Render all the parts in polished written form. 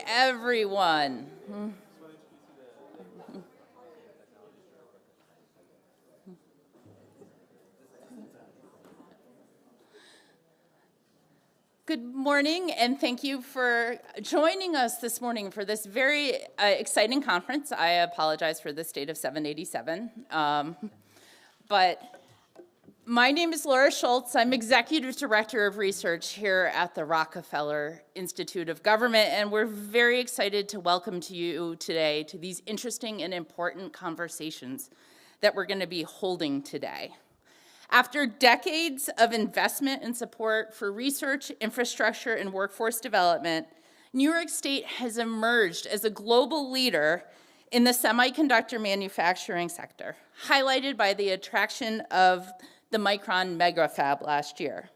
everyone. Good morning, and thank you for joining us this morning for this very exciting conference. I apologize for the state of 787, but my name is Laura Schultz. I'm Executive Director of Research here at the Rockefeller Institute of Government, and we're very excited to welcome to you today to these interesting and important conversations that we're going to be holding today. After decades of investment and support for research, infrastructure, and workforce development, New York State has emerged as a global leader in the semiconductor manufacturing sector, highlighted by the attraction of the Micron megafab last year.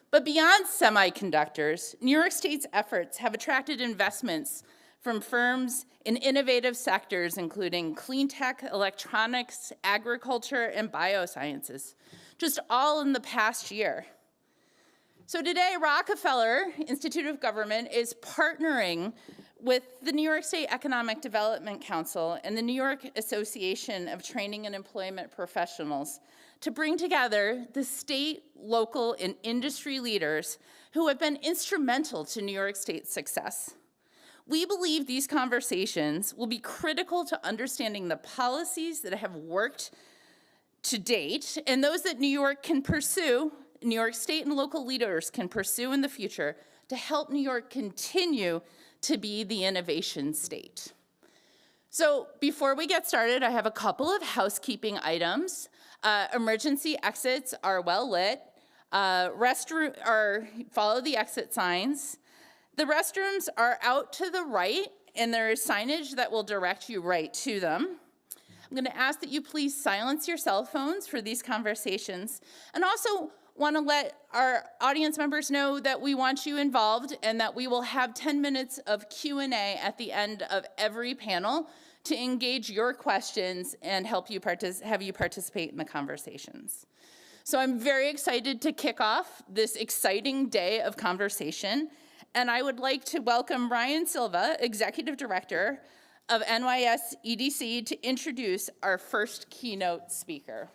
But beyond semiconductors, New York State's efforts have attracted investments from firms in innovative sectors, including clean tech, electronics, agriculture, and biosciences, just all in the past year. So today, Rockefeller Institute of Government is partnering with the New York State Economic Development Council and the New York Association of Training and Employment Professionals to bring together the state, local, and industry leaders who have been instrumental to New York State's success. We believe these conversations will be critical to understanding the policies that have worked to date and those that New York can pursue, New York State and local leaders can pursue in the future to help New York continue to be the innovation state. So before we get started, I have a couple of housekeeping items. Emergency exits are well lit. Follow the exit signs. The restrooms are out to the right, and there is signage that will direct you right to them. I'm going to ask that you please silence your cell phones for these conversations, and also want to let our audience members know that we want you involved and that we will have 10 minutes of Q&A at the end of every panel to engage your questions and have you participate in the conversations. So I'm very excited to kick off this exciting day of conversation, and I would like to welcome Ryan Silva, Executive Director of NYSEDC, to introduce our first keynote speaker.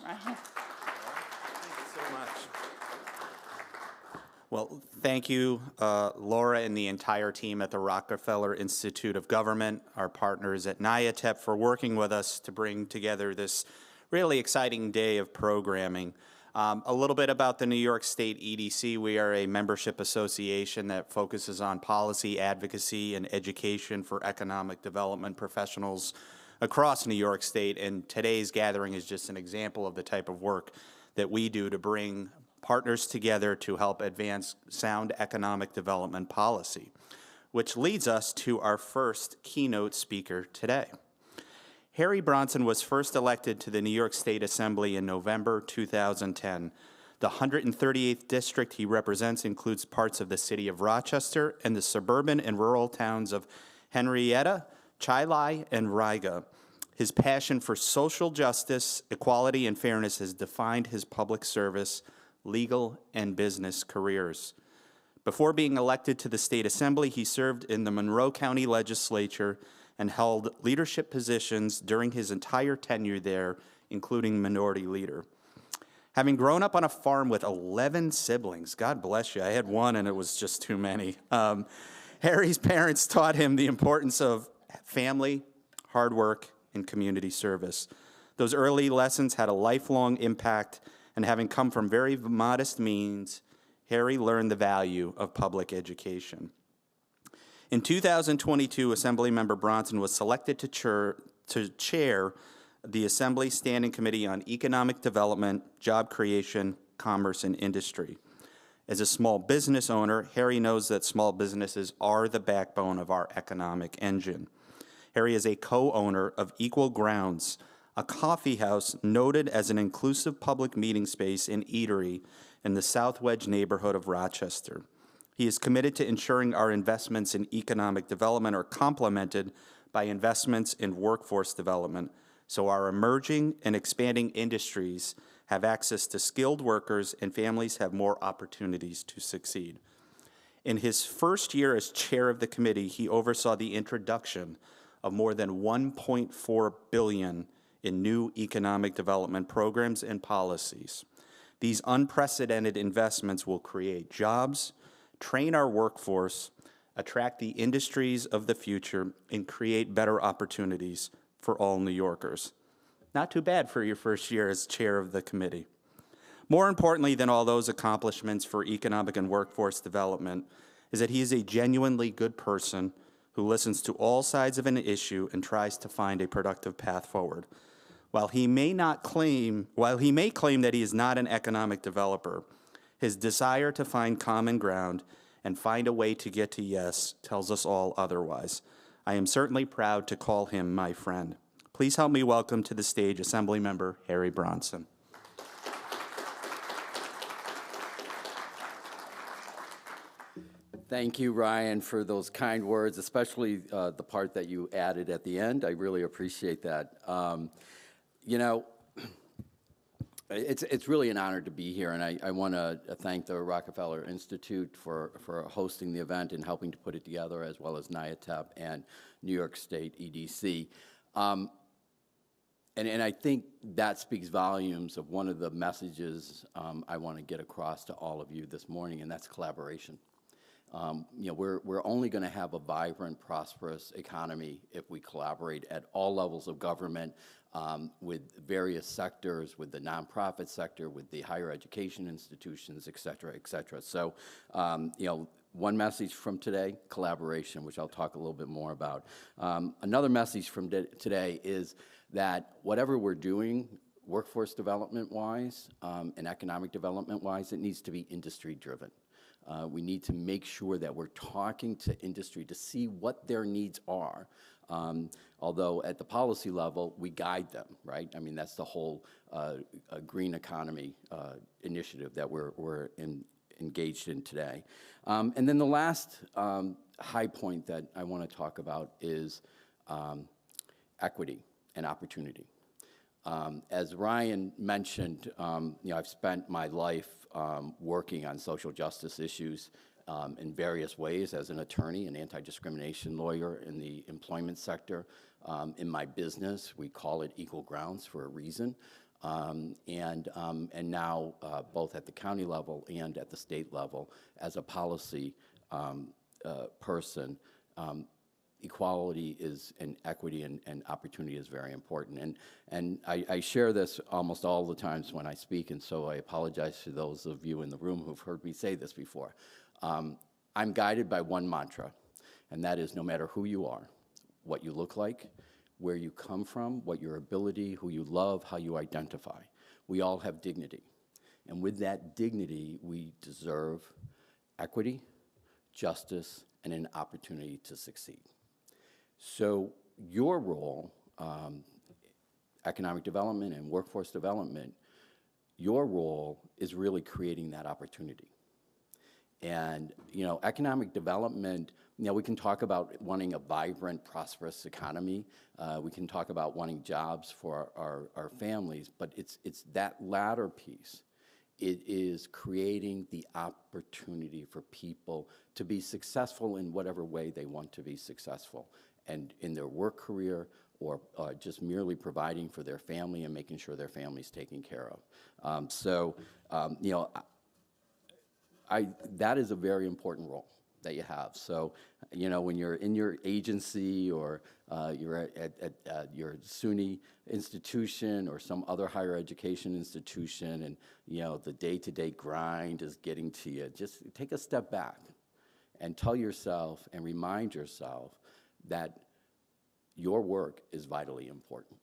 Ryan. Thank you so much. Well, thank you, Laura and the entire team at the Rockefeller Institute of Government, our partners at NYATEP, for working with us to bring together this really exciting day of programming. A little bit about the New York State EDC. We are a membership association that focuses on policy advocacy and education for economic development professionals across New York State, and today's gathering is just an example of the type of work that we do to bring partners together to help advance sound economic development policy, which leads us to our first keynote speaker today. Harry Bronson was first elected to the New York State Assembly in November 2010. The 138th district he represents includes parts of the city of Rochester and the suburban and rural towns of Henrietta, Chilai, and Riga. His passion for social justice, equality, and fairness has defined his public service, legal, and business careers. Before being elected to the State Assembly, he served in the Monroe County Legislature and held leadership positions during his entire tenure there, including minority leader. Having grown up on a farm with 11 siblings, God bless you, I had one and it was just too many. Harry's parents taught him the importance of family, hard work, and community service. Those early lessons had a lifelong impact, and having come from very modest means, Harry learned the value of public education. In 2022, Assemblymember Bronson was selected to chair the Assembly Standing Committee on Economic Development, Job Creation, Commerce, and Industry. As a small business owner, Harry knows that small businesses are the backbone of our economic engine. Harry is a co-owner of Equal Grounds, a coffee house noted as an inclusive public meeting space and eatery in the South Wedge neighborhood of Rochester. He is committed to ensuring our investments in economic development are complemented by investments in workforce development, so our emerging and expanding industries have access to skilled workers and families have more opportunities to succeed. In his first year as chair of the committee, he oversaw the introduction of more than $1.4 billion in new economic development programs and policies. These unprecedented investments will create jobs, train our workforce, attract the industries of the future, and create better opportunities for all New Yorkers. Not too bad for your first year as chair of the committee. More importantly than all those accomplishments for economic and workforce development is that he is a genuinely good person who listens to all sides of an issue and tries to find a productive path forward. While he may claim that he is not an economic developer, his desire to find common ground and find a way to get to yes tells us all otherwise. I am certainly proud to call him my friend. Please help me welcome to the stage Assemblymember Harry Bronson. Thank you, Ryan, for those kind words, especially the part that you added at the end. I really appreciate that. You know, it's really an honor to be here, and I want to thank the Rockefeller Institute for hosting the event and helping to put it together, as well as NYATEP and New York State EDC. And I think that speaks volumes of one of the messages I want to get across to all of you this morning, and that's collaboration. You know, we're only going to have a vibrant, prosperous economy if we collaborate at all levels of government, with various sectors, with the nonprofit sector, with the higher education institutions, et cetera, et cetera. So, you know, one message from today, collaboration, which I'll talk a little bit more about. Another message from today is that whatever we're doing, workforce development-wise and economic development-wise, it needs to be industry-driven. We need to make sure that we're talking to industry to see what their needs are. Although at the policy level, we guide them, right? I mean, that's the whole green economy initiative that we're engaged in today. And then the last high point that I want to talk about is equity and opportunity. As Ryan mentioned, you know, I've spent my life working on social justice issues in various ways as an attorney, an anti-discrimination lawyer in the employment sector. In my business, we call it Equal Grounds for a reason. And now, both at the county level and at the state level, as a policy person, equality is, and equity and opportunity is very important. And I share this almost all the times when I speak, and so I apologize to those of you in the room who've heard me say this before. I'm guided by one mantra, and that is no matter who you are, what you look like, where you come from, what your ability, who you love, how you identify, we all have dignity. And with that dignity, we deserve equity, justice, and an opportunity to succeed. So your role, economic development and workforce development, your role is really creating that opportunity. And, you know, economic development, you know, we can talk about wanting a vibrant, prosperous economy. We can talk about wanting jobs for our families, but it's that latter piece. It is creating the opportunity for people to be successful in whatever way they want to be successful, and in their work career, or just merely providing for their family and making sure their family's taken care of. You know, that is a very important role that you have. So, you know, when you're in your agency, or you're at your SUNY institution or some other higher education institution, and, you know, the day-to-day grind is getting to you, just take a step back and tell yourself and remind yourself that your work is vitally important.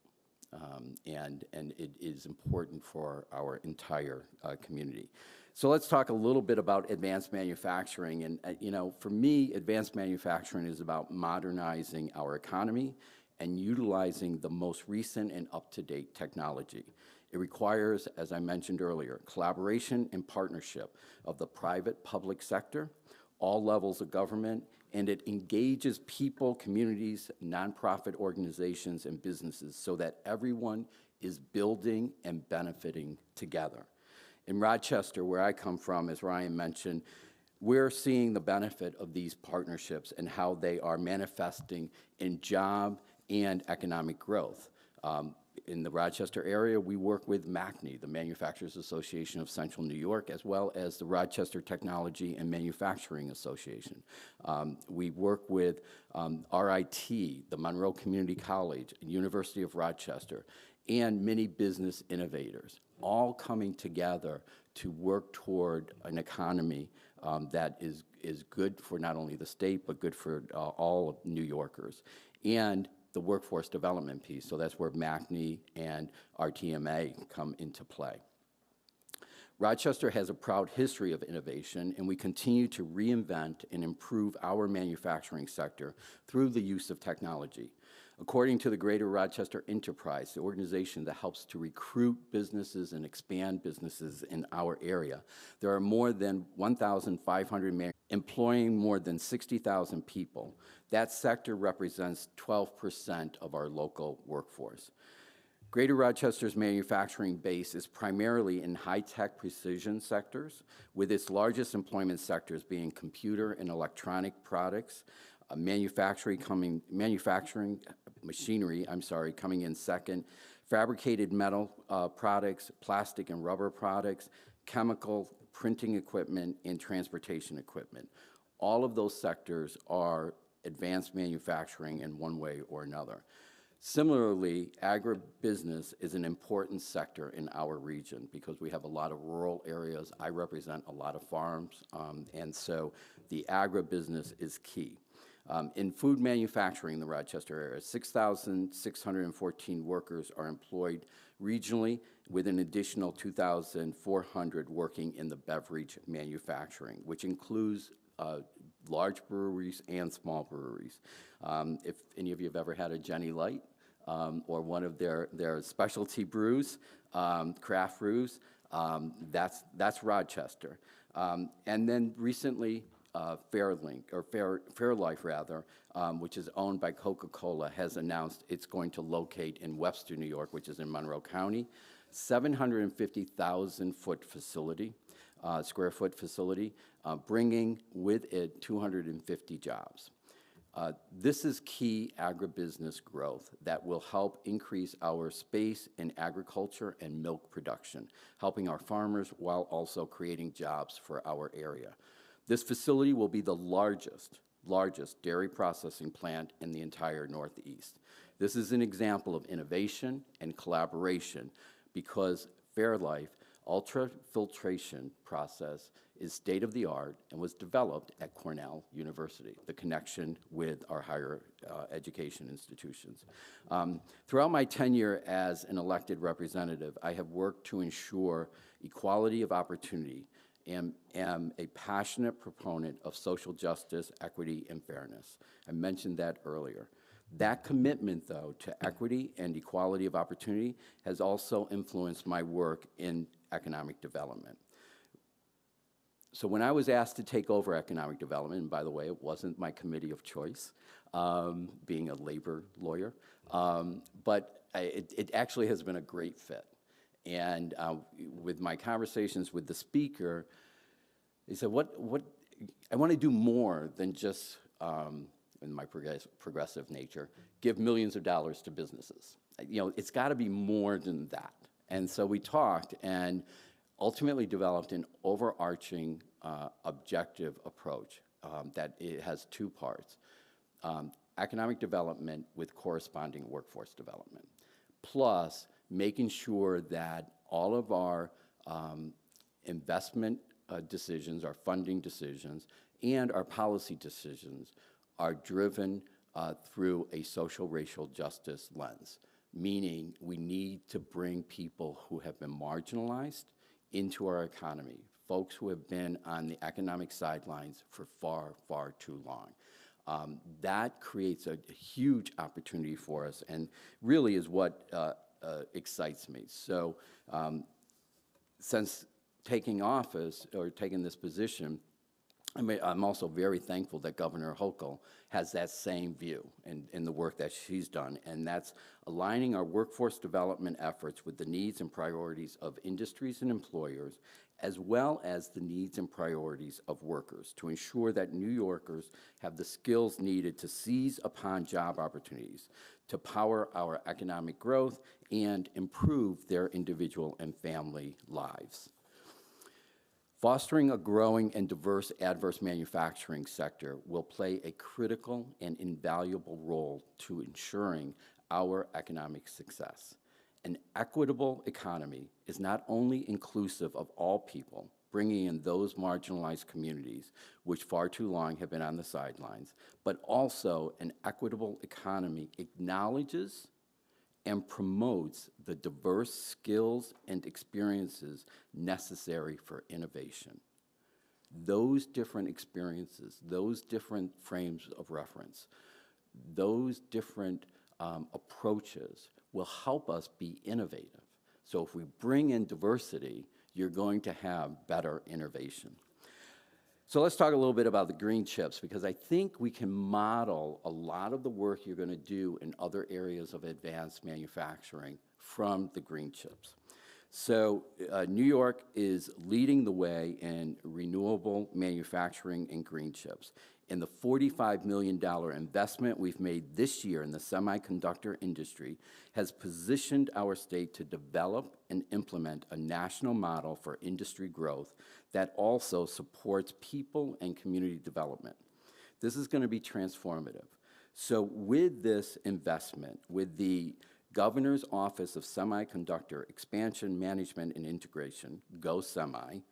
And it is important for our entire community. So let's talk a little bit about advanced manufacturing. And, you know, for me, advanced manufacturing is about modernizing our economy and utilizing the most recent and up-to-date technology. It requires, as I mentioned earlier, collaboration and partnership of the private, public sector, all levels of government, and it engages people, communities, nonprofit organizations, and businesses so that everyone is building and benefiting together. In Rochester, where I come from, as Ryan mentioned, We're seeing the benefit of these partnerships and how they are manifesting in job and economic growth. In the Rochester area, we work with MACNY, the Manufacturers Association of Central New York, as well as the Rochester Technology and Manufacturing Association. We work with RIT, the Monroe Community College, University of Rochester, and many business innovators, all coming together to work toward an economy that is good for not only the state, but good for all of New Yorkers. And the workforce development piece, so that's where MACNY and RTMA come into play. Rochester has a proud history of innovation, and we continue to reinvent and improve our manufacturing sector through the use of technology. According to the Greater Rochester Enterprise, the organization that helps to recruit businesses and expand businesses in our area, there are more than 1,500 employing more than 60,000 people. That sector represents 12% of our local workforce. Greater Rochester's manufacturing base is primarily in high-tech precision sectors, with its largest employment sectors being computer and electronic products, manufacturing machinery coming in second, fabricated metal products, plastic and rubber products, chemical, printing equipment, and transportation equipment. All of those sectors are advanced manufacturing in one way or another. Similarly, agribusiness is an important sector in our region because we have a lot of rural areas. I represent a lot of farms, and so the agribusiness is key. In food manufacturing in the Rochester area, 6,614 workers are employed regionally, with an additional 2,400 working in the beverage manufacturing, which includes large breweries and small breweries. If any of you have ever had a Jenny Light or one of their specialty brews, craft brews, that's Rochester. And then recently, Fairlife rather, which is owned by Coca-Cola, has announced it's going to locate in Webster, New York, which is in Monroe County, 750,000 square foot facility, bringing with it 250 jobs. This is key agribusiness growth that will help increase our space in agriculture and milk production, helping our farmers while also creating jobs for our area. This facility will be the largest dairy processing plant in the entire Northeast. This is an example of innovation and collaboration because Fairlife ultrafiltration process is state-of-the-art and was developed at Cornell University, the connection with our higher education institutions. Throughout my tenure as an elected representative, I have worked to ensure equality of opportunity and am a passionate proponent of social justice, equity, and fairness. I mentioned that earlier. That commitment, though, to equity and equality of opportunity has also influenced my work in economic development. So when I was asked to take over economic development, and by the way, it wasn't my committee of choice, being a labor lawyer, but it actually has been a great fit. And with my conversations with the speaker, he said, I want to do more than just, in my progressive nature, give millions of dollars to businesses. It's got to be more than that. And so we talked and ultimately developed an overarching objective approach that it has two parts. Economic development with corresponding workforce development, plus making sure that all of our investment decisions, our funding decisions, and our policy decisions are driven through a social racial justice lens, meaning we need to bring people who have been marginalized into our economy, folks who have been on the economic sidelines for far, far too long. That creates a huge opportunity for us and really is what excites me. So since taking office or taking this position, I'm also very thankful that Governor Hochul has that same view in the work that she's done, and that's aligning our workforce development efforts with the needs and priorities of industries and employers, as well as the needs and priorities of workers, to ensure that New Yorkers have the skills needed to seize upon job opportunities, to power our economic growth, and improve their individual and family lives. Fostering a growing and diverse adverse manufacturing sector will play a critical and invaluable role to ensuring our economic success. An equitable economy is not only inclusive of all people, bringing in those marginalized communities which far too long have been on the sidelines, but also an equitable economy acknowledges and promotes the diverse skills and experiences necessary for innovation. Those different experiences, those different frames of reference, those different approaches will help us be innovative. So if we bring in diversity, you're going to have better innovation. So let's talk a little bit about the green chips, because I think we can model a lot of the work you're going to do in other areas of advanced manufacturing from the green chips. So New York is leading the way in renewable manufacturing and green chips. And the $45 million investment we've made this year in the semiconductor industry has positioned our state to develop and implement a national model for industry growth that also supports people and community development. This is going to be transformative. So with this investment, with the Governor's Office of Semiconductor Expansion, Management, and Integration, GoSemi,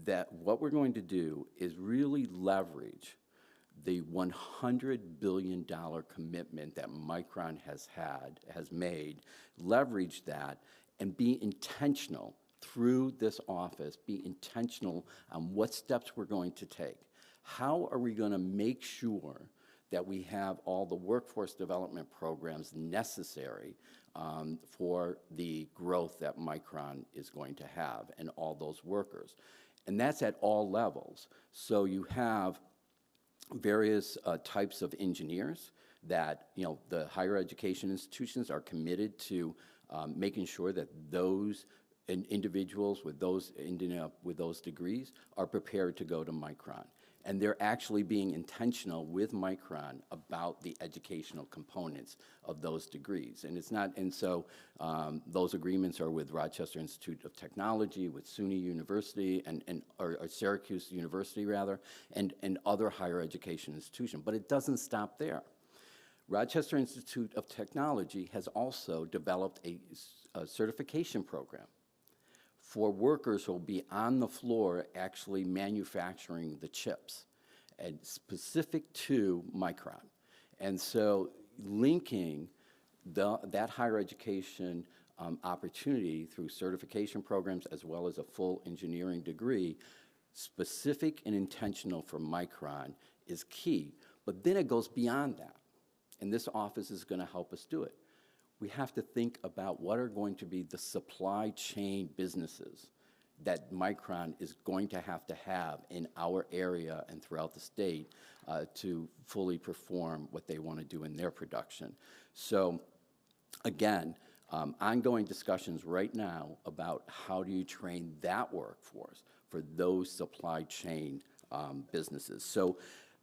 that what we're going to do is really leverage the $100 billion commitment that Micron has made, leverage that, and be intentional through this office, be intentional on what steps we're going to take. How are we going to make sure that we have all the workforce development programs necessary for the growth that Micron is going to have and all those workers? And that's at all levels. So you have various types of engineers that, the higher education institutions are committed to making sure that those individuals with ending up with those degrees are prepared to go to Micron. And they're actually being intentional with Micron about the educational components of those degrees. And it's not, and so those agreements are with Rochester Institute of Technology, with SUNY University, or Syracuse University rather, and other higher education institutions. But it doesn't stop there. Rochester Institute of Technology has also developed a certification program for workers who will be on the floor actually manufacturing the chips, and specific to Micron. And so linking that higher education opportunity through certification programs as well as a full engineering degree, specific and intentional for Micron, is key. But then it goes beyond that, and this office is going to help us do it. We have to think about what are going to be the supply chain businesses that Micron is going to have in our area and throughout the state to fully perform what they want to do in their production. So again, ongoing discussions right now about how do you train that workforce for those supply chain businesses. So,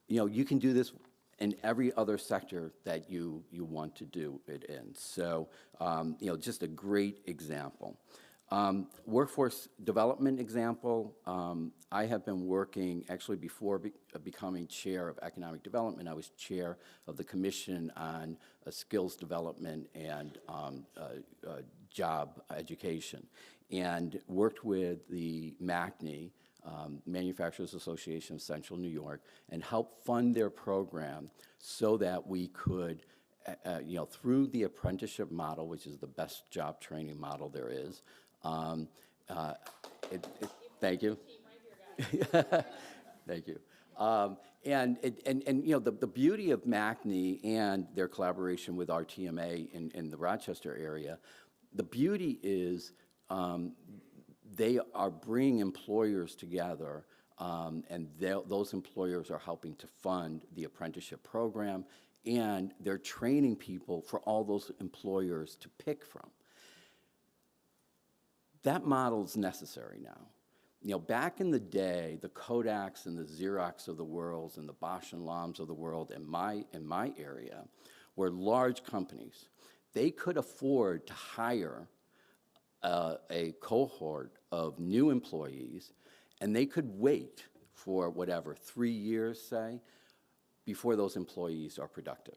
you can do this in every other sector that you want to do it in. So, just a great example. Workforce development example, I have been working, actually before becoming chair of economic development, I was chair of the Commission on Skills Development and Job Education, and worked with the MACNY, Manufacturers Association of Central New York, and help fund their program so that we could, through the apprenticeship model, which is the best job training model there is. Thank you. Thank you. The beauty of MACNY and their collaboration with RTMA in the Rochester area, the beauty is they are bringing employers together those employers are helping to fund the apprenticeship program, and they're training people for all those employers to pick from. That model is necessary now. You know, back in the day, the Kodaks and the Xerox of the world and the Bosch and Loms of the world in my area were large companies. They could afford to hire a cohort of new employees, and they could wait for whatever, 3 years, say, before those employees are productive.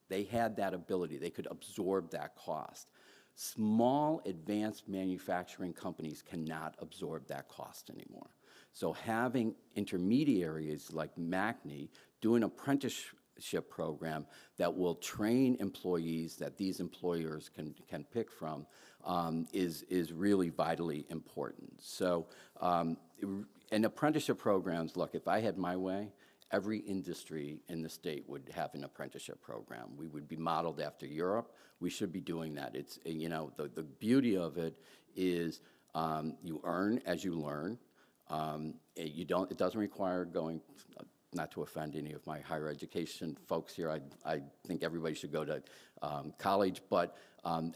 They had that ability. They could absorb that cost. Small advanced manufacturing companies cannot absorb that cost anymore. So having intermediaries like MACNY do an apprenticeship program that will train employees that these employers can pick from is really vitally important. So, and apprenticeship programs, look, if I had my way, every industry in the state would have an apprenticeship program. We would be modeled after Europe. We should be doing that. It's, you know, the beauty of it is you earn as you learn. It doesn't require going, not to offend any of my higher education folks here, I think everybody should go to college, but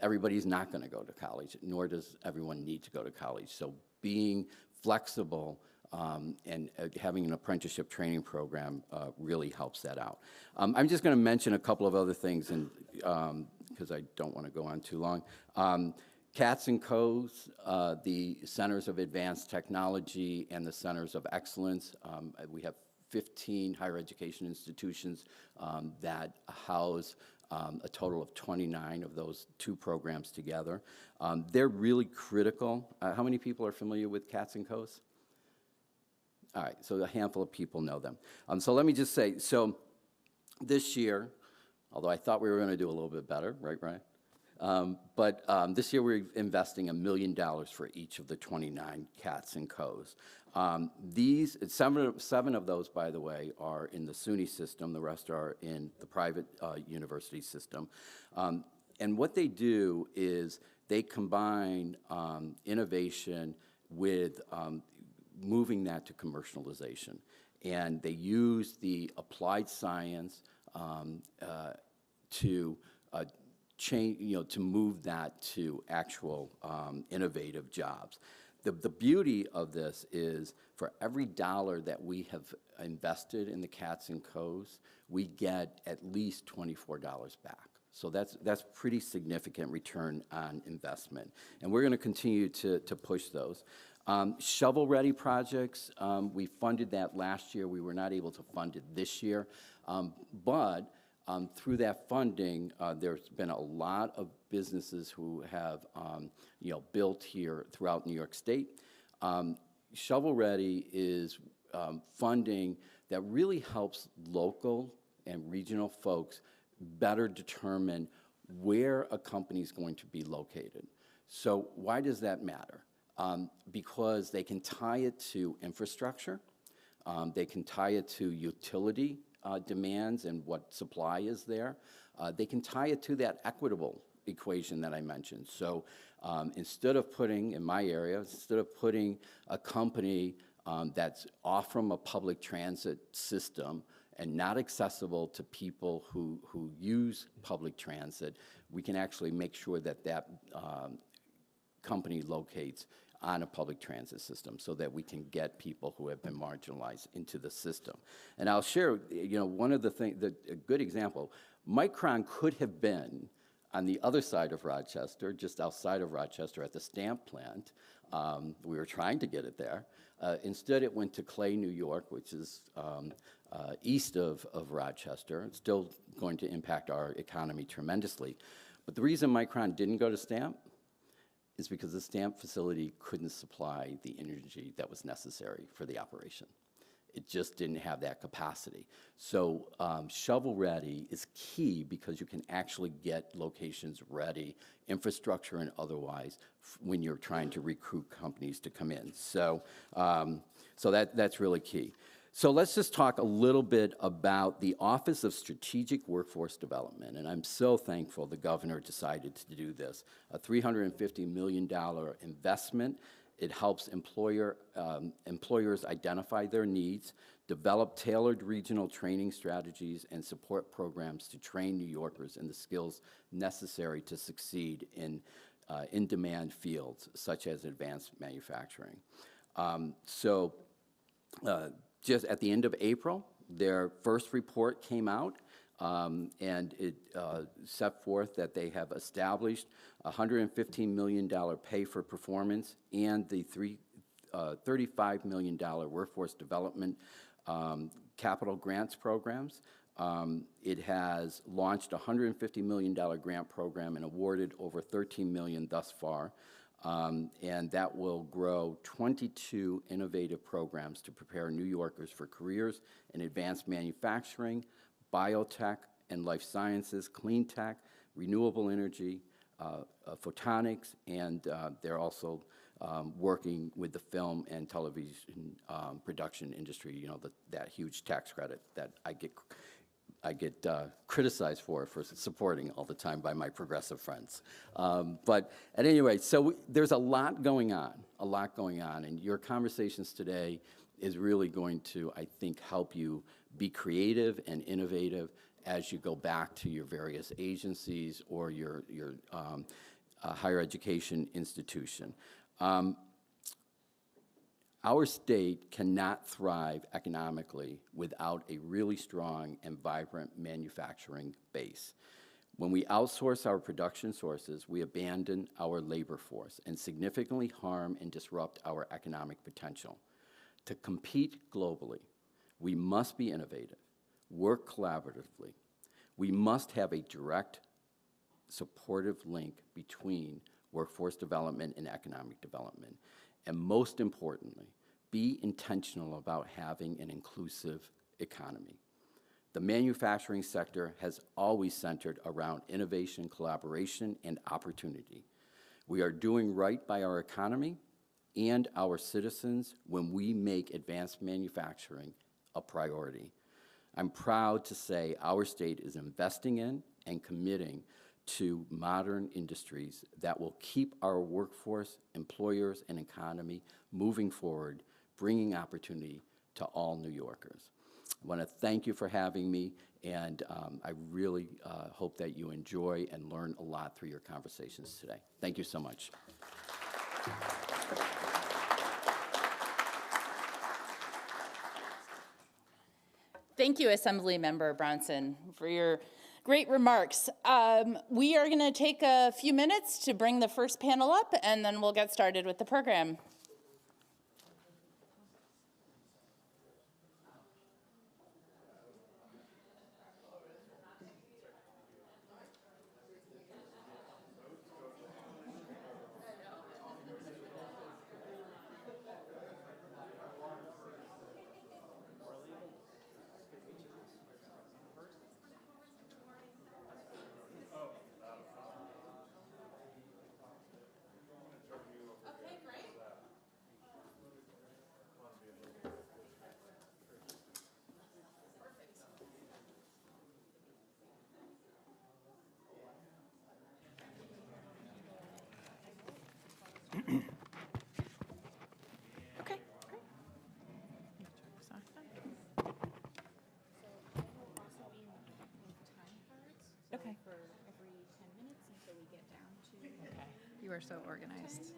everybody's not going to go to college, nor does everyone need to go to college. So being flexible and having an apprenticeship training program really helps that out. I'm just going to mention a couple of other things, and because I don't want to go on too long. CATS and COES, the Centers of Advanced Technology and the Centers of Excellence. We have 15 higher education institutions that house a total of 29 of those two programs together. They're really critical. How many people are familiar with CATS and COES? All right, so a handful of people know them. So let me just say, so this year, although I thought we were going to do a little bit better, right, Ryan? But this year we're investing $1 million for each of the 29 CATS and COES. Seven of those, by the way, are in the SUNY system. The rest are in the private university system. And what they do is they combine innovation with moving that to commercialization. And they use the applied science to change, to move that to actual innovative jobs. The beauty of this is for every dollar that we have invested in the CATS and COES, we get at least $24 back. So that's pretty significant return on investment. And we're going to continue to push those. Shovel-ready projects, we funded that last year. We were not able to fund it this year. But through that funding, there's been a lot of businesses who have built here throughout New York State. Shovel-ready is funding that really helps local and regional folks better determine where a company is going to be located. So why does that matter? Because they can tie it to infrastructure, they can tie it to utility demands and what supply is there. They can tie it to that equitable equation that I mentioned. So instead of putting, in my area, instead of putting a company that's off from a public transit system and not accessible to people who use public transit, we can actually make sure that that company locates on a public transit system so that we can get people who have been marginalized into the system. And I'll share, one of the things, a good example, Micron could have been on the other side of Rochester, just outside of Rochester at the stamp plant. We were trying to get it there. Instead, it went to Clay, New York, which is east of Rochester. It's still going to impact our economy tremendously. But the reason Micron didn't go to stamp is because the stamp facility couldn't supply the energy that was necessary for the operation. It just didn't have that capacity. So shovel-ready is key because you can actually get locations ready, infrastructure and otherwise, when you're trying to recruit companies to come in. So, that's really key. So let's just talk a little bit about the Office of Strategic Workforce Development, and I'm so thankful the governor decided to do this. A $350 million investment It helps employers identify their needs, develop tailored regional training strategies, and support programs to train New Yorkers in the skills necessary to succeed in in-demand fields such as advanced manufacturing. Just at the end of April, their first report came out, and it set forth that they have established a $115 million pay for performance and the $35 million workforce development capital grants programs. It has launched a $150 million grant program and awarded over $13 million thus far. And that will grow 22 innovative programs to prepare New Yorkers for careers in advanced manufacturing, biotech and life sciences, clean tech, renewable energy, photonics, and they're also working with the film and television production industry, you know, that huge tax credit that I get criticized for supporting all the time by my progressive friends. But at any rate, so there's a lot going on, and your conversations today is really going to, I think, help you be creative and innovative as you go back to your various agencies or your higher education institution. Our state cannot thrive economically without a really strong and vibrant manufacturing base. When we outsource our production sources, we abandon our labor force and significantly harm and disrupt our economic potential. To compete globally, we must be innovative, work collaboratively. We must have a direct, supportive link between workforce development and economic development. And most importantly, be intentional about having an inclusive economy. The manufacturing sector has always centered around innovation, collaboration, and opportunity. We are doing right by our economy and our citizens when we make advanced manufacturing a priority. I'm proud to say our state is investing in and committing to modern industries that will keep our workforce, employers, and economy moving forward, bringing opportunity to all New Yorkers. I want to thank you for having me, and I really hope that you enjoy and learn a lot through your conversations today. Thank you so much. Thank you, Assemblymember Bronson, for your great remarks. We are going to take a few minutes to bring the first panel up, and then we'll get started with the program. Okay, great. Okay. For every 10 minutes until we get down to. Okay. You are so organized.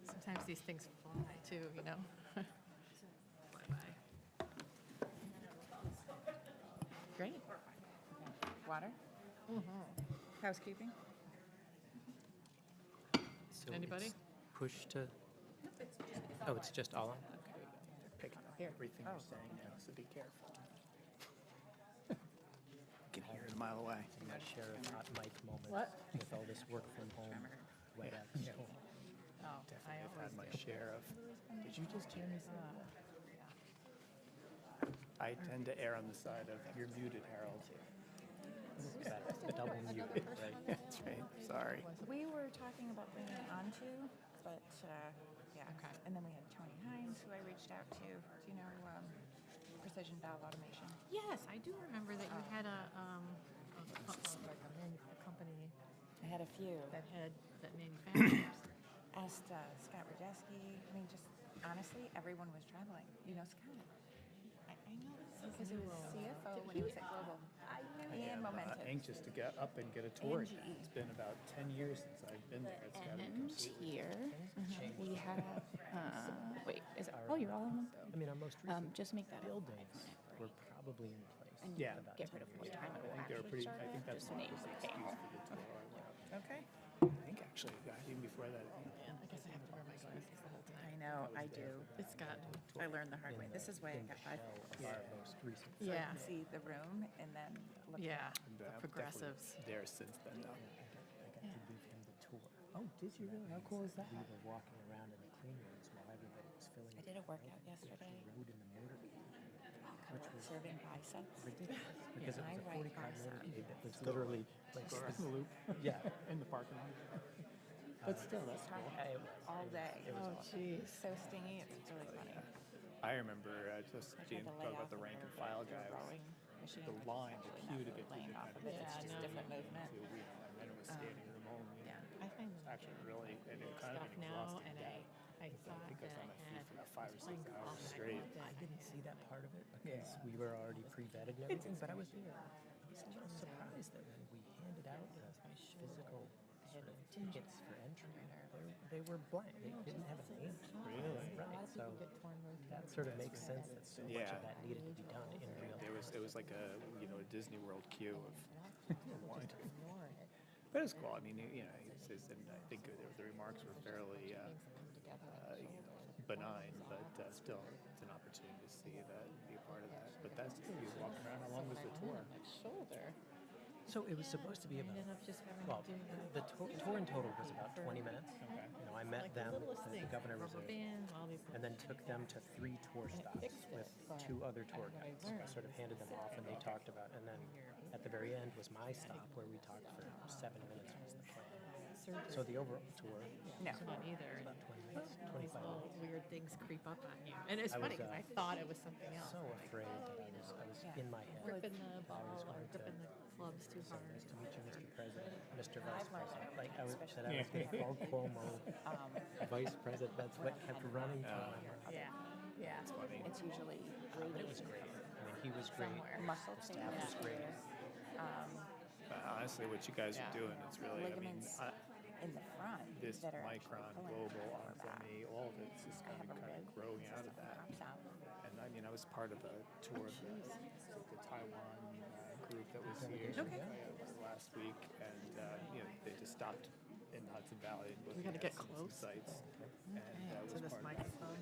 Sometimes these things fly too, you know. Fly by. Great. Water? Housekeeping? So Anybody? it's push to, oh, it's just all on? Okay. Picking up everything you're saying now, so be careful. Can hear it a mile away. My share of hot mic moments. What? With all this work from home, wet at home. Oh, Definitely I have had always my do. share of, did you just hear me say that? I tend to err on the side of, you're muted, Harold. That's double muted, right? That's right, sorry. We were talking about bringing it onto, but yeah. Okay. And then we had Tony Hines, who I reached out to. Do you know Precision Valve Automation? Yes, I do remember that you had a company I had a few. that manufactures. asked Scott Radeski. I mean, just honestly, everyone was traveling. You know, Scott. I know because he was CFO when he was at Global. I knew I and am Momentum. anxious to get up and get a tour And again. GE. It's been about 10 years since I've been there. It's got to be And completely here, we have, wait, is it, oh, you're all in one? I mean, our most recent Just make that a buildings were probably in place. and Yeah. about get 10 rid of years what ago. time it will I think they were actually pretty. start I think at, that's just what name was the the excuse panel. for the tour. I went up. Okay. I think actually, even before that, I think I guess I have to wear my glasses the whole time. I know. I do. It's got, I learned the hard way. This is why I got five. Of our most recent. So I yeah, can see the room and then look. yeah, I'm the definitely progressives. there since then, though. I got to give him the tour. Oh, did you really? How cool is that? We were walking around in the clean rooms while everybody was filling. I did a workout yesterday. Rode in the motorcade, which was Serving biceps. ridiculous because it My was a right 40-car bicep. motorcade that was literally like Go around the loop yeah. in the parking lot. But still, that's cool. All day. Oh, jeez. So stingy. It's really funny. I remember just I being tried to lay talking about off the of rank and the file guy. rowing machine. The line, the Actually, queue not to get laying through off of the it. It's Yeah, just no, different movement. and then it was standing room only. Yeah. I find them Actually, really, and it kind of stuff an now, exhausting and day. I thought think I was that on I my feet had for about 5 or 6 playing golf hours and I straight. loved it. I didn't see that part of it because we were already pre-vetted and everything, but I was surprised that when we handed out the physical sort of tickets for entry, they were blank. They didn't have a name. Really? Right. So that sort of makes sense that so much Yeah. of that needed to be done in real time. It was like a a Disney World queue of wanting to. But it was cool. I mean, he says, and I think the remarks were fairly benign, but still, it's an opportunity to see that and be a part of that. But that's good. You walk around. How long was the tour? Shoulder. So it was supposed to be about, Ended up just having well, to do the tour in total was about 20 minutes. Okay. I met like them, the littlest the things, governor was rubber there, bands, all these. and then took them to 3 tour stops fixed it, with but 2 other tour what I guides. I learned sort of handed them off and they talked about, and then at the very end was my stop where we talked for 7 minutes was the plan. So the overall tour, No. It's fun either. And 20 minutes, these 25 little minutes. weird things creep up on you. And it's I funny was, because I thought it was something else. So afraid that I was in my head. Gripping the ball was or going to- gripping the clubs too hard. Nice to meet you, Mr. President, Mr. Vice President. Like I was, that I was getting called Cuomo, Vice President. That's what kept running through my mind. Yeah. Yeah. It's usually But it was great. I mean, he was great. muscle The staff was great. Honestly, what you guys are doing, it's really, ligaments in the front this that are Micron, actually pulling Global, the lower back. Anthony, all of it's just I going have to a be kind rib of growing out of that that. pops out. And I mean, I was part of a tour of the Taiwan group that was here last week, and they just stopped in the Hudson Valley and looked gotta at get some close. sites. And that To was this part of microphone.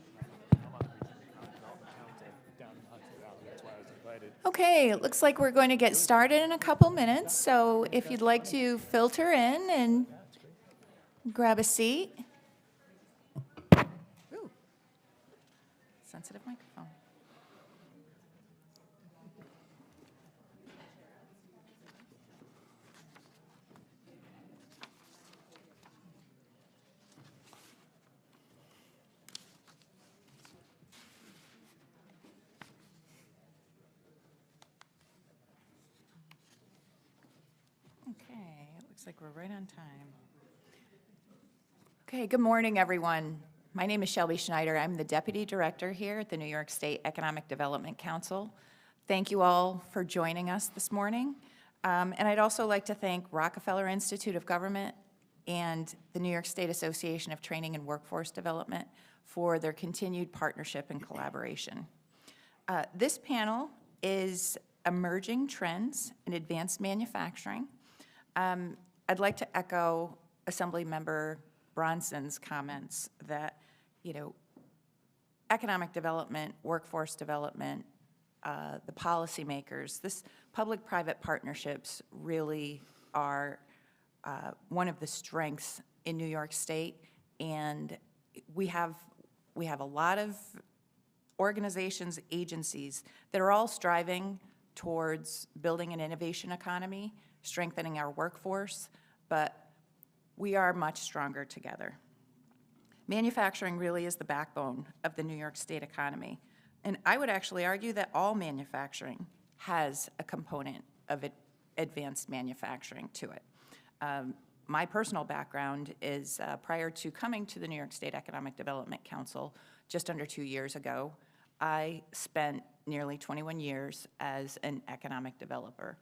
I'm on the regional development council down in the Hudson Valley. That's why I was invited. Okay, it looks like we're going to get started in a couple minutes, so if you'd like to filter in and grab a seat. Ooh, sensitive microphone. Okay, it looks like we're right on time. Okay, good morning, everyone. My name is Shelby Schneider. I'm the Deputy Director here at the New York State Economic Development Council. Thank you all for joining us this morning. And I'd also like to thank Rockefeller Institute of Government and the New York State Association of Training and Workforce Development for their continued partnership and collaboration. This panel is Emerging Trends in Advanced Manufacturing. I'd like to echo Assemblymember Bronson's comments that, economic development, workforce development, the policymakers, this public-private partnerships really are one of the strengths in New York State, and we have a lot of organizations, agencies that are all striving towards building an innovation economy, strengthening our workforce, but we are much stronger together. Manufacturing really is the backbone of the New York State economy, and I would actually argue that all manufacturing has a component of advanced manufacturing to it. My personal background is prior to coming to the New York State Economic Development Council just under 2 years ago, I spent nearly 21 years as an economic developer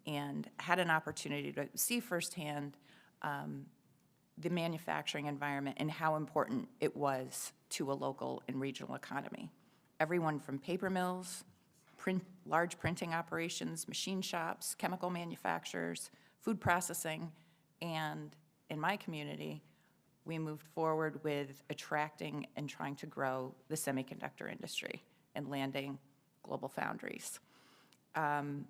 and had an opportunity to see firsthand the manufacturing environment and how important it was to a local and regional economy. Everyone from paper mills, large printing operations, machine shops, chemical manufacturers, food processing, and in my community, we moved forward with attracting and trying to grow the semiconductor industry and landing global foundries. And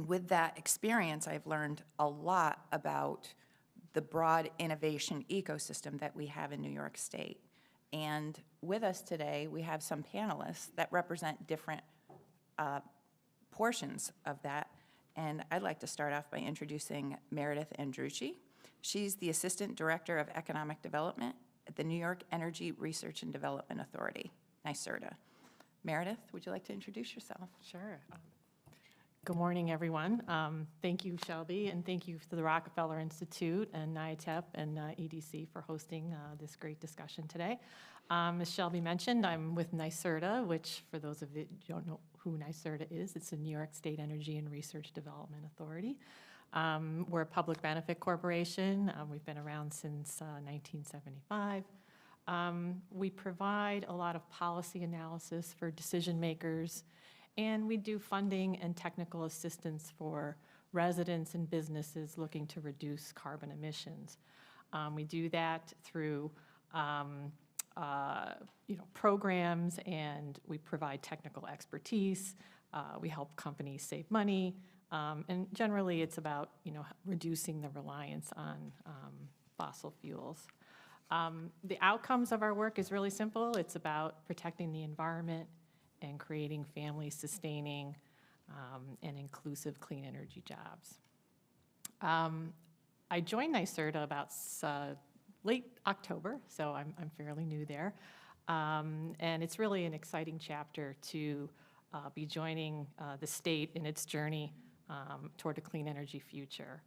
with that experience, I've learned a lot about the broad innovation ecosystem that we have in New York State. And with us today, we have some panelists that represent different portions of that. And I'd like to start off by introducing Merideth Andreucci. She's the Assistant Director of Economic Development at the New York Energy Research and Development Authority, NYSERDA. Merideth, would you like to introduce yourself? Sure. Good morning, everyone. Thank you, Shelby, and thank you to the Rockefeller Institute and NYATEP and EDC for hosting this great discussion today. As Shelby mentioned, I'm with NYSERDA, which, for those of you who don't know who NYSERDA is, it's the New York State Energy and Research Development Authority. We're a public benefit corporation. We've been around since 1975. We provide a lot of policy analysis for decision makers, and we do funding and technical assistance for residents and businesses looking to reduce carbon emissions. We do that through programs, and we provide technical expertise. We help companies save money, and generally it's about reducing the reliance on fossil fuels. The outcomes of our work is really simple. It's about protecting the environment and creating family-sustaining and inclusive clean energy jobs. I joined NYSERDA about late October, so I'm fairly new there. And it's really an exciting chapter to be joining the state in its journey toward a clean energy future.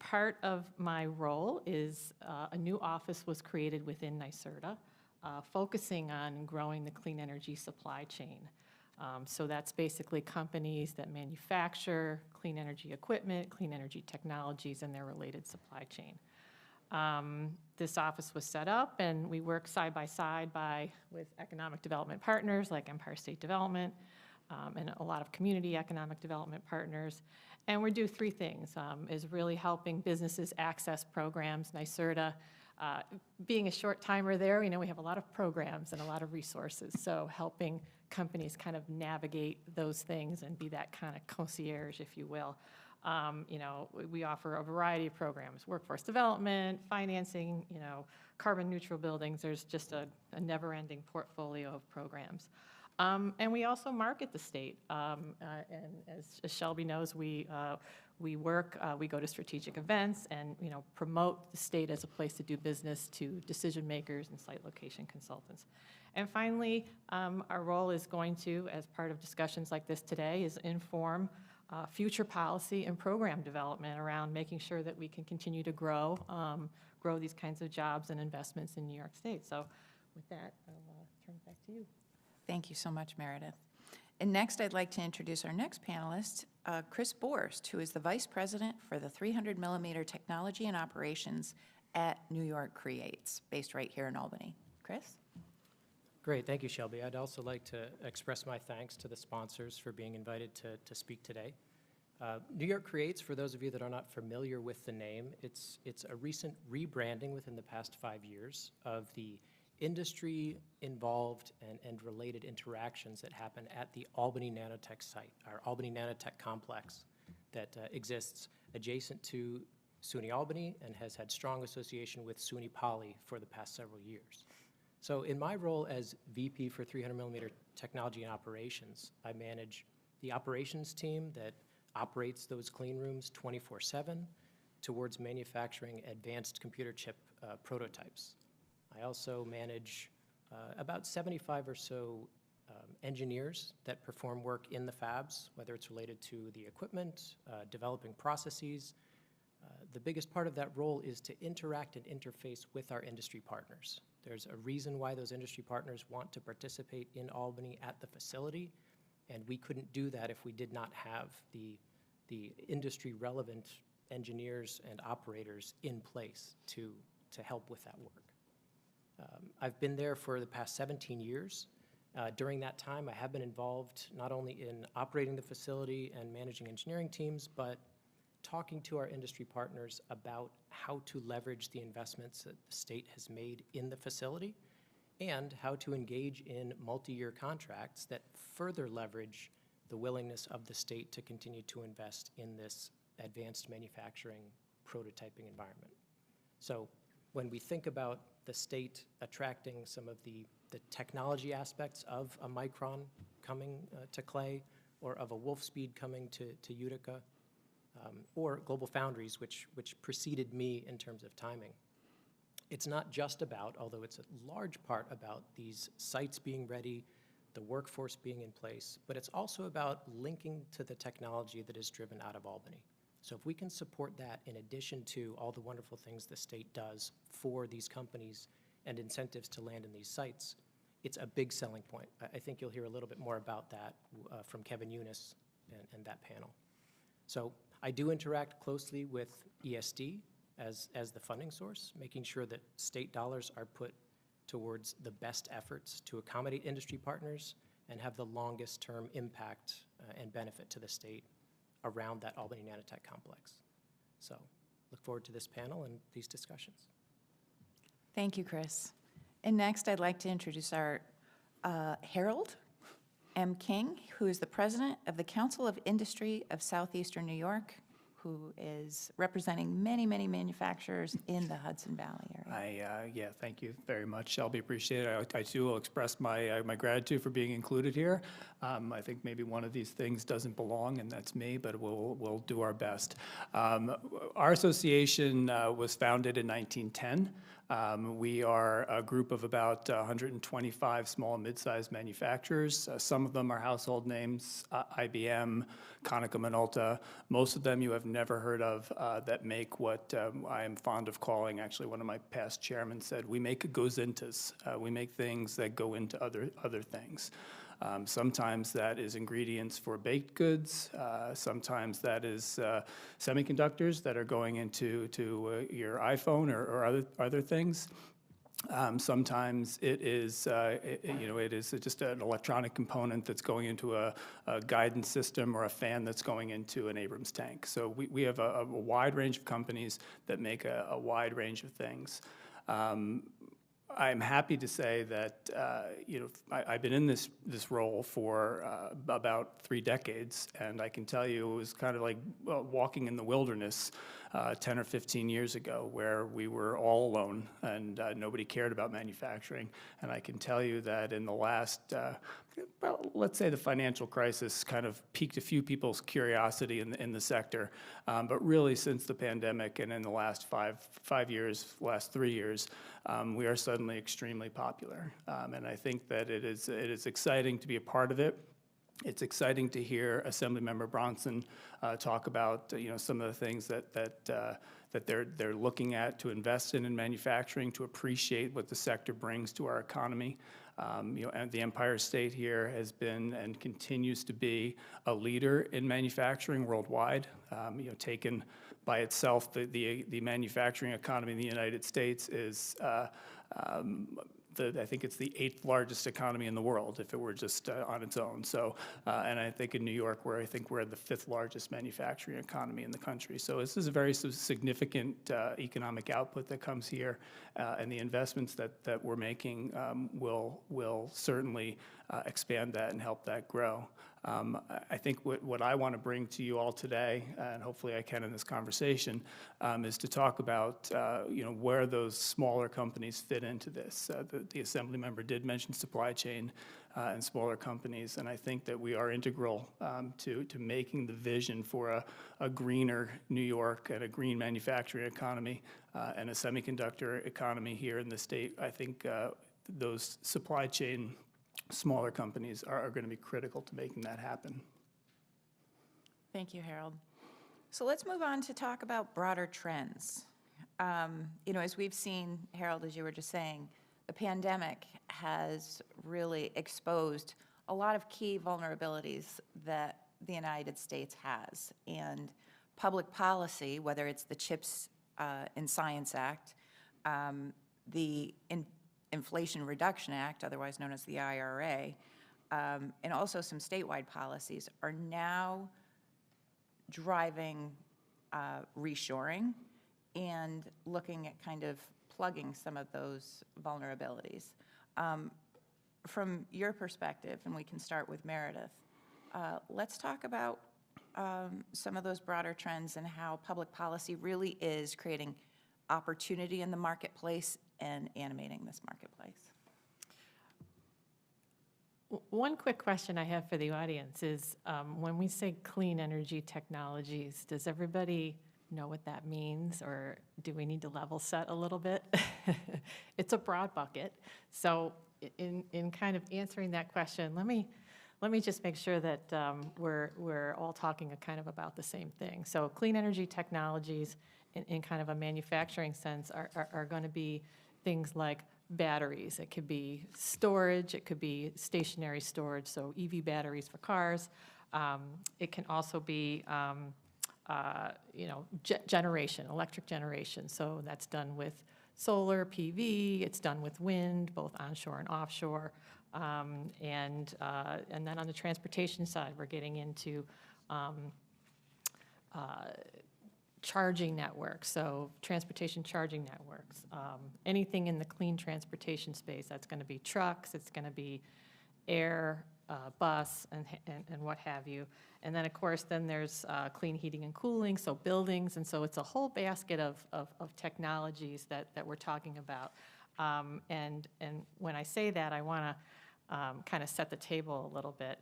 Part of my role is a new office was created within NYSERDA, focusing on growing the clean energy supply chain. So that's basically companies that manufacture clean energy equipment, clean energy technologies, and their related supply chain. This office was set up, and we work side by side with economic development partners like Empire State Development and a lot of community economic development partners. And we do three things, is really helping businesses access programs. NYSERDA, being a short timer there, we have a lot of programs and a lot of resources, so helping companies kind of navigate those things and be that kind of concierge, if you will. We offer a variety of programs, workforce development, financing, carbon neutral buildings. There's just a never-ending portfolio of programs. And we also market the state. And as Shelby knows, we go to strategic events and promote the state as a place to do business to decision makers and site location consultants. And finally, our role is going to, as part of discussions like this today, is inform future policy and program development around making sure that we can continue to grow these kinds of jobs and investments in New York State. So with that, I'll turn it back to you. Thank you so much, Merideth. And next, I'd like to introduce our next panelist, Chris Borst, who is the Vice President for the 300 millimeter Technology and Operations at New York Creates, based right here in Albany. Chris? Great, thank you, Shelby. I'd also like to express my thanks to the sponsors for being invited to speak today. New York Creates, for those of you that are not familiar with the name, it's a recent rebranding within the past 5 years of the industry-involved and related interactions that happen at the Albany Nanotech site, our Albany Nanotech complex that exists adjacent to SUNY Albany and has had strong association with SUNY Poly for the past several years. So in my role as VP for 300 millimeter Technology and Operations, I manage the operations team that operates those clean rooms 24/7 towards manufacturing advanced computer chip prototypes. I also manage about 75 or so engineers that perform work in the fabs, whether it's related to the equipment, developing processes, the biggest part of that role is to interact and interface with our industry partners. There's a reason why those industry partners want to participate in Albany at the facility, and we couldn't do that if we did not have the industry-relevant engineers and operators in place to help with that work. I've been there for the past 17 years. During that time, I have been involved not only in operating the facility and managing engineering teams, but talking to our industry partners about how to leverage the investments that the state has made in the facility and how to engage in multi-year contracts that further leverage the willingness of the state to continue to invest in this advanced manufacturing prototyping environment. So when we think about the state attracting some of the technology aspects of a Micron coming to Clay, or of a Wolfspeed coming to Utica, or Global Foundries, which preceded me in terms of timing. It's not just about, although it's a large part about these sites being ready, the workforce being in place, but it's also about linking to the technology that is driven out of Albany. So if we can support that in addition to all the wonderful things the state does for these companies and incentives to land in these sites, it's a big selling point. I think you'll hear a little bit more about that from Kevin Eunice and that panel. So I do interact closely with ESD as the funding source, making sure that state dollars are put towards the best efforts to accommodate industry partners and have the longest term impact and benefit to the state around that Albany Nanotech complex. So look forward to this panel and these discussions. Thank you, Chris. And next, I'd like to introduce our Harold M. King, who is the president of the Council of Industry of Southeastern New York, who is representing many, many manufacturers in the Hudson Valley area. Yeah, thank you very much, Shelby. Appreciate it. I too will express my gratitude for being included here. I think maybe one of these things doesn't belong, and that's me, but we'll do our best. Our association was founded in 1910. We are a group of about 125 small and mid-sized manufacturers. Some of them are household names, IBM, Konica Minolta. Most of them you have never heard of that make what I am fond of calling, actually one of my past chairmen said, we make goes-intos. We make things that go into other things. Sometimes that is ingredients for baked goods. Sometimes that is semiconductors that are going into your iPhone or other things. Sometimes it is, it is just an electronic component that's going into a guidance system or a fan that's going into an Abrams tank. So we have a wide range of companies that make a wide range of things. I'm happy to say that I've been in this role for about 3 decades, and I can tell you it was kind of like walking in the wilderness 10 or 15 years ago, where we were all alone and nobody cared about manufacturing. And I can tell you that in the last, well, let's say the financial crisis kind of piqued a few people's curiosity in the sector, but really since the pandemic and in the last five years, last 3 years, we are suddenly extremely popular. And I think that it is exciting to be a part of it. It's exciting to hear Assemblymember Bronson talk about some of the things that they're looking at to invest in manufacturing, to appreciate what the sector brings to our economy. And the Empire State here has been and continues to be a leader in manufacturing worldwide. Taken by itself, the manufacturing economy in the United States is I think it's the 8th largest economy in the world if it were just on its own. So, and I think in New York, where I think we're the 5th largest manufacturing economy in the country. So this is a very significant economic output that comes here, and the investments that we're making will certainly expand that and help that grow. I think what I want to bring to you all today, and hopefully I can in this conversation, is to talk about where those smaller companies fit into this. The Assembly member did mention supply chain and smaller companies, and I think that we are integral to making the vision for a greener New York and a green manufacturing economy and a semiconductor economy here in the state. I think those supply chain smaller companies are going to be critical to making that happen. Thank you, Harold. So let's move on to talk about broader trends. You know, as we've seen, Harold, as you were just saying, the pandemic has really exposed a lot of key vulnerabilities that the United States has. And public policy, whether it's the CHIPS and Science Act, the Inflation Reduction Act, otherwise known as the IRA, and also some statewide policies, are now driving reshoring and looking at kind of plugging some of those vulnerabilities. From your perspective, and we can start with Merideth, let's talk about some of those broader trends and how public policy really is creating opportunity in the marketplace and animating this marketplace. One quick question I have for the audience is, when we say clean energy technologies, does everybody know what that means, or do we need to level set a little bit? It's a broad bucket. So in kind of answering that question, let me just make sure that we're all talking kind of about the same thing. So clean energy technologies in kind of a manufacturing sense are going to be things like batteries. It could be storage, it could be stationary storage, so EV batteries for cars. It can also be generation, electric generation. So that's done with solar, PV, it's done with wind, both onshore and offshore. And then on the transportation side, we're getting into charging networks, so transportation charging networks. Anything in the clean transportation space, that's going to be trucks, it's going to be air, bus, and what have you. And then, of course, then there's clean heating and cooling, so buildings, and so it's a whole basket of technologies that we're talking about. And when I say that, I want to kind of set the table a little bit.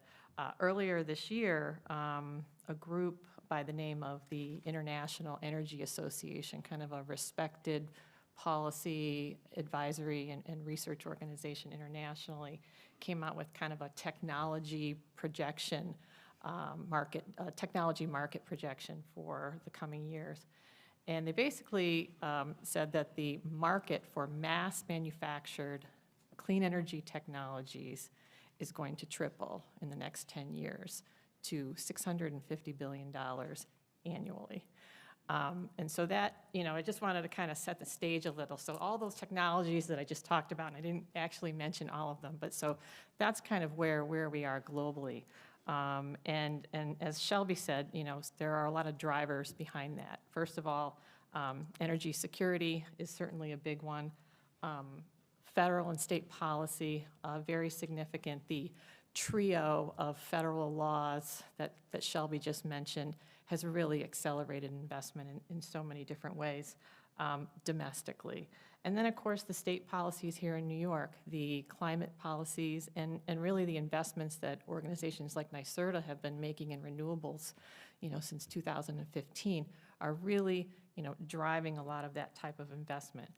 Earlier this year, a group by the name of the International Energy Association, kind of a respected policy advisory and research organization internationally, came out with kind of a technology projection technology market projection for the coming years. And they basically said that the market for mass manufactured clean energy technologies is going to triple in the next 10 years to $650 billion annually. And so that, I just wanted to kind of set the stage a little. So all those technologies that I just talked about, and I didn't actually mention all of them, but so that's kind of where we are globally. And as Shelby said, there are a lot of drivers behind that. First of all, energy security is certainly a big one. Federal and state policy, very significant. The trio of federal laws that Shelby just mentioned has really accelerated investment in so many different ways domestically. And then, of course, the state policies here in New York, the climate policies, and really the investments that organizations like NYSERDA have been making in renewables, since 2015, are really, driving a lot of that type of investment.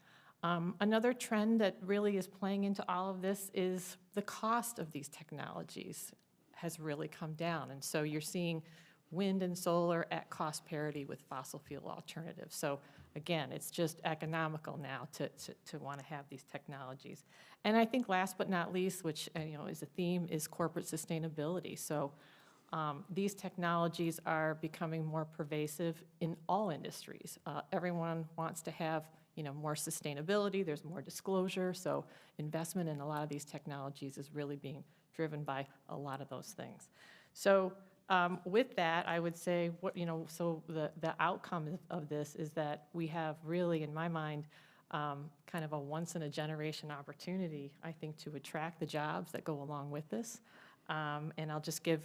Another trend that really is playing into all of this is the cost of these technologies has really come down. And so you're seeing wind and solar at cost parity with fossil fuel alternatives. So again, it's just economical now to want to have these technologies. And I think last but not least, which is a theme, is corporate sustainability. So these technologies are becoming more pervasive in all industries. Everyone wants to have more sustainability, there's more disclosure, so investment in a lot of these technologies is really being driven by a lot of those things. So with that, I would say, so the outcome of this is that we have really, in my mind, kind of a once-in-a-generation opportunity, I think, to attract the jobs that go along with this. And I'll just give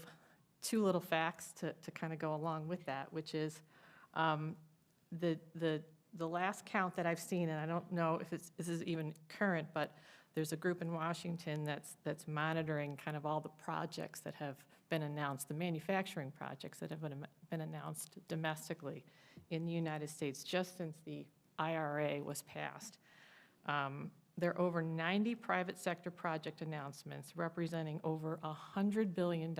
two little facts to kind of go along with that, which is the last count that I've seen, and I don't know if this is even current, but there's a group in Washington that's monitoring kind of all the projects that have been announced, the manufacturing projects that have been announced domestically in the United States just since the IRA was passed. There are over 90 private sector project announcements representing over $100 billion,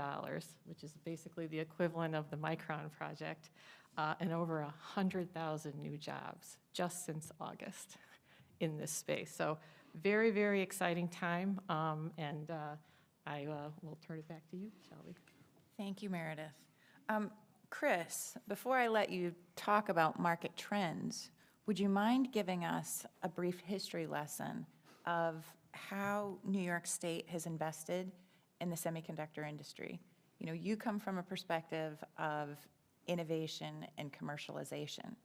which is basically the equivalent of the Micron project, and over 100,000 new jobs just since August in this space. So very, very exciting time, and I will turn it back to you, Shelby. Thank you, Meredith. Chris, before I let you talk about market trends, would you mind giving us a brief history lesson of how New York State has invested in the semiconductor industry? You know, you come from a perspective of innovation and commercialization,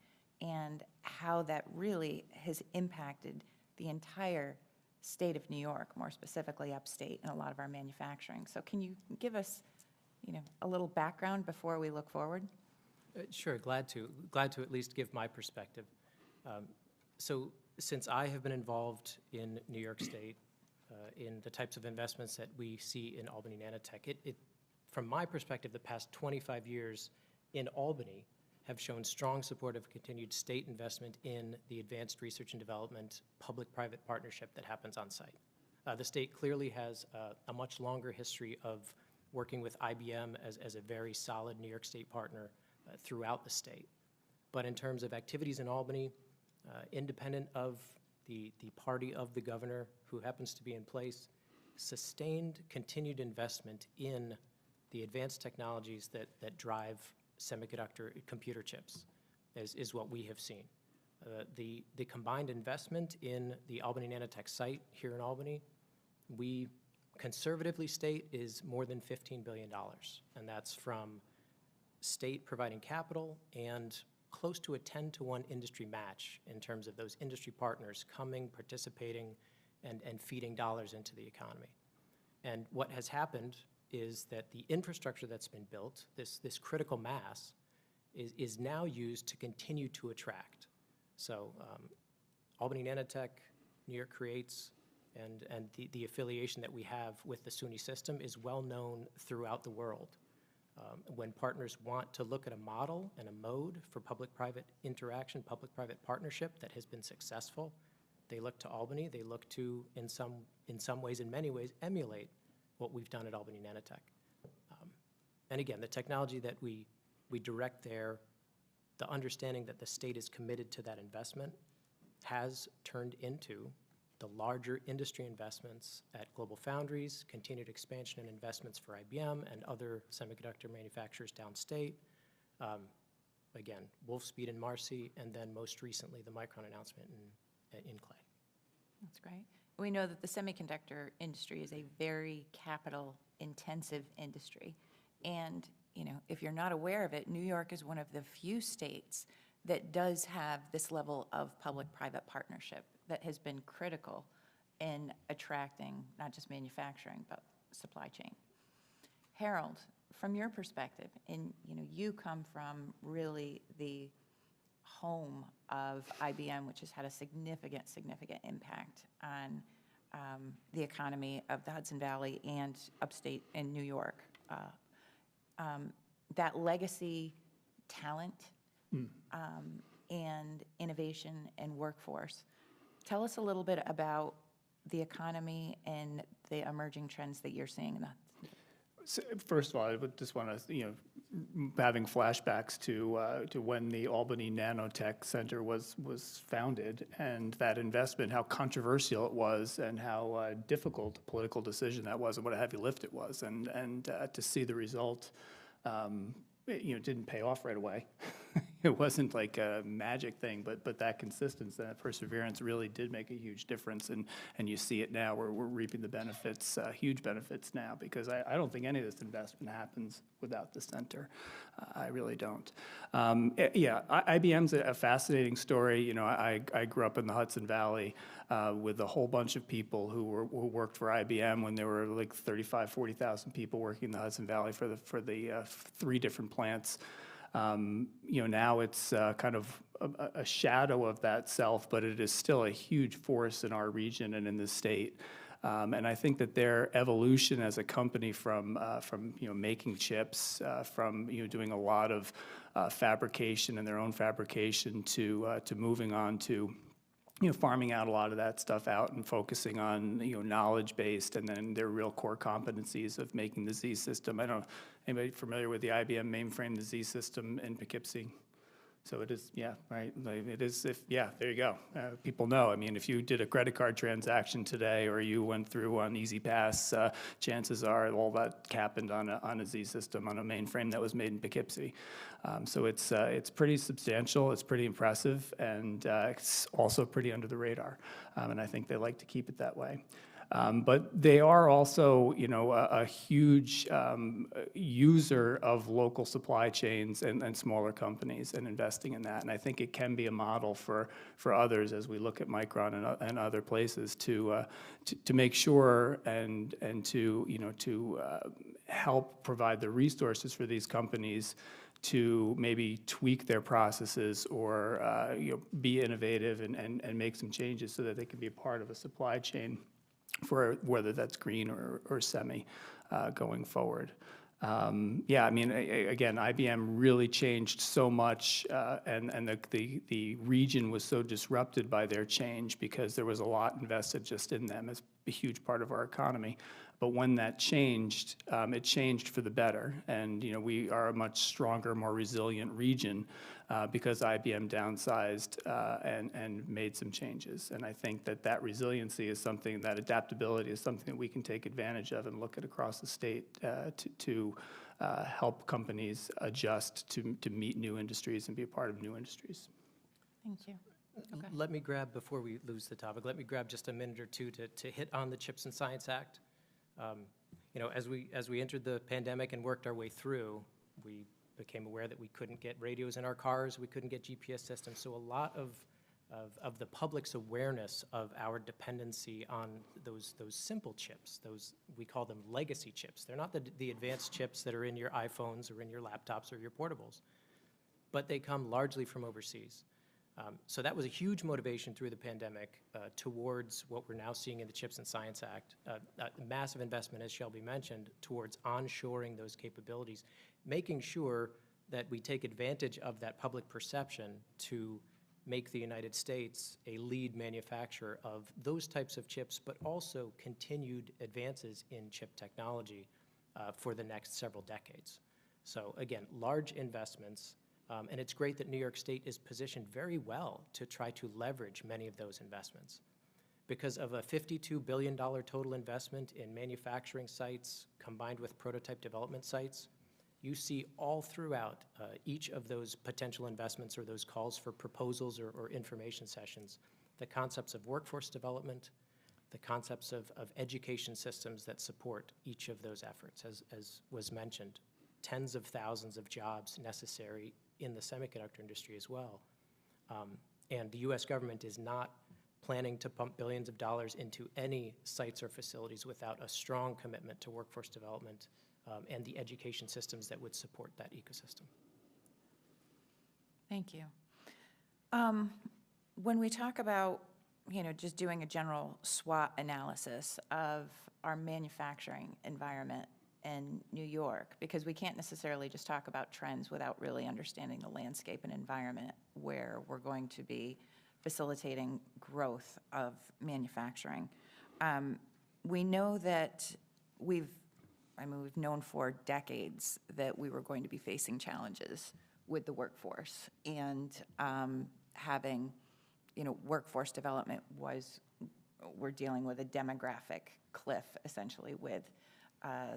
and how that really has impacted the entire state of New York, more specifically upstate, and a lot of our manufacturing. So can you give us, you know, a little background before we look forward? Sure, glad to. Glad to at least give my perspective. So since I have been involved in New York State, in the types of investments that we see in Albany Nanotech, from my perspective, the past 25 years in Albany have shown strong support of continued state investment in the advanced research and development public-private partnership that happens on site. The state clearly has a much longer history of working with IBM as a very solid New York State partner throughout the state. But in terms of activities in Albany, independent of the party of the governor who happens to be in place, sustained continued investment in the advanced technologies that drive semiconductor computer chips is what we have seen. The combined investment in the Albany Nanotech site here in Albany, we conservatively state is more than $15 billion, and that's from state providing capital and close to a 10-to-1 industry match in terms of those industry partners coming, participating, and feeding dollars into the economy. And what has happened is that the infrastructure that's been built, this critical mass, is now used to continue to attract. So Albany Nanotech, New York Creates, and the affiliation that we have with the SUNY system is well known throughout the world. When partners want to look at a model and a mode for public-private interaction, public-private partnership that has been successful, they look to Albany. They look to, in some ways, in many ways, emulate what we've done at Albany Nanotech. And again, the technology that we direct there, the understanding that the state is committed to that investment has turned into the larger industry investments at Global Foundries, continued expansion and investments for IBM and other semiconductor manufacturers downstate. Again, Wolfspeed and Marcy, and then most recently the Micron announcement in Clay. That's great. We know that the semiconductor industry is a very capital-intensive industry. And, you know, if you're not aware of it, New York is one of the few states that does have this level of public-private partnership that has been critical in attracting not just manufacturing, but supply chain. Harold, from your perspective, and, you know, you come from really the home of IBM, which has had a significant impact on the economy of the Hudson Valley and upstate in New York. That legacy talent and innovation and workforce. Tell us a little bit about the economy and the emerging trends that you're seeing in that. So first of all, I would just want to, having flashbacks to when the Albany Nanotech Center was founded, and that investment, how controversial it was, and how difficult a political decision that was, and what a heavy lift it was, and to see the result, it didn't pay off right away. It wasn't like a magic thing, but that consistency, that perseverance really did make a huge difference, and you see it now. We're reaping the benefits, huge benefits now, because I don't think any of this investment happens without the center. I really don't. IBM's a fascinating story. I grew up in the Hudson Valley with a whole bunch of people who worked for IBM when there were like 35,000, 40,000 people working in the Hudson Valley for the 3 different plants. Now it's kind of a shadow of that self, but it is still a huge force in our region and in the state. And I think that their evolution as a company from making chips, from doing a lot of fabrication and their own fabrication to moving on to farming out a lot of that stuff out and focusing on knowledge-based, and then their real core competencies of making the Z system. I don't know, anybody familiar with the IBM mainframe, the Z system in Poughkeepsie? So it is, yeah, right, like, it is, yeah, there you go. People know, I mean, if you did a credit card transaction today, or you went through on Easy Pass, chances are all that happened on a Z system, on a mainframe that was made in Poughkeepsie. So it's pretty substantial, it's pretty impressive, and it's also pretty under the radar. And I think they like to keep it that way. But they are also, you know, a huge user of local supply chains and smaller companies, and investing in that. And I think it can be a model for others, as we look at Micron and other places, to make sure and to, you know, to help provide the resources for these companies to maybe tweak their processes, or you know, be innovative and make some changes so that they can be a part of a supply chain, for whether that's green or semi going forward. Yeah, I mean, again, IBM really changed so much, and the region was so disrupted by their change, because there was a lot invested just in them as a huge part of our economy. But when that changed, it changed for the better. And, you know, we are a much stronger, more resilient region because IBM downsized and made some changes. And I think that resiliency is something, that adaptability is something that we can take advantage of and look at across the state to help companies adjust to meet new industries and be a part of new industries. Thank you. Let me grab, before we lose the topic, let me grab just a minute or two to hit on the CHIPS and Science Act. You know, as we entered the pandemic and worked our way through, we became aware that we couldn't get radios in our cars, we couldn't get GPS systems. So a lot of the public's awareness of our dependency on those simple chips, we call them legacy chips. They're not the advanced chips that are in your iPhones or in your laptops or your portables, but they come largely from overseas. So that was a huge motivation through the pandemic towards what we're now seeing in the CHIPS and Science Act, a massive investment, as Shelby mentioned, towards onshoring those capabilities, making sure that we take advantage of that public perception to make the United States a lead manufacturer of those types of chips, but also continued advances in chip technology for the next several decades. So again, large investments. And it's great that New York State is positioned very well to try to leverage many of those investments. Because of a $52 billion total investment in manufacturing sites combined with prototype development sites, you see all throughout each of those potential investments, or those calls for proposals or information sessions, the concepts of workforce development, the concepts of education systems that support each of those efforts. As was mentioned, tens of thousands of jobs necessary in the semiconductor industry as well. And the US government is not planning to pump billions of dollars into any sites or facilities without a strong commitment to workforce development and the education systems that would support that ecosystem. Thank you. When we talk about, you know, just doing a general SWOT analysis of our manufacturing environment in New York, because we can't necessarily just talk about trends without really understanding the landscape and environment where we're going to be facilitating growth of manufacturing. We know that we've known for decades that we were going to be facing challenges with the workforce, and having, you know, workforce development we're dealing with a demographic cliff, essentially, with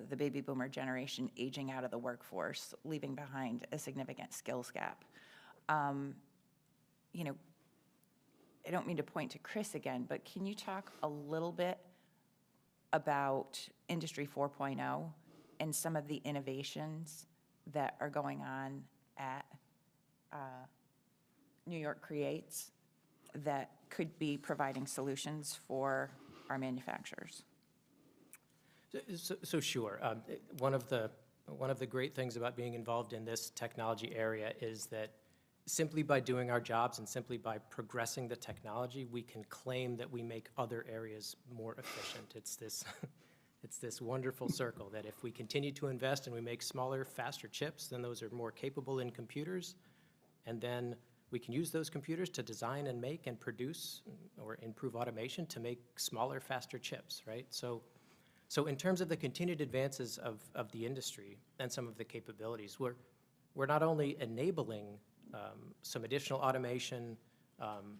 the baby boomer generation aging out of the workforce, leaving behind a significant skills gap. You know, I don't mean to point to Chris again, but can you talk a little bit about Industry 4.0 and some of the innovations that are going on at New York Creates that could be providing solutions for our manufacturers? So sure. One of the great things about being involved in this technology area is that simply by doing our jobs and simply by progressing the technology, we can claim that we make other areas more efficient. It's this wonderful circle that if we continue to invest and we make smaller, faster chips, then those are more capable in computers, and then we can use those computers to design and make and produce or improve automation to make smaller, faster chips, right? So in terms of the continued advances of the industry and some of the capabilities, we're not only enabling some additional automation,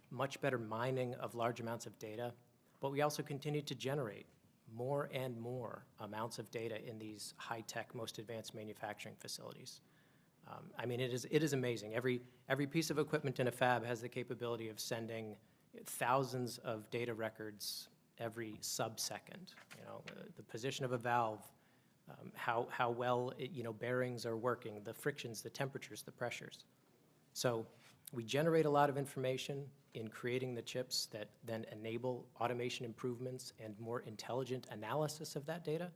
much better mining of large amounts of data, but we also continue to generate more and more amounts of data in these high-tech, most advanced manufacturing facilities. I mean, it is amazing. Every piece of equipment in a fab has the capability of sending thousands of data records every sub-second. You know, the position of a valve, how well bearings are working, the frictions, the temperatures, the pressures. So we generate a lot of information in creating the chips that then enable automation improvements and more intelligent analysis of that data.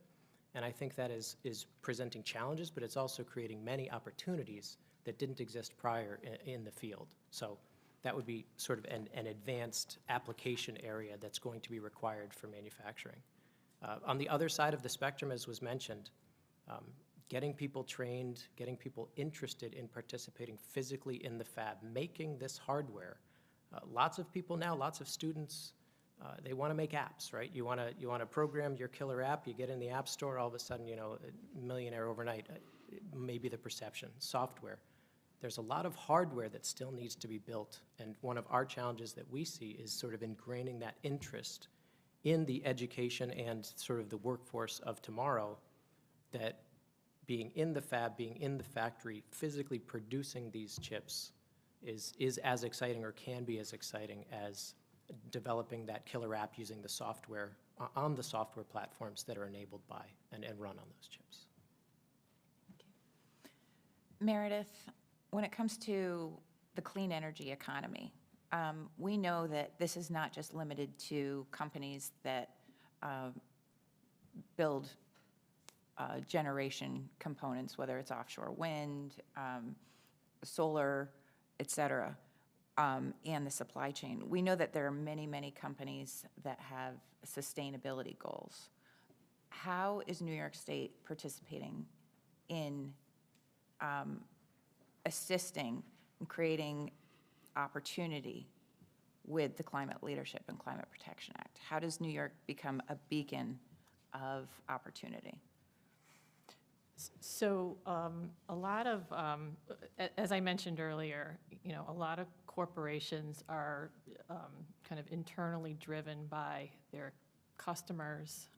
And I think that is presenting challenges, but it's also creating many opportunities that didn't exist prior in the field. So that would be sort of an advanced application area that's going to be required for manufacturing. On the other side of the spectrum, as was mentioned, getting people trained, getting people interested in participating physically in the fab, making this hardware. Lots of people now, lots of students, they want to make apps, right? You want to program your killer app, you get in the app store, all of a sudden, a millionaire overnight. Maybe the perception, software. There's a lot of hardware that still needs to be built, and one of our challenges that we see is sort of ingraining that interest in the education and sort of the workforce of tomorrow, that being in the fab, being in the factory, physically producing these chips is as exciting or can be as exciting as developing that killer app using the software on the software platforms that are enabled by and run on those chips. Meredith, when it comes to the clean energy economy, we know that this is not just limited to companies that build generation components, whether it's offshore wind, solar, et cetera, and the supply chain. We know that there are many, many companies that have sustainability goals. How is New York State participating in assisting in creating opportunity with the Climate Leadership and Climate Protection Act? How does New York become a beacon of opportunity? So a lot of, as I mentioned earlier, a lot of corporations are kind of internally driven by their customers'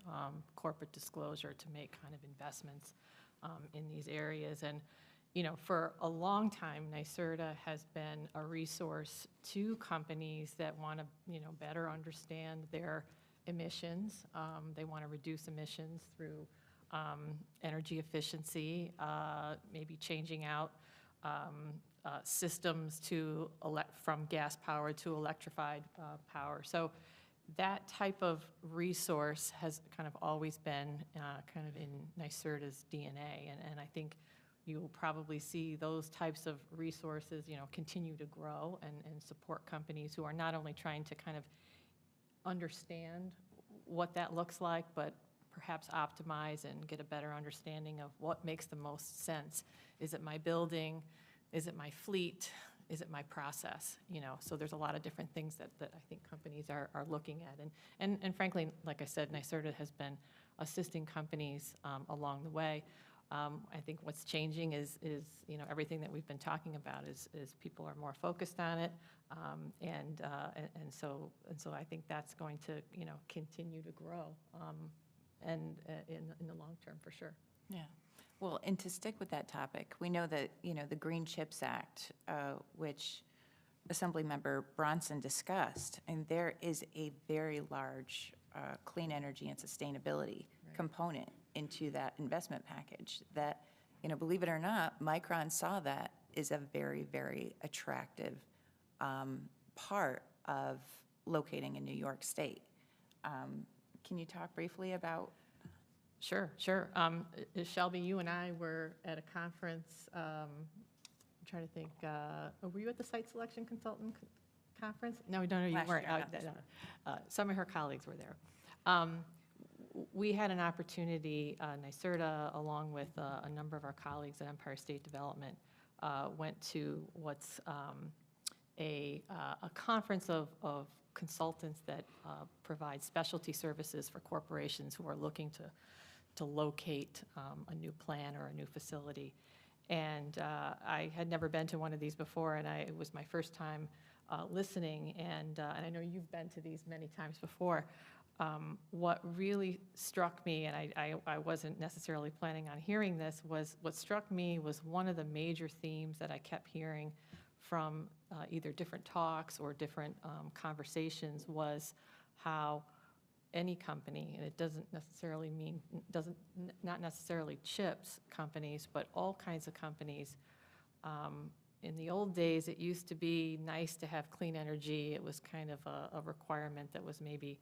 corporate disclosure to make kind of investments in these areas. And, for a long time, NYSERDA has been a resource to companies that want to, better understand their emissions. They want to reduce emissions through energy efficiency, maybe changing out systems from gas power to electrified power. So that type of resource has kind of always been kind of in NYSERDA's DNA, and I think you'll probably see those types of resources, continue to grow and support companies who are not only trying to kind of understand what that looks like, but perhaps optimize and get a better understanding of what makes the most sense. Is it my building? Is it my fleet? Is it my process? So there's a lot of different things that I think companies are looking at. And frankly, like I said, NYSERDA has been assisting companies along the way. I think what's changing is everything that we've been talking about is people are more focused on it, and so I think that's going to continue to grow. And in the long term, for sure. Yeah. Well, and to stick with that topic, we know that, the Green Chips Act, which Assemblymember Bronson discussed, and there is a very large clean energy and sustainability component into that investment package that, believe it or not, Micron saw that is a very, very attractive part of locating in New York State. Can you talk briefly about? Sure. Shelby, you and I were at a conference, I'm trying to think, were you at the Site Selection Consultant Conference? No, you weren't. Some of her colleagues were there. We had an opportunity, NYSERDA, along with a number of our colleagues at Empire State Development, went to what's a conference of consultants that provide specialty services for corporations who are looking to locate a new plant or a new facility. And I had never been to one of these before, and it was my first time listening, and I know you've been to these many times before. What really struck me, and I wasn't necessarily planning on hearing this, was what struck me was one of the major themes that I kept hearing from either different talks or different conversations was how any company, and it doesn't necessarily mean, not necessarily chips companies, but all kinds of companies. In the old days, it used to be nice to have clean energy. It was kind of a requirement that was maybe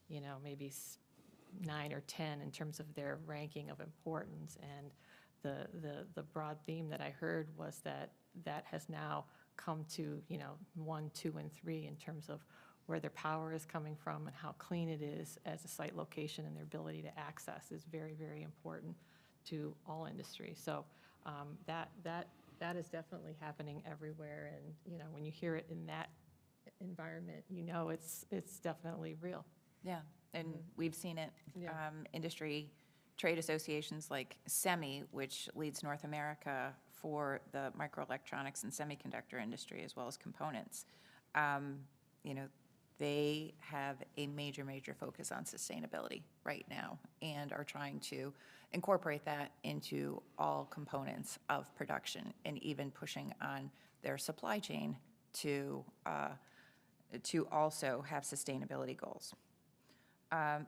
9 or 10 in terms of their ranking of importance. And the broad theme that I heard was that has now come to 1, 2, and 3 in terms of where their power is coming from and how clean it is as a site location, and their ability to access is very, very important to all industry. So that is definitely happening everywhere, and when you hear it in that environment, it's definitely real. Yeah, and we've seen it. Yeah. Industry trade associations like SEMI, which leads North America for the microelectronics and semiconductor industry, as well as components, they have a major, major focus on sustainability right now and are trying to incorporate that into all components of production, and even pushing on their supply chain to also have sustainability goals.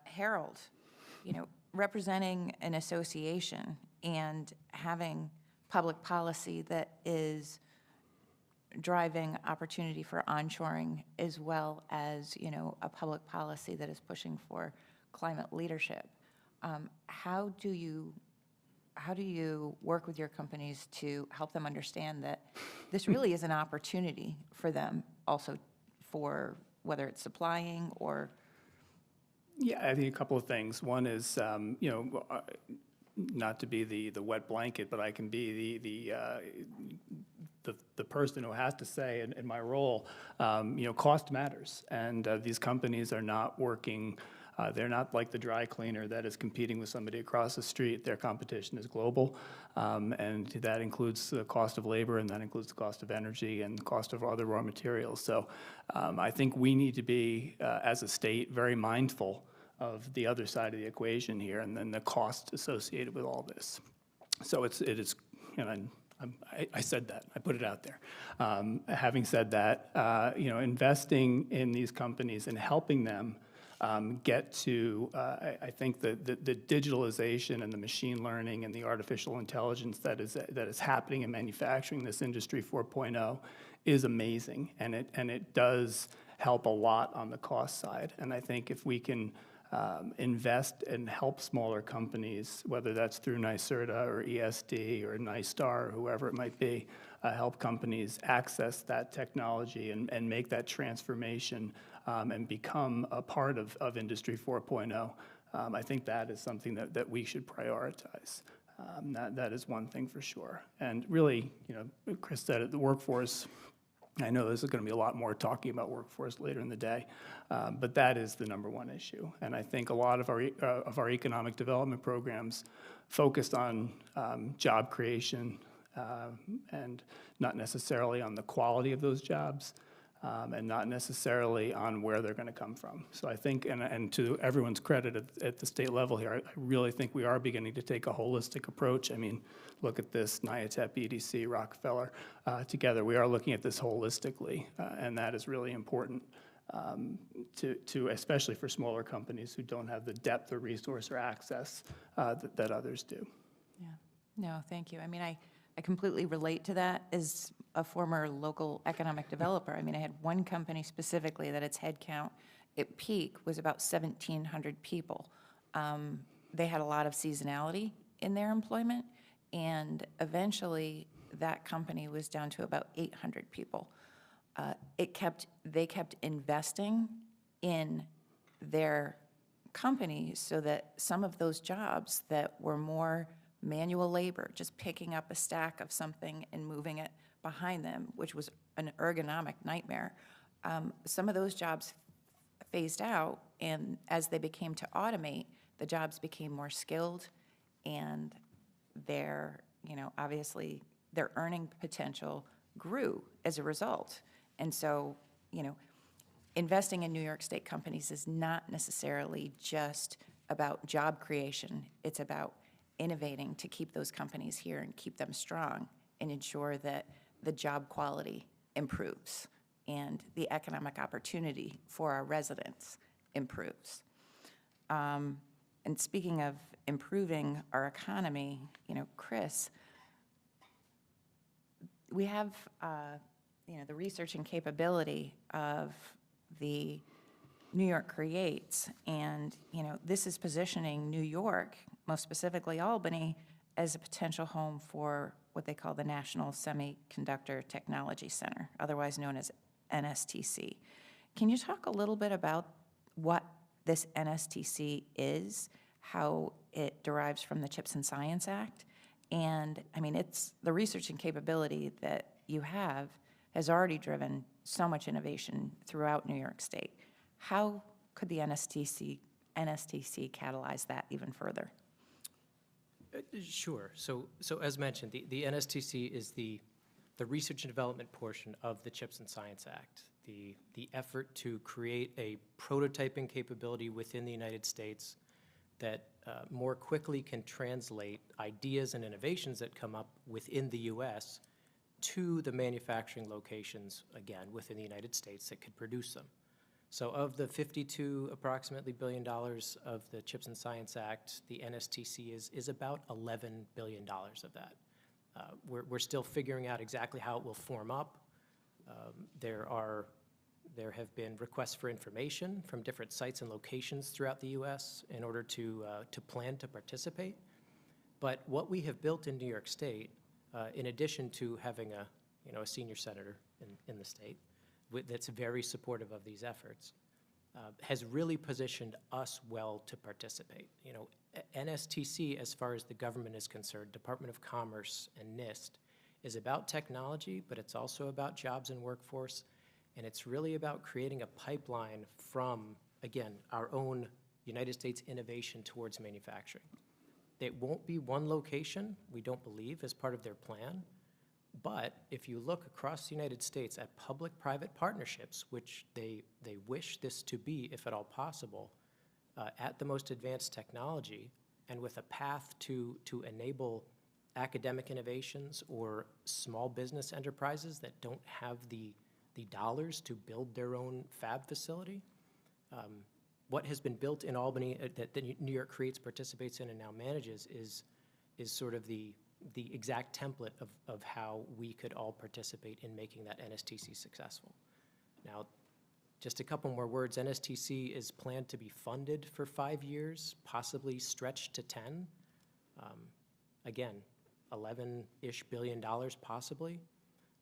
Harold, representing an association and having public policy that is driving opportunity for onshoring, as well as, a public policy that is pushing for climate leadership. How do you work with your companies to help them understand that this really is an opportunity for them also, for whether it's supplying or? Yeah, I think a couple of things. One is, not to be the wet blanket, but I can be the person who has to say in my role, cost matters. And these companies are not working, they're not like the dry cleaner that is competing with somebody across the street. Their competition is global, and that includes the cost of labor, and that includes the cost of energy and the cost of other raw materials. So I think we need to be, as a state, very mindful of the other side of the equation here, and then the cost associated with all this. So it is, I said that, I put it out there. Having said that, investing in these companies and helping them get to, I think the digitalization and the machine learning and the artificial intelligence that is happening in manufacturing, this Industry 4.0, is amazing, and it does help a lot on the cost side. And I think if we can invest and help smaller companies, whether that's through NYSERDA or ESD or NYSTAR or whoever it might be, help companies access that technology and make that transformation and become a part of Industry 4.0. I think that is something that we should prioritize. That is one thing for sure. And really, Chris said it, the workforce, I know there's going to be a lot more talking about workforce later in the day, but that is the number one issue. And I think a lot of our economic development programs focused on job creation and not necessarily on the quality of those jobs, and not necessarily on where they're going to come from. So I think, and to everyone's credit at the state level here, I really think we are beginning to take a holistic approach. I mean, look at this, NYATEP, EDC, Rockefeller, together. We are looking at this holistically, and that is really important to especially for smaller companies who don't have the depth or resource or access that others do. Yeah, no, thank you. I mean, I completely relate to that as a former local economic developer. I mean, I had one company specifically that its headcount at peak was about 1,700 people. They had a lot of seasonality in their employment, and eventually that company was down to about 800 people. They kept investing in their company so that some of those jobs that were more manual labor, just picking up a stack of something and moving it behind them, which was an ergonomic nightmare. Some of those jobs phased out, and as they became to automate, the jobs became more skilled, and obviously their earning potential grew as a result. And so, investing in New York State companies is not necessarily just about job creation. It's about innovating to keep those companies here and keep them strong and ensure that the job quality improves and the economic opportunity for our residents improves. And speaking of improving our economy, Chris, we have, the research and capability of the New York Creates, and, this is positioning New York, most specifically Albany, as a potential home for what they call the National Semiconductor Technology Center, otherwise known as NSTC. Can you talk a little bit about what this NSTC is, how it derives from the CHIPS and Science Act? And, it's the research and capability that you have has already driven so much innovation throughout New York State. How could the NSTC catalyze that even further? Sure. So as mentioned, the NSTC is the research and development portion of the CHIPS and Science Act, the effort to create a prototyping capability within the United States that more quickly can translate ideas and innovations that come up within the U.S. to the manufacturing locations, again, within the United States that could produce them. So of the approximately $52 billion of the CHIPS and Science Act, the NSTC is about $11 billion of that. We're still figuring out exactly how it will form up. There have been requests for information from different sites and locations throughout the U.S. in order to plan to participate. But what we have built in New York State, in addition to having a senior senator in the state that's very supportive of these efforts, has really positioned us well to participate. NSTC, as far as the government is concerned, Department of Commerce and NIST, is about technology, but it's also about jobs and workforce, and it's really about creating a pipeline from, again, our own United States innovation towards manufacturing. It won't be one location, we don't believe, as part of their plan, but if you look across the United States at public-private partnerships, which they wish this to be, if at all possible, at the most advanced technology, and with a path to enable academic innovations or small business enterprises that don't have the dollars to build their own fab facility. What has been built in Albany that New York Creates, participates in, and now manages is sort of the exact template of how we could all participate in making that NSTC successful. Now, just a couple more words. NSTC is planned to be funded for 5 years, possibly stretched to 10. Again, $11-ish billion possibly,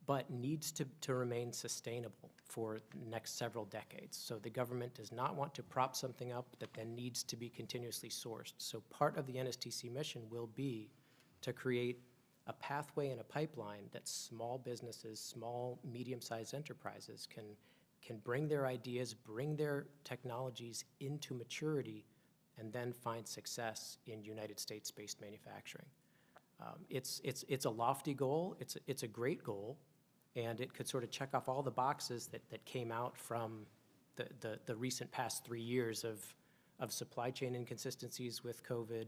but needs to remain sustainable for the next several decades. So the government does not want to prop something up that then needs to be continuously sourced. So part of the NSTC mission will be to create a pathway and a pipeline that small businesses, small, medium-sized enterprises can bring their ideas, bring their technologies into maturity, and then find success in United States-based manufacturing. It's a lofty goal. It's a great goal, and it could sort of check off all the boxes that came out from the recent past 3 years of supply chain inconsistencies with COVID,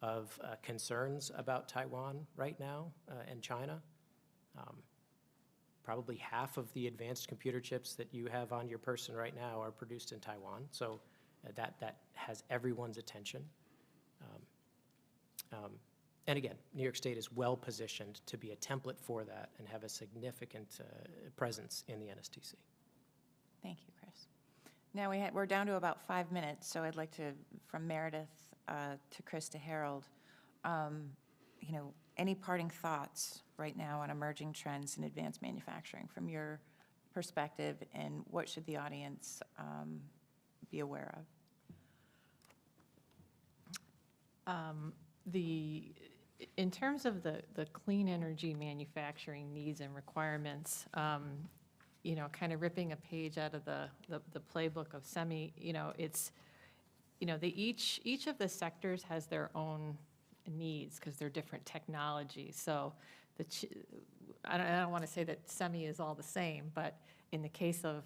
of concerns about Taiwan right now and China. Probably half of the advanced computer chips that you have on your person right now are produced in Taiwan, so that has everyone's attention. And again, New York State is well positioned to be a template for that and have a significant presence in the NSTC. Thank you, Chris. Now we're down to about 5 minutes, so I'd like to, from Merideth to Chris to Harold, any parting thoughts right now on emerging trends in advanced manufacturing from your perspective, and what should the audience be aware of? In terms of the clean energy manufacturing needs and requirements, kind of ripping a page out of the playbook of SEMI, each of the sectors has their own needs because they're different technologies. So I don't want to say that semi is all the same, but in the case of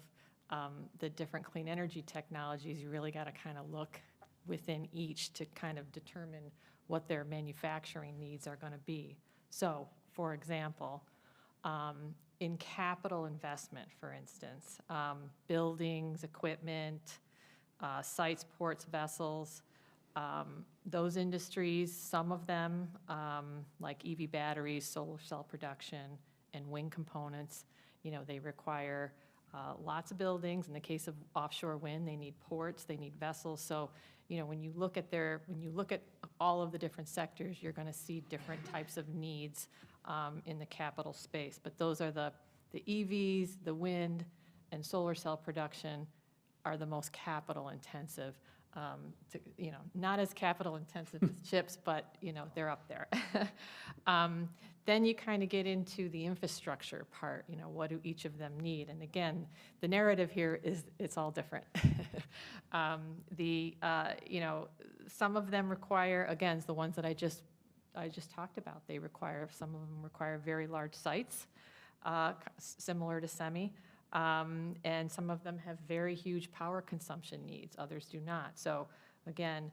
the different clean energy technologies, you really got to kind of look within each to kind of determine what their manufacturing needs are going to be. So, for example, in capital investment, for instance, buildings, equipment, sites, ports, vessels, those industries, some of them, like EV batteries, solar cell production, and wind components, they require lots of buildings. In the case of offshore wind, they need ports, they need vessels. So, when you look at all of the different sectors, you're going to see different types of needs in the capital space. But those are the EVs, the wind, and solar cell production are the most capital intensive. Not as capital intensive as chips, but they're up there. Then you kind of get into the infrastructure part. What do each of them need? And again, the narrative here is it's all different. Some of them require, again, the ones that I just talked about. Some of them require very large sites, similar to semi. And some of them have very huge power consumption needs, others do not. So again,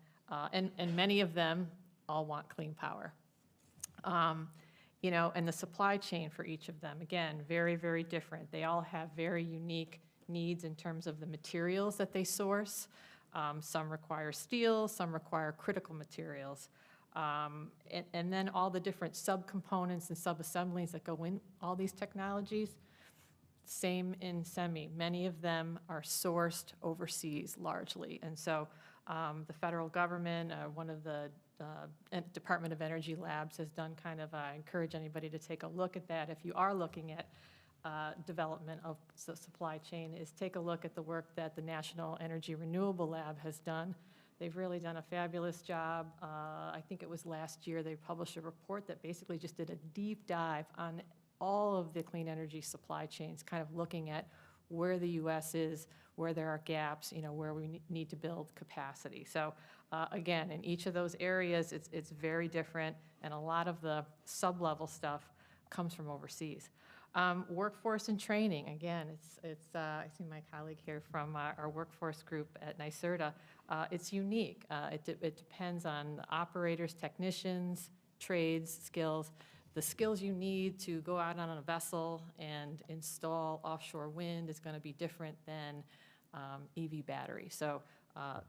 and many of them all want clean power. And the supply chain for each of them, again, very, very different. They all have very unique needs in terms of the materials that they source. Some require steel, some require critical materials. And then all the different subcomponents and subassemblies that go in all these technologies. Same in semi. Many of them are sourced overseas largely. And so the federal government, one of the Department of Energy labs has done kind of, I encourage anybody to take a look at that. If you are looking at development of the supply chain, is take a look at the work that the National Energy Renewable Lab has done. They've really done a fabulous job. I think it was last year they published a report that basically just did a deep dive on all of the clean energy supply chains, kind of looking at where the U.S. is, where there are gaps, where we need to build capacity. So again, in each of those areas, it's very different, and a lot of the sub-level stuff comes from overseas. Workforce and training, again, I see my colleague here from our workforce group at NYSERDA. It's unique. It depends on the operators, technicians, trades, skills. The skills you need to go out on a vessel and install offshore wind is going to be different than EV battery. So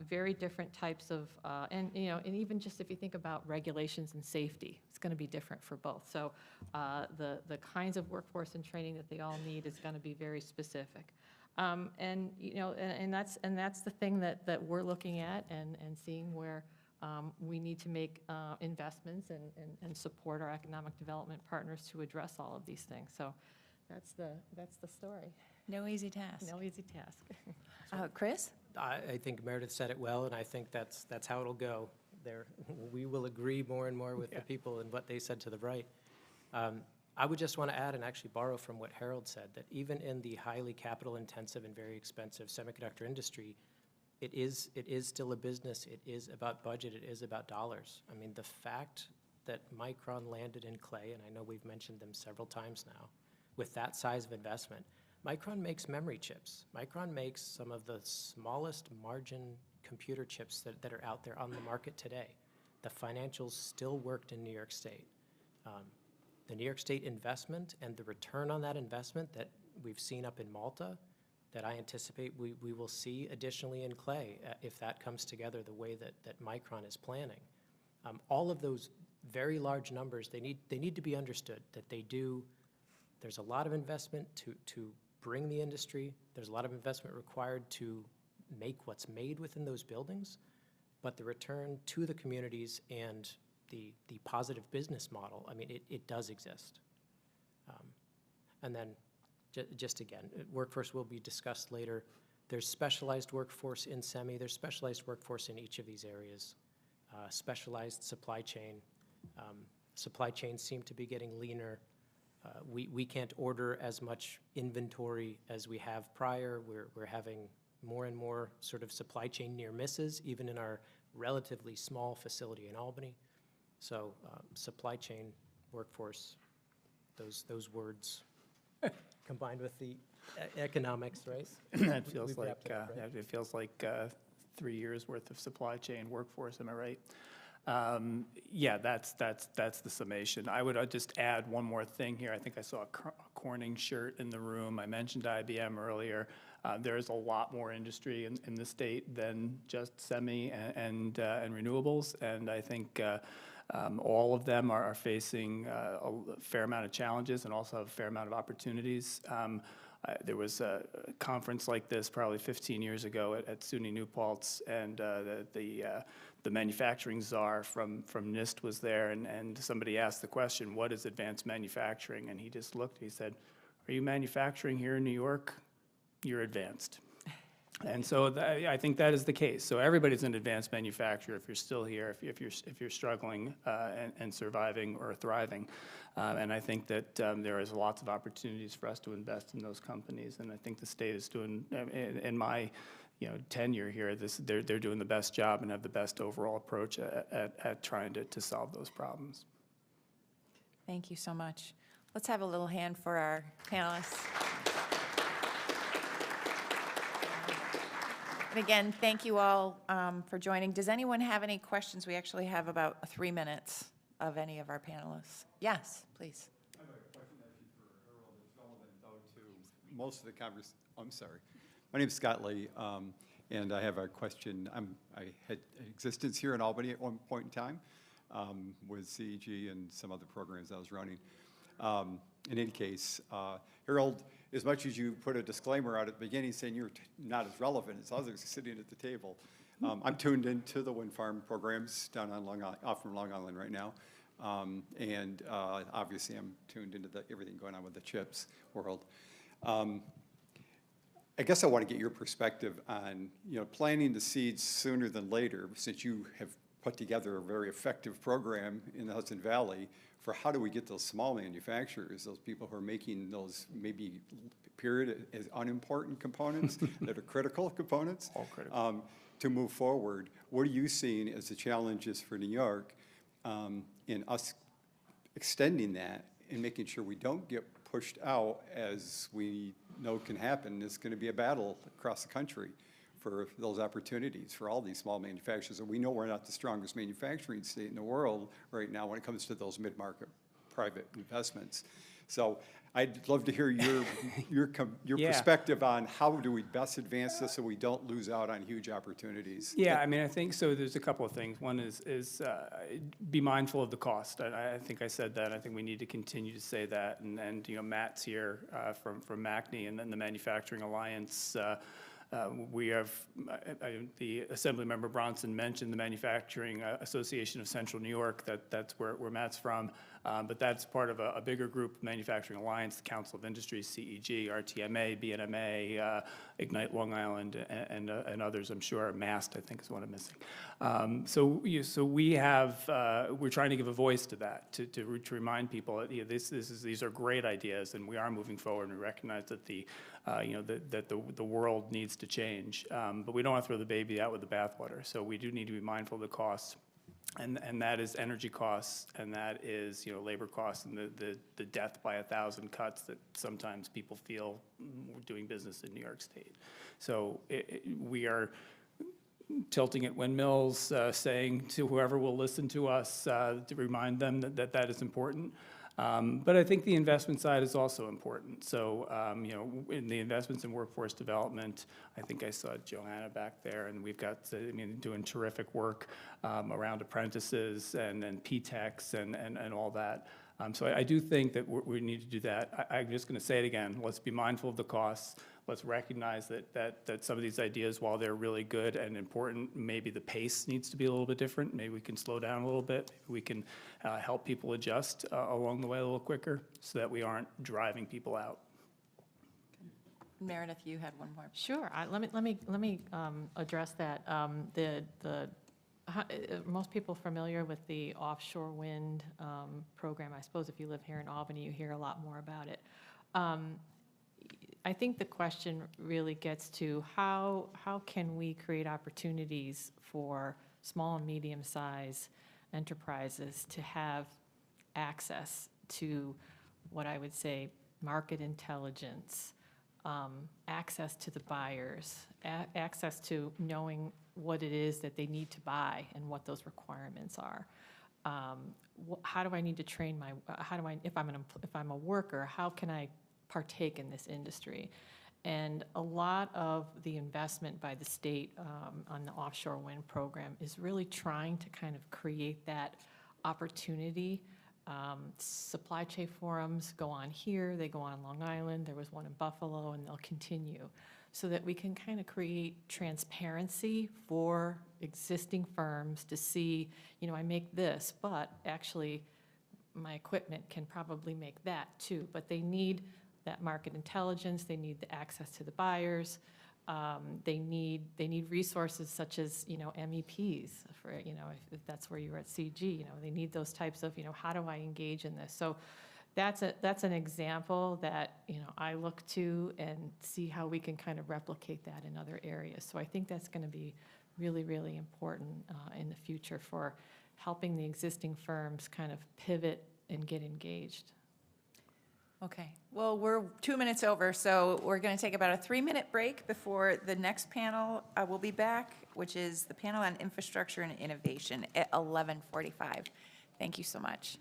very different types of, and even just if you think about regulations and safety, it's going to be different for both. So the kinds of workforce and training that they all need is going to be very specific. And that's the thing that we're looking at and seeing where we need to make investments and support our economic development partners to address all of these things. So that's the story. No easy task. No easy task. Chris? I think Merideth said it well, and I think that's how it'll go. We will agree more and more with the people and what they said to the right. I would just want to add and actually borrow from what Harold said, that even in the highly capital-intensive and very expensive semiconductor industry, it is still a business. It is about budget. It is about dollars. I mean, the fact that Micron landed in Clay, and I know we've mentioned them several times now, with that size of investment, Micron makes memory chips. Micron makes some of the smallest margin computer chips that are out there on the market today. The financials still worked in New York State. The New York State investment and the return on that investment that we've seen up in Malta, that I anticipate we will see additionally in Clay, if that comes together the way that Micron is planning. All of those very large numbers, they need to be understood, that there's a lot of investment to bring the industry, there's a lot of investment required to make what's made within those buildings, but the return to the communities and the positive business model, I mean, it does exist. And then, just again, workforce will be discussed later. There's specialized workforce in semi, there's specialized workforce in each of these areas. Specialized supply chain. Supply chains seem to be getting leaner. We can't order as much inventory as we have prior. We're having more and more sort of supply chain near misses, even in our relatively small facility in Albany. So supply chain workforce those words combined with the economics, right? It feels We've like, wrapped it up, right? it feels like 3 years' worth of supply chain workforce, am I right? Yeah, that's the summation. I would just add one more thing here. I think I saw a Corning shirt in the room. I mentioned IBM earlier. There's a lot more industry in the state than just semi and renewables, and I think all of them are facing a fair amount of challenges and also have a fair amount of opportunities. There was a conference like this probably 15 years ago at SUNY New Paltz, and the manufacturing czar from NIST was there, and somebody asked the question, what is advanced manufacturing? And he just looked, he said, are you manufacturing here in New York? You're advanced. And so I think that is the case. So everybody's an advanced manufacturer if you're still here, if you're struggling and surviving or thriving. And I think that there is lots of opportunities for us to invest in those companies. And I think the state is doing, in my tenure here, they're doing the best job and have the best overall approach at trying to solve those problems. Thank you so much. Let's have a little hand for our panelists. And again, thank you all for joining. Does anyone have any questions? We actually have about 3 minutes of any of our panelists. Yes, please. I have a question actually for Harold. It's relevant though to most of the conversation. I'm sorry. My name is Scott Lee, and I have a question. I had existence here in Albany at one point in time with CEG and some other programs I was running. In any case, Harold, as much as you put a disclaimer out at the beginning saying you're not as relevant as others sitting at the table, I'm tuned into the wind farm programs down on off from Long Island right now, and obviously I'm tuned into everything going on with the chips world. I guess I want to get your perspective on planting the seeds sooner than later, since you have put together a very effective program in the Hudson Valley for how do we get those small manufacturers, those people who are making those maybe period as unimportant components that are critical components, All critical. to move forward. What are you seeing as the challenges for New York in us extending that and making sure we don't get pushed out, as we know can happen? It's going to be a battle across the country for those opportunities for all these small manufacturers. And we know we're not the strongest manufacturing state in the world right now when it comes to those mid-market private investments. So I'd love to hear your Yeah. perspective on how do we best advance this so we don't lose out on huge opportunities. Yeah, I mean, I think so. There's a couple of things. One is be mindful of the cost. I think I said that. I think we need to continue to say that. And Matt's here from MACNY and then the Manufacturing Alliance. We have, the Assemblymember Bronson mentioned the Manufacturing Association of Central New York. That's where Matt's from. But that's part of a bigger group, Manufacturing Alliance, the Council of Industries, CEG, RTMA, BNMA, Ignite Long Island, and others, I'm sure. MAST, I think, is one I'm missing. So we have, we're trying to give a voice to that, to remind people that these are great ideas, and we are moving forward, and we recognize that the world needs to change. But we don't want to throw the baby out with the bathwater. So we do need to be mindful of the costs. And that is energy costs, and that is labor costs, and the death by 1,000 cuts that sometimes people feel doing business in New York State. So we are tilting at windmills, saying to whoever will listen to us to remind them that is important. But I think the investment side is also important. So, in the investments in workforce development, I think I saw Joanna back there, and we've got, doing terrific work around apprentices and PTECs and all that. So I do think that we need to do that. I'm just going to say it again. Let's be mindful of the costs. Let's recognize that some of these ideas, while they're really good and important, maybe the pace needs to be a little bit different. Maybe we can slow down a little bit. Maybe we can help people adjust along the way a little quicker so that we aren't driving people out. Meredith, you had one more. Sure. Let me address that. Most people familiar with the offshore wind program. I suppose if you live here in Albany, you hear a lot more about it. I think the question really gets to how can we create opportunities for small and medium-sized enterprises to have access to what I would say, market intelligence, access to the buyers, access to knowing what it is that they need to buy and what those requirements are. How do I need to train my, how do I, if I'm a worker, how can I partake in this industry? And a lot of the investment by the state on the offshore wind program is really trying to kind of create that opportunity. Supply chain forums go on here, they go on Long Island, there was one in Buffalo, and they'll continue, so that we can kind of create transparency for existing firms to see, you know, I make this, but actually my equipment can probably make that too. But they need that market intelligence, they need the access to the buyers, they need resources such as, you know, MEPs for, you know, if that's where you were at CG, you know, they need those types of, you know, how do I engage in this? So that's an example that, you know, I look to and see how we can kind of replicate that in other areas. So I think that's going to be really, really important in the future for helping the existing firms kind of pivot and get engaged. Okay, well, we're 2 minutes over, so we're going to take about a 3-minute break before the next panel will be back, which is the panel on infrastructure and innovation at 11:45. Thank you so much.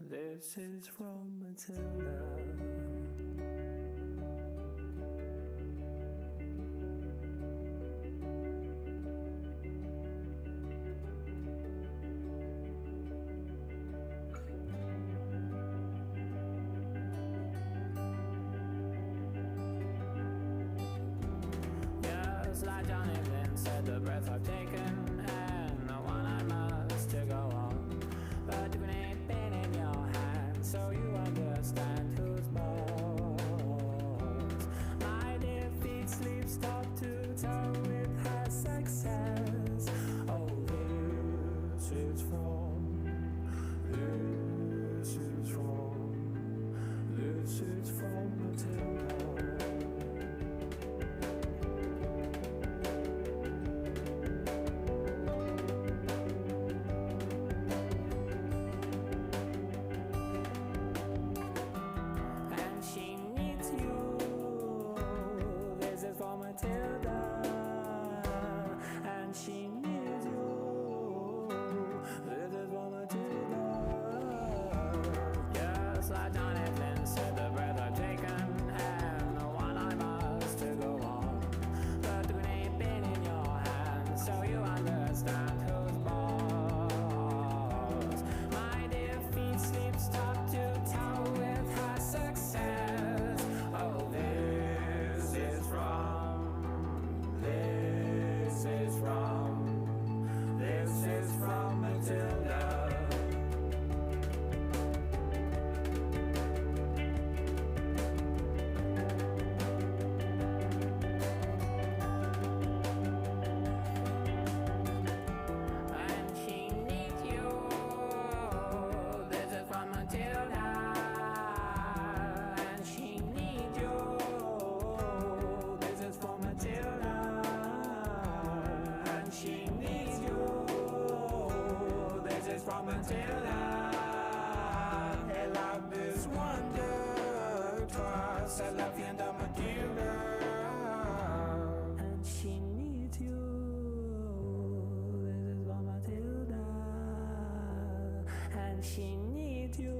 This is from Matilda. Just like Johnny Lynn said, the breath I've taken and the one I must to go on. But you can ain't been in your hand, so you understand who's boss. My defeat sleeps top to toe with her success. Oh, this is from Matilda. Matilda, and she needs you. This is for Matilda. Just like Johnny Flynn said, the breath I've taken and the one I must to go on. But the ain't been in your hand, so you understand who's boss. My defeat sleeps top to toe with her success. Oh, this is from. This is from Matilda. And she needs you. This is from Matilda. And she needs you. This is for Matilda. She needs you. This is from Matilda. Elle a besoin de toi. C'est la fin de Matilda. And she needs you. This is from Matilda. And she needs you.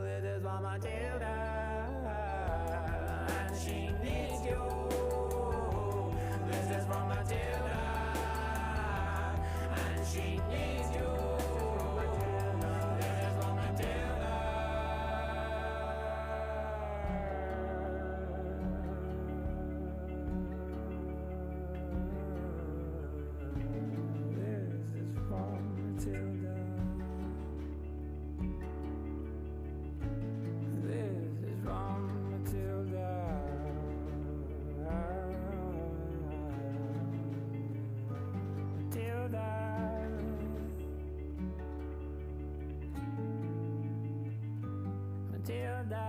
This is from Matilda. And she needs you. This is from Matilda, and she needs you. This is from Matilda. This is from Matilda. This is from Matilda. Matilda.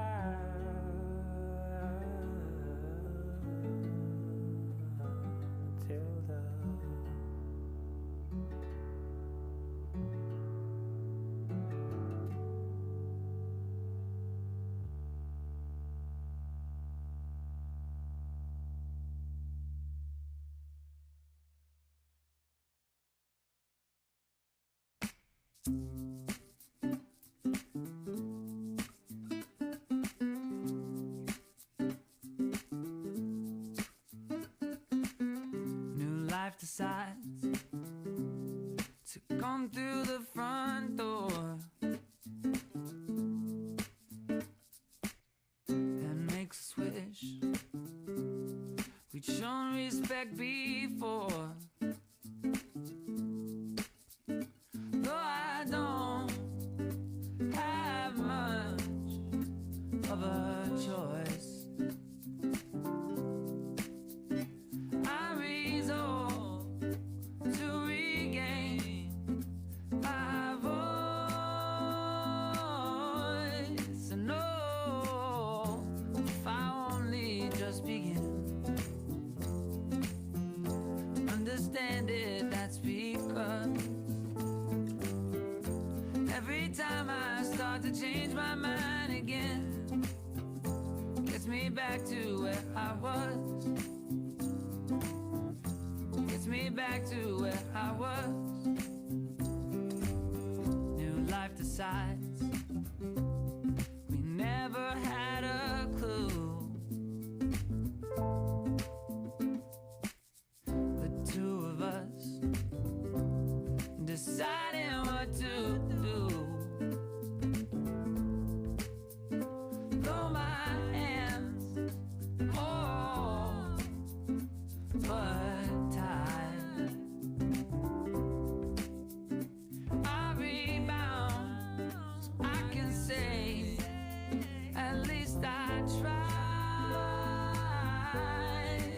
Life decides to come through the front door and make a switch. We'd shown respect before, though I don't have much of a choice. Every time I start to change my mind again, gets me back to where I was. Gets me back to where I was. sides. We never had a clue. The two of us deciding what to do. Throw my hands, oh, but tied. I rebound, so I can say, at least I tried.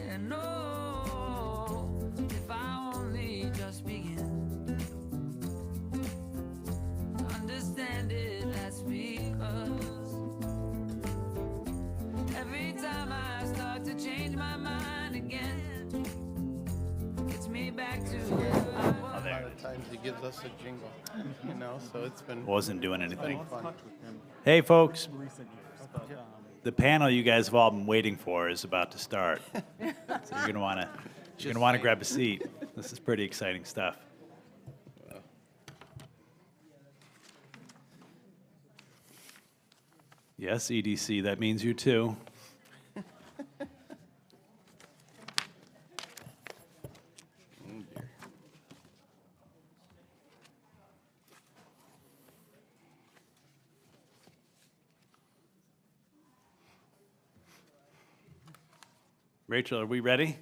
And oh, if I only just begin to understand it, that's because every time I start to change my mind again, gets me back to where I was. A lot of times he gives us a jingle, you know, so it's been Wasn't doing anything. fun. Hey, folks. The panel you guys have all been waiting for is about to start. So you're gonna wanna grab a seat. This is pretty exciting stuff. Yes, EDC, that means you too. Rachel, are we ready?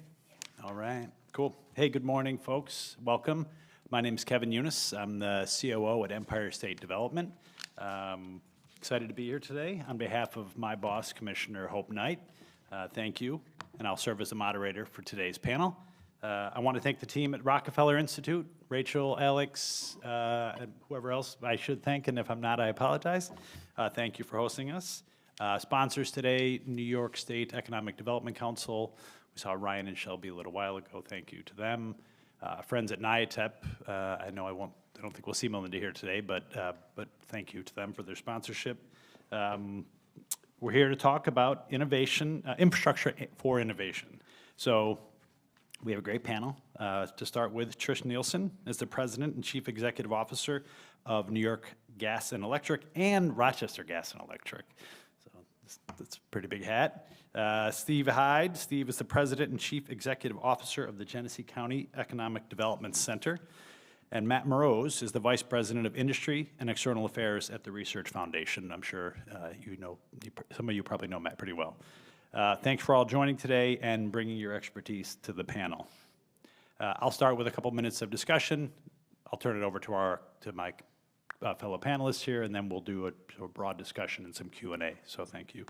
All right, cool. Hey, good morning, folks. Welcome. My name is Kevin Eunice. I'm the COO at Empire State Development. Excited to be here today on behalf of my boss, Commissioner Hope Knight. Thank you, and I'll serve as a moderator for today's panel. I want to thank the team at Rockefeller Institute, Rachel, Alex, and whoever else I should thank, and if I'm not, I apologize. Thank you for hosting us. Sponsors today, New York State Economic Development Council. We saw Ryan and Shelby a little while ago. Thank you to them. Friends at NYATEP. I know I don't think we'll see Melinda here today, but thank you to them for their sponsorship. We're here to talk about innovation, infrastructure for innovation. So we have a great panel. To start with, Trish Nielsen is the President and Chief Executive Officer of New York Gas and Electric and Rochester Gas and Electric. That's a pretty big hat. Steve Hyde. Steve is the President and Chief Executive Officer of the Genesee County Economic Development Center. And Matt Morose is the Vice President of Industry and External Affairs at the Research Foundation. I'm sure some of you probably know Matt pretty well. Thanks for all joining today and bringing your expertise to the panel. I'll start with a couple minutes of discussion. I'll turn it over to my fellow panelists here, and then we'll do a broad discussion and some Q&A, so thank you.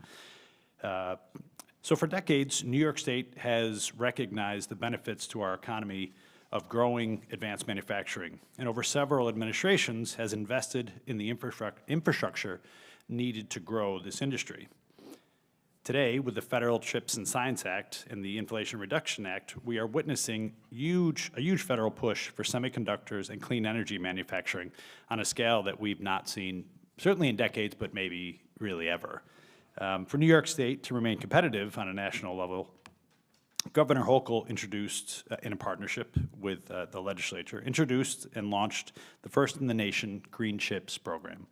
So for decades, New York State has recognized the benefits to our economy of growing advanced manufacturing, and over several administrations has invested in the infrastructure needed to grow this industry. Today, with the Federal CHIPS and Science Act and the Inflation Reduction Act, we are witnessing a huge federal push for semiconductors and clean energy manufacturing on a scale that we've not seen, certainly in decades, but maybe really ever. For New York State to remain competitive on a national level, Governor Hochul introduced, in a partnership with the legislature, introduced and launched the first in the nation Green CHIPS program.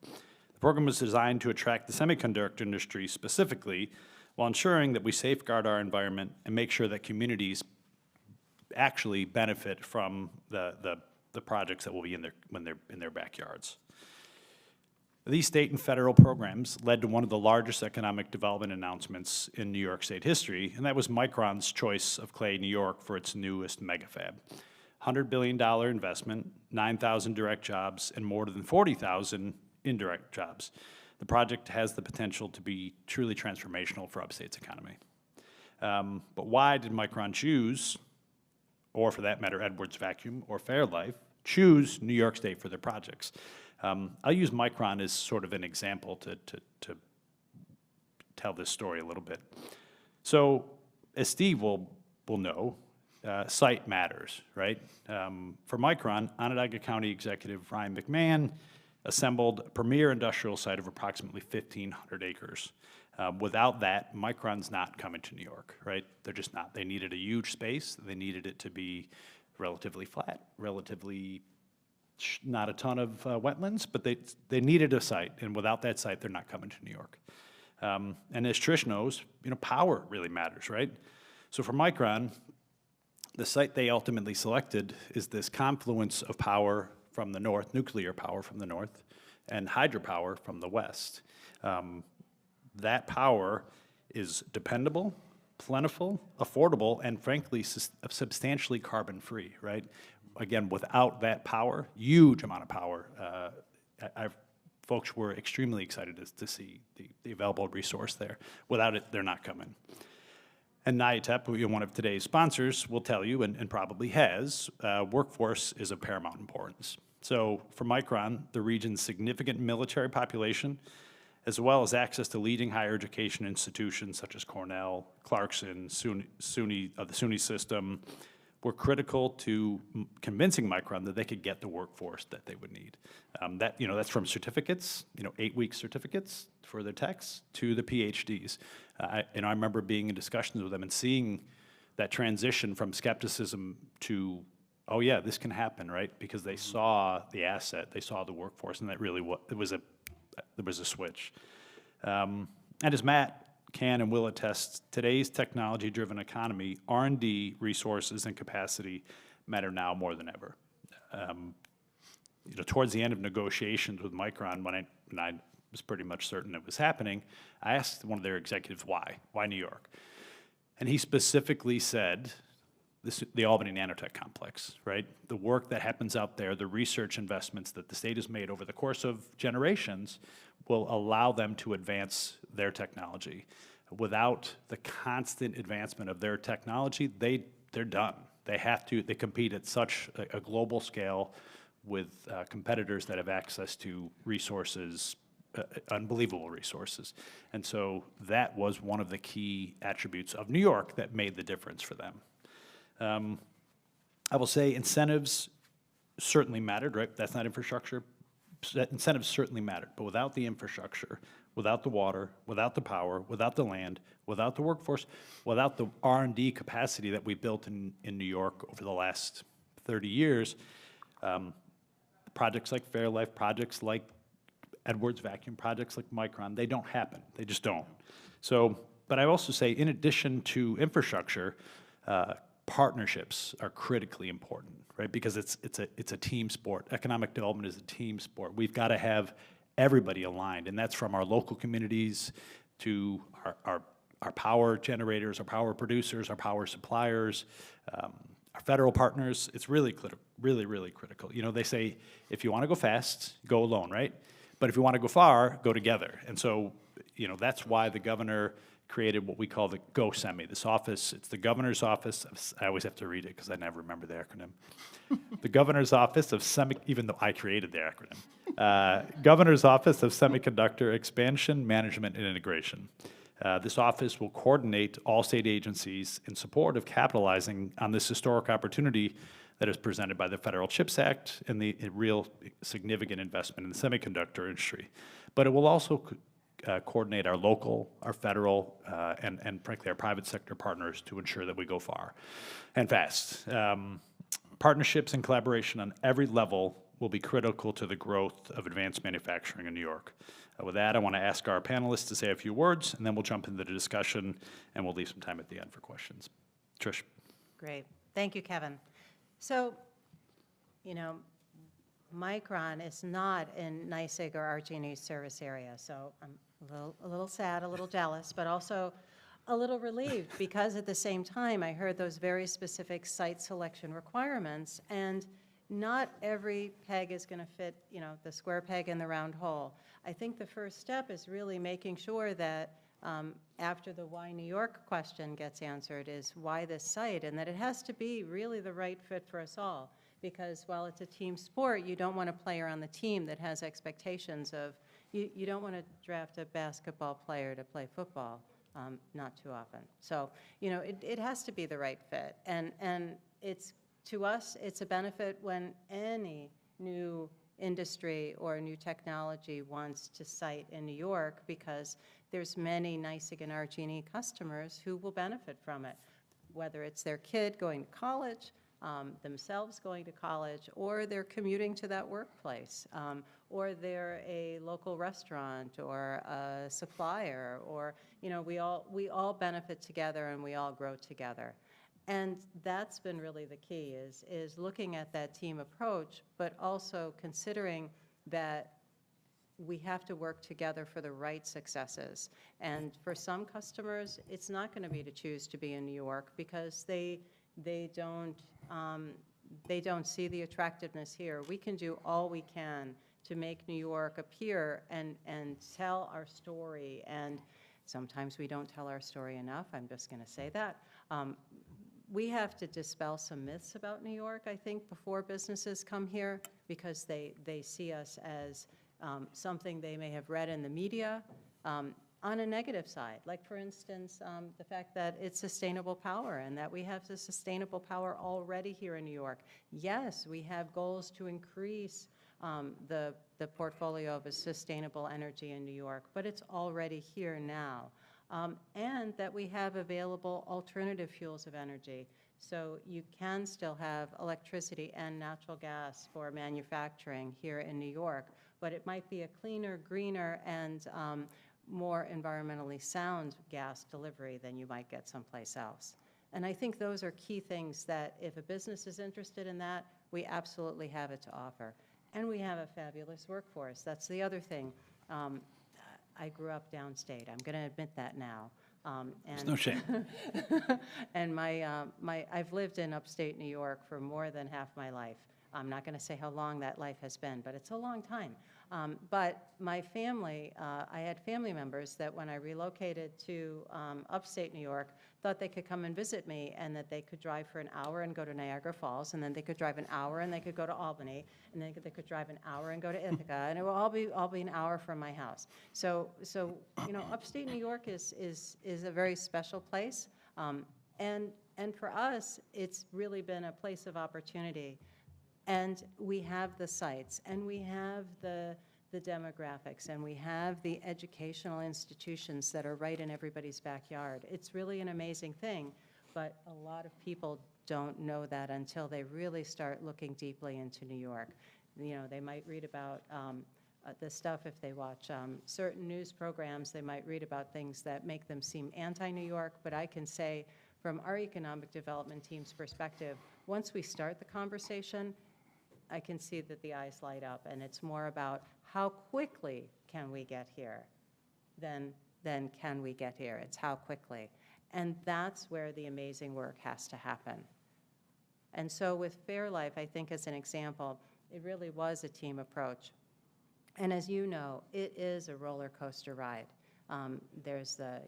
The program was designed to attract the semiconductor industry specifically, while ensuring that we safeguard our environment and make sure that communities actually benefit from the projects that will be when they're in their backyards. These state and federal programs led to one of the largest economic development announcements in New York State history, and that was Micron's choice of Clay, New York for its newest megafab. $100 billion investment, 9,000 direct jobs, and more than 40,000 indirect jobs. The project has the potential to be truly transformational for upstate's economy. But why did Micron choose, or for that matter, Edwards Vacuum or Fairlife, choose New York State for their projects? I'll use Micron as sort of an example to tell this story a little bit. So, as Steve will know, site matters, right? For Micron, Onondaga County Executive Ryan McMahon assembled a premier industrial site of approximately 1,500 acres. Without that, Micron's not coming to New York, right? They're just not. They needed a huge space. They needed it to be relatively flat, relatively not a ton of wetlands, but they needed a site, and without that site, they're not coming to New York. And as Trish knows, power really matters, right? So for Micron, the site they ultimately selected is this confluence of power from the north, nuclear power from the north, and hydropower from the west. That power is dependable, plentiful, affordable, and frankly, substantially carbon-free, right? Again, without that power, huge amount of power, folks were extremely excited to see the available resource there. Without it, they're not coming. And NYATEP, one of today's sponsors, will tell you, and probably has, workforce is of paramount importance. So for Micron, the region's significant military population, as well as access to leading higher education institutions such as Cornell, Clarkson, the SUNY system, were critical to convincing Micron that they could get the workforce that they would need. That's from certificates, 8-week certificates for their techs, to the PhDs. I remember being in discussions with them and seeing that transition from skepticism to, oh yeah, this can happen, right? Because they saw the asset, they saw the workforce, and that really there was a switch. And as Matt can and will attest, today's technology-driven economy, R&D resources and capacity matter now more than ever. Towards the end of negotiations with Micron, when I was pretty much certain it was happening, I asked one of their executives why New York? And he specifically said, the Albany Nanotech Complex, right? The work that happens out there, the research investments that the state has made over the course of generations will allow them to advance their technology. Without the constant advancement of their technology, they're done. They compete at such a global scale with competitors that have access to resources, unbelievable resources. And so that was one of the key attributes of New York that made the difference for them. I will say incentives certainly mattered, right? That's not infrastructure. Incentives certainly mattered, but without the infrastructure, without the water, without the power, without the land, without the workforce, without the R&D capacity that we built in New York over the last 30 years, projects like Fairlife, projects like Edwards Vacuum, projects like Micron, they don't happen. They just don't. So, but I also say, in addition to infrastructure, partnerships are critically important, right? Because it's a team sport. Economic development is a team sport. We've got to have everybody aligned, and that's from our local communities to our power generators, our power producers, our power suppliers, our federal partners. It's really critical. They say if you want to go fast, go alone, right? But if you want to go far, go together. And so, that's why the governor created what we call the GO Semi. This office, it's the governor's office I always have to read it because I never remember the acronym. The governor's office of even though I created the acronym. Governor's Office of Semiconductor Expansion, Management, and Integration. This office will coordinate all state agencies in support of capitalizing on this historic opportunity that is presented by the Federal CHIPS Act and the real significant investment in the semiconductor industry. But it will also coordinate our local, our federal, and frankly our private sector partners to ensure that we go far and fast. Partnerships and collaboration on every level will be critical to the growth of advanced manufacturing in New York. With that, I want to ask our panelists to say a few words, and then we'll jump into the discussion, and we'll leave some time at the end for questions. Trish. Great. Thank you, Kevin. So, Micron is not in NYSEG or RG&E's service area, so I'm a little sad, a little jealous, but also a little relieved because at the same time I heard those very specific site selection requirements, and not every peg is going to fit, the square peg in the round hole. I think the first step is really making sure that after the why New York question gets answered is why this site, and that it has to be really the right fit for us all. Because while it's a team sport, you don't want a player on the team that has expectations of, you don't want to draft a basketball player to play football, not too often. So, it has to be the right fit. And it's, to us, it's a benefit when any new industry or new technology wants to site in New York, because there's many NYSEG and RG&E customers who will benefit from it, whether it's their kid going to college, themselves going to college, or they're commuting to that workplace, or they're a local restaurant or a supplier, or, we all benefit together and we all grow together. And that's been really the key, is looking at that team approach, but also considering that we have to work together for the right successes. And for some customers, it's not going to be to choose to be in New York because they don't see the attractiveness here. We can do all we can to make New York appear and tell our story. And sometimes we don't tell our story enough. I'm just going to say that. We have to dispel some myths about New York, I think, before businesses come here, because they see us as something they may have read in the media on a negative side. Like, for instance, the fact that it's sustainable power and that we have the sustainable power already here in New York. Yes, we have goals to increase the portfolio of a sustainable energy in New York, but it's already here now. And that we have available alternative fuels of energy. So you can still have electricity and natural gas for manufacturing here in New York, but it might be a cleaner, greener, and more environmentally sound gas delivery than you might get someplace else. And I think those are key things that if a business is interested in that, we absolutely have it to offer. And we have a fabulous workforce. That's the other thing. I grew up downstate. I'm going to admit that now. There's no shame. And I've lived in upstate New York for more than half my life. I'm not going to say how long that life has been, but it's a long time. But my family, I had family members that when I relocated to upstate New York, thought they could come and visit me and that they could drive for an hour and go to Niagara Falls, and then they could drive an hour and they could go to Albany, and then they could drive an hour and go to Ithaca, and it will all be an hour from my house. So upstate New York is a very special place, and for us, it's really been a place of opportunity. And we have the sites, and we have the demographics, and we have the educational institutions that are right in everybody's backyard. It's really an amazing thing, but a lot of people don't know that until they really start looking deeply into New York. They might read about the stuff if they watch certain news programs. They might read about things that make them seem anti-New York, but I can say from our economic development team's perspective, once we start the conversation, I can see that the eyes light up, and it's more about how quickly can we get here than can we get here. It's how quickly. And that's where the amazing work has to happen. And so with Fairlife, I think as an example, it really was a team approach. And as you know, it is a roller coaster ride. There's the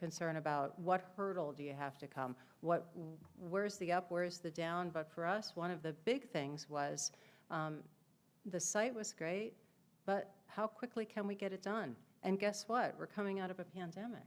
concern about what hurdle do you have to come, where's the up, where's the down. But for us, one of the big things was the site was great, but how quickly can we get it done? And guess what? We're coming out of a pandemic.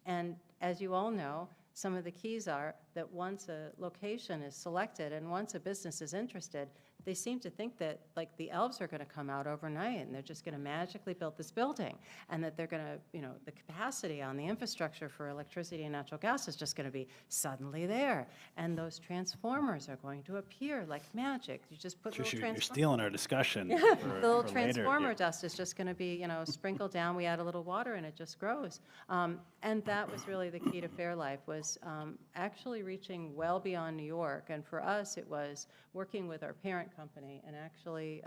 And as you all know, some of the keys are that once a location is selected and once a business is interested, they seem to think that, like, the elves are going to come out overnight and they're just going to magically build this building, and that they're going to, the capacity on the infrastructure for electricity and natural gas is just going to be suddenly there, and those transformers are going to appear like magic. You just put little You're stealing our discussion. For, the little for transformer later. dust is just going to be, sprinkled down. We add a little water and it just grows. And that was really the key to Fairlife, was actually reaching well beyond New York. And for us, it was working with our parent company and actually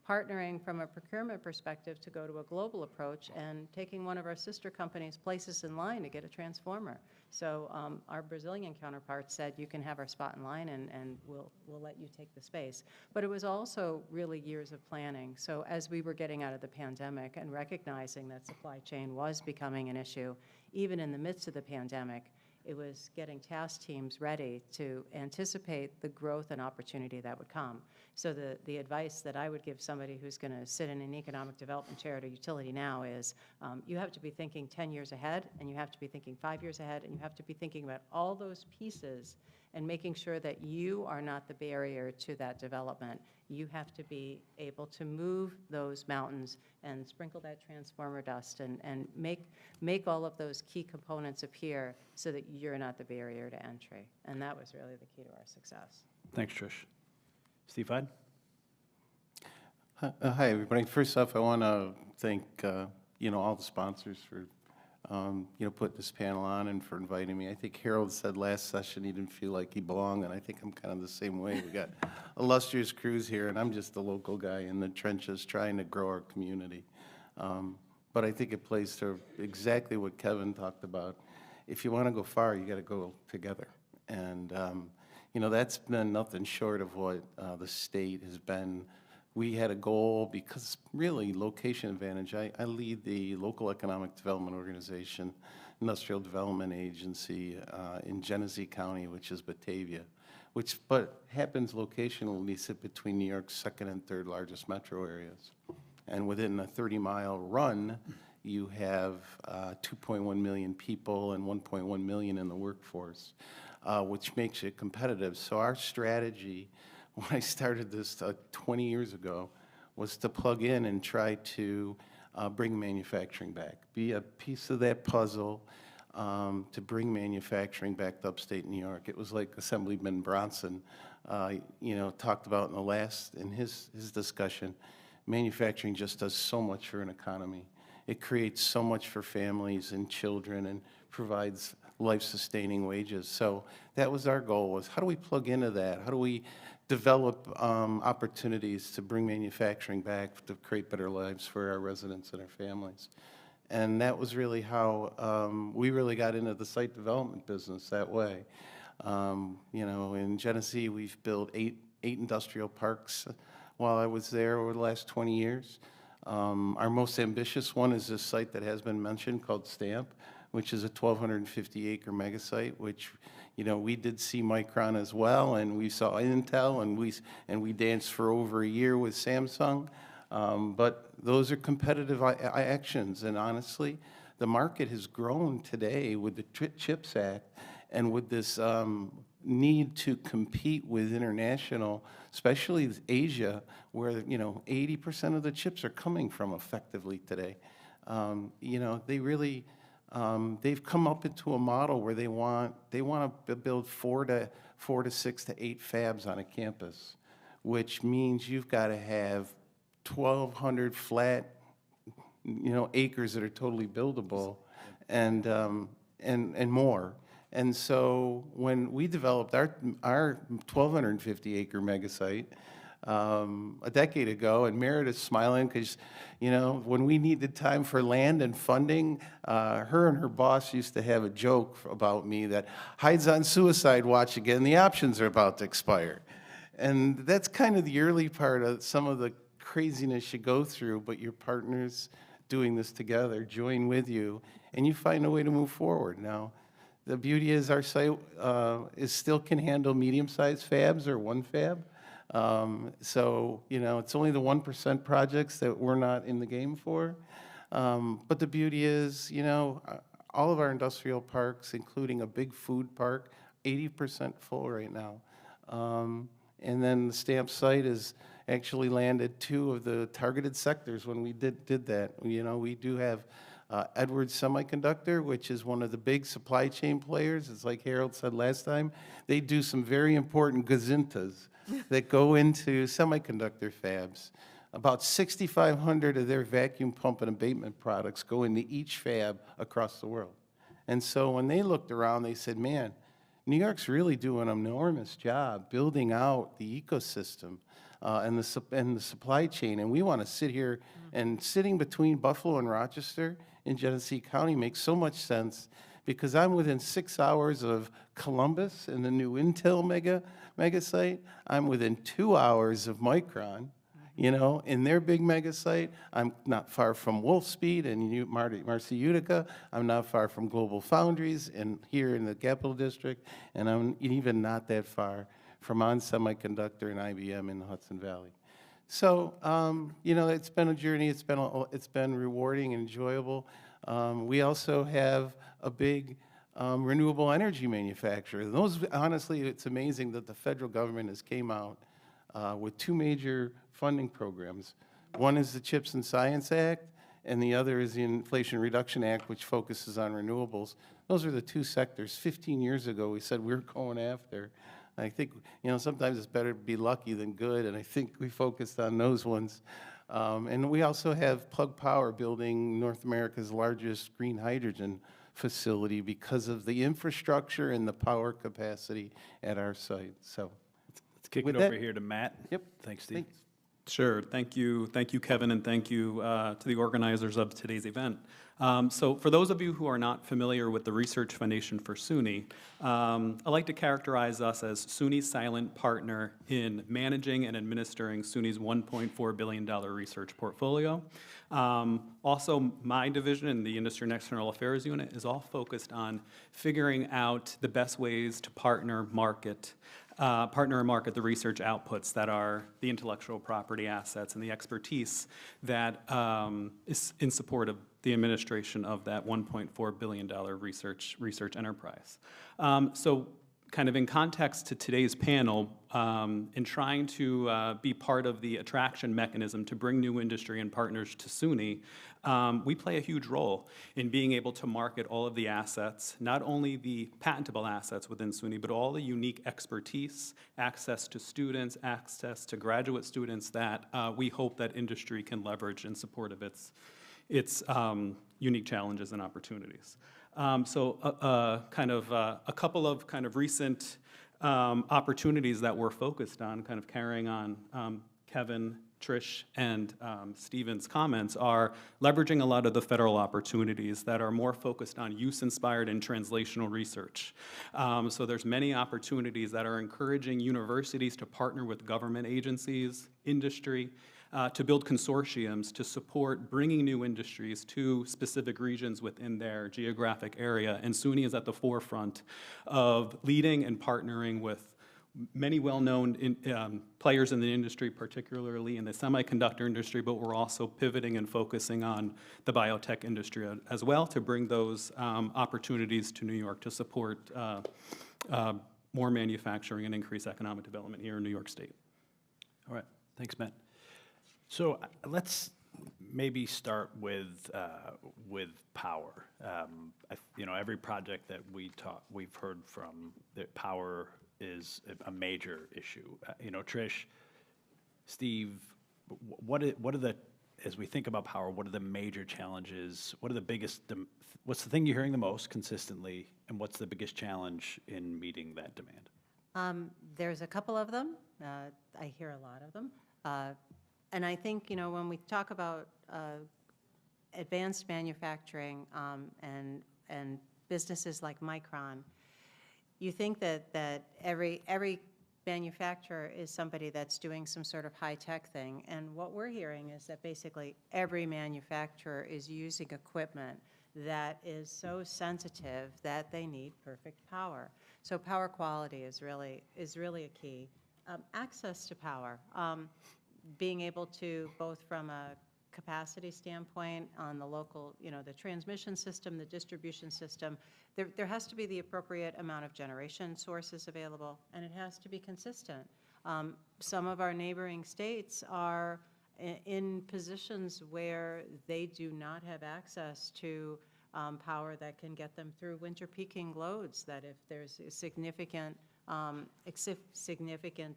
partnering from a procurement perspective to go to a global approach and taking one of our sister companies places in line to get a transformer. So our Brazilian counterpart said, you can have our spot in line and we'll let you take the space. But it was also really years of planning. So as we were getting out of the pandemic and recognizing that supply chain was becoming an issue, even in the midst of the pandemic, it was getting task teams ready to anticipate the growth and opportunity that would come. So the advice that I would give somebody who's going to sit in an economic development chair at a utility now is you have to be thinking 10 years ahead, and you have to be thinking 5 years ahead, and you have to be thinking about all those pieces and making sure that you are not the barrier to that development. You have to be able to move those mountains and sprinkle that transformer dust and make all of those key components appear so that you're not the barrier to entry. And that was really the key to our success. Thanks, Trish. Steve Hyde? Hi, everybody. First off, I want to thank, all the sponsors for, putting this panel on and for inviting me. I think Harold said last session he didn't feel like he belonged, and I think I'm kind of the same way. We got illustrious crews here, and I'm just a local guy in the trenches trying to grow our community. But I think it plays to exactly what Kevin talked about. If you want to go far, you got to go together. And, that's been nothing short of what the state has been. We had a goal because really location advantage. I lead the local economic development organization, industrial development agency in Genesee County, which is Batavia, but happens locationally sit between New York's second and third largest metro areas. And within a 30-mile run, you have 2.1 million people and 1.1 million in the workforce, which makes it competitive. So our strategy, when I started this 20 years ago, was to plug in and try to bring manufacturing back, be a piece of that puzzle to bring manufacturing back to upstate New York. It was like Assemblymember Bronson, talked about in his discussion. Manufacturing just does so much for an economy. It creates so much for families and children and provides life-sustaining wages. So that was our goal, was how do we plug into that? How do we develop opportunities to bring manufacturing back to create better lives for our residents and our families? And that was really how we really got into the site development business that way. In Genesee, we've built eight industrial parks while I was there over the last 20 years. Our most ambitious one is this site that has been mentioned called Stamp, which is a 1,250-acre mega site, which, we did see Micron as well, and we saw Intel, and we danced for over a year with Samsung. But those are competitive actions, and honestly, the market has grown today with the CHIPS Act and with this need to compete with international, especially Asia, where 80% of the chips are coming from effectively today. They really they've come up into a model where they want to build 4 to 6 to 8 fabs on a campus, which means you've got to have 1,200 flat acres that are totally buildable, and more. And so when we developed our 1,250-acre mega site a decade ago, and Merideth's smiling because, when we needed time for land and funding, her and her boss used to have a joke about me that hides on suicide watch again, the options are about to expire. And that's kind of the early part of some of the craziness you go through, but your partners doing this together join with you, and you find a way to move forward. Now, the beauty is our site still can handle medium-sized fabs or one fab. So, it's only the 1% projects that we're not in the game for. But the beauty is, all of our industrial parks, including a big food park, 80% full right now. And then the Stamp site has actually landed 2 of the targeted sectors when we did that. We do have Edwards Semiconductor, which is one of the big supply chain players. It's like Harold said last time. They do some very important gazintas that go into semiconductor fabs. About 6,500 of their vacuum pump and abatement products go into each fab across the world. And so when they looked around, they said, man, New York's really doing an enormous job building out the ecosystem and the supply chain. And we want to sit here, and sitting between Buffalo and Rochester in Genesee County makes so much sense, because I'm within 6 hours of Columbus and the new Intel mega site. I'm within 2 hours of Micron, in their big mega site. I'm not far from Wolfspeed and Marcy Utica. I'm not far from Global Foundries and here in the Capital District, and I'm even not that far from ON Semiconductor and IBM in the Hudson Valley. So, it's been a journey. It's been rewarding and enjoyable. We also have a big renewable energy manufacturer. Those, honestly, it's amazing that the federal government has came out with two major funding programs. One is the CHIPS and Science Act, and the other is the Inflation Reduction Act, which focuses on renewables. Those are the two sectors 15 years ago we said we were going after. I think, sometimes it's better to be lucky than good, and I think we focused on those ones. And we also have Plug Power building North America's largest green hydrogen facility because of the infrastructure and the power capacity at our site. So Let's kick it with over that- here to Matt. Yep. Thanks, Steve. Thanks. Sure. Thank you, Kevin, and thank you to the organizers of today's event. So for those of you who are not familiar with the Research Foundation for SUNY, I like to characterize us as SUNY's silent partner in managing and administering SUNY's $1.4 billion research portfolio. Also, my division in the Industry and External Affairs Unit is all focused on figuring out the best ways to partner and market the research outputs that are the intellectual property assets and the expertise that is in support of the administration of that $1.4 billion research enterprise. So kind of in context to today's panel, in trying to be part of the attraction mechanism to bring new industry and partners to SUNY, we play a huge role in being able to market all of the assets, not only the patentable assets within SUNY, but all the unique expertise, access to students, access to graduate students that we hope that industry can leverage in support of its unique challenges and opportunities. So a couple of kind of recent opportunities that we're focused on, kind of carrying on Kevin, Trish, and Stephen's comments, are leveraging a lot of the federal opportunities that are more focused on use-inspired and translational research. So there's many opportunities that are encouraging universities to partner with government agencies, industry, to build consortiums to support bringing new industries to specific regions within their geographic area. And SUNY is at the forefront of leading and partnering with many well-known players in the industry, particularly in the semiconductor industry, but we're also pivoting and focusing on the biotech industry as well to bring those opportunities to New York to support more manufacturing and increase economic development here in New York State. All right. Thanks, Matt. So let's maybe start with power. Every project that we've heard from, that power is a major issue. Trish, Steve, as we think about power, what are the major challenges? What are the biggest? What's the thing you're hearing the most consistently, and what's the biggest challenge in meeting that demand? There's a couple of them. I hear a lot of them. And I think, when we talk about advanced manufacturing and businesses like Micron, you think that every manufacturer is somebody that's doing some sort of high-tech thing. And what we're hearing is that basically every manufacturer is using equipment that is so sensitive that they need perfect power. So power quality is really a key. Access to power. Being able to, both from a capacity standpoint on the local, the transmission system, the distribution system, there has to be the appropriate amount of generation sources available, and it has to be consistent. Some of our neighboring states are in positions where they do not have access to power that can get them through winter peaking loads, that if there's significant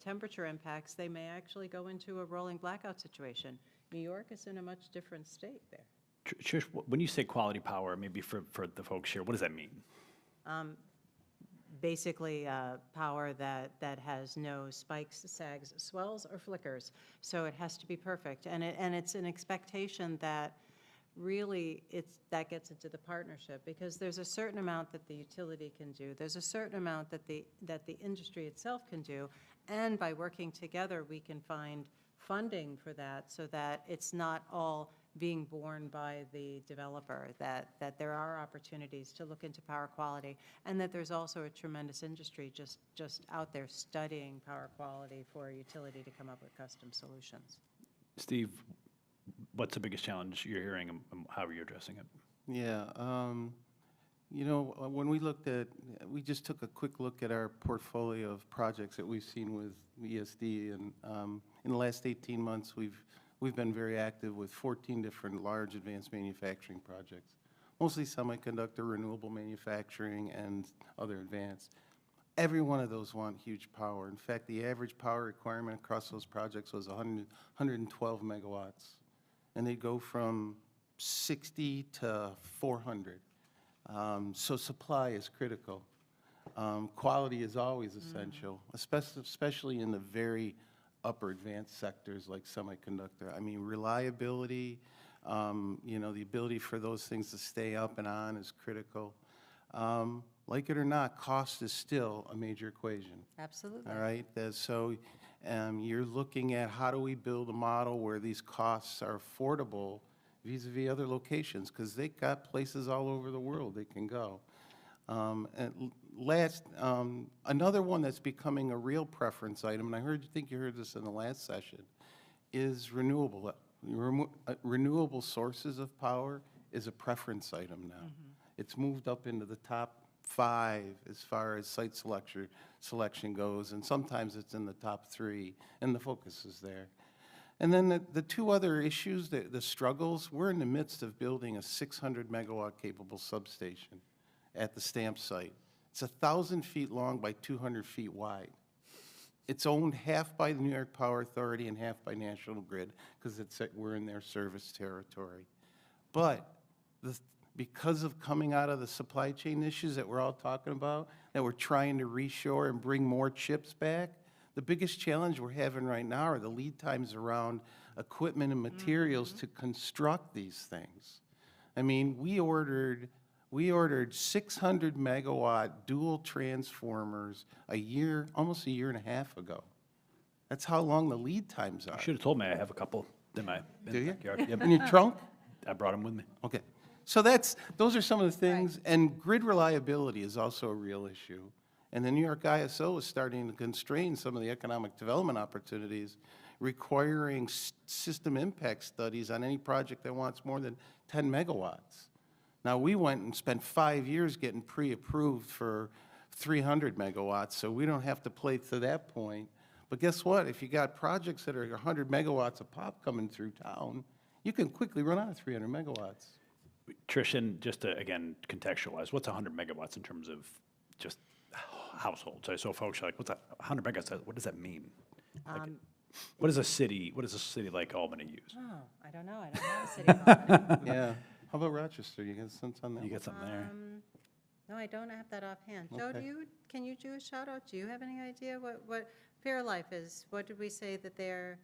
temperature impacts, they may actually go into a rolling blackout situation. New York is in a much different state there. Trish, when you say quality power, maybe for the folks here, what does that mean? Basically, power that has no spikes, sags, swells, or flickers. So it has to be perfect, and it's an expectation that really that gets into the partnership, because there's a certain amount that the utility can do. There's a certain amount that the industry itself can do, and by working together, we can find funding for that so that it's not all being borne by the developer, that there are opportunities to look into power quality, and that there's also a tremendous industry just out there studying power quality for a utility to come up with custom solutions. Steve, what's the biggest challenge you're hearing, and how are you addressing it? Yeah, You know, when we just took a quick look at our portfolio of projects that we've seen with ESD, and in the last 18 months, we've been very active with 14 different large advanced manufacturing projects, mostly semiconductor, renewable manufacturing, and other advanced. Every one of those want huge power. In fact, the average power requirement across those projects was 112 megawatts, and they go from 60 to 400. So supply is critical. Quality is always essential, especially in the very upper advanced sectors like semiconductor. I mean, reliability, you know, the ability for those things to stay up and on is critical. Like it or not, cost is still a major equation. Absolutely. All right, so you're looking at how do we build a model where these costs are affordable vis-a-vis other locations, because they got places all over the world they can go. And another one that's becoming a real preference item, and I think you heard this in the last session, is renewable. Renewable sources of power is a preference item now. It's moved up into the top 5 as far as site selection goes, and sometimes it's in the top 3, and the focus is there. And then the two other issues, the struggles, we're in the midst of building a 600 megawatt capable substation at the Stamp site. It's 1,000 feet long by 200 feet wide. It's owned half by the New York Power Authority and half by National Grid, because we're in their service territory. But because of coming out of the supply chain issues that we're all talking about, that we're trying to reshore and bring more chips back, the biggest challenge we're having right now are the lead times around equipment and materials to construct these things. I mean, we ordered 600 megawatt dual transformers almost a year and a half ago. That's how long the lead times are. You should have told me I have a couple in my backyard. Yep. In your trunk? I brought them with me. Okay. So those are some of the things, and grid reliability is also a real issue. And the New York ISO is starting to constrain some of the economic development opportunities, requiring system impact studies on any project that wants more than 10 megawatts. Now, we went and spent 5 years getting pre-approved for 300 megawatts, so we don't have to play to that point. But guess what? If you got projects that are 100 megawatts a pop coming through town, you can quickly run out of 300 megawatts. Trish, and just to, again, contextualize, what's 100 megawatts in terms of just households? So folks are like, what's that, 100 megawatts, what does that mean? Like, what does a city like Albany use? Oh, I don't know. I don't have a city of Albany. Yeah. How about Rochester? You got a sense on that? You got something there? No, I don't have that offhand. Joe, Okay. can you do a shout out? Do you have any idea what Fairlife is? What did we say that they're?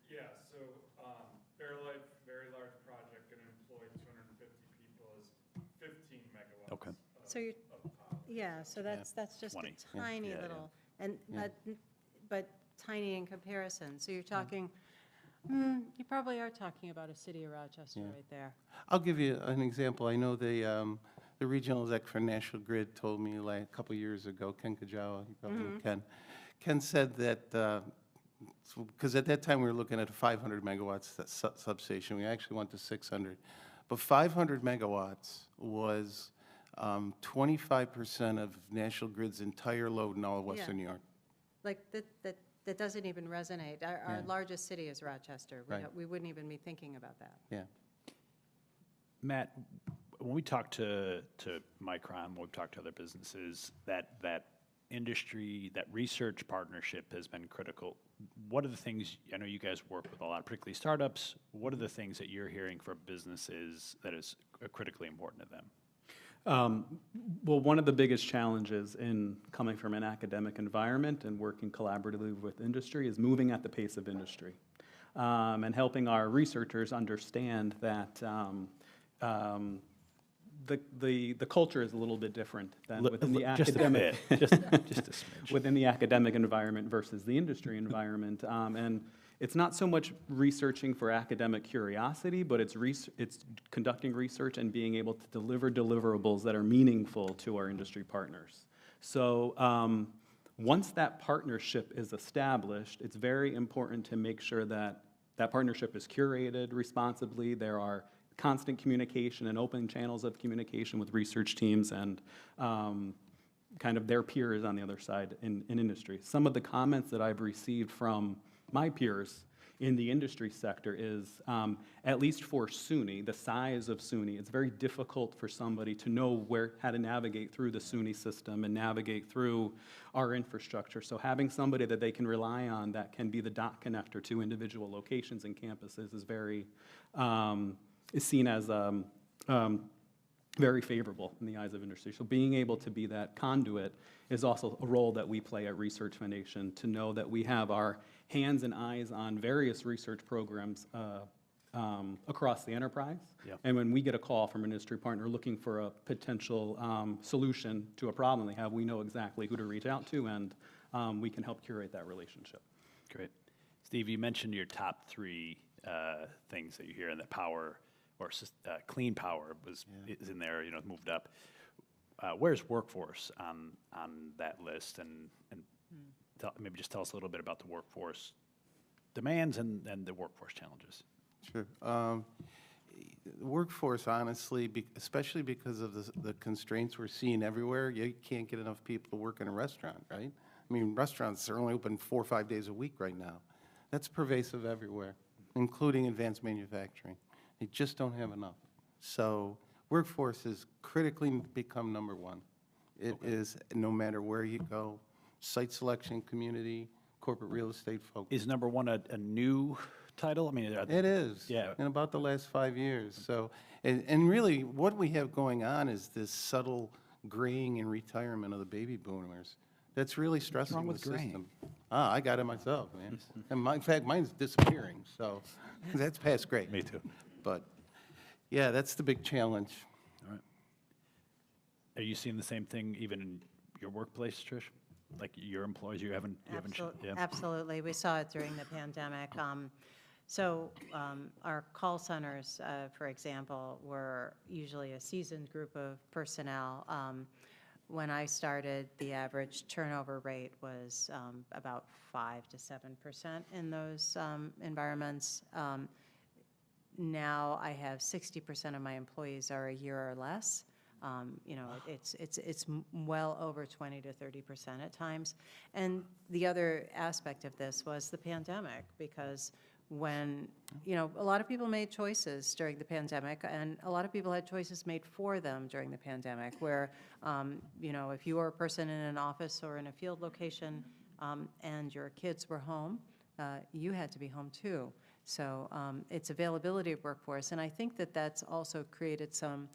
Yeah, so Fairlife, very large project, going to employ 250 people, is 15 megawatts. Okay. So you, yeah, so that's just 20. a tiny Yeah, little, and but tiny in comparison. So you're talking, you probably are talking about a city of Rochester right there. I'll give you an example. I know the regional exec for National Grid told me like a couple years ago, Ken Kajawa, you probably know Ken. Ken said that, because at that time we were looking at a 500 megawatts substation. We actually went to 600. But 500 megawatts was 25% of National Grid's entire load in all of Western New York. Like that doesn't even resonate. Our largest city is Rochester. Right. We wouldn't even be thinking about that. Yeah. Matt, when we talk to Micron, when we talk to other businesses, that industry, that research partnership has been critical. What are the things, I know you guys work with a lot, particularly startups, what are the things that you're hearing from businesses that is critically important to them? Well, one of the biggest challenges in coming from an academic environment and working collaboratively with industry is moving at the pace of industry, and helping our researchers understand that the culture is a little bit different than within the academic, just a smidge. within the academic environment versus the industry environment. And it's not so much researching for academic curiosity, but it's conducting research and being able to deliver deliverables that are meaningful to our industry partners. So once that partnership is established, it's very important to make sure that that partnership is curated responsibly. There are constant communication and open channels of communication with research teams and kind of their peers on the other side in industry. Some of the comments that I've received from my peers in the industry sector is, at least for SUNY, the size of SUNY, it's very difficult for somebody to know how to navigate through the SUNY system and navigate through our infrastructure. So having somebody that they can rely on that can be the dot connector to individual locations and campuses is very, is seen as very favorable in the eyes of industry. So being able to be that conduit is also a role that we play at Research Foundation, to know that we have our hands and eyes on various research programs across the enterprise. Yep. And when we get a call from an industry partner looking for a potential solution to a problem they have, we know exactly who to reach out to, and we can help curate that relationship. Great. Steve, you mentioned your top three things that you hear in the power, or clean power is in there, moved up. Where's workforce on that list? And maybe just tell us a little bit about the workforce demands and the workforce challenges. Sure. Workforce, honestly, especially because of the constraints we're seeing everywhere, you can't get enough people to work in a restaurant, right? I mean, restaurants are only open 4 or 5 days a week right now. That's pervasive everywhere, including advanced manufacturing. They just don't have enough. So workforce has critically become number one. It is, no matter where you go, site selection, community, corporate real estate folks. Is number one a new title? I mean, It is. Yeah. In about the last 5 years. So, and really, what we have going on is this subtle graying and retirement of the baby boomers. That's really stressing wrong the with graying? system. I got it myself, man. And in fact, mine's disappearing. So that's past gray. Me too. But yeah, that's the big challenge. All right. Are you seeing the same thing even in your workplace, Trish? Like your employees, you haven't. Yeah. Absolutely. We saw it during the pandemic. Our call centers, for example, were usually a seasoned group of personnel. When I started, the average turnover rate was about 5 to 7% in those environments. Now I have 60% of my employees are a year or less. It's well over 20 to 30% at times. And the other aspect of this was the pandemic, because when, a lot of people made choices during the pandemic, and a lot of people had choices made for them during the pandemic, where, if you were a person in an office or in a field location and your kids were home, you had to be home too. So it's availability of workforce. And I think that that's also created some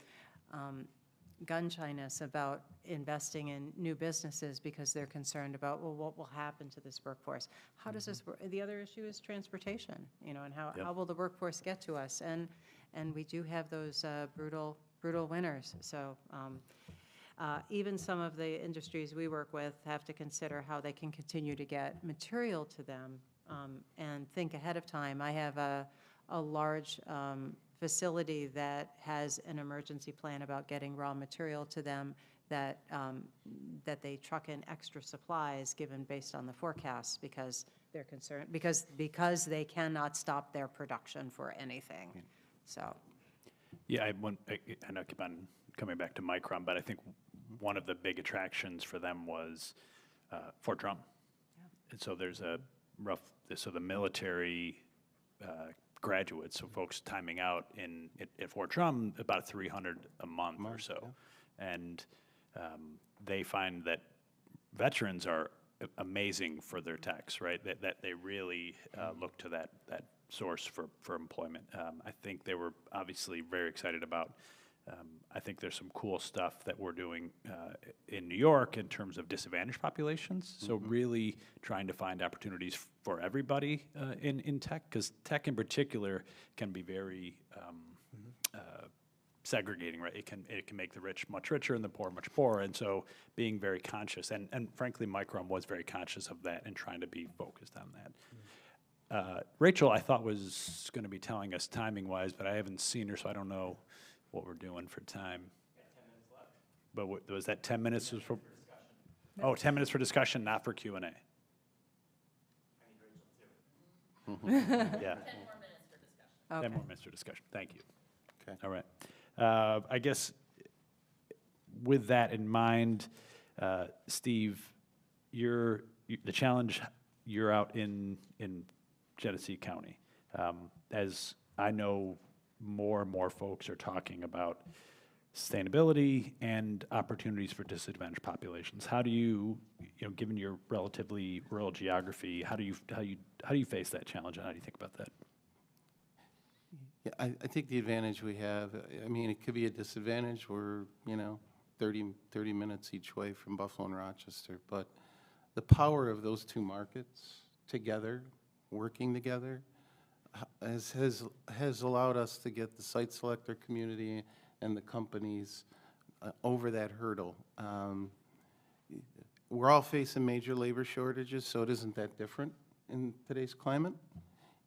gun shyness about investing in new businesses, because they're concerned about, well, what will happen to this workforce? How does this work? The other issue is transportation, and how will the workforce get to us? And we do have those brutal winters. So even some of the industries we work with have to consider how they can continue to get material to them and think ahead of time. I have a large facility that has an emergency plan about getting raw material to them, that they truck in extra supplies given based on the forecasts, because they're concerned, because they cannot stop their production for anything. So. Yeah, I know I keep on coming back to Micron, but I think one of the big attractions for them was Fort Drum. Yeah. And so there's so the military graduates, so folks timing out at Fort Drum, about 300 a month or so. Yeah. And they find that veterans are amazing for their techs, right? That they really look to that source for employment. I think they were obviously very excited about. I think there's some cool stuff that we're doing in New York in terms of disadvantaged populations. So really trying to find opportunities for everybody in tech, because tech in particular can be very segregating, right? It can make the rich much richer and the poor much poorer. And so being very conscious, and frankly, Micron was very conscious of that and trying to be focused on that. Rachel, I thought was going to be telling us timing-wise, but I haven't seen her, so I don't know what we're doing for time. We got 10 minutes left. But was that 10 minutes for discussion? Oh, 10 minutes for discussion, not for Q&A. I need Rachel too. Yeah. 10 more minutes for discussion. 10 more minutes for discussion. Thank you. Okay. All right. I guess with that in mind, Steve, the challenge, you're out in Genesee County. As I know, more and more folks are talking about sustainability and opportunities for disadvantaged populations. How do you given your relatively rural geography, how do you face that challenge, and how do you think about that? Yeah, I think the advantage we have, I mean, it could be a disadvantage. We're, 30 minutes each way from Buffalo and Rochester, but the power of those two markets together, working together, has allowed us to get the site selector community and the companies over that hurdle. We're all facing major labor shortages, so it isn't that different in today's climate.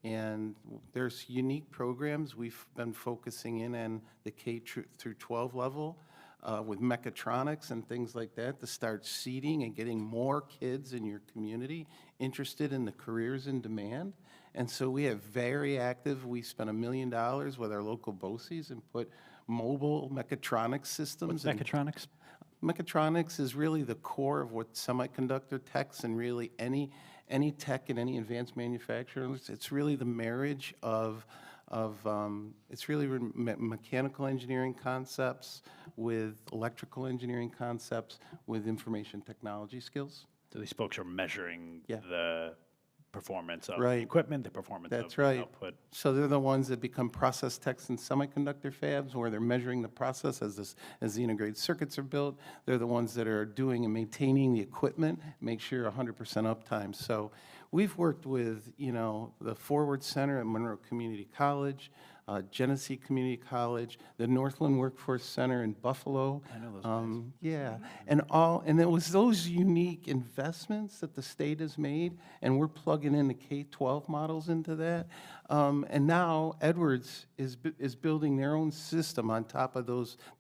And there's unique programs. We've been focusing in on the K through 12 level with mechatronics and things like that to start seeding and getting more kids in your community interested in the careers in demand. And so we have very active, we spent $1 million with our local BOCES and put mobile mechatronics systems. What's mechatronics? Mechatronics is really the core of what semiconductor techs and really any tech and any advanced manufacturing. It's really the marriage of it's really mechanical engineering concepts with electrical engineering concepts with information technology skills. So these folks are measuring Yeah. the performance of Right. the equipment, the performance That's of right. the output. So they're the ones that become process techs in semiconductor fabs, where they're measuring the process as the integrated circuits are built. They're the ones that are doing and maintaining the equipment, make sure 100% uptime. So we've worked with, the Forward Center at Monroe Community College, Genesee Community College, the Northland Workforce Center in Buffalo. I know those guys. Yeah, and it was those unique investments that the state has made, and we're plugging in the K-12 models into that. And now Edwards is building their own system on top of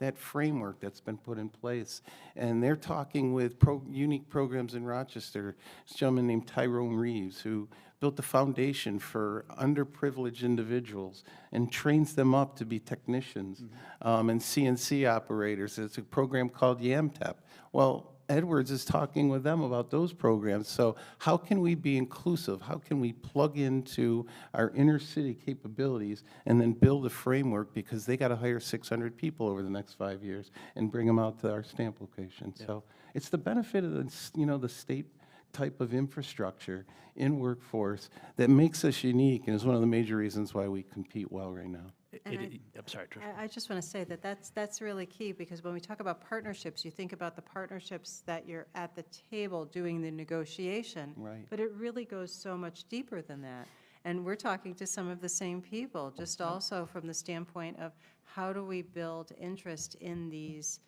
that framework that's been put in place. And they're talking with unique programs in Rochester. This gentleman named Tyrone Reeves, who built the foundation for underprivileged individuals and trains them up to be technicians and CNC operators. It's a program called NYATEP. Well, Edwards is talking with them about those programs. So how can we be inclusive? How can we plug into our inner city capabilities and then build a framework, because they got to hire 600 people over the next 5 years and bring them out to our stamp location. Yeah. So it's the benefit of the state type of infrastructure in workforce that makes us unique and is one of the major reasons why we compete well right now. I'm sorry, Tricia. I just want to say that that's really key, because when we talk about partnerships, you think about the partnerships that you're at the table doing the negotiation. Right. But it really goes so much deeper than that. And we're talking to some of the same people, just also from the standpoint of how do we build interest in these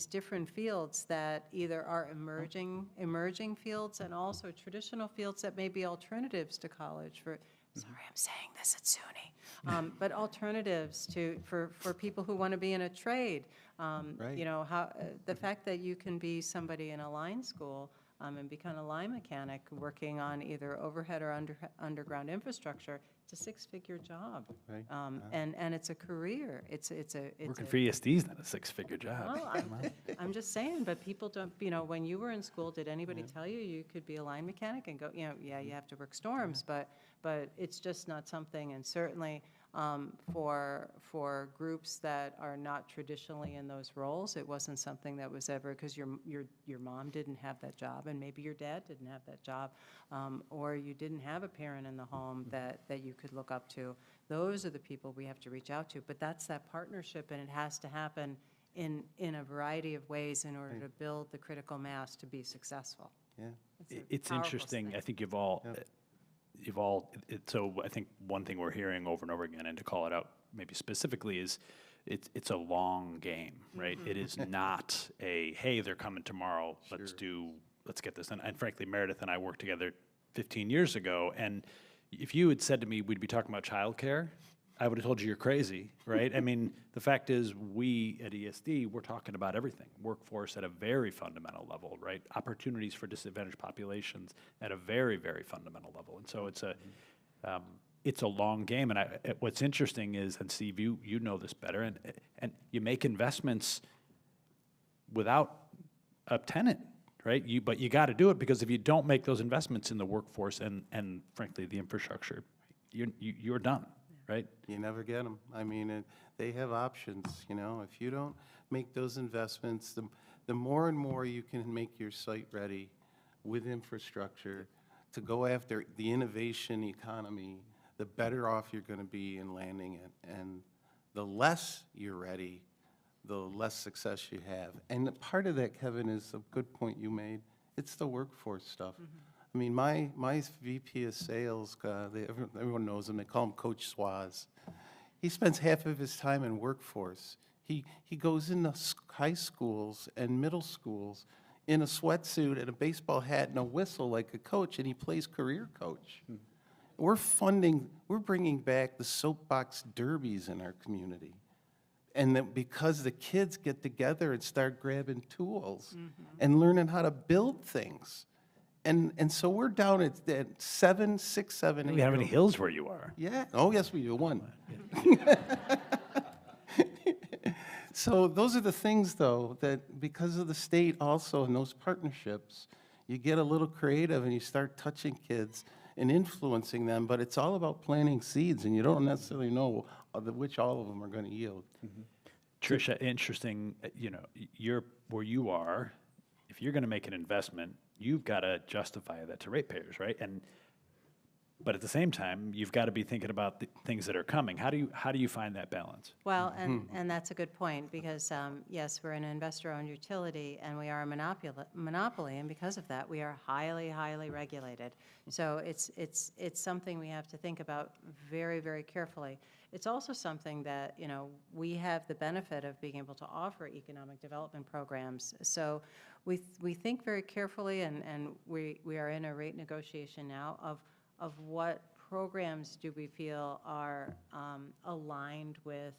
different fields that either are emerging fields and also traditional fields that may be alternatives to college for, sorry, I'm saying this at SUNY, but alternatives for people who want to be in a trade. Right. The fact that you can be somebody in a line school and become a line mechanic working on either overhead or underground infrastructure, it's a six-figure job. Right. And it's a career. It's Working for ESD is not a six-figure job. well, I'm just saying, but people don't, when you were in school, did anybody tell you you could be a line mechanic and go, yeah, you have to work storms, but it's just not something, and certainly for groups that are not traditionally in those roles, it wasn't something that was ever, because your mom didn't have that job, and maybe your dad didn't have that job, or you didn't have a parent in the home that you could look up to. Those are the people we have to reach out to, but that's that partnership, and it has to happen in a variety of ways in order to build the critical mass to be successful. Yeah. It's interesting. I think you've all, so I think one thing we're hearing over and over again, and to call it out maybe specifically, is it's a long game, right? It is not hey, they're coming tomorrow, let's get this done. And frankly, Merideth and I worked together 15 years ago, and if you had said to me we'd be talking about childcare, I would have told you you're crazy, right? I mean, the fact is, we at ESD, we're talking about everything. Workforce at a very fundamental level, right? Opportunities for disadvantaged populations at a very, very fundamental level. And so it's it's a long game. And what's interesting is, and Steve, you know this better, and you make investments without a tenant, right? But you got to do it, because if you don't make those investments in the workforce and frankly the infrastructure, you're done, right? You never get them. I mean, they have options, you know. If you don't make those investments, the more and more you can make your site ready with infrastructure to go after the innovation economy, the better off you're going to be in landing it. And the less you're ready, the less success you have. And part of that, Kevin, is a good point you made. It's the workforce stuff. I mean, my VP of sales, everyone knows him, they call him Coach Swaz. He spends half of his time in workforce. He goes into high schools and middle schools in a sweatsuit and a baseball hat and a whistle like a coach, and he plays career coach. We're bringing back the soapbox derbies in our community. And that because the kids get together and start grabbing tools and learning how to build things. And so we're down at 7, 6, 7, 8. We have any hills where you are? Yeah. Oh, yes, we do. One. So those are the things, though, that because of the state also and those partnerships, you get a little creative and you start touching kids and influencing them. But it's all about planting seeds, and you don't necessarily know which all of them are going to yield. Tricia, interesting, you're where you are. If you're going to make an investment, you've got to justify that to ratepayers, right? But at the same time, you've got to be thinking about the things that are coming. How do you find that balance? Well, and that's a good point, because, yes, we're an investor-owned utility, and we are a monopoly, and because of that, we are highly, highly regulated. So it's something we have to think about very, very carefully. It's also something that, we have the benefit of being able to offer economic development programs. So we think very carefully, and we are in a rate negotiation now of what programs do we feel are aligned with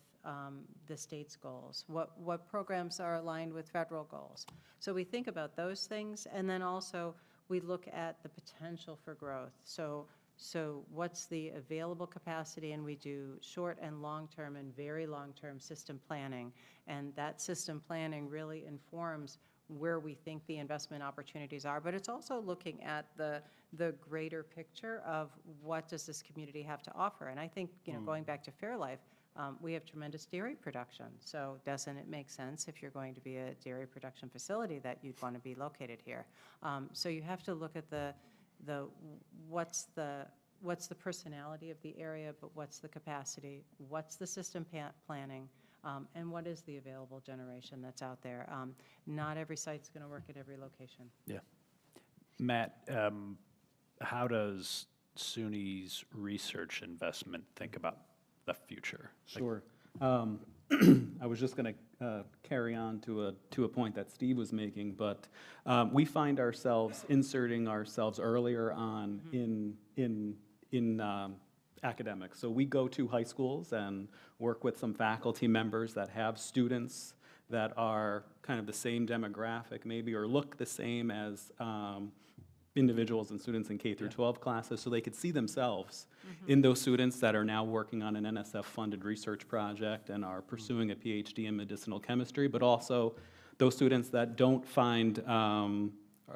the state's goals? What programs are aligned with federal goals? So we think about those things, and then also we look at the potential for growth. So what's the available capacity, and we do short and long-term and very long-term system planning, and that system planning really informs where we think the investment opportunities are, but it's also looking at the greater picture of what does this community have to offer. And I think, going back to Fairlife, we have tremendous dairy production. So doesn't it make sense, if you're going to be a dairy production facility, that you'd want to be located here? So you have to look at what's the personality of the area, but what's the capacity, what's the system planning, and what is the available generation that's out there. Not every site's going to work at every location. Yeah. Matt, how does SUNY's research investment think about the future? Sure. I was just going to carry on to a point that Steve was making, but we find ourselves inserting ourselves earlier on in academics. So we go to high schools and work with some faculty members that have students that are kind of the same demographic maybe, or look the same as individuals and students in K through 12 classes, so they could see themselves in those students that are now working on an NSF-funded research project and are pursuing a PhD in medicinal chemistry, but also those students that don't find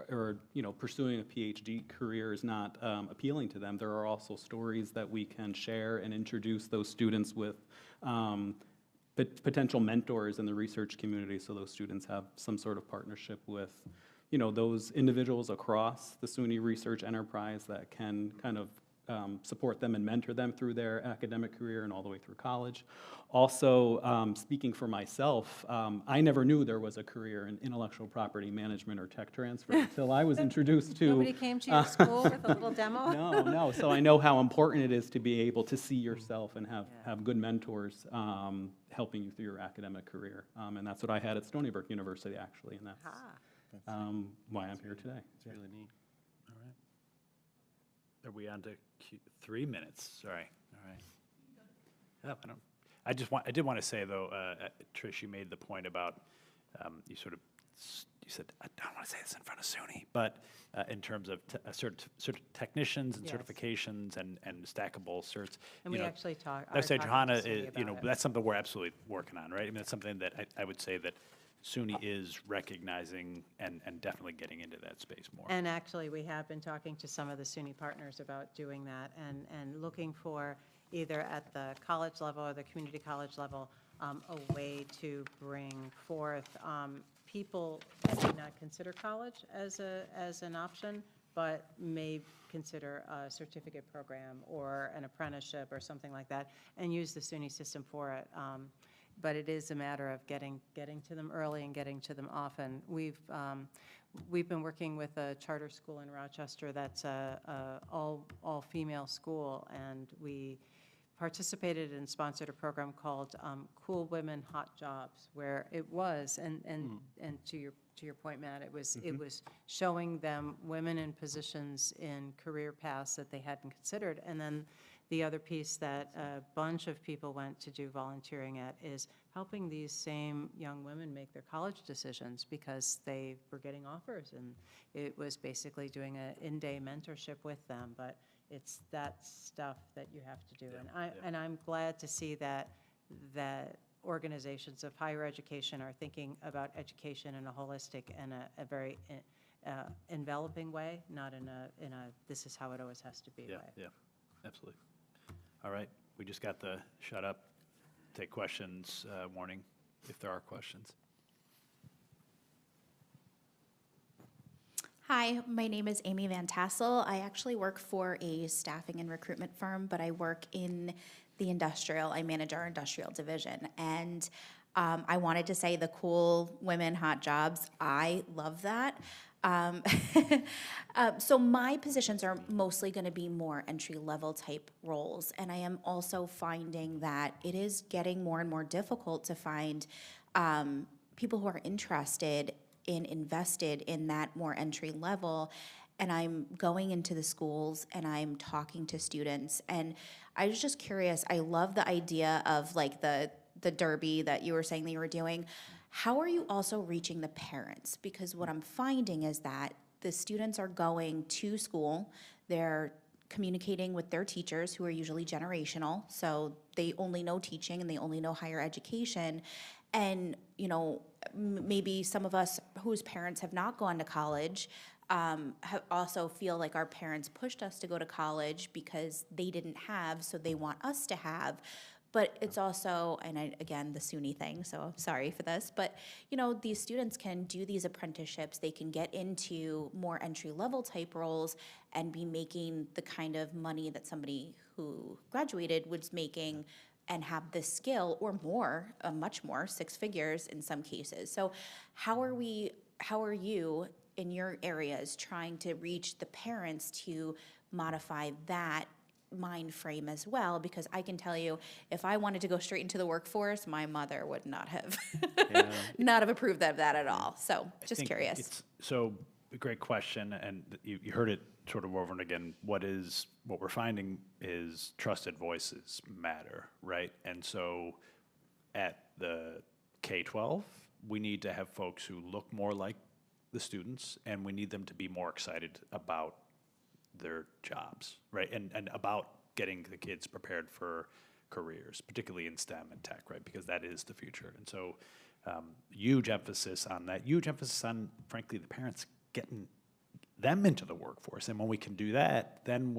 or pursuing a PhD career is not appealing to them. There are also stories that we can share and introduce those students with potential mentors in the research community, so those students have some sort of partnership with those individuals across the SUNY research enterprise that can kind of support them and mentor them through their academic career and all the way through college. Also, speaking for myself, I never knew there was a career in intellectual property management or tech transfer until I was introduced to... Nobody came to your school with a little demo? No. So I know how important it is to be able to see yourself and have good mentors helping you through your academic career. And that's what I had at Stony Brook University, actually, and that's why I'm here today. It's really neat. All right. Are we on to 3 minutes? Sorry. All right. Oh, I did want to say, though, Trish, you made the point about you sort of you said, I don't want to say this in front of SUNY, but in terms of technicians and Yes. certifications and stackable certs. And you we know, actually talk. I would say are talking Johanna, to SUNY you know, about it. that's something we're absolutely working on, right? I mean, that's something that I would say that SUNY is recognizing and definitely getting into that space more. And actually, we have been talking to some of the SUNY partners about doing that and looking for either at the college level or the community college level, a way to bring forth people that may not consider college as an option, but may consider a certificate program or an apprenticeship or something like that, and use the SUNY system for it. But it is a matter of getting to them early and getting to them often. We've been working with a charter school in Rochester that's a all-female school, and we participated and sponsored a program called Cool Women, Hot Jobs, where it was, and to your point, Matt, it was showing them women in positions in career paths that they hadn't considered. And then the other piece that a bunch of people went to do volunteering at is helping these same young women make their college decisions, because they were getting offers, and it was basically doing an in-day mentorship with them. But it's that stuff that you have to do. And I'm glad to see that organizations of higher education are thinking about education in a holistic and a very enveloping way, not in a this is how it always has to be way. Yeah, absolutely. All right, we just got the shut up, take questions warning, if there are questions. Hi, my name is Amy Van Tassel. I actually work for a staffing and recruitment firm, but I work in the industrial. I manage our industrial division. And I wanted to say the Cool Women, Hot Jobs, I love that. So my positions are mostly going to be more entry-level type roles. And I am also finding that it is getting more and more difficult to find people who are interested in invested in that more entry level. And I'm going into the schools and I'm talking to students. And I was just curious, I love the idea of like the derby that you were saying that you were doing. How are you also reaching the parents? Because what I'm finding is that the students are going to school, they're communicating with their teachers who are usually generational, so they only know teaching and they only know higher education. And, you know, maybe some of us whose parents have not gone to college also feel like our parents pushed us to go to college because they didn't have, so they want us to have. But it's also, and again, the SUNY thing, so I'm sorry for this, but, you know, these students can do these apprenticeships, they can get into more entry-level type roles and be making the kind of money that somebody who graduated was making and have this skill or more, much more, 6 figures in some cases. So how are you in your areas trying to reach the parents to modify that mind frame as well? Because I can tell you, if I wanted to go straight into the workforce, my mother would not have not have approved of that at all. So just curious. So a great question, and you heard it sort of over and again. What we're finding is trusted voices matter, right? And so at the K-12, we need to have folks who look more like the students, and we need them to be more excited about their jobs, right? And about getting the kids prepared for careers, particularly in STEM and tech, right? Because that is the future. And so huge emphasis on that, huge emphasis on, frankly, the parents getting them into the workforce. And when we can do that, then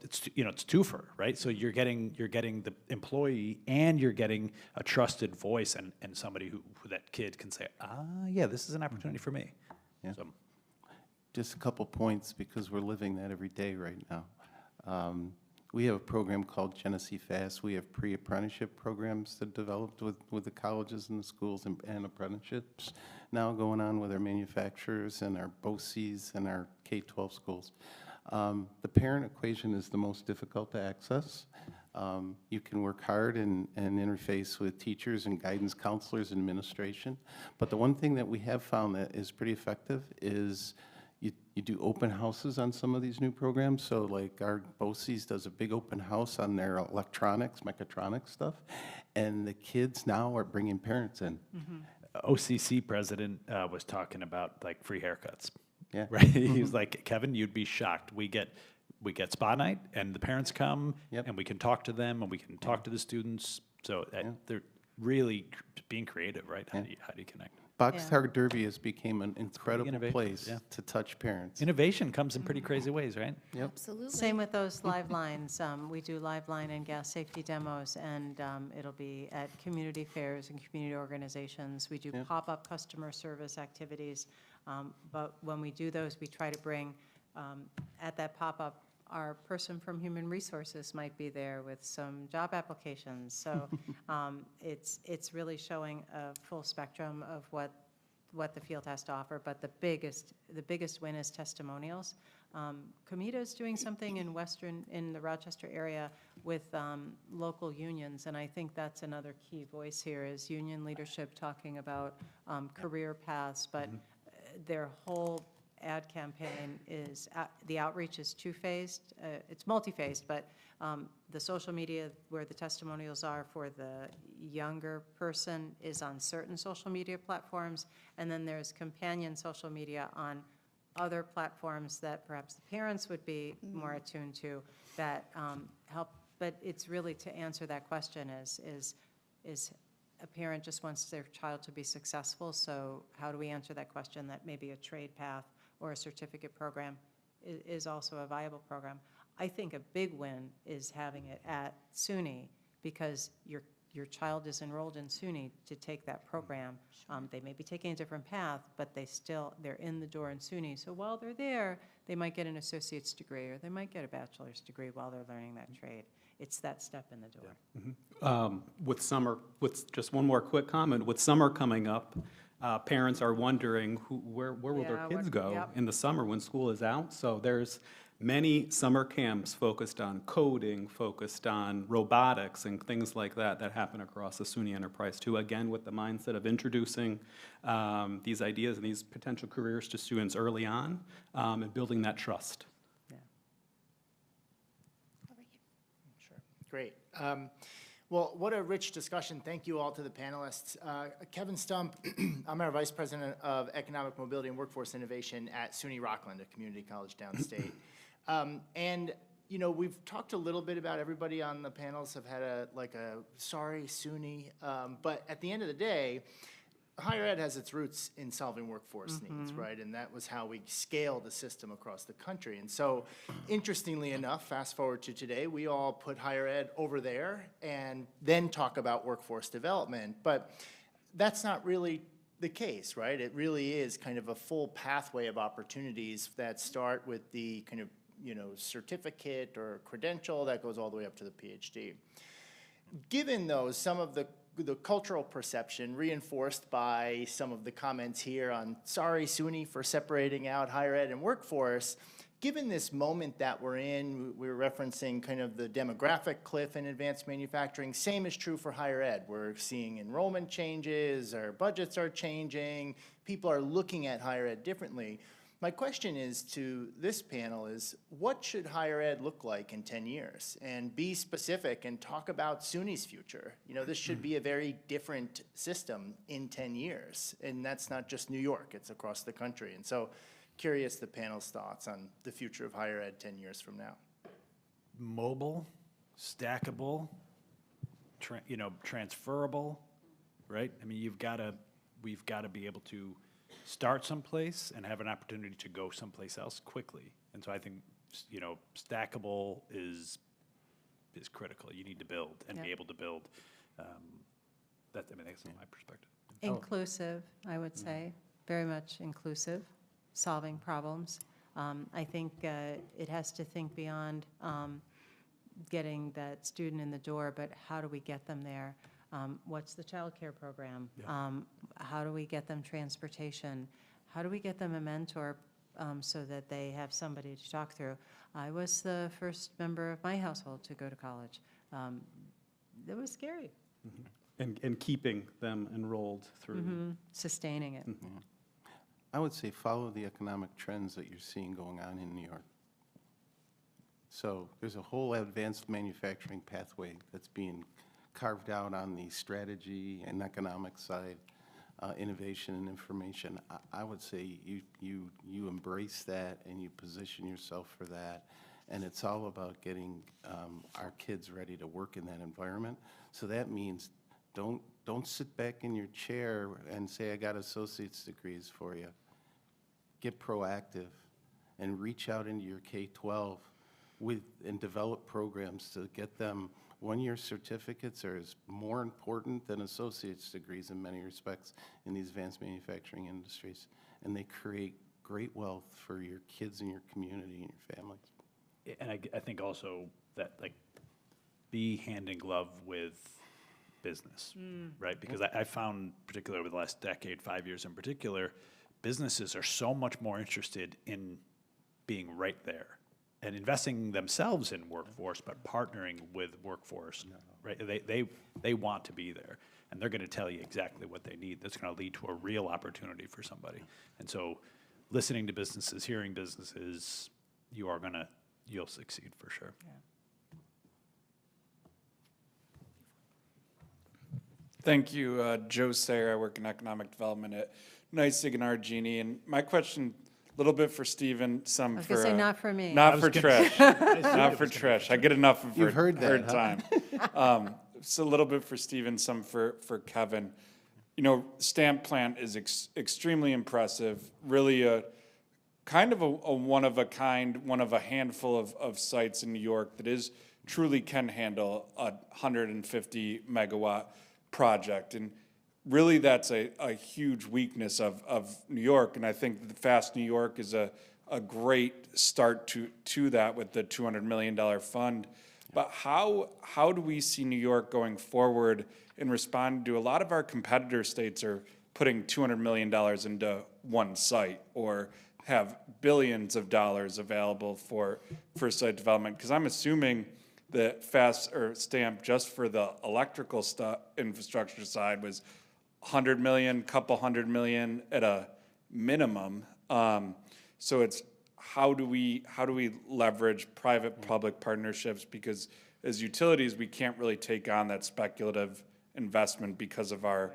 it's, you know, it's twofer, right? So you're getting the employee and you're getting a trusted voice and somebody who that kid can say, yeah, this is an opportunity for me. Yeah. So, Just a couple points, because we're living that every day right now. We have a program called Genesee Fast. We have pre-apprenticeship programs that developed with the colleges and the schools and apprenticeships now going on with our manufacturers and our BOCES and our K-12 schools. The parent equation is the most difficult to access. You can work hard and interface with teachers and guidance counselors and administration. But the one thing that we have found that is pretty effective is you do open houses on some of these new programs. So like our BOCES does a big open house on their electronics, mechatronics stuff. And the kids now are bringing parents in. OCC president was talking about like free haircuts. Yeah. Right. He was like, Kevin, you'd be shocked. We get spot night, and the parents come, Yep. and we can talk to them, and we can talk to the students. So they're really being creative, right? How do you connect? Boxcar Derby has become an incredible innovation, place yeah. to touch parents. Innovation comes in pretty crazy ways, right? Absolutely. Same with those live lines. We do live line and gas safety demos, and it'll be at community fairs and community organizations. We do pop-up customer service activities, but when we do those, we try to bring, at that pop-up, our person from Human Resources might be there with some job applications. So it's really showing a full spectrum of what the field has to offer. But the biggest win is testimonials. Comida is doing something in the Rochester area with local unions, and I think that's another key voice here is union leadership talking about career paths, but their whole ad campaign is, the outreach is two-phased, it's multi-phased, but the social media where the testimonials are for the younger person is on certain social media platforms, and then there's companion social media on other platforms that perhaps the parents would be more attuned to that help, but it's really to answer that question is a parent just wants their child to be successful, so how do we answer that question that maybe a trade path or a certificate program is also a viable program. I think a big win is having it at SUNY because your child is enrolled in SUNY to take that program. They may be taking a different path, but they're in the door in SUNY. So while they're there, they might get an associate's degree or they might get a bachelor's degree while they're learning that trade. It's that step in the door. With just one more quick comment, with summer coming up, parents are wondering where will their kids go in the summer when school is out. So there's many summer camps focused on coding, focused on robotics and things like that happen across the SUNY enterprise too, again, with the mindset of introducing these ideas and these potential careers to students early on and building that trust. Sure. Great. Well, what a rich discussion. Thank you all to the panelists. Kevin Stump, I'm our Vice President of Economic Mobility and Workforce Innovation at SUNY Rockland, a community college downstate. And, you know, we've talked a little bit about everybody on the panels have had a sorry SUNY, but at the end of the day, higher ed has its roots in solving workforce needs, right? And that was how we scaled the system across the country. And so, interestingly enough, fast forward to today, we all put higher ed over there and then talk about workforce development. But that's not really the case, right? It really is kind of a full pathway of opportunities that start with the kind of, you know, certificate or credential that goes all the way up to the PhD. Given those, some of the cultural perception reinforced by some of the comments here on sorry SUNY for separating out higher ed and workforce, given this moment that we're in, we're referencing kind of the demographic cliff in advanced manufacturing, same is true for higher ed. We're seeing enrollment changes, our budgets are changing, people are looking at higher ed differently. My question is to this panel is, what should higher ed look like in 10 years? And be specific and talk about SUNY's future. You know, this should be a very different system in 10 years. And that's not just New York, it's across the country. And so curious the panel's thoughts on the future of higher ed 10 years from now. Mobile, stackable, transferable, right? I mean, we've got to be able to start someplace and have an opportunity to go someplace else quickly. And so I think, stackable is critical. You need to build and be able to build. That's my perspective. Inclusive, I would say, very much inclusive, solving problems. I think it has to think beyond getting that student in the door, but how do we get them there? What's the child care program? How do we get them transportation? How do we get them a mentor so that they have somebody to talk through? I was the first member of my household to go to college. It was scary. And keeping them enrolled through. Sustaining it. I would say follow the economic trends that you're seeing going on in New York. So there's a whole advanced manufacturing pathway that's being carved out on the strategy and economic side. innovation and information. I would say you embrace that and you position yourself for that. And it's all about getting our kids ready to work in that environment. So that means don't sit back in your chair and say, I got associate's degrees for you. Get proactive and reach out into your K-12 and develop programs to get them. One-year certificates are more important than associate's degrees in many respects in these advanced manufacturing industries. And they create great wealth for your kids and your community and your families. And I think also that, like, be hand in glove with business, right? Because I found, particularly over the last decade, 5 years in particular, businesses are so much more interested in being right there and investing themselves in workforce, but partnering with workforce, right? They want to be there, and they're going to tell you exactly what they need. That's going to lead to a real opportunity for somebody. And so listening to businesses, hearing businesses, you'll succeed for sure. Thank you, Joe Sayer. I work in economic development at NYSEG and Argini. And my question, a little bit for Stephen, some I was for gonna say not for me. not for Trish, not for Trish. I get enough of You've heard that, her huh? time. So a little bit for Stephen, some for Kevin. You know, stamp plant is extremely impressive. Really a kind of a one of a kind, one of a handful of sites in New York that is truly can handle a 150 megawatt project. And really that's a huge weakness of New York. And I think the Fast New York is a great start to that with the $200 million fund. But how do we see New York going forward in responding to a lot of our competitor states are putting $200 million into one site or have billions of dollars available for site development? Because I'm assuming that Fast or Stamp just for the electrical infrastructure side was 100 million, couple $100 million at a minimum. So it's how do we leverage private-public partnerships? Because as utilities, we can't really take on that speculative investment because of our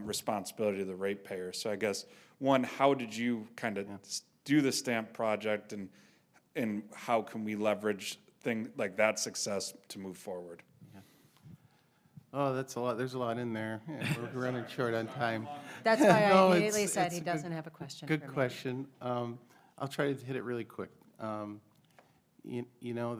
responsibility to the ratepayer. So I guess, one, how did you kind of do the Stamp project, and how can we leverage things like that success to move forward? Oh, that's a lot. There's a lot in there. Yeah, we're running short on time. That's why No, I immediately said it's he a doesn't have a question Good for me. question. I'll try to hit it really quick. You know,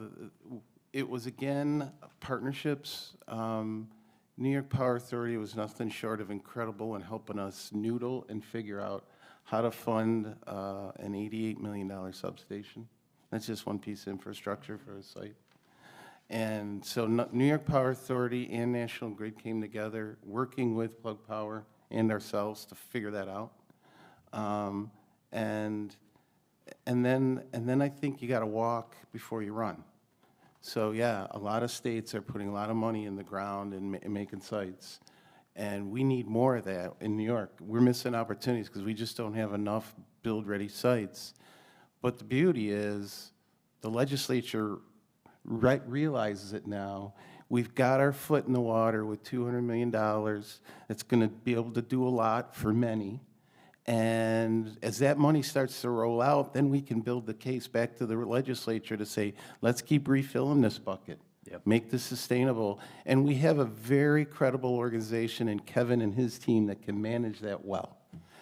it was, again, partnerships. New York Power Authority was nothing short of incredible in helping us noodle and figure out how to fund an $88 million substation. That's just one piece of infrastructure for a site. And so New York Power Authority and National Grid came together, working with Plug Power and ourselves to figure that out. And then I think you got to walk before you run. So yeah, a lot of states are putting a lot of money in the ground and making sites. And we need more of that in New York. We're missing opportunities because we just don't have enough build-ready sites. But the beauty is the legislature realizes it now. We've got our foot in the water with $200 million. It's going to be able to do a lot for many. And as that money starts to roll out, then we can build the case back to the legislature to say, let's keep refilling this bucket. Yep. Make this sustainable. And we have a very credible organization in Kevin and his team that can manage that well.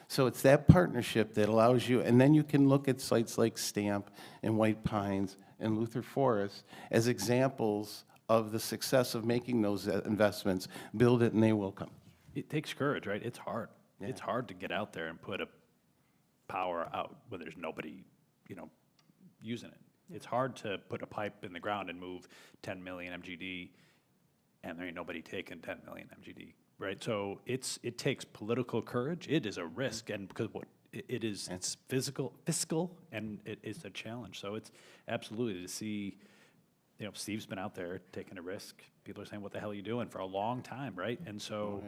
So it's that partnership that allows you, and then you can look at sites like Stamp and White Pines and Luther Forest as examples of the success of making those investments. Build it and they will come. It takes courage, right? It's hard. Yeah. It's hard to get out there and put a power out when there's nobody, using it. It's hard to put a pipe in the ground and move 10 million MGD, and there ain't nobody taking 10 million MGD, right? So it takes political courage. It is a risk, and because it's fiscal, and it's a challenge. So it's absolutely to see, Steve's been out there taking a risk. People are saying, "What the hell are you doing?" for a long time, right? And so,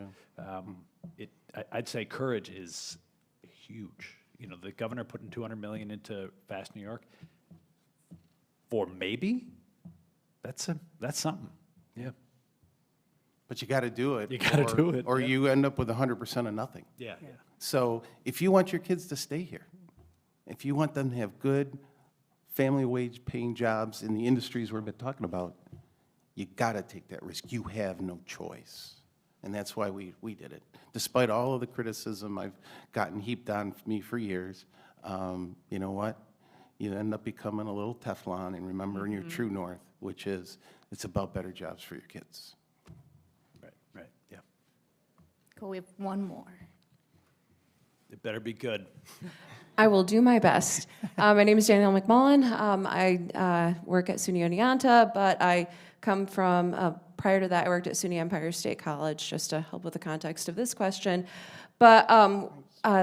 I'd say courage is huge. The governor putting $200 million into Fast New York for maybe, that's something. Yeah. but you got to do it. You gotta do it, Or yeah. you end up with 100% of nothing. Yeah. So if you want your kids to stay here, if you want them to have good family wage paying jobs in the industries we've been talking about, you got to take that risk. You have no choice. And that's why we did it. Despite all of the criticism I've gotten heaped on me for years, you know what? You end up becoming a little Teflon and remembering your true north, which is it's about better jobs for your kids. Right, yeah. Cool, we have one more. It better be good. I will do my best. My name is Danielle McMullen. I work at SUNY Oneonta, but I come from, prior to that, I worked at SUNY Empire State College, just to help with the context of this question. But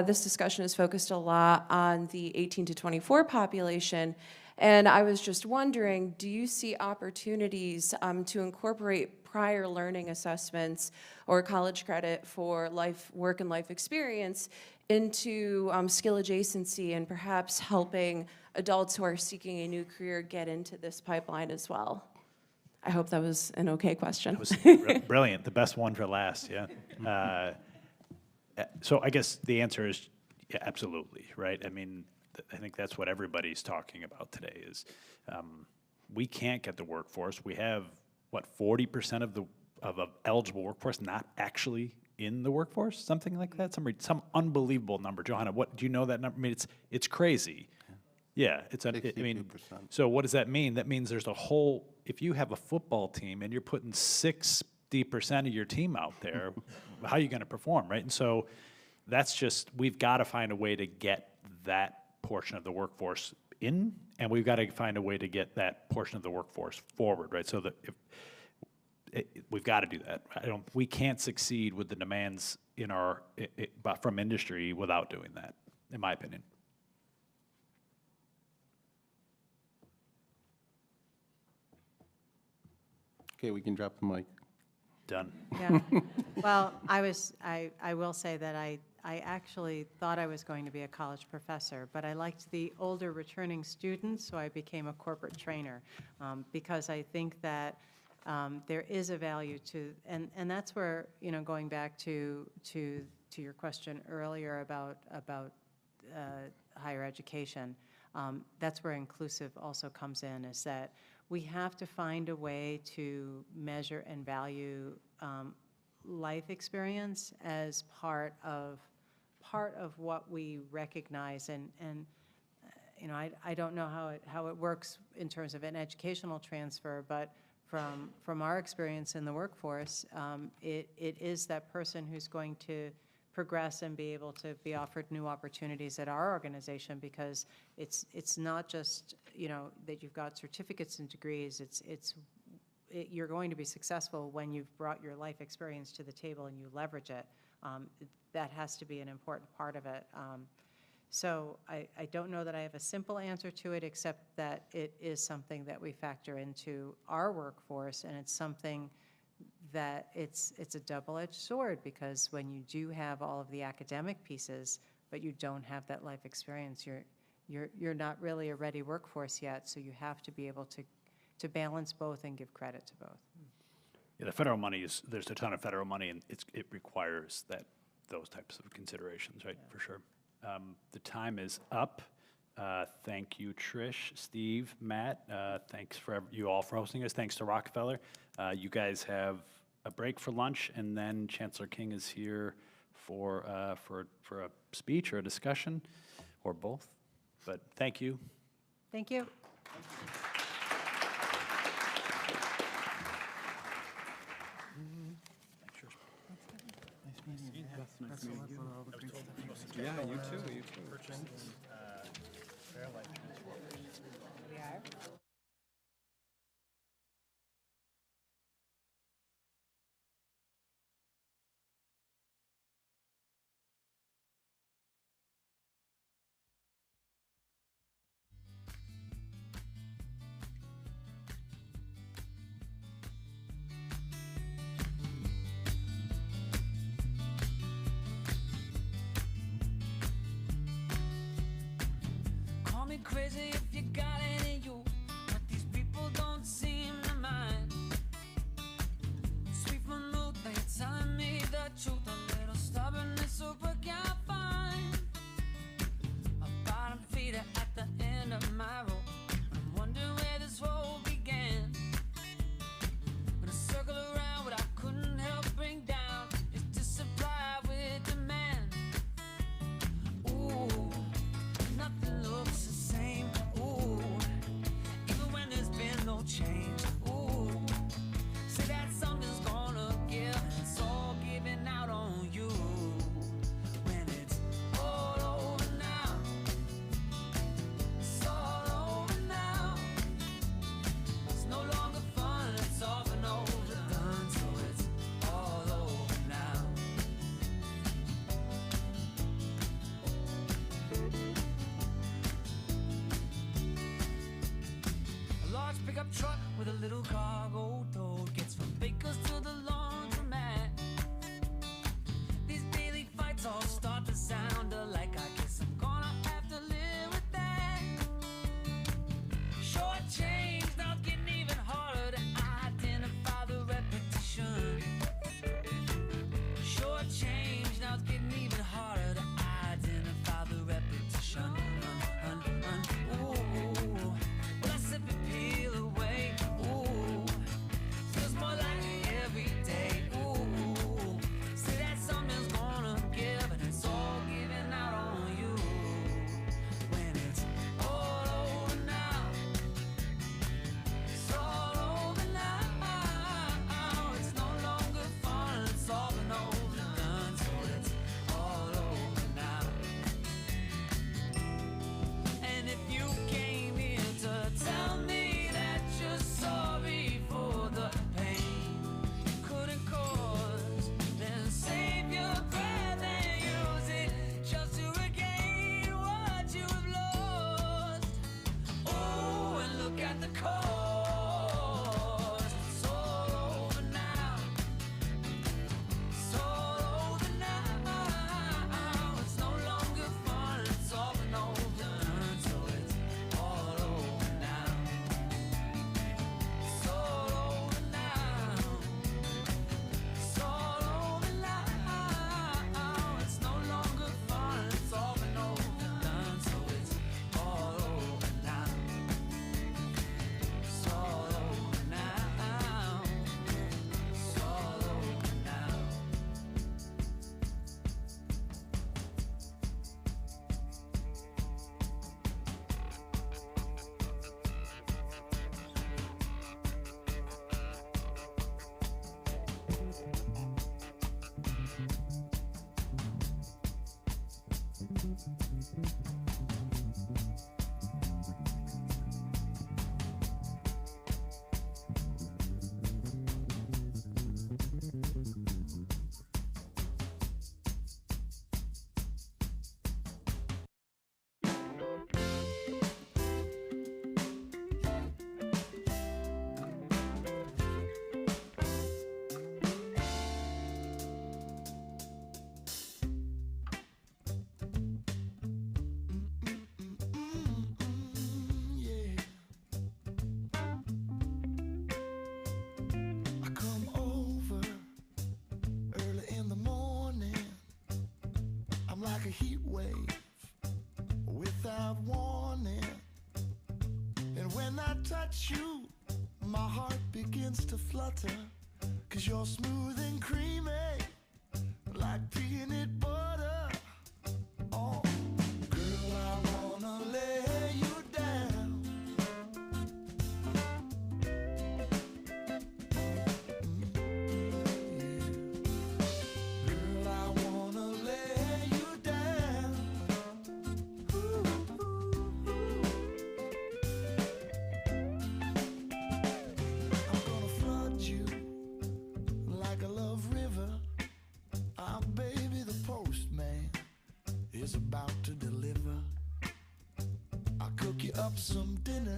this discussion is focused a lot on the 18 to 24 population. And I was just wondering, do you see opportunities to incorporate prior learning assessments or college credit for work and life experience into skill adjacency and perhaps helping adults who are seeking a new career get into this pipeline as well? I hope that was an okay question. That was brilliant. The best one for last, yeah. So I guess the answer is yeah, absolutely, right? I mean, I think that's what everybody's talking about today is we can't get the workforce. We have, what, 40% of the eligible workforce not actually in the workforce, something like that, some unbelievable number. Johanna, what do you know that number? I mean, it's crazy. Yeah, I mean, so what does that mean? That means there's a whole. If you have a football team and you're putting 60% of your team out there, how are you going to perform, right? And so that's just we've got to find a way to get that portion of the workforce in, and we've got to find a way to get that portion of the workforce forward, right? So that we've got to do that. We can't succeed with the demands in from industry without doing that, in my opinion. Okay, we can drop the mic. Done. Yeah. Well, I will say that I actually thought I was going to be a college professor, but I liked the older returning students, so I became a corporate trainer because I think that there is a value to, and that's where, you know, going back to your question earlier about higher education, that's where inclusive also comes in, is that we have to find a way to measure and value life experience as part of what we recognize, and you know, I don't know how it works in terms of an educational transfer, but from our experience in the workforce, it is that person who's going to progress and be able to be offered new opportunities at our organization, because it's not just, you know, that you've got certificates and degrees. You're going to be successful when you've brought your life experience to the table and you leverage it. That has to be an important part of it. So I don't know that I have a simple answer to it, except that it is something that we factor into our workforce, and it's something that it's a double-edged sword, because when you do have all of the academic pieces, but you don't have that life experience, you're not really a ready workforce yet, so you have to be able to balance both and give credit to both. Yeah, the federal money there's a ton of federal money, and it requires those types of considerations, right? Yeah. For sure. The time is up. Thank you, Trish, Steve, Matt. Thanks for you all for hosting us. Thanks to Rockefeller. You guys have a break for lunch, and then Chancellor King is here for a speech or a discussion, or both. But thank you. Thank you. Yeah, you too. You too. Call me crazy if you got it in you, but these people don't seem to mind. Sweep my mood. pickup truck with a little cargo tote gets from Baker's to the laundromat. These daily fights all start to sound alike. I guess I'm gonna have to live with that. Short change, now it's getting even harder to identify the repetition. Short change, now it's getting even harder to identify the repetition. Ooh, well I sip and peel away. Ooh, feels more like every day. Ooh, say that something's gonna give and it's all giving out on you. When it's all over now, it's all over now. It's no longer fun, it's all been overdone. So it's all over now. And if you came here to tell me that you're sorry for the pain you couldn't cause, then save your breath and use it just to regain what you have lost. Oh, and look at the cost. It's all over now. It's all over now. It's no longer fun. It's all been overdone. So it's all over now. It's all over now. It's all over now. It's no longer fun. It's all been overdone. So it's all over now. It's all over now. It's all over now. I come over early in the morning. I'm like a heat wave without warning. And when I touch you, my heart begins to flutter. 'Cause you're smooth and creamy, like peanut butter. Oh, girl, I wanna lay you down. Girl, I wanna lay you down. I'm gonna flood you like a love river. Ah, baby, the postman is about to deliver. I'll cook you up some dinner,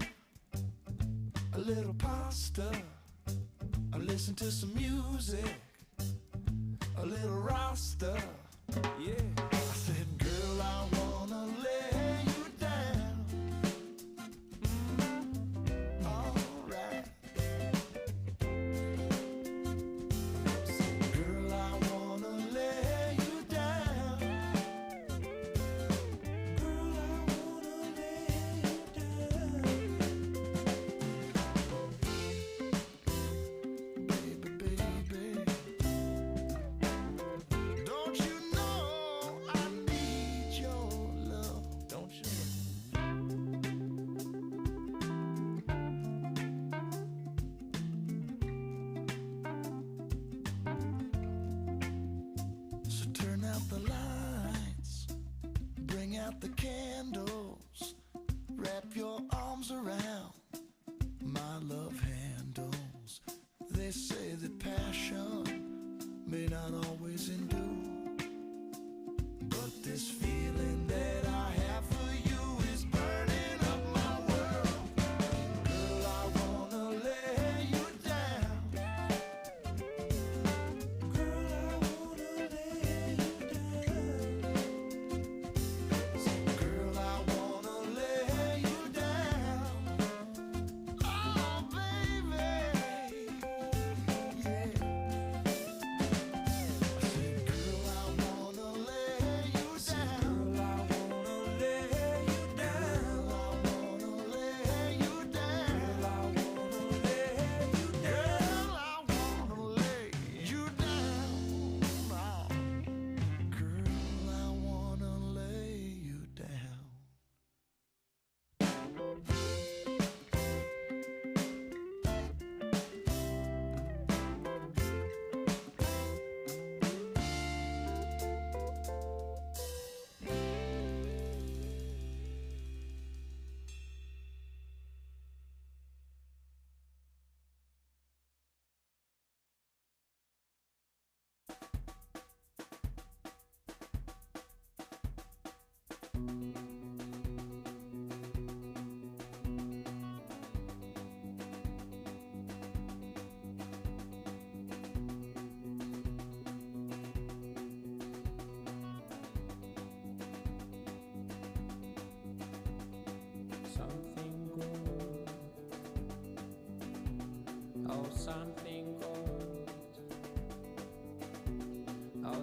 a little pasta. I'll listen to some music, a little Rasta. Yeah, I said, girl, I wanna lay you down. All right. Girl, I wanna lay you down. Girl, I wanna lay you down. Baby, baby, don't you know I need your love? Don't you? So turn out the lights, bring out the candles, wrap your arms around my love handles. They say that passion may not always endure, but this feeling that I have for you is burning up my world. Girl, I wanna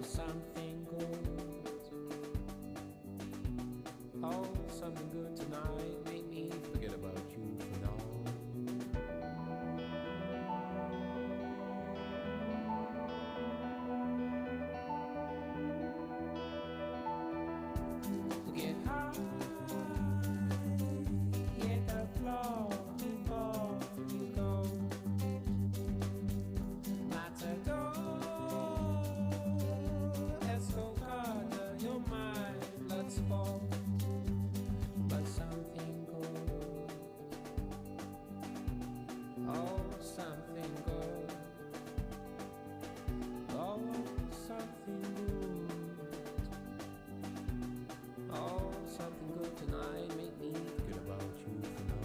something good. Oh, something good tonight. Make me forget about you for now. Get high, hit the floor before you go. Matador, escocada, you're my blood sport. But something good, oh, something good, oh, something good. Oh, something good tonight, make me forget about you for now.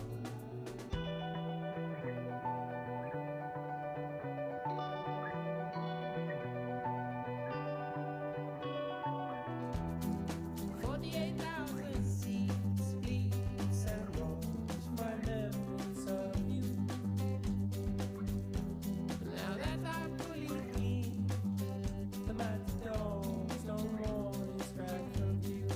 Seats, beats, and rolls, my memories of you. Now that I'm fully clean, the matadors no more distract from view.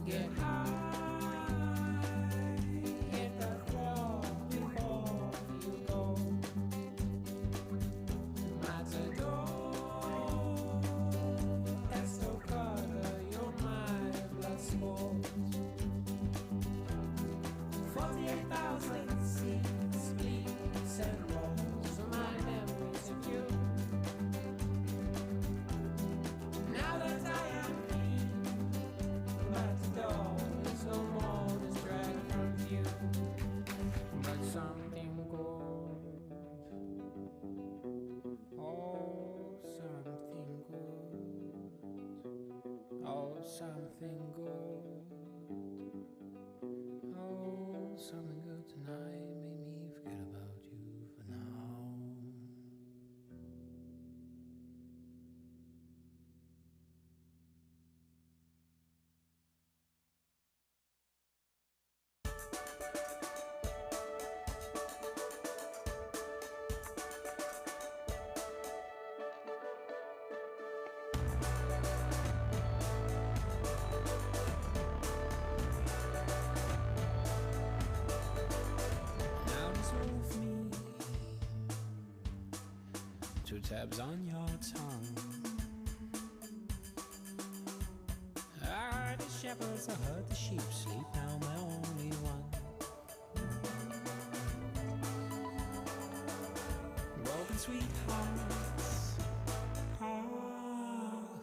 Get high, hit the floor before you go. Matador, estocada, you're my blood sport. 48,000 seats, bleeds and rolls, my memories of you. Now that I am clean, matador is no more distract from view. But something good, oh, something good, oh, something good, oh, something good tonight, make me forget about you for now. Now this with me, 2 tabs on your tongue. I heard the shepherds, I heard the sheep sleep, now my only one. Broken sweethearts,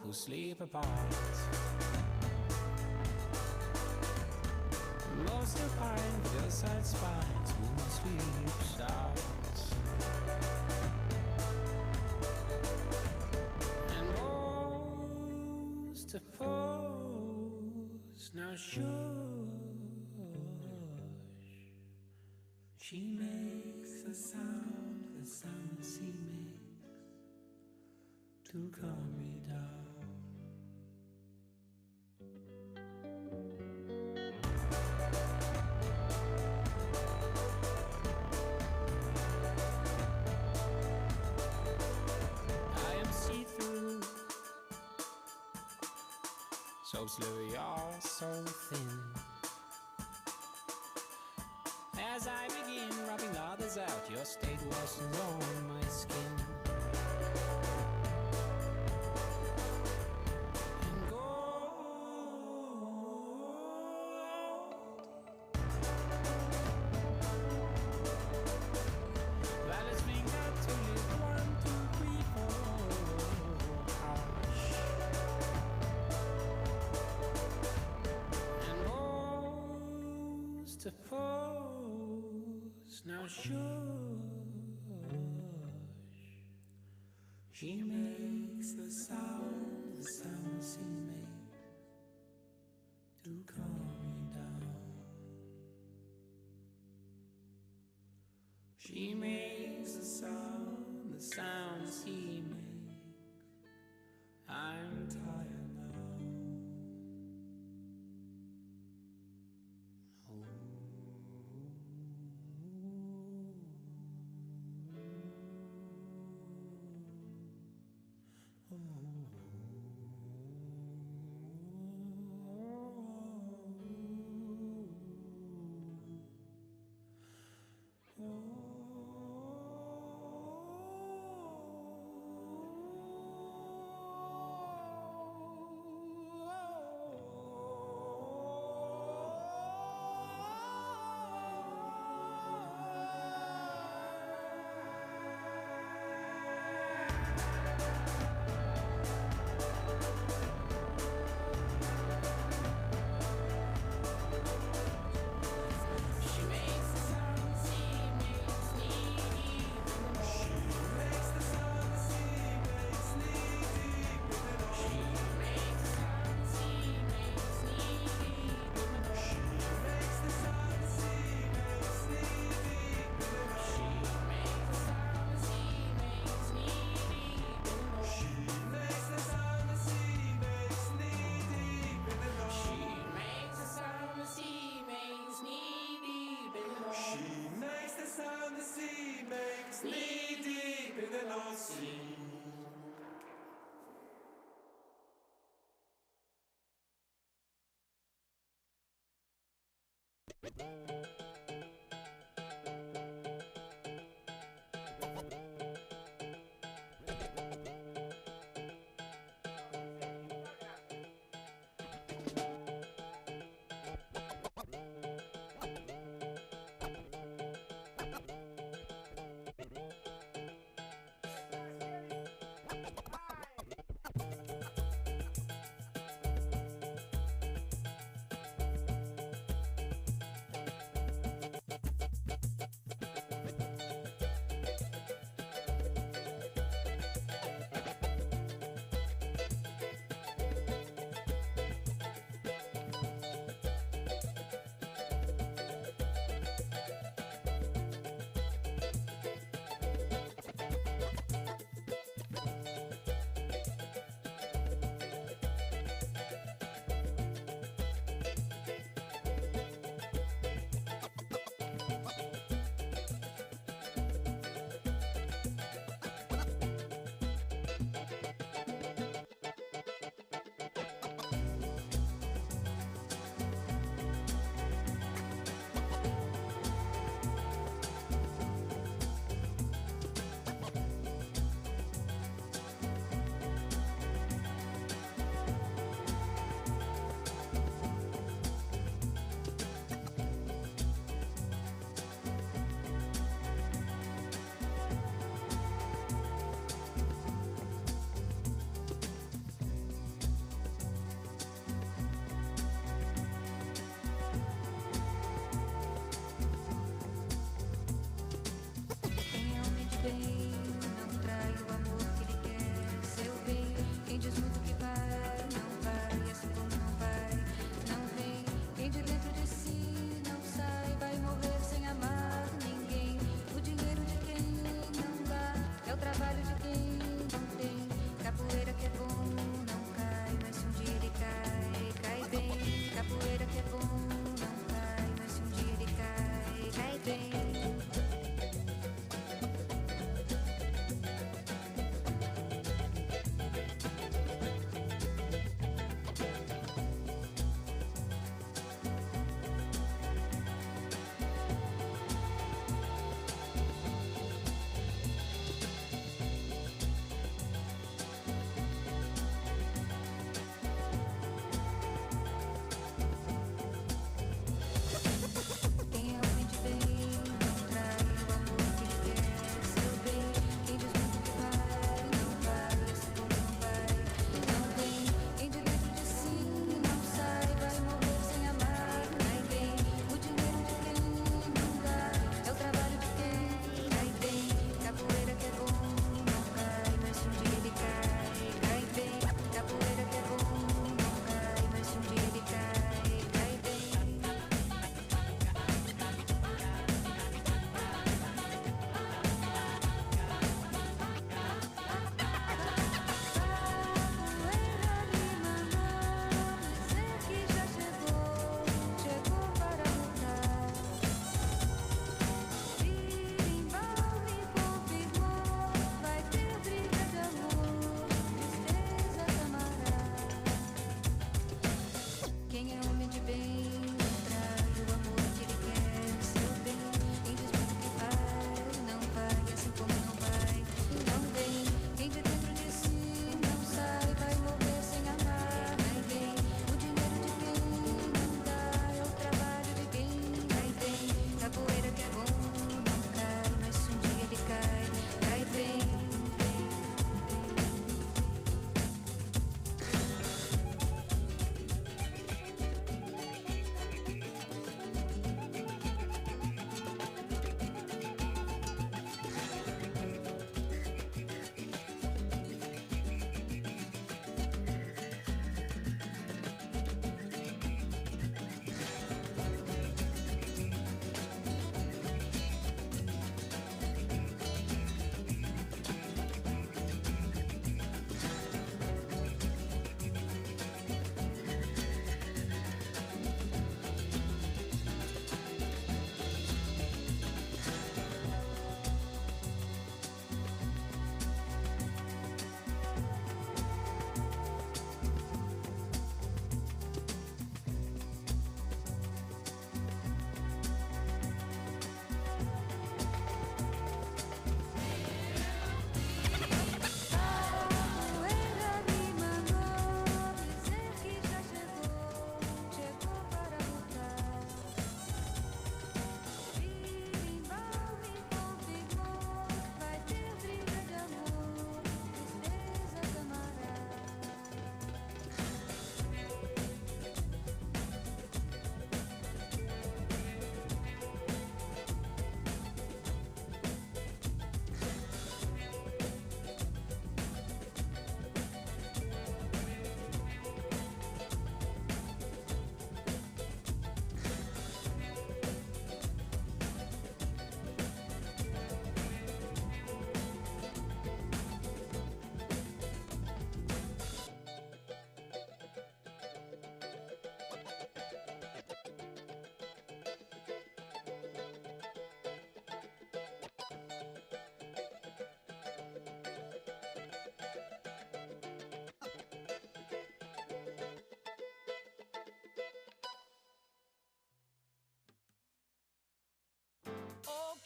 who sleep apart. Most of pine, hillside spines, moon sweep starts. And most of foes now shush. She makes the sound the sun sea makes to calm me down. So slowly, you're so thin. As I begin rubbing others out, your state lessens on my skin. And gold, that is finger to live 1, 2, 3, 4. Juxtaposed, now shush. She makes the sound she makes to calm me down. She makes the sounds he makes. I'm tired now.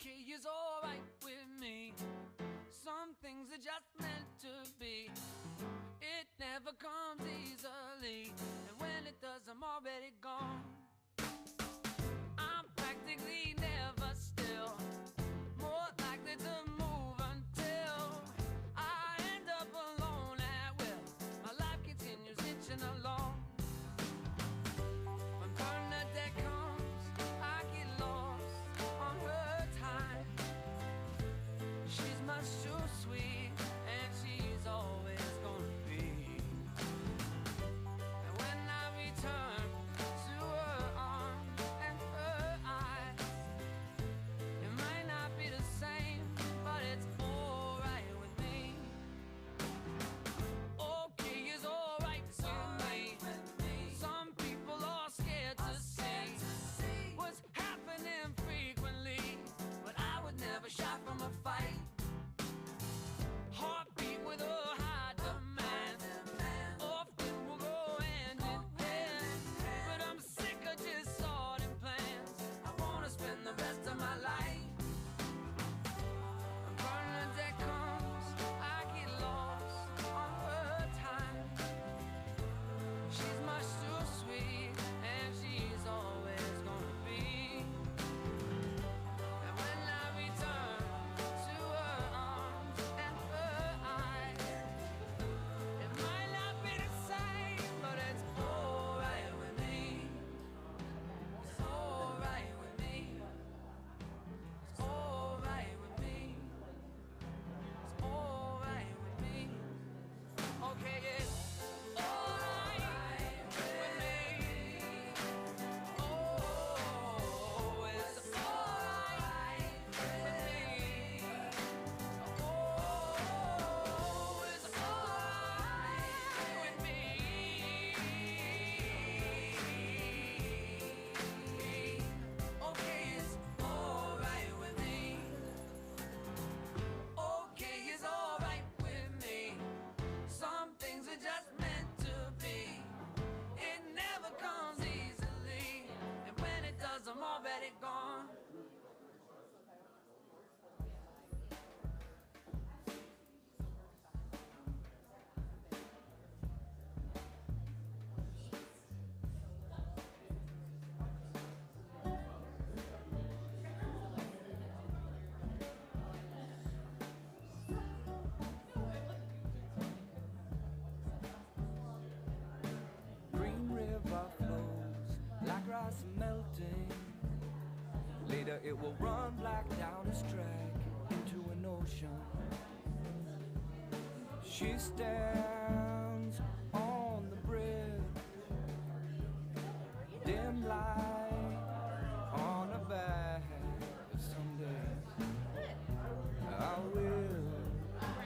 Okay is alright with me. Some things are just meant to be. It never comes easily, and when it does, I'm already gone. I'm practically never still, more likely to move until I end up alone at will. My life continues itching along. When Bernadette comes, I get lost on her time. She's much too sweet, and she's always gonna be. And when I return to her melting. Later it will run black down its track into an ocean. She stands on the bridge, dim light on a back. Someday I will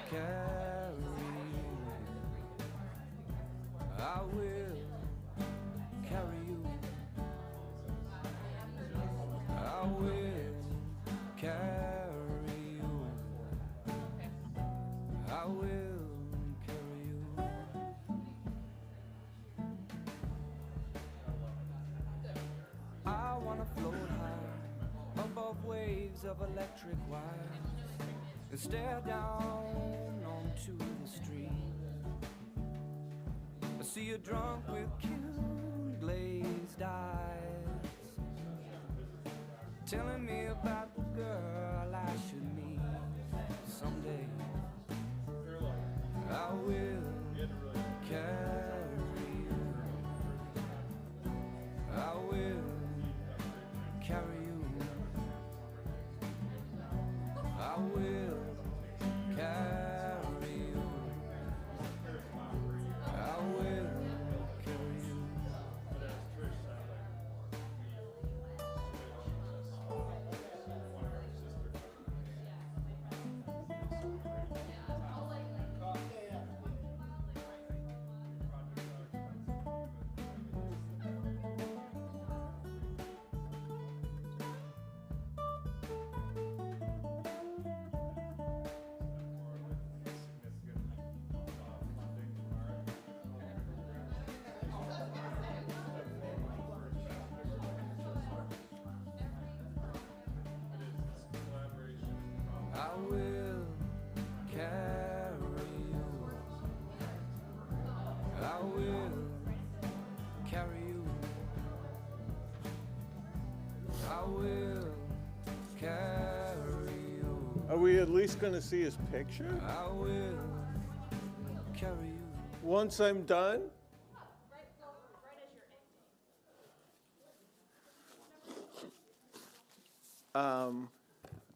carry you. I will carry you. I will carry you. I will carry you. I wanna float high above waves of electric wires and stare down onto the street. I see you drunk with cute glazed eyes, telling me about the girl I should meet someday. I will carry you. I will carry you. I will carry you. I will carry you. I will carry you. I will carry you. I will carry you. Are we at least going to see his picture? I will carry you. Once I'm done?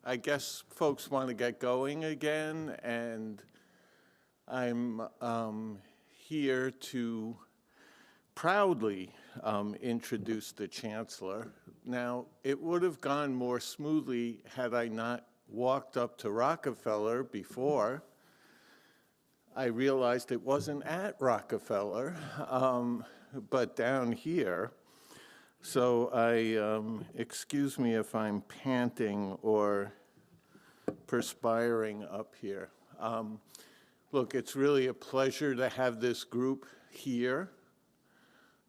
I guess folks want to get going again, and I'm here to proudly introduce the Chancellor. Now, it would have gone more smoothly had I not walked up to Rockefeller before. I realized it wasn't at Rockefeller, but down here. So excuse me if I'm panting or perspiring up here. Look, it's really a pleasure to have this group here.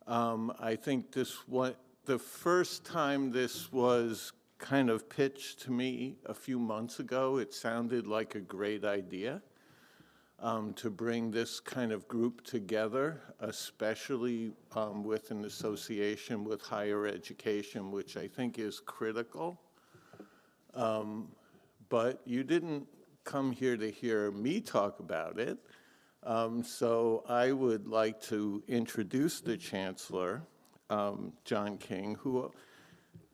I think the first time this was kind of pitched to me a few months ago, it sounded like a great idea. To bring this kind of group together, especially with an association with higher education, which I think is critical. But you didn't come here to hear me talk about it. So I would like to introduce the Chancellor, John King, who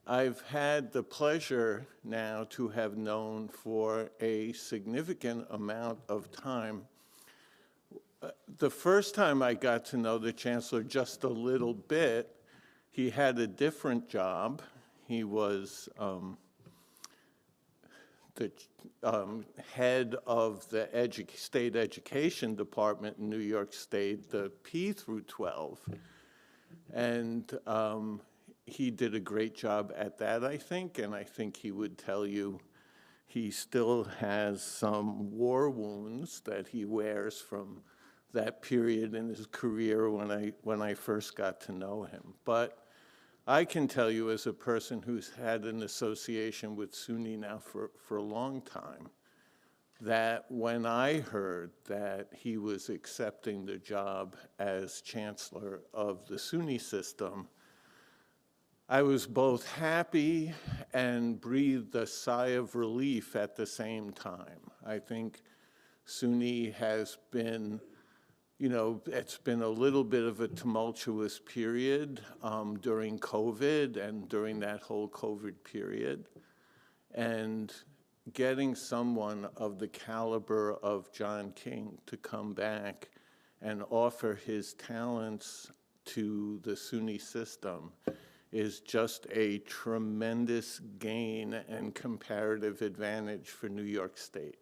I've had the pleasure now to have known for a significant amount of time. The first time I got to know the Chancellor just a little bit, he had a different job. He was the head of the state education department in New York State, the P through 12. And he did a great job at that, I think, and I think he would tell you he still has some war wounds that he wears from that period in his career when I first got to know him. But I can tell you, as a person who's had an association with SUNY now for a long time, that when I heard that he was accepting the job as Chancellor of the SUNY system, I was both happy and breathed a sigh of relief at the same time. I think SUNY has been it's been a little bit of a tumultuous period during COVID and during that whole COVID period. And getting someone of the caliber of John King to come back and offer his talents to the SUNY system is just a tremendous gain and comparative advantage for New York State.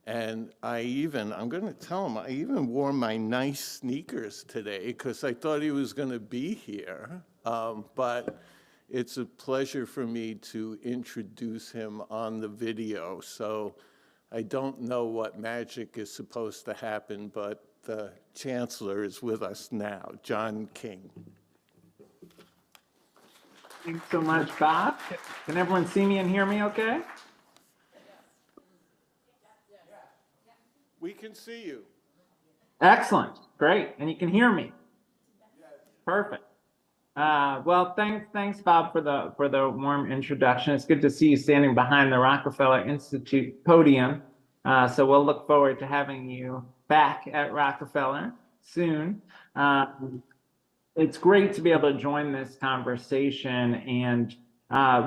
And I'm going to tell him, I even wore my nice sneakers today because I thought he was going to be here. But it's a pleasure for me to introduce him on the video. So I don't know what magic is supposed to happen, but the Chancellor is with us now, John King. Thanks so much, Bob. Can everyone see me and hear me okay? We can see you. Excellent. Great. And you can hear me? Perfect. Well, thanks, Bob, for the warm introduction. It's good to see you standing behind the Rockefeller Institute podium. So we'll look forward to having you back at Rockefeller soon. It's great to be able to join this conversation and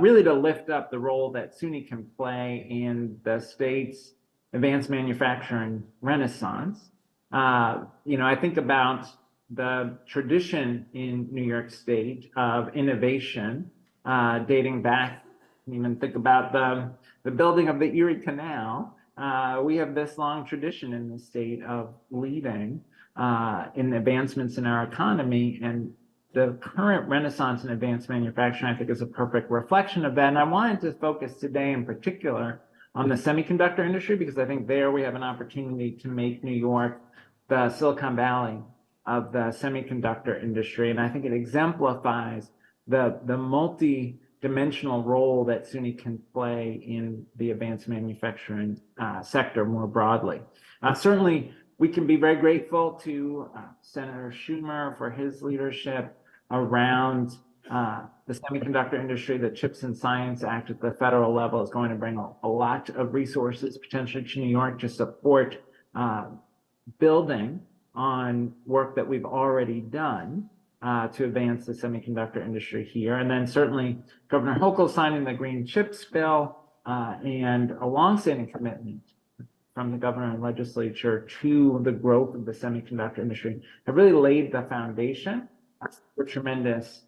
really to lift up the role that SUNY can play in the state's advanced manufacturing renaissance. I think about the tradition in New York State of innovation dating back, even think about the building of the Erie Canal. We have this long tradition in the state of leading in advancements in our economy, and the current renaissance in advanced manufacturing, I think, is a perfect reflection of that. And I wanted to focus today in particular on the semiconductor industry, because I think there we have an opportunity to make New York the Silicon Valley of the semiconductor industry. And I think it exemplifies the multi-dimensional role that SUNY can play in the advanced manufacturing sector more broadly. Certainly, we can be very grateful to Senator Schumer for his leadership around the semiconductor industry. The CHIPS and Science Act at the federal level is going to bring a lot of resources potentially to New York to support building on work that we've already done to advance the semiconductor industry here. And then certainly Governor Hochul signing the Green Chips Bill and a longstanding commitment from the governor and legislature to the growth of the semiconductor industry have really laid the foundation for tremendous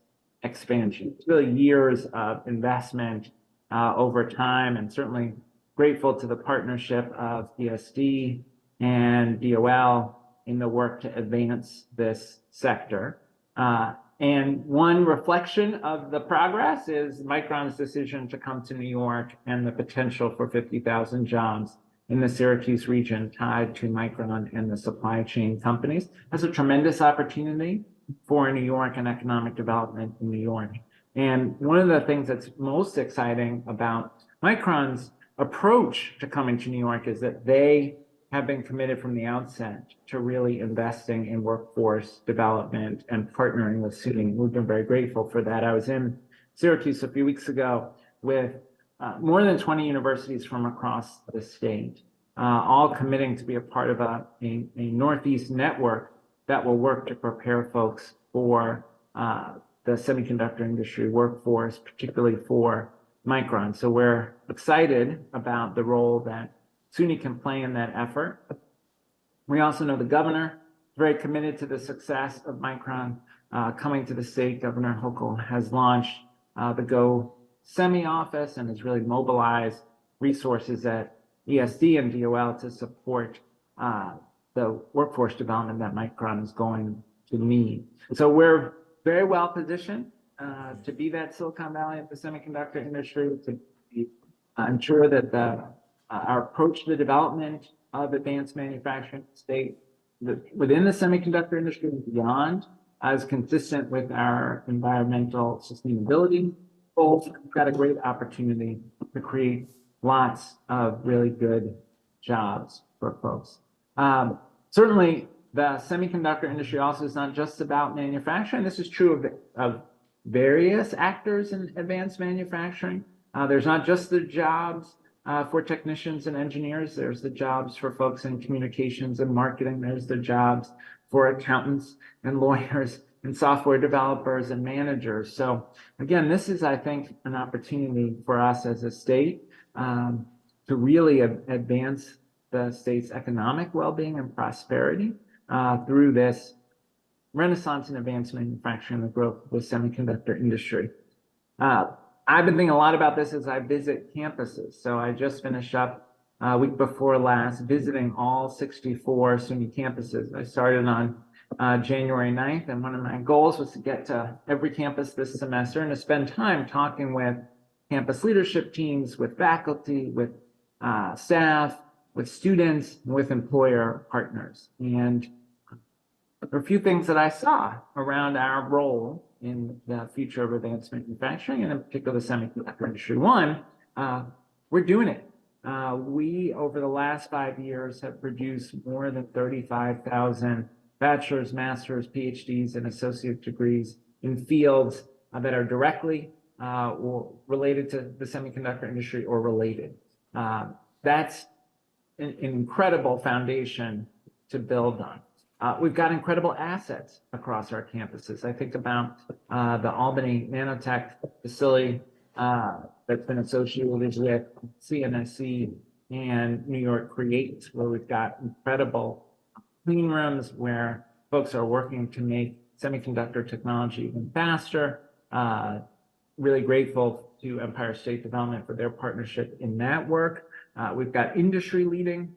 expansion. It's really years of investment over time, and certainly grateful to the partnership of ESD and DOL in the work to advance this sector. And one reflection of the progress is Micron's decision to come to New York and the potential for 50,000 jobs in the Syracuse region tied to Micron and the supply chain companies. That's a tremendous opportunity for New York and economic development in New York. And one of the things that's most exciting about Micron's approach to coming to New York is that they have been committed from the outset to really investing in workforce development and partnering with SUNY. We've been very grateful for that. I was in Syracuse a few weeks ago with more than 20 universities from across the state, all committing to be a part of a Northeast network that will work to prepare folks for the semiconductor industry workforce, particularly for Micron. So we're excited about the role that SUNY can play in that effort. We also know the governor is very committed to the success of Micron coming to the state. Governor Hochul has launched the Go Semi office and has really mobilized resources at ESD and DOL to support the workforce development that Micron is going to need. So we're very well positioned to be that Silicon Valley of the semiconductor industry, to ensure that our approach to the development of advanced manufacturing state within the semiconductor industry and beyond is consistent with our environmental sustainability goals. We've got a great opportunity to create lots of really good jobs for folks. Certainly, the semiconductor industry also is not just about manufacturing. This is true of various actors in advanced manufacturing. There's not just the jobs for technicians and engineers. There's the jobs for folks in communications and marketing. There's the jobs for accountants and lawyers and software developers and managers. So again, this is, I think, an opportunity for us as a state to really advance the state's economic well-being and prosperity through this renaissance in advanced manufacturing and the growth of the semiconductor industry. I've been thinking a lot about this as I visit campuses. So I just finished up week before last visiting all 64 SUNY campuses. I started on January 9th, and one of my goals was to get to every campus this semester and to spend time talking with campus leadership teams, with faculty, with staff, with students, and with employer partners. And there are a few things that I saw around our role in the future of advanced manufacturing, and in particular the semiconductor industry. One, we're doing it. We, over the last 5 years, have produced more than 35,000 bachelor's, master's, PhDs, and associate degrees in fields that are directly or related to the semiconductor industry or related. That's an incredible foundation to build on. We've got incredible assets across our campuses. I think about the Albany Nanotech facility that's been associated with CNSC and New York Create, where we've got incredible clean rooms where folks are working to make semiconductor technology even faster. Really grateful to Empire State Development for their partnership in that work. We've got industry leading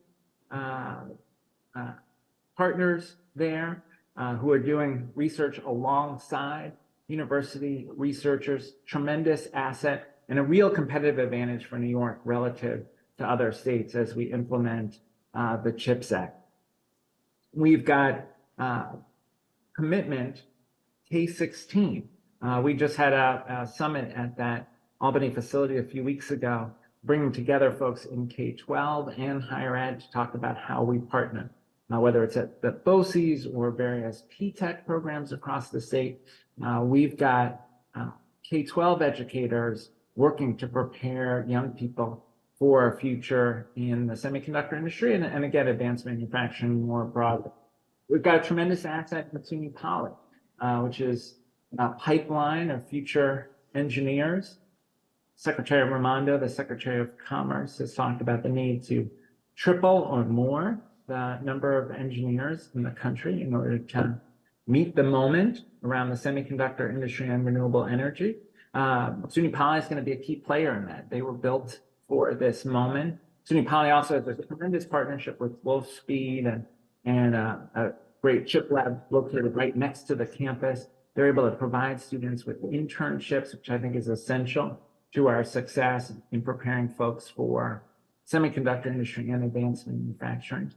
partners there who are doing research alongside university researchers, tremendous asset and a real competitive advantage for New York relative to other states as we implement the CHIPS Act. We've got commitment K-16. We just had a summit at that Albany facility a few weeks ago, bringing together folks in K-12 and higher ed to talk about how we partner. Whether it's at the BOCES or various P-TECH programs across the state, we've got K-12 educators working to prepare young people for a future in the semiconductor industry and again, advanced manufacturing more broadly. We've got a tremendous asset in SUNY Poly, which is a pipeline of future engineers. Secretary Raimondo, the Secretary of Commerce, has talked about the need to triple or more the number of engineers in the country in order to meet the moment around the semiconductor industry and renewable energy. SUNY Poly is going to be a key player in that. They were built for this moment. SUNY Poly also has a tremendous partnership with Wolfspeed and a great chip lab located right next to the campus. They're able to provide students with internships, which I think is essential to our success in preparing folks for semiconductor industry and advanced manufacturing.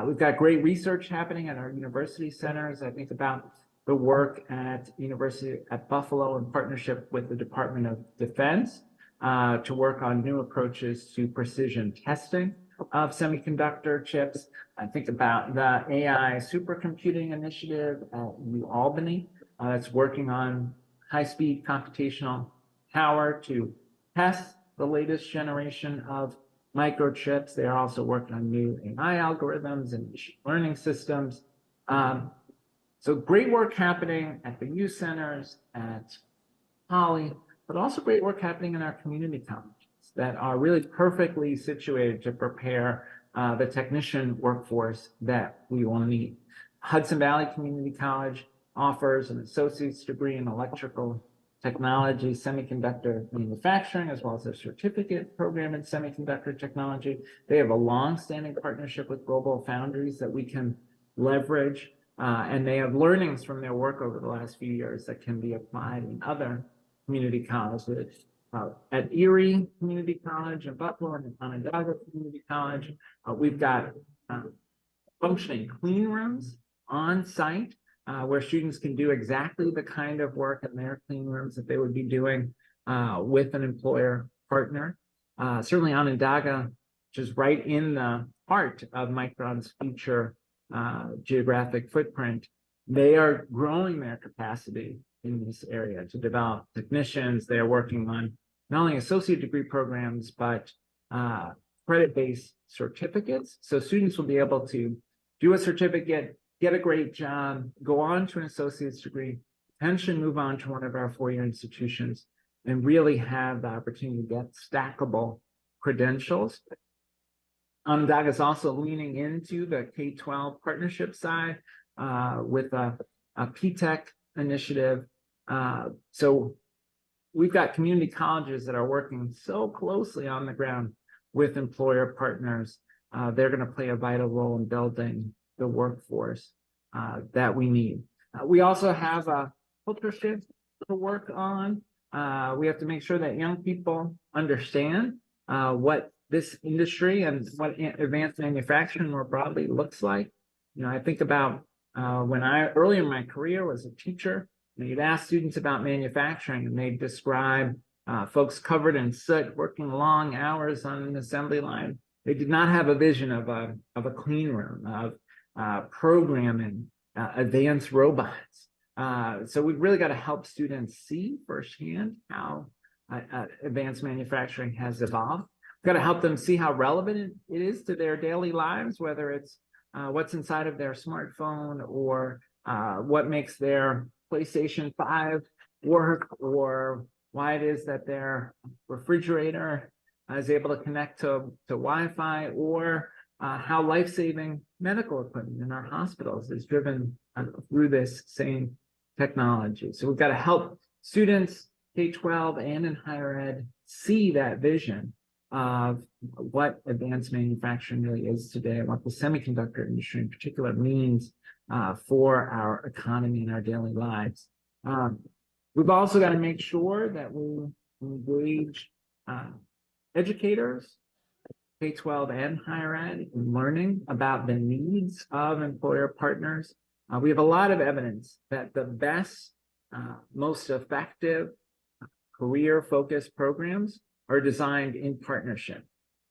We've got great research happening at our university centers. I think about the work at University at Buffalo in partnership with the Department of Defense to work on new approaches to precision testing of semiconductor chips. I think about the AI supercomputing initiative at UAlbany that's working on high-speed computational power to test the latest generation of microchips. They are also working on new AI algorithms and machine learning systems. So great work happening at the U centers, at Poly, but also great work happening in our community colleges that are really perfectly situated to prepare the technician workforce that we will need. Hudson Valley Community College offers an associate's degree in electrical technology, semiconductor manufacturing, as well as a certificate program in semiconductor technology. They have a long-standing partnership with Global Foundries that we can leverage, and they have learnings from their work over the last few years that can be applied in other community colleges. At Erie Community College in Buffalo and Onondaga Community College, we've got functioning clean rooms on site where students can do exactly the kind of work in their clean rooms that they would be doing with an employer partner. Certainly Onondaga, which is right in the heart of Micron's future geographic footprint, they are growing their capacity in this area to develop technicians. They are working on not only associate degree programs, but credit-based certificates. So students will be able to do a certificate, get a great job, go on to an associate's degree, potentially move on to one of our four-year institutions, and really have the opportunity to get stackable credentials. Onondaga is also leaning into the K-12 partnership side with a PTech initiative. So we've got community colleges that are working so closely on the ground with employer partners. They're going to play a vital role in building the workforce that we need. We also have a culture shift to work on. We have to make sure that young people understand what this industry and what advanced manufacturing more broadly looks like. You know, I think about when I early in my career was a teacher, and you'd ask students about manufacturing, and they'd describe folks covered in soot working long hours on an assembly line. They did not have a vision of a clean room, of programming, advanced robots. So we've really got to help students see firsthand how advanced manufacturing has evolved. We've got to help them see how relevant it is to their daily lives, whether it's what's inside of their smartphone or what makes their PlayStation 5 work, or why it is that their refrigerator is able to connect to Wi-Fi, or how life-saving medical equipment in our hospitals is driven through this same technology. So we've got to help students, K-12 and in higher ed, see that vision of what advanced manufacturing really is today, and what the semiconductor industry in particular means for our economy and our daily lives. We've also got to make sure that we engage educators, K-12 and higher ed, in learning about the needs of employer partners. We have a lot of evidence that the best, most effective career-focused programs are designed in partnership.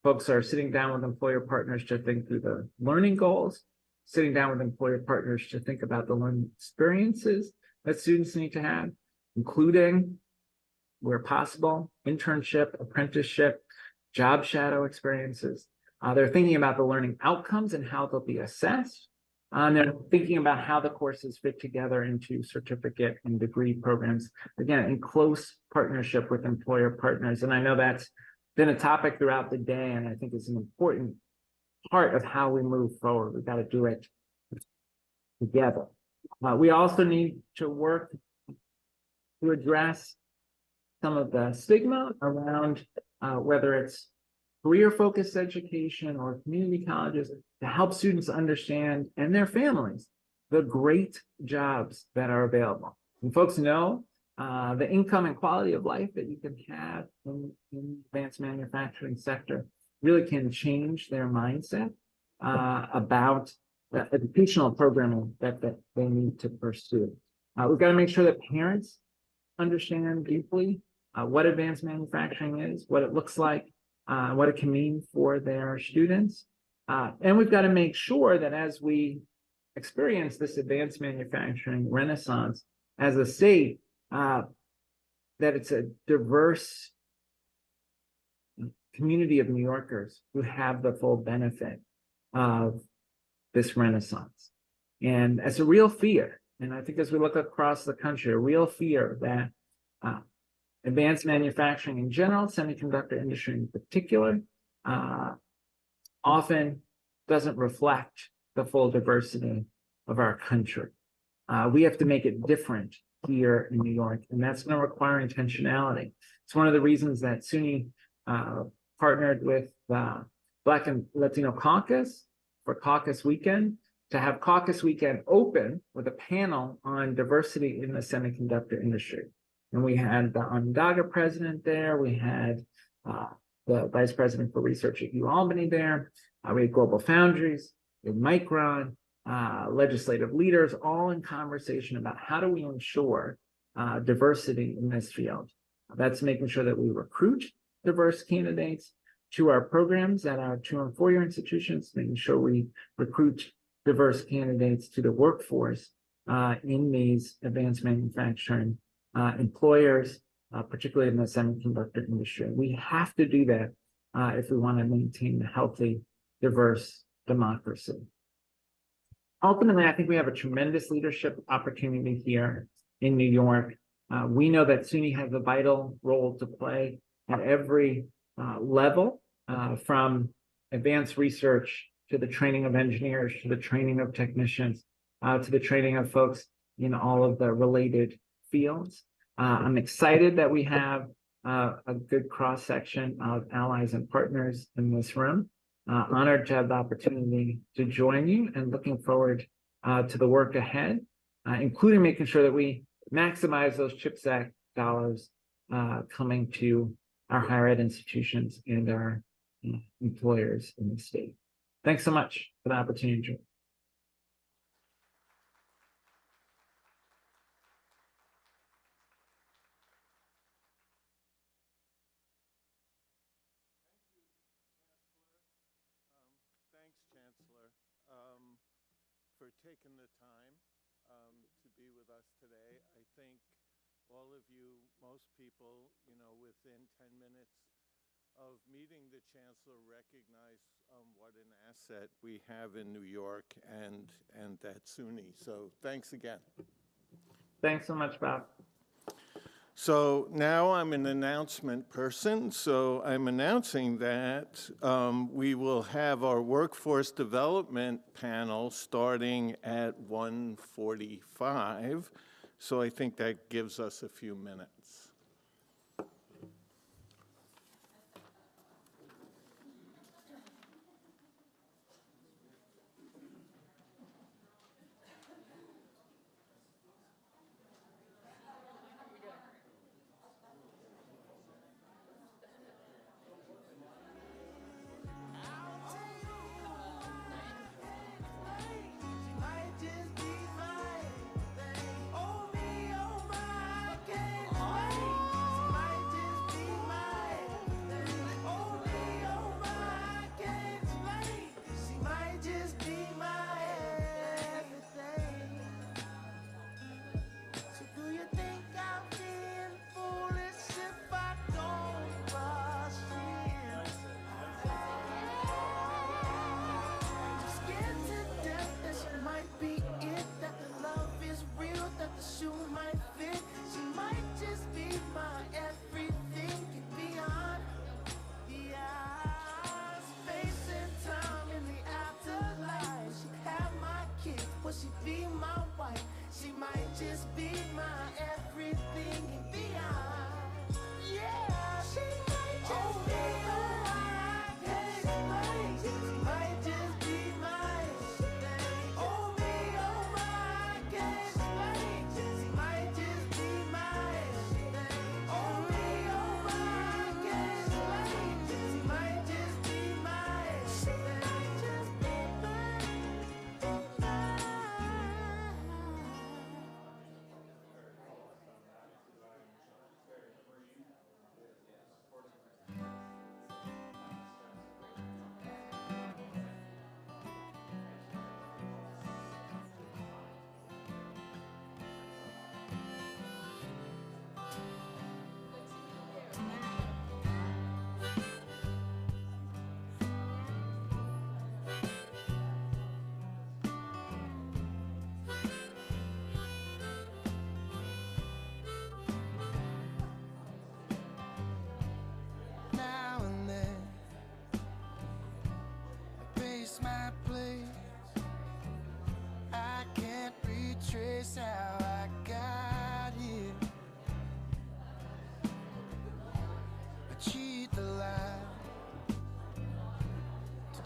Folks are sitting down with employer partners to think through the learning goals, sitting down with employer partners to think about the learning experiences that students need to have, including, where possible, internship, apprenticeship, job shadow experiences. They're thinking about the learning outcomes and how they'll be assessed. They're thinking about how the courses fit together into certificate and degree programs, again, in close partnership with employer partners. And I know that's been a topic throughout the day, and I think it's an important part of how we move forward. We've got to do it together. We also need to work to address some of the stigma around whether it's career-focused education or community colleges, to help students understand, and their families, the great jobs that are available. And folks know the income and quality of life that you can have in the advanced manufacturing sector really can change their mindset about the educational programming that they need to pursue. We've got to make sure that parents understand deeply what advanced manufacturing is, what it looks like, what it can mean for their students. And we've got to make sure that as we experience this advanced manufacturing renaissance as a state, that it's a diverse community of New Yorkers who have the full benefit of this renaissance. And it's a real fear. And I think as we look across the country, a real fear that advanced manufacturing in general, semiconductor industry in particular, often doesn't reflect the full diversity of our country. We have to make it different here in New York, and that's going to require intentionality. It's one of the reasons that SUNY partnered with the Black and Latino Caucus for Caucus Weekend, to have Caucus Weekend open with a panel on diversity in the semiconductor industry. And we had the Onondaga president there, we had the vice president for research at UAlbany there, we had Global Foundries, we had Micron, legislative leaders, all in conversation about how do we ensure diversity in this field. That's making sure that we recruit diverse candidates to our programs at our 2- and 4-year institutions, making sure we recruit diverse candidates to the workforce in these advanced manufacturing employers, particularly in the semiconductor industry. We have to do that if we want to maintain a healthy, diverse democracy. Ultimately, I think we have a tremendous leadership opportunity here in New York. We know that SUNY has a vital role to play at every level, from advanced research to the training of engineers, to the training of technicians, to the training of folks in all of the related fields. I'm excited that we have a good cross-section of allies and partners in this room. Honored to have the opportunity to join you and looking forward to the work ahead, including making sure that we maximize those CHIPS Act dollars coming to our higher ed institutions and our employers in the state. Thanks so much for the opportunity to join. Thanks, Chancellor, for taking the time to be with us today. I think all of you, most people, within 10 minutes of meeting the Chancellor recognize what an asset we have in New York and at SUNY. So thanks again. Thanks so much, Bob. So now I'm an announcement person, so I'm announcing that we will have our workforce development panel starting at 1:45. So I think that gives us a few minutes.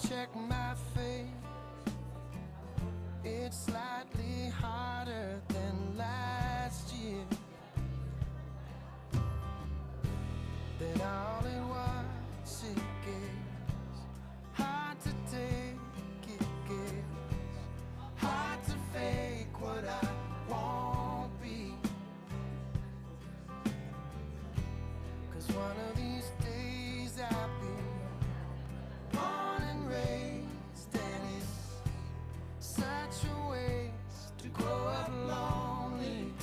Check my face, it's slightly harder than last year. Then all at once it gets hard to take, it gets hard to fake what I won't be. 'Cause one of these days I'll be born and raised, and it's such a waste to grow up lonely.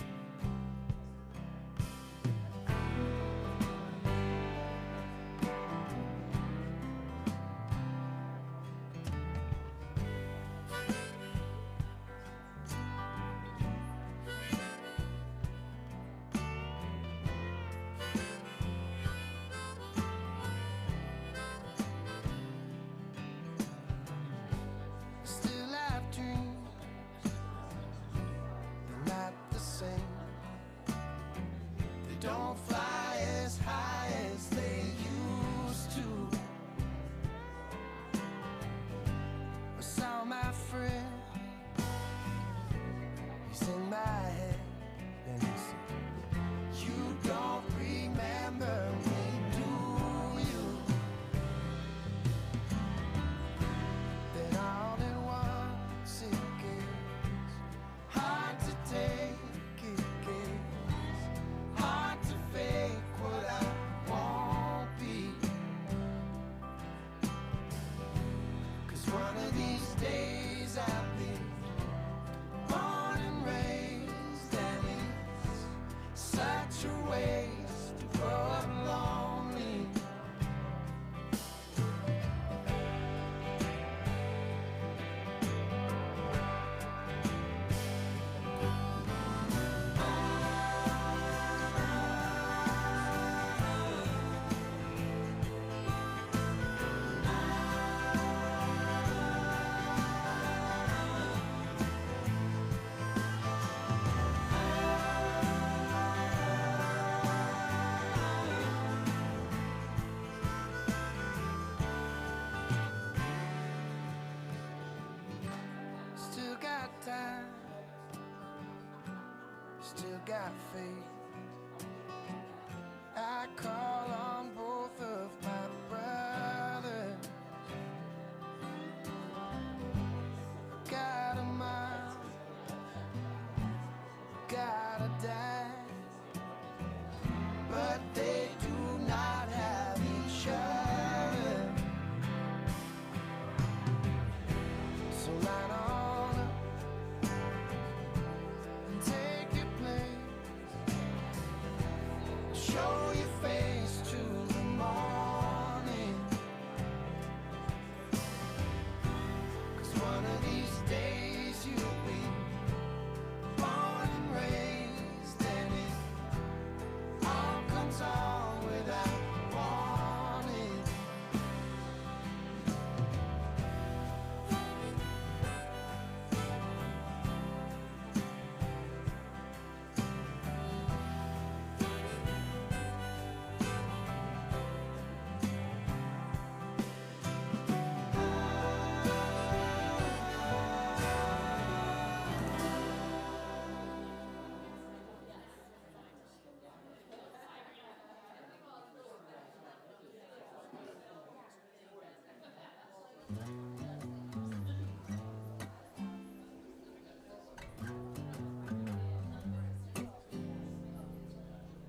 got faith. I call on both of my brothers. Got a mile, gotta die, but they do not have each other. So line on up and take your place. Show your face to the morning. 'Cause one of these days you'll be born and raised, and it all comes on without warning.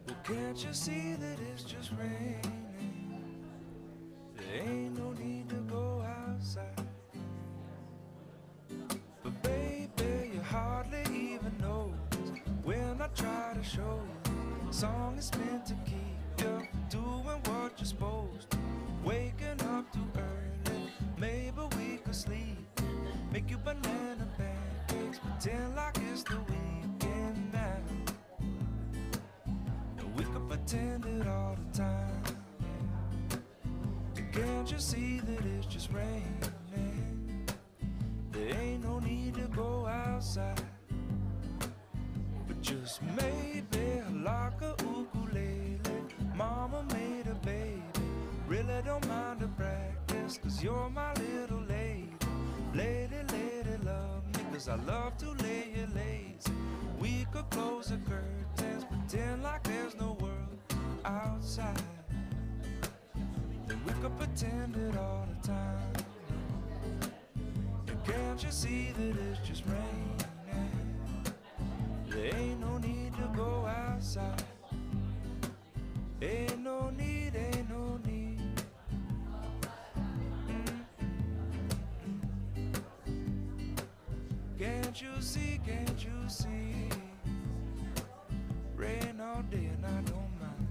Well, can't you see that it's just raining? There ain't no need to go outside. But baby, you hardly even notice when I try to show you. Song is meant to keep you doing what you're supposed to. Waking up too early, maybe we could sleep. Make you banana pancakes, pretend like it's the weekend now. And we could pretend it all the time. Can't you see that it's just raining? There ain't no need to go outside. But just maybe like a ukulele, mama made a baby. Really don't mind the practice, 'cause you're my little lady. Lady, lady, love me, 'cause I love to lay you lazy. We could close the curtains, pretend like there's no world outside. Then we could pretend it all the time. And can't you see that it's just raining? There ain't no need to go outside. Ain't no need, ain't no need. Can't you see, can't you see? Rain all day and I don't mind.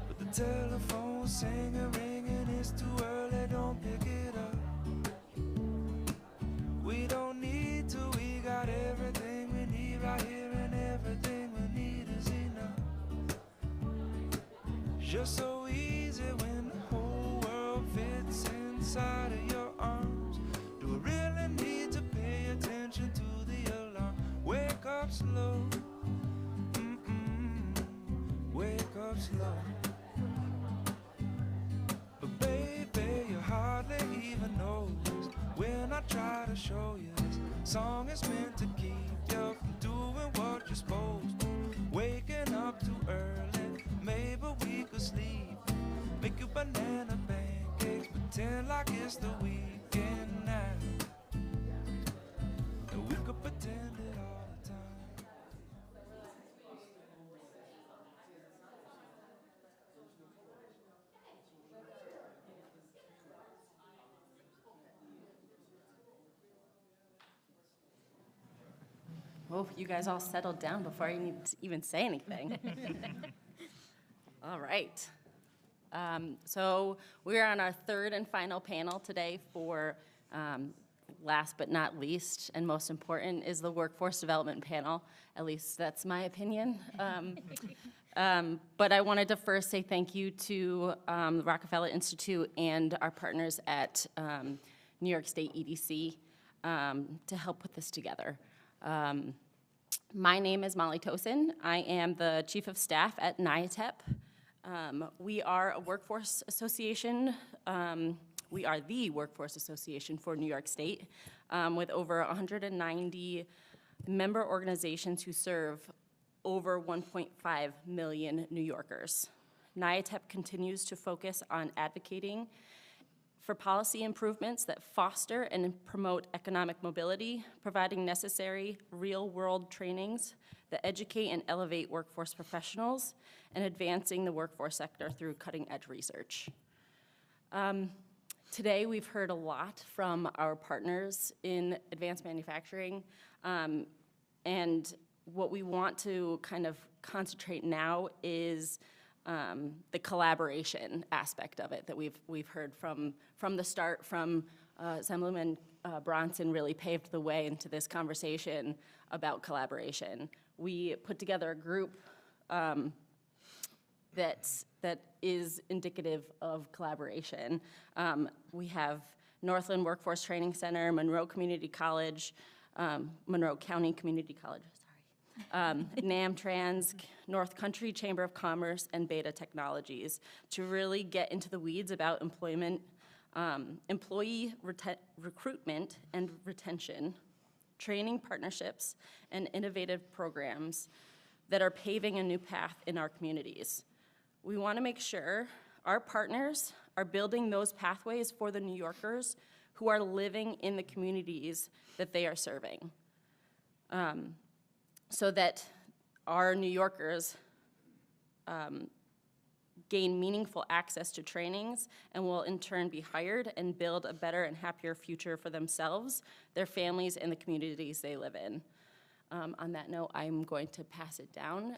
But the telephone singing, ringing, it's too early, don't pick it up. We don't need to, we got everything we need right here, and everything we need is enough. Just so easy when the whole world fits inside of your arms. Do I really need to pay attention to the alarm? Wake up slow, wake up slow. But baby, you hardly even notice when I try to show you this song is meant to keep you from doing what you're supposed to. Waking up too early, maybe we could sleep. Make you banana pancakes, pretend like it's the weekend now. And we could pretend it all the time. Oh, you guys all settled down before I need to even say anything. All right. So we're on our third and final panel today for, last but not least, and most important, is the Workforce Development Panel. At least that's my opinion. But I wanted to first say thank you to the Rockefeller Institute and our partners at New York State EDC to help put this together. My name is Molly Tosin. I am the Chief of Staff at NYATEP. We are a workforce association. We are the workforce association for New York State with over 190 member organizations who serve over 1.5 million New Yorkers. NYATEP continues to focus on advocating for policy improvements that foster and promote economic mobility, providing necessary real-world trainings that educate and elevate workforce professionals, and advancing the workforce sector through cutting-edge research. Today, we've heard a lot from our partners in advanced manufacturing, and what we want to kind of concentrate now is the collaboration aspect of it that we've heard from the start. From Assemblymember Bronson really paved the way into this conversation about collaboration. We put together a group that is indicative of collaboration. We have Northland Workforce Training Center, Monroe Community College, Monroe County Community College, NAM Trans, North Country Chamber of Commerce, and Beta Technologies to really get into the weeds about employee recruitment and retention, training partnerships, and innovative programs that are paving a new path in our communities. We want to make sure our partners are building those pathways for the New Yorkers who are living in the communities that they are serving, so that our New Yorkers gain meaningful access to trainings and will in turn be hired and build a better and happier future for themselves, their families, and the communities they live in. On that note, I'm going to pass it down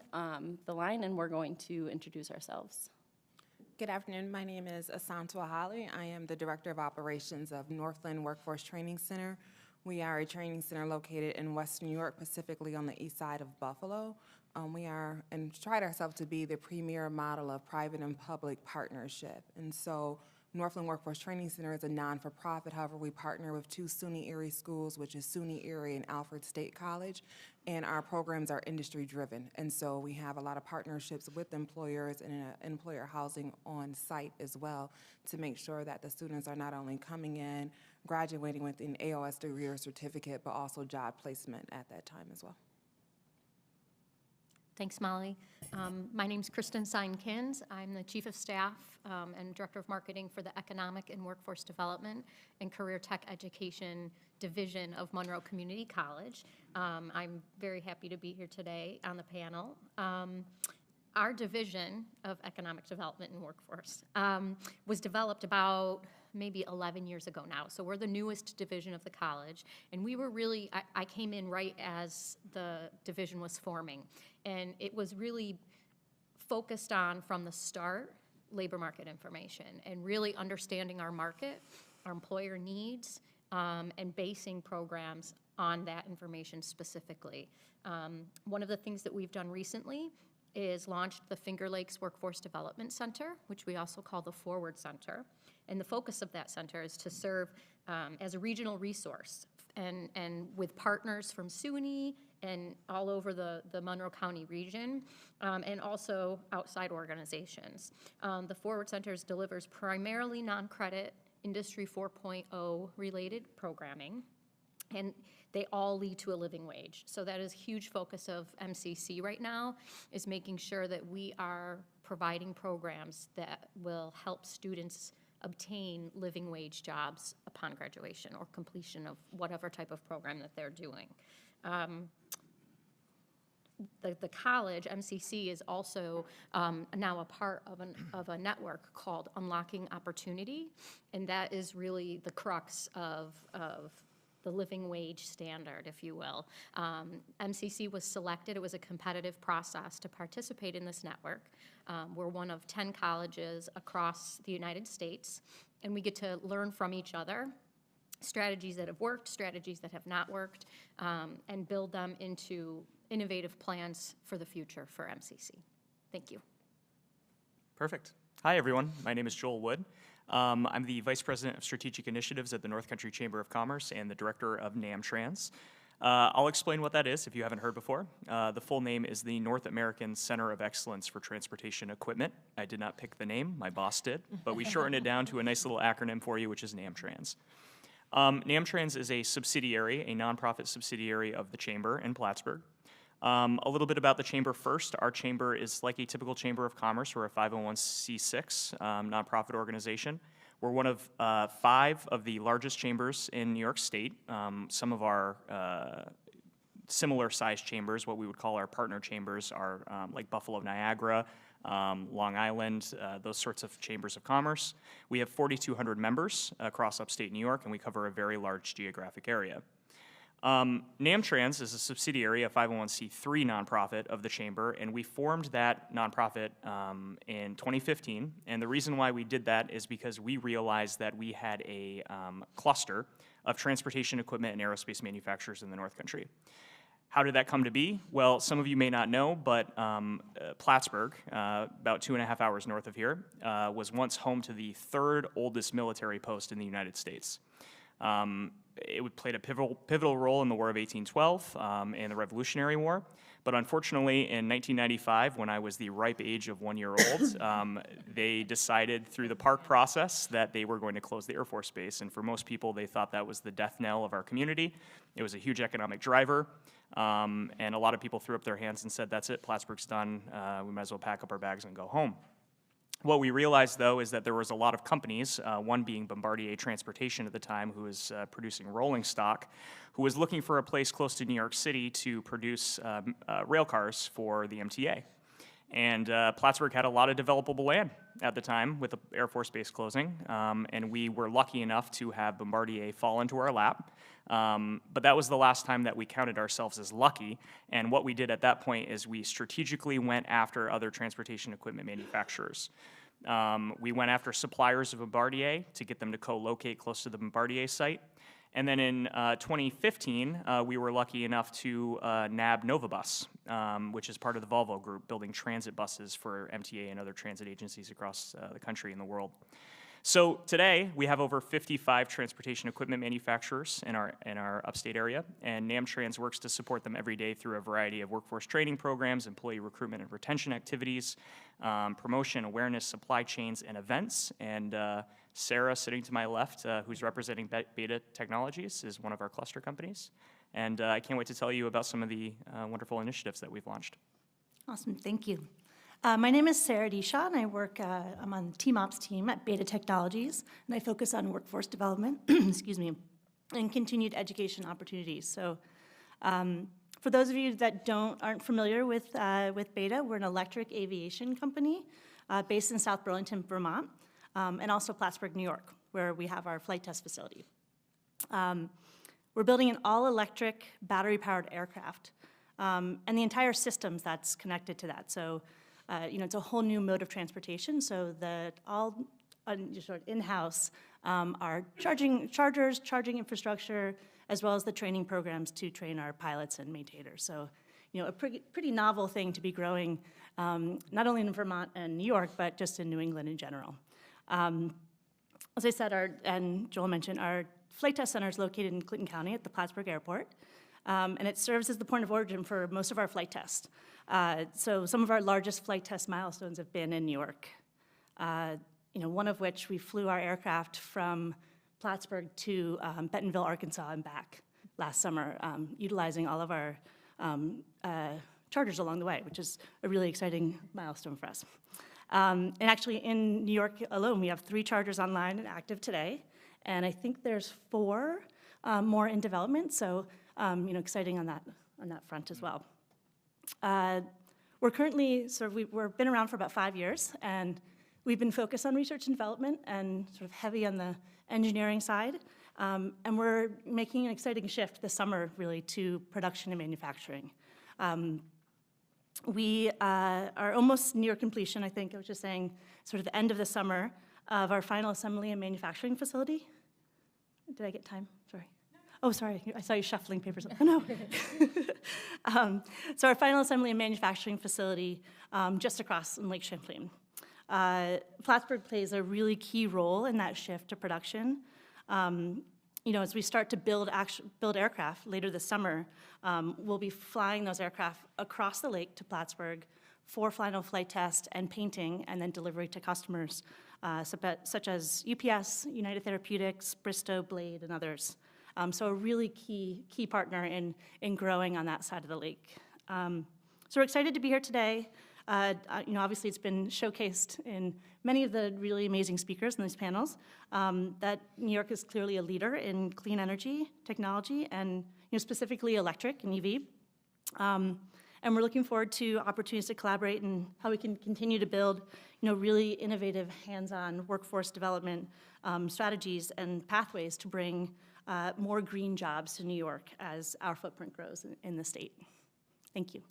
the line, and we're going to introduce ourselves. Good afternoon. My name is Asantwa Holly. I am the Director of Operations of Northland Workforce Training Center. We are a training center located in West New York, specifically on the east side of Buffalo. We are, and tried ourselves to be the premier model of private and public partnership. And so Northland Workforce Training Center is a non-for-profit. However, we partner with two SUNY Erie schools, which is SUNY Erie and Alfred State College, and our programs are industry-driven. And so we have a lot of partnerships with employers and employer housing on site as well to make sure that the students are not only coming in, graduating with an AOS degree or certificate, but also job placement at that time as well. Thanks, Molly. My name's Kristen Seinkins. I'm the Chief of Staff and Director of Marketing for the Economic and Workforce Development and Career Tech Education Division of Monroe Community College. I'm very happy to be here today on the panel. Our Division of Economic Development and Workforce was developed about maybe 11 years ago now. So we're the newest division of the college. And we were really, I came in right as the division was forming. And it was really focused on, from the start, labor market information and really understanding our market, our employer needs, and basing programs on that information specifically. One of the things that we've done recently is launched the Finger Lakes Workforce Development Center, which we also call the Forward Center. And the focus of that center is to serve as a regional resource and with partners from SUNY and all over the Monroe County region, and also outside organizations. The Forward Center delivers primarily non-credit Industry 4.0 related programming, and they all lead to a living wage. So that is a huge focus of MCC right now, is making sure that we are providing programs that will help students obtain living wage jobs upon graduation or completion of whatever type of program that they're doing. The college, MCC, is also now a part of a network called Unlocking Opportunity, and that is really the crux of the living wage standard, if you will. MCC was selected. It was a competitive process to participate in this network. We're one of 10 colleges across the United States, and we get to learn from each other, strategies that have worked, strategies that have not worked, and build them into innovative plans for the future for MCC. Thank you. Perfect. Hi, everyone. My name is Joel Wood. I'm the Vice President of Strategic Initiatives at the North Country Chamber of Commerce and the Director of NAM Trans. I'll explain what that is if you haven't heard before. The full name is the North American Center of Excellence for Transportation Equipment. I did not pick the name, my boss did, but we shortened it down to a nice little acronym for you, which is NAM Trans. NAMTrans is a subsidiary, a nonprofit subsidiary of the Chamber in Plattsburgh. A little bit about the Chamber first. Our Chamber is like a typical Chamber of Commerce. We're a 501c6 nonprofit organization. We're one of 5 of the largest chambers in New York State. Some of our similar sized chambers, what we would call our partner chambers, are like Buffalo, Niagara, Long Island, those sorts of chambers of commerce. We have 4,200 members across upstate New York, and we cover a very large geographic area. NAMTrans is a subsidiary, a 501c3 nonprofit of the Chamber, and we formed that nonprofit in 2015. And the reason why we did that is because we realized that we had a cluster of transportation equipment and aerospace manufacturers in the North Country. How did that come to be? Well, some of you may not know, but Plattsburgh, about 2.5 hours north of here, was once home to the 3rd oldest military post in the United States. It played a pivotal role in the War of 1812 and the Revolutionary War. But unfortunately, in 1995, when I was the ripe age of 1 year old, they decided through the park process that they were going to close the Air Force Base. And for most people, they thought that was the death knell of our community. It was a huge economic driver. And a lot of people threw up their hands and said, that's it, Plattsburgh's done. We might as well pack up our bags and go home. What we realized, though, is that there was a lot of companies, one being Bombardier Transportation at the time, who was producing rolling stock, who was looking for a place close to New York City to produce rail cars for the MTA. And Plattsburgh had a lot of developable land at the time with the Air Force Base closing, and we were lucky enough to have Bombardier fall into our lap. But that was the last time that we counted ourselves as lucky, and what we did at that point is we strategically went after other transportation equipment manufacturers. We went after suppliers of Bombardier to get them to co-locate close to the Bombardier site. And then in 2015, we were lucky enough to nab Novabus, which is part of the Volvo Group, building transit buses for MTA and other transit agencies across the country and the world. So today, we have over 55 transportation equipment manufacturers in our upstate area, and NAMTrans works to support them every day through a variety of workforce training programs, employee recruitment and retention activities, promotion, awareness, supply chains, and events. And Sarah, sitting to my left, who's representing Beta Technologies, is one of our cluster companies. And I can't wait to tell you about some of the wonderful initiatives that we've launched. Awesome, thank you. My name is Sarah Deshaw, and I work, I'm on the Team Ops team at Beta Technologies, and I focus on workforce development, excuse me, and continued education opportunities. So for those of you that aren't familiar with Beta, we're an electric aviation company based in South Burlington, Vermont, and also Plattsburgh, New York, where we have our flight test facility. We're building an all-electric, battery-powered aircraft, and the entire systems that's connected to that. So it's a whole new mode of transportation, so that all sort of in-house are chargers, charging infrastructure, as well as the training programs to train our pilots and maintainers. So, a pretty novel thing to be growing, not only in Vermont and New York, but just in New England in general. As I said, and Joel mentioned, our flight test center is located in Clinton County at the Plattsburgh Airport, and it serves as the point of origin for most of our flight tests. So some of our largest flight test milestones have been in New York. One of which we flew our aircraft from Plattsburgh to Bentonville, Arkansas, and back last summer, utilizing all of our chargers along the way, which is a really exciting milestone for us. And actually, in New York alone, we have 3 chargers online and active today, and I think there's 4 more in development. So, exciting on that front as well. We're currently we've been around for about 5 years, and we've been focused on research and development and sort of heavy on the engineering side. And we're making an exciting shift this summer, really, to production and manufacturing. We are almost near completion, I think. I was just saying, sort of the end of the summer of our final assembly and manufacturing facility. Did I get time? Sorry. Oh, sorry, I saw you shuffling papers. Oh, no. So our final assembly and manufacturing facility just across in Lake Champlain. Plattsburgh plays a really key role in that shift to production. As we start to build aircraft later this summer, we'll be flying those aircraft across the lake to Plattsburgh for final flight test and painting, and then delivery to customers, such as UPS, United Therapeutics, Bristow, Blade, and others. So a really key partner in growing on that side of the lake. So we're excited to be here today. Obviously it's been showcased in many of the really amazing speakers in these panels, that New York is clearly a leader in clean energy technology and specifically electric and EV. And we're looking forward to opportunities to collaborate and how we can continue to build really innovative hands-on workforce development strategies and pathways to bring more green jobs to New York as our footprint grows in the state. Thank you.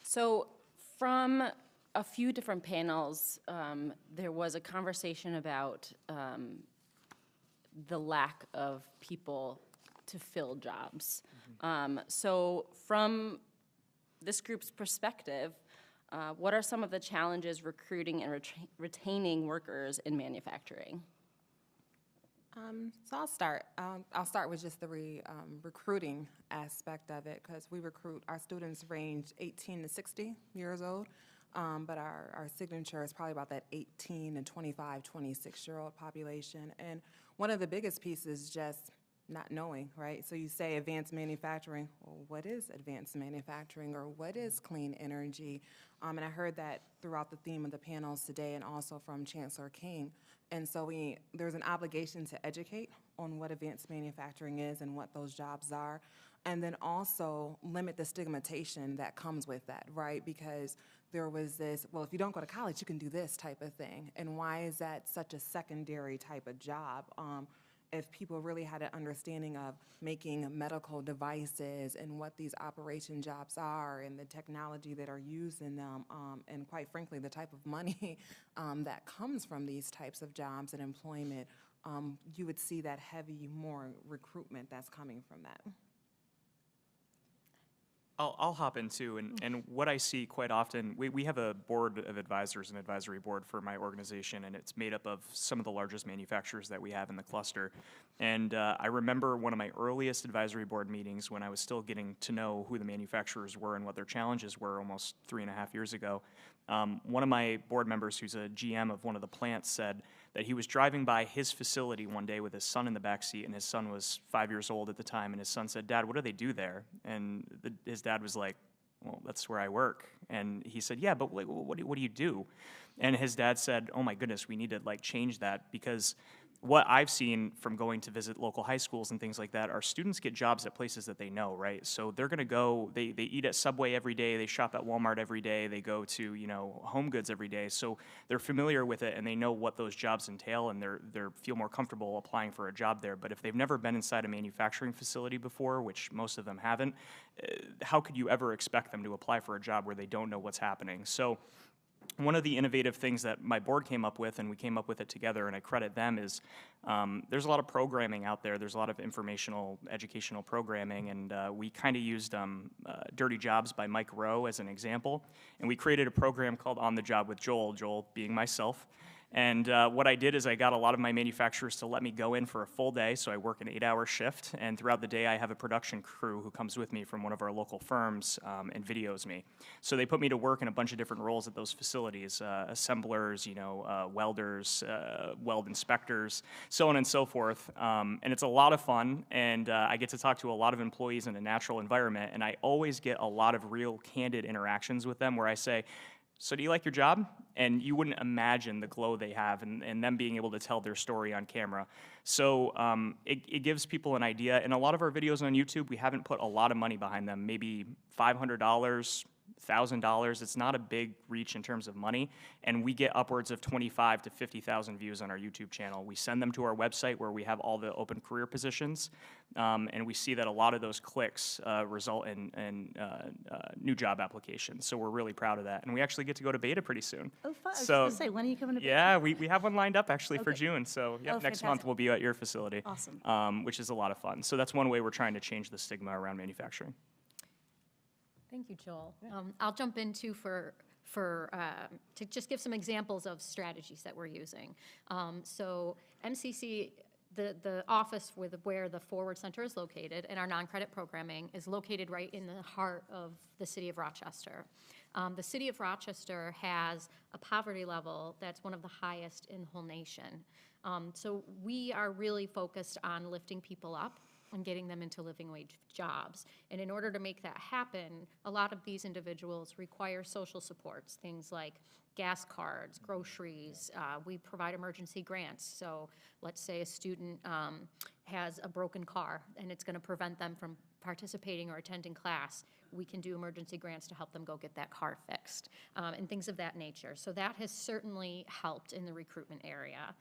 So from a few different panels, there was a conversation about the lack of people to fill jobs. So from this group's perspective, what are some of the challenges recruiting and retaining workers in manufacturing? So I'll start. I'll start with just the recruiting aspect of it, because we recruit, our students range 18 to 60 years old, but our signature is probably about that 18 to 25, 26-year-old population. And one of the biggest pieces is just not knowing, right? So you say advanced manufacturing, well, what is advanced manufacturing, or what is clean energy? And I heard that throughout the theme of the panels today and also from Chancellor King. And so there's an obligation to educate on what advanced manufacturing is and what those jobs are, and then also limit the stigmatization that comes with that, right? Because there was this, well, if you don't go to college, you can do this type of thing. And why is that such a secondary type of job? If people really had an understanding of making medical devices and what these operation jobs are and the technology that are used in them, and quite frankly, the type of money that comes from these types of jobs and employment, you would see that heavy more recruitment that's coming from that. I'll hop in too, and what I see quite often, we have a board of advisors, an advisory board for my organization, and it's made up of some of the largest manufacturers that we have in the cluster. And I remember one of my earliest advisory board meetings when I was still getting to know who the manufacturers were and what their challenges were almost 3.5 years ago. One of my board members, who's a GM of one of the plants, said that he was driving by his facility one day with his son in the backseat, and his son was 5 years old at the time, and his son said, "Dad, what do they do there?" And his dad was like, "Well, that's where I work." And he said, "Yeah, but what do you do?" And his dad said, "Oh my goodness, we need to change that, because what I've seen from going to visit local high schools and things like that are students get jobs at places that they know, right? So they're going to go, they eat at Subway every day, they shop at Walmart every day, they go to, Home Goods every day. So they're familiar with it and they know what those jobs entail, and they feel more comfortable applying for a job there. But if they've never been inside a manufacturing facility before, which most of them haven't, how could you ever expect them to apply for a job where they don't know what's happening? So one of the innovative things that my board came up with, and we came up with it together, and I credit them, is there's a lot of programming out there. There's a lot of informational, educational programming, and we kind of used Dirty Jobs by Mike Rowe as an example. And we created a program called On the Job with Joel being myself. And what I did is I got a lot of my manufacturers to let me go in for a full day, so I work an 8-hour shift, and throughout the day I have a production crew who comes with me from one of our local firms and videos me. So they put me to work in a bunch of different roles at those facilities, assemblers, welders, weld inspectors, so on and so forth. And it's a lot of fun, and I get to talk to a lot of employees in a natural environment, and I always get a lot of real candid interactions with them where I say, "So do you like your job?" And you wouldn't imagine the glow they have and them being able to tell their story on camera. So it gives people an idea. In a lot of our videos on YouTube, we haven't put a lot of money behind them, maybe $500, $1,000. It's not a big reach in terms of money, and we get upwards of 25 to 50,000 views on our YouTube channel. We send them to our website where we have all the open career positions, and we see that a lot of those clicks result in new job applications. So we're really proud of that, and we actually get to go to beta pretty soon. Oh, fun. I was So going to say, when are you coming to beta? yeah, we have one lined up actually for Okay. June. So yep, Oh, next month fantastic. we'll be at your facility. Awesome. Which is a lot of fun. So that's one way we're trying to change the stigma around manufacturing. Thank you, Joel. I'll jump in too to just give some examples of strategies that we're using. So MCC the office where the Forward Center is located and our non-credit programming is located right in the heart of the city of Rochester. The city of Rochester has a poverty level that's one of the highest in the whole nation. So we are really focused on lifting people up and getting them into living wage jobs. And in order to make that happen, a lot of these individuals require social supports, things like gas cards, groceries. We provide emergency grants. So let's say a student has a broken car and it's going to prevent them from participating or attending class. We can do emergency grants to help them go get that car fixed, and things of that nature. So that has certainly helped in the recruitment area.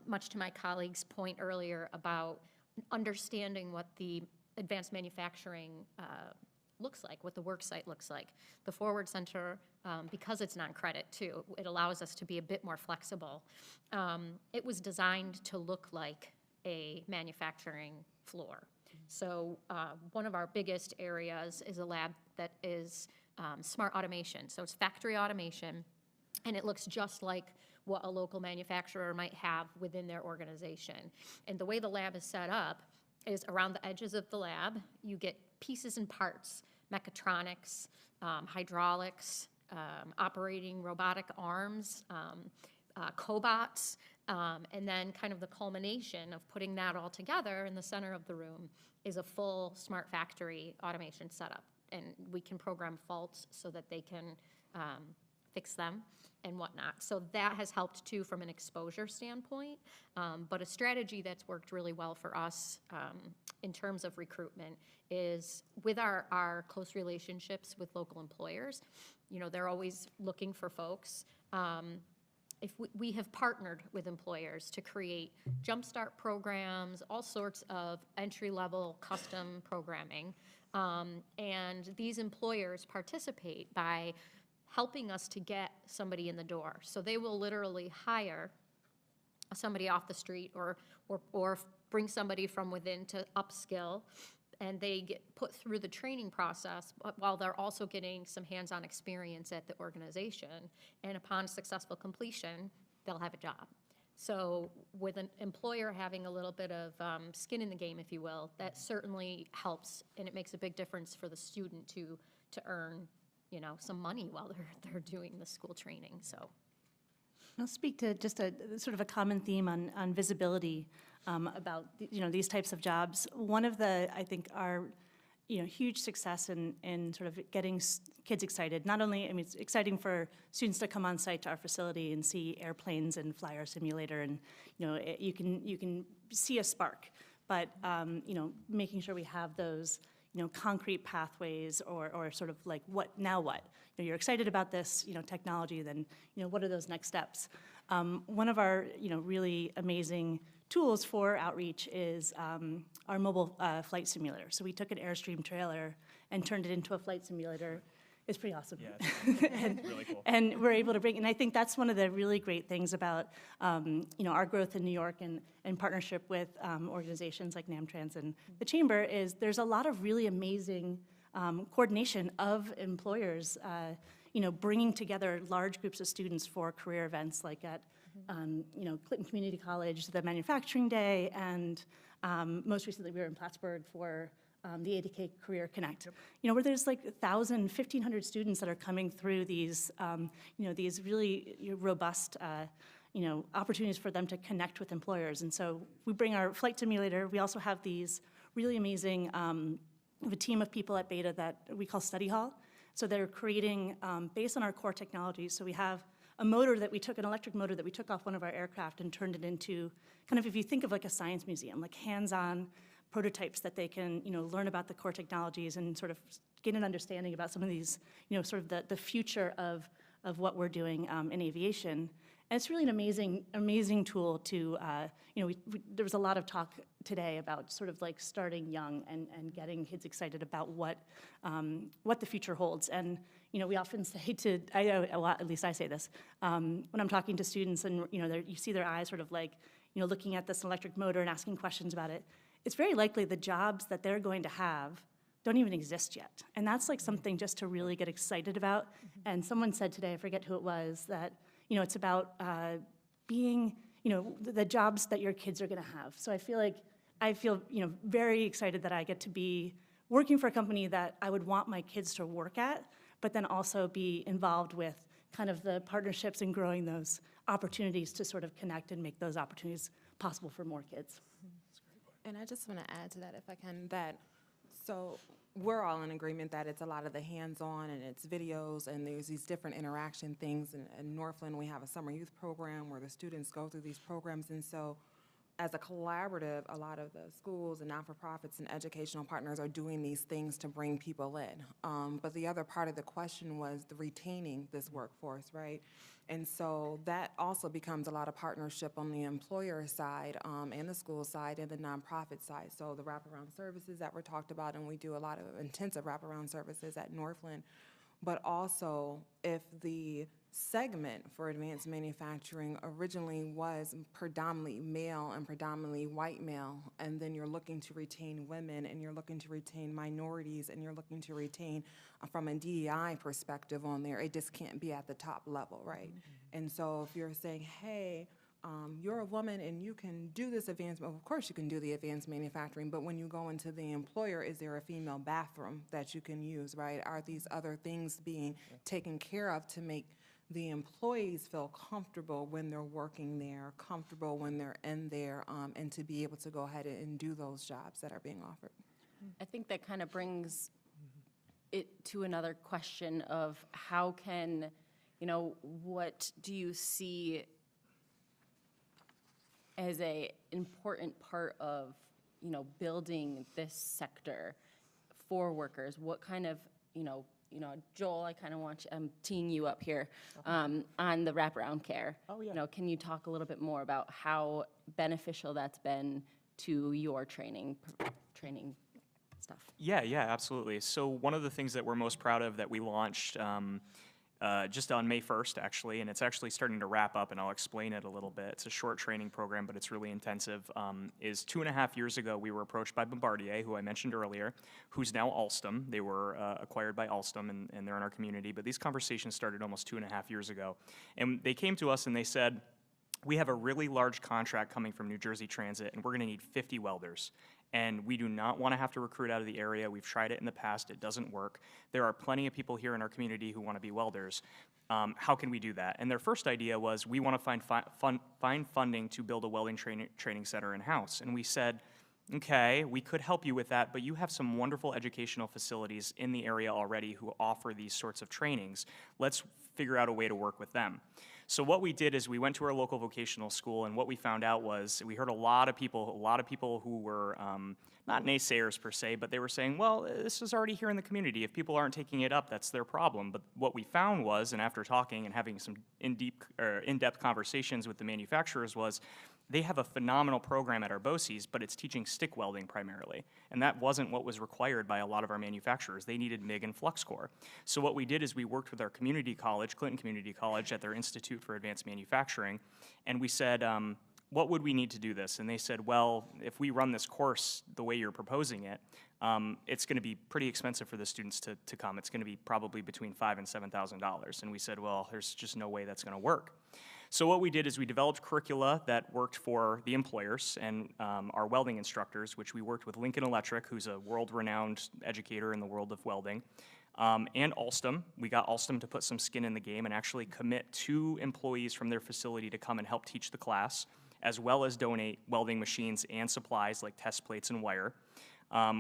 Much to my colleague's point earlier about understanding what the advanced manufacturing looks like, what the work site looks like. The Forward Center, because it's non-credit too, it allows us to be a bit more flexible. It was designed to look like a manufacturing floor. So one of our biggest areas is a lab that is smart automation. So it's factory automation, and it looks just like what a local manufacturer might have within their organization. And the way the lab is set up is around the edges of the lab, you get pieces and parts, mechatronics, hydraulics, operating robotic arms, cobots, and then kind of the culmination of putting that all together in the center of the room is a full smart factory automation setup. And we can program faults so that they can fix them and whatnot. So that has helped too from an exposure standpoint. But a strategy that's worked really well for us in terms of recruitment is with our close relationships with local employers. You know, they're always looking for folks. If we have partnered with employers to create jumpstart programs, all sorts of entry-level custom programming, and these employers participate by helping us to get somebody in the door. So they will literally hire somebody off the street or bring somebody from within to upskill, and they get put through the training process while they're also getting some hands-on experience at the organization. And upon successful completion, they'll have a job. So with an employer having a little bit of skin in the game, if you will, that certainly helps, and it makes a big difference for the student to earn, you know, some money while they're doing the school training. So I'll speak to just a sort of a common theme on visibility about, you know, these types of jobs. One of the, I think, our, you know, huge success in sort of getting kids excited. Not only, I mean, it's exciting for students to come on site to our facility and see airplanes and fly our simulator, and, you know, you can see a spark. But, you know, making sure we have those, you know, concrete pathways or sort of like what, now what? You know, you're excited about this, you know, technology, then, you know, what are those next steps? One of our, you know, really amazing tools for outreach is our mobile flight simulator. So we took an Airstream trailer and turned it into a flight simulator. It's pretty awesome. Yeah, and, really cool. And we're able to bring, and I think that's one of the really great things about, you know, our growth in New York and partnership with organizations like NAMTrans and the Chamber is there's a lot of really amazing coordination of employers, you know, bringing together large groups of students for career events like at, you know, Clinton Community College, the Manufacturing Day, and most recently we were in Plattsburgh for the ADK Career Connect. You know, where there's like 1,000, 1,500 students that are coming through these, you know, these really robust, you know, opportunities for them to connect with employers. And so we bring our flight simulator. We also have these really amazing, we have a team of people at Beta that we call Study Hall. So they're creating, based on our core technologies, so we have a motor that we took, an electric motor that we took off one of our aircraft and turned it into kind of, if you think of like a science museum, like hands-on prototypes that they can, you know, learn about the core technologies and sort of get an understanding about some of these, you know, sort of the future of what we're doing in aviation. And it's really an amazing tool to, you know, there was a lot of talk today about sort of like starting young and getting kids excited about what the future holds. And, you know, we often say to, at least I say this, when I'm talking to students and, you know, you see their eyes sort of like, you know, looking at this electric motor and asking questions about it, it's very likely the jobs that they're going to have don't even exist yet. And that's like something just to really get excited about. And someone said today, I forget who it was, that, you know, it's about being, the jobs that your kids are going to have. So I feel very excited that I get to be working for a company that I would want my kids to work at, but then also be involved with kind of the partnerships and growing those opportunities to sort of connect and make those opportunities possible for more kids. And I just want to add to that, if I can, so we're all in agreement that it's a lot of the hands-on and it's videos and there's these different interaction things. In Northland, we have a summer youth program where the students go through these programs. And so as a collaborative, a lot of the schools and not-for-profits and educational partners are doing these things to bring people in. But the other part of the question was the retaining this workforce, right? And so that also becomes a lot of partnership on the employer side and the school side and the nonprofit side. So the wraparound services that were talked about, and we do a lot of intensive wraparound services at Northland. But also, if the segment for advanced manufacturing originally was predominantly male and predominantly white male, and then you're looking to retain women and you're looking to retain minorities and you're looking to retain from a DEI perspective on there, it just can't be at the top level, right? And so if you're saying, hey, you're a woman and you can do this advanced, of course you can do the advanced manufacturing, but when you go into the employer, is there a female bathroom that you can use, right? Are these other things being taken care of to make the employees feel comfortable when they're working there, comfortable when they're in there, and to be able to go ahead and do those jobs that are being offered? I think that kind of brings it to another question of how can, what do you see as a important part of, building this sector for workers? What kind of, Joel, I kind of want you, I'm teeing you up here on the wraparound care. Oh, yeah. Can you talk a little bit more about how beneficial that's been to your training stuff? Yeah, absolutely. So one of the things that we're most proud of that we launched just on May 1st, actually, and it's actually starting to wrap up, and I'll explain it a little bit. It's a short training program, but it's really intensive, is 2.5 years ago, we were approached by Bombardier, who I mentioned earlier, who's now Alstom. They were acquired by Alstom, and they're in our community, but these conversations started almost 2.5 years ago. And they came to us and they said, we have a really large contract coming from New Jersey Transit, and we're gonna need 50 welders. And we do not want to have to recruit out of the area. We've tried it in the past. It doesn't work. There are plenty of people here in our community who want to be welders. How can we do that? And their first idea was, we want to find funding to build a welding training center in-house. And we said, okay, we could help you with that, but you have some wonderful educational facilities in the area already who offer these sorts of trainings. Let's figure out a way to work with them. So what we did is we went to our local vocational school, and what we found out was we heard a lot of people who were not naysayers per se, but they were saying, well, this is already here in the community. If people aren't taking it up, that's their problem. But what we found was, and after talking and having some in-depth conversations with the manufacturers, was they have a phenomenal program at our BOCES, but it's teaching stick welding primarily. And that wasn't what was required by a lot of our manufacturers. They needed MIG and flux core. So what we did is we worked with our community college, Clinton Community College, at their Institute for Advanced Manufacturing, and we said, what would we need to do this? And they said, well, if we run this course the way you're proposing it, it's gonna be pretty expensive for the students to come. It's gonna be probably between $5,000 and $7,000. And we said, well, there's just no way that's gonna work. So what we did is we developed curricula that worked for the employers and our welding instructors, which we worked with Lincoln Electric, who's a world-renowned educator in the world of welding, and Alstom. We got Alstom to put some skin in the game and actually commit 2 employees from their facility to come and help teach the class, as well as donate welding machines and supplies like test plates and wire.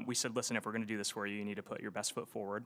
We said, listen, if we're gonna do this for you, you need to put your best foot forward.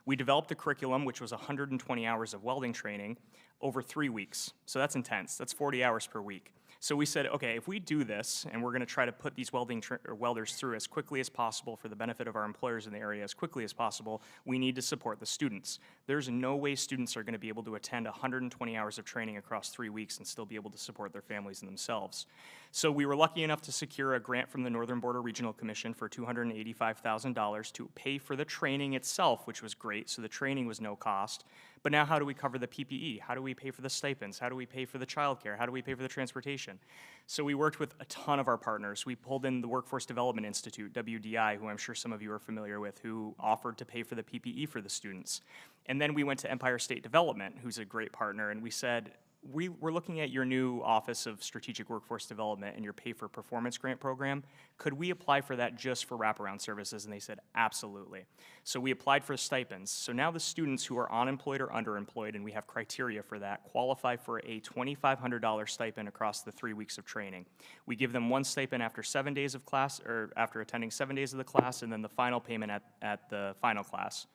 We developed a curriculum, which was 120 hours of welding training over 3 weeks. So that's intense. That's 40 hours per week. So we said, okay, if we do this, and we're going to try to put these welders through as quickly as possible for the benefit of our employers in the area as quickly as possible, we need to support the students. There's no way students are going to be able to attend 120 hours of training across 3 weeks and still be able to support their families and themselves. So we were lucky enough to secure a grant from the Northern Border Regional Commission for $285,000 to pay for the training itself, which was great. So the training was no cost. But now how do we cover the PPE? How do we pay for the stipends? How do we pay for the childcare? How do we pay for the transportation? So we worked with a ton of our partners. We pulled in the Workforce Development Institute, WDI, who I'm sure some of you are familiar with, who offered to pay for the PPE for the students. And then we went to Empire State Development, who's a great partner, and we said, we're looking at your new Office of Strategic Workforce Development and your Pay for Performance grant program. Could we apply for that just for wraparound services? And they said, absolutely. So we applied for stipends. So now the students who are unemployed or underemployed, and we have criteria for that, qualify for a $2,500 stipend across the 3 weeks of training. We give them one stipend after 7 days of class, or after attending 7 days of the class, and then the final payment at the final class.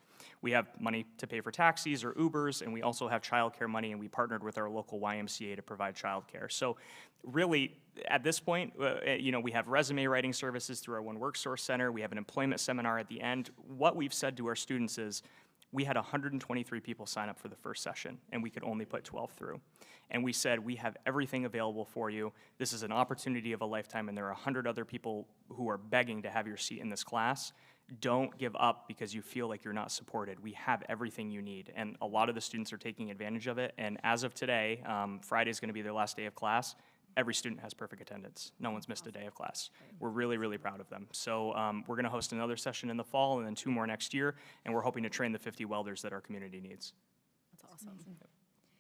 We have money to pay for taxis or Ubers, and we also have childcare money, and we partnered with our local YMCA to provide childcare. So really, at this point, we have resume writing services through our One WorkSource Center. We have an employment seminar at the end. What we've said to our students is, we had 123 people sign up for the first session, and we could only put 12 through. And we said, we have everything available for you. This is an opportunity of a lifetime, and there are 100 other people who are begging to have your seat in this class. Don't give up because you feel like you're not supported. We have everything you need, and a lot of the students are taking advantage of it. And as of today, Friday is going to be their last day of class. Every student has perfect attendance. No one's missed a day of class. We're really, really proud of them. So we're going to host another session in the fall and then 2 more next year, and we're hoping to train the 50 welders that our community needs. That's awesome.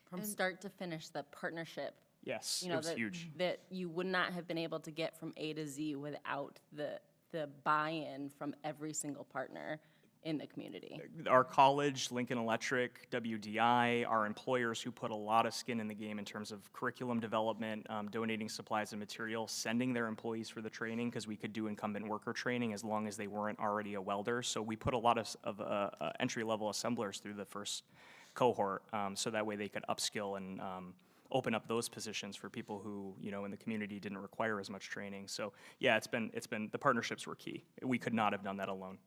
From start to finish, the partnership. Yes, it was huge. That you would not have been able to get from A to Z without the buy-in from every single partner in the community. Our college, Lincoln Electric, WDI, our employers who put a lot of skin in the game in terms of curriculum development, donating supplies and materials, sending their employees for the training, because we could do incumbent worker training as long as they weren't already a welder. So we put a lot of entry-level assemblers through the first cohort, so that way they could upskill and open up those positions for people who, in the community didn't require as much training. So yeah, it's been the partnerships were key. We could not have done that alone.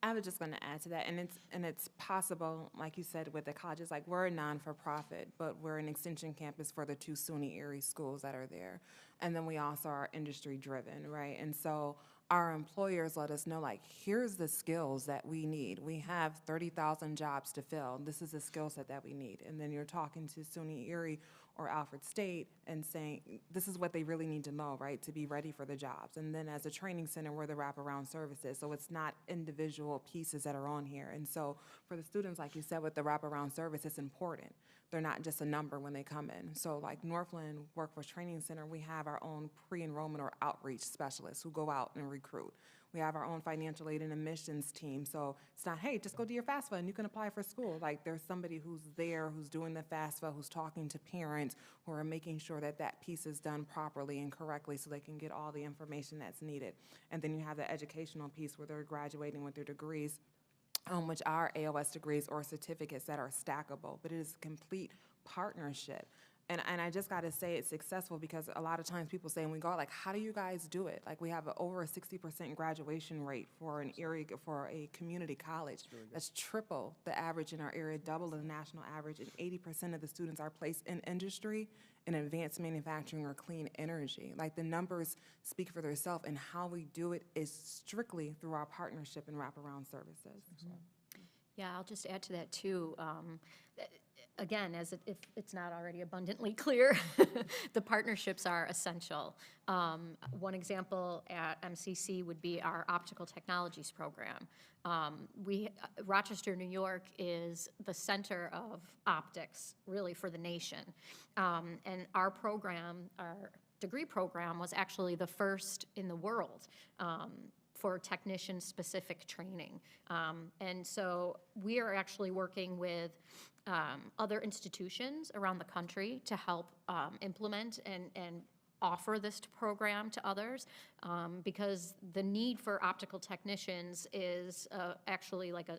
I was just going to add to that, and it's possible, like you said, with the colleges, like we're a non-for-profit, but we're an extension campus for the 2 SUNY area schools that are there. And then we also are industry-driven, right? And so our employers let us know, like, here's the skills that we need. We have 30,000 jobs to fill. This is the skill set that we need. And then you're talking to SUNY Erie or Alfred State and saying, this is what they really need to know, right, to be ready for the jobs. And then as a training center, we're the wraparound services. So it's not individual pieces that are on here. And so for the students, like you said, with the wraparound service, it's important. They're not just a number when they come in. So like Northland Workforce Training Center, we have our own pre-enrollment or outreach specialists who go out and recruit. We have our own financial aid and admissions team. So it's not, hey, just go do your FAFSA and you can apply for school. Like there's somebody who's there, who's doing the FAFSA, who's talking to parents, who are making sure that that piece is done properly and correctly so they can get all the information that's needed. And then you have the educational piece where they're graduating with their degrees, which are AOS degrees or certificates that are stackable, but it is a complete partnership. And I just got to say it's successful because a lot of times people say when we go out, like, how do you guys do it? Like we have over a 60% graduation rate for an area, for a community college. That's triple the average in our area, double the national average, and 80% of the students are placed in industry, in advanced manufacturing or clean energy. Like the numbers speak for themselves, and how we do it is strictly through our partnership and wraparound services. Yeah, I'll just add to that too. Again, if it's not already abundantly clear, the partnerships are essential. One example at MCC would be our optical technologies program. Rochester, New York is the center of optics, really, for the nation. And our program, our degree program, was actually the first in the world for technician-specific training. And so we are actually working with other institutions around the country to help implement and offer this program to others, because the need for optical technicians is actually like a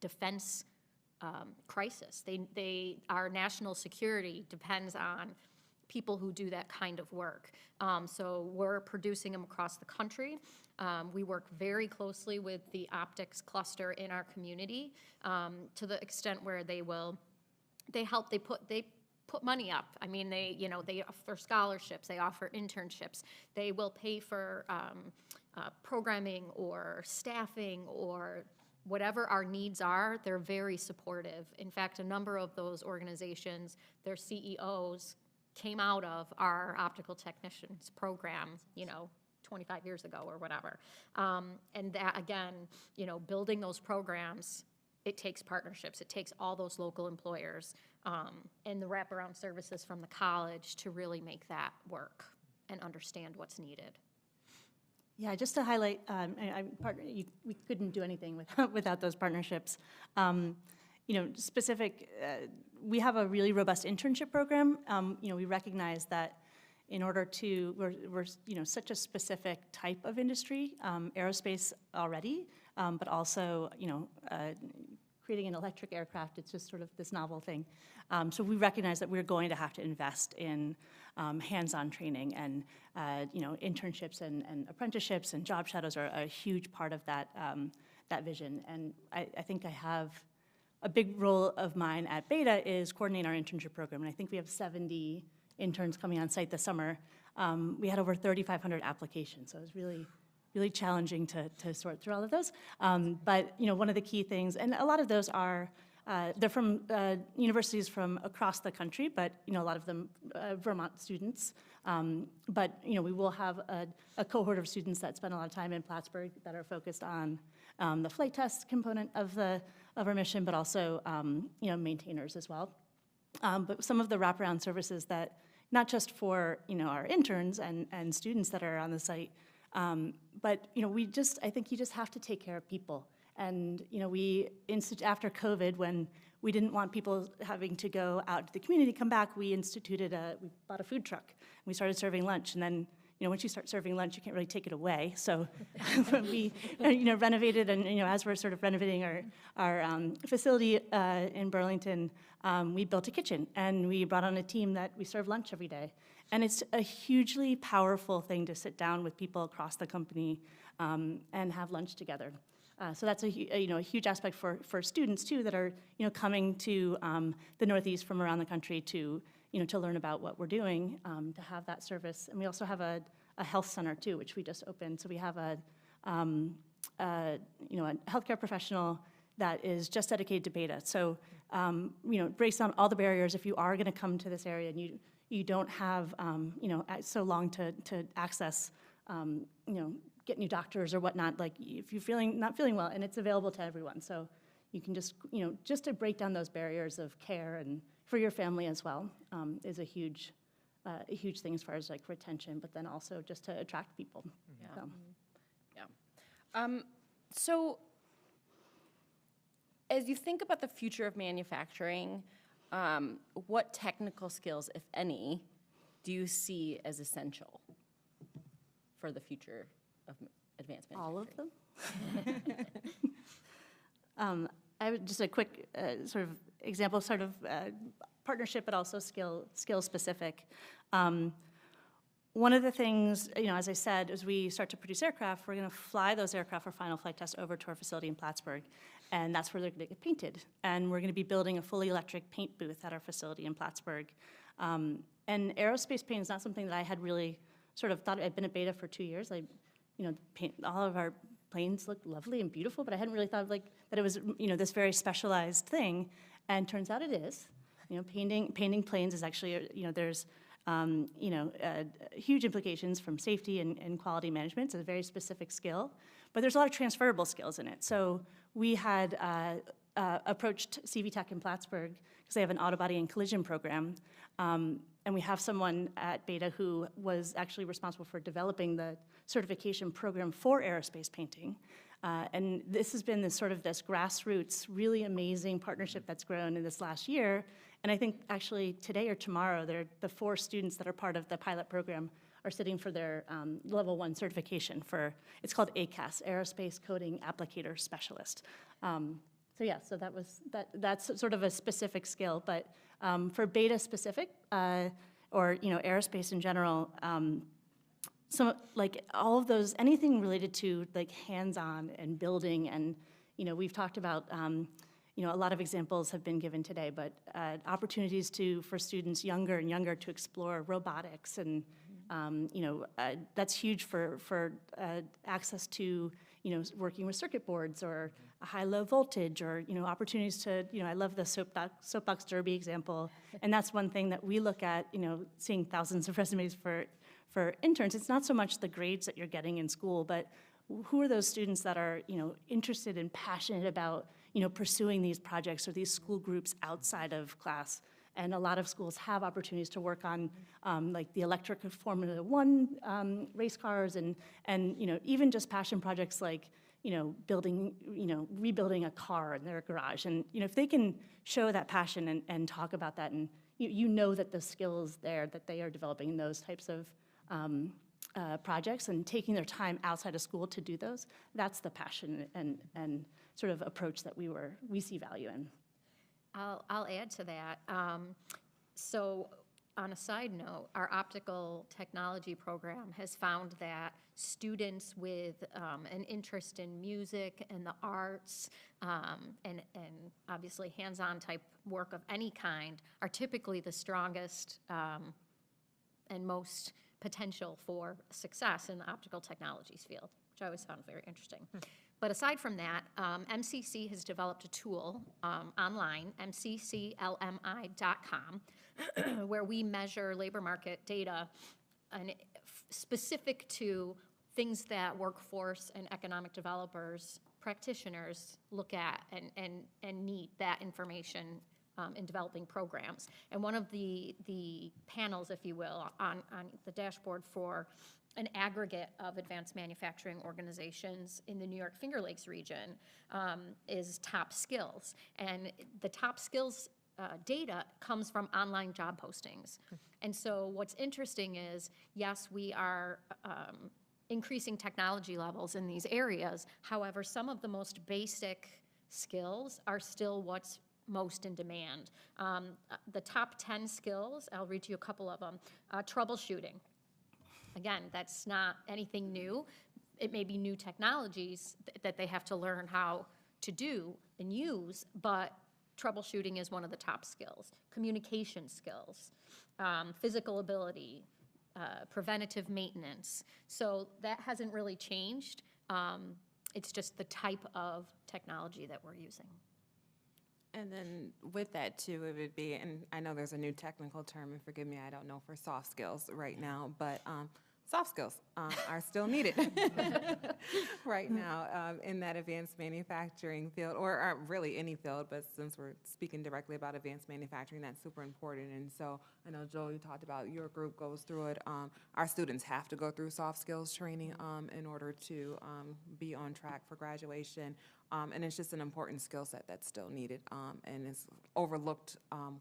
defense crisis. Our national security depends on people who do that kind of work. So we're producing them across the country. We work very closely with the optics cluster in our community, to the extent where they put money up. I mean, they offer scholarships, they offer internships, they will pay for programming or staffing or whatever our needs are. They're very supportive. In fact, a number of those organizations, their CEOs came out of our optical technicians program, 25 years ago or whatever. And that, again, building those programs it takes partnerships. It takes all those local employers and the wraparound services from the college to really make that work and understand what's needed. Yeah, just to highlight, we couldn't do anything without those partnerships. We have a really robust internship program. We recognize that in order to, we're such a specific type of industry, aerospace already, but also, creating an electric aircraft, it's just sort of this novel thing. So we recognize that we're going to have to invest in hands-on training, and internships and apprenticeships and job shadows are a huge part of that, that vision. And I think I have a big role of mine at Beta is coordinating our internship program, and I think we have 70 interns coming on site this summer. We had over 3,500 applications, so it was really challenging to sort through all of those. But one of the key things, and a lot of those are, they're from universities from across the country, but a lot of them Vermont students. But we will have a cohort of students that spend a lot of time in Plattsburgh that are focused on the flight test component of our mission, but also maintainers as well. But some of the wraparound services that, not just for our interns and students that are on the site, but I think you just have to take care of people. And after COVID, when we didn't want people having to go out to the community, come back, we bought a food truck. And we started serving lunch, and then once you start serving lunch, you can't really take it away. So we renovated, and as we're sort of renovating our facility in Burlington, we built a kitchen, and we brought on a team that we serve lunch every day. And it's a hugely powerful thing to sit down with people across the company and have lunch together. So that's a huge aspect for students too that are coming to the Northeast from around the country to learn about what we're doing, to have that service. And we also have a health center too, which we just opened. So we have a healthcare professional that is just dedicated to Beta. So it breaks down all the barriers. If you are going to come to this area and you don't have so long to access get new doctors or whatnot, like if you're not feeling well, and it's available to everyone. So you can just to break down those barriers of care and for your family as well, is a huge thing as far as like retention, but then also just to attract people. Yeah. So as you think about the future of manufacturing, what technical skills, if any, do you see as essential for the future of advanced manufacturing? All of them. I would just a quick sort of example, partnership, but also skill specific. One of the things, as I said, as we start to produce aircraft, we're going to fly those aircraft for final flight test over to our facility in Plattsburgh, and that's where they're going to get painted. And we're going to be building a fully electric paint booth at our facility in Plattsburgh. And aerospace paint is not something that I had really sort of thought. I'd been at Beta for 2 years. All of our planes look lovely and beautiful, but I hadn't really thought that it was this very specialized thing. And turns out it is. Painting planes is actually there's huge implications from safety and quality management. It's a very specific skill, but there's a lot of transferable skills in it. So we had approached CV Tech in Plattsburgh because they have an auto body and collision program. And we have someone at Beta who was actually responsible for developing the certification program for aerospace painting. And this has been this grassroots, really amazing partnership that's grown in this last year. And I think actually today or tomorrow, the 4 students that are part of the pilot program are sitting for their level 1 certification it's called ACAS, Aerospace Coding Applicator Specialist. So that's sort of a specific skill, but for Beta specific, or aerospace in general, all of those, anything related to hands-on and building, and we've talked about a lot of examples have been given today, but opportunities for students younger and younger to explore robotics, and that's huge for access to working with circuit boards or a high-low voltage, or opportunities to I love the soapbox derby example, and that's one thing that we look at. Seeing thousands of resumes for interns, it's not so much the grades that you're getting in school, but who are those students that are interested and passionate about pursuing these projects or these school groups outside of class. And a lot of schools have opportunities to work on like the electric Formula One race cars and even just passion projects like rebuilding a car in their garage. And if they can show that passion and talk about that, and that the skills there that they are developing in those types of projects and taking their time outside of school to do those, that's the passion and sort of approach that we see value in. I'll add to that. So on a side note, our optical technology program has found that students with an interest in music and the arts and obviously hands-on type work of any kind are typically the strongest and most potential for success in the optical technologies field, which I always found very interesting. But aside from that, MCC has developed a tool online, mcclmi.com, where we measure labor market data and specific to things that workforce and economic developers, practitioners look at and need that information in developing programs. And one of the panels, if you will, on the dashboard for an aggregate of advanced manufacturing organizations in the New York Finger Lakes region is top skills. And the top skills data comes from online job postings. And so what's interesting is, yes, we are increasing technology levels in these areas. However, some of the most basic skills are still what's most in demand. The top 10 skills, I'll read to you a couple of them. Troubleshooting. Again, that's not anything new. It may be new technologies that they have to learn how to do and use, but troubleshooting is one of the top skills. Communication skills, physical ability, preventative maintenance. So that hasn't really changed. It's just the type of technology that we're using. And then with that too, it would be, and I know there's a new technical term, and forgive me, I don't know for soft skills right now, but soft skills are still needed right now in that advanced manufacturing field, or really any field, but since we're speaking directly about advanced manufacturing, that's super important. And so I know, Joel, you talked about your group goes through it. Our students have to go through soft skills training in order to be on track for graduation. And it's just an important skill set that's still needed and is overlooked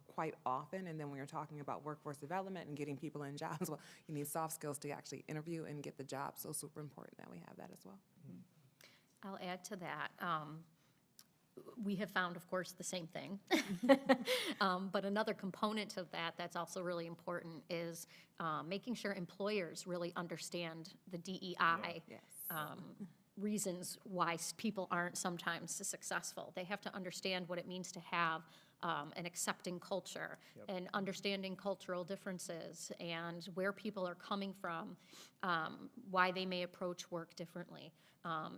quite often. And then when you're talking about workforce development and getting people in jobs, well, you need soft skills to actually interview and get the job. So super important that we have that as well. I'll add to that. We have found, of course, the same thing. But another component of that that's also really important is making sure employers really understand the DEI reasons why people aren't sometimes successful. They have to understand what it means to have an accepting culture and understanding cultural differences and where people are coming from, why they may approach work differently,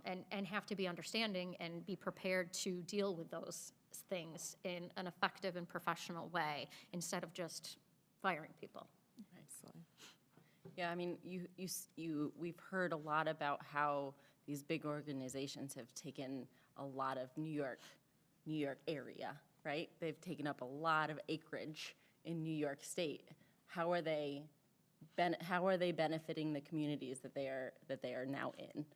and have to be understanding and be prepared to deal with those things in an effective and professional way instead of just firing people. Absolutely. Yeah, I mean, we've heard a lot about how these big organizations have taken a lot of New York area, right? They've taken up a lot of acreage in New York State. How are they benefiting the communities that they are now in?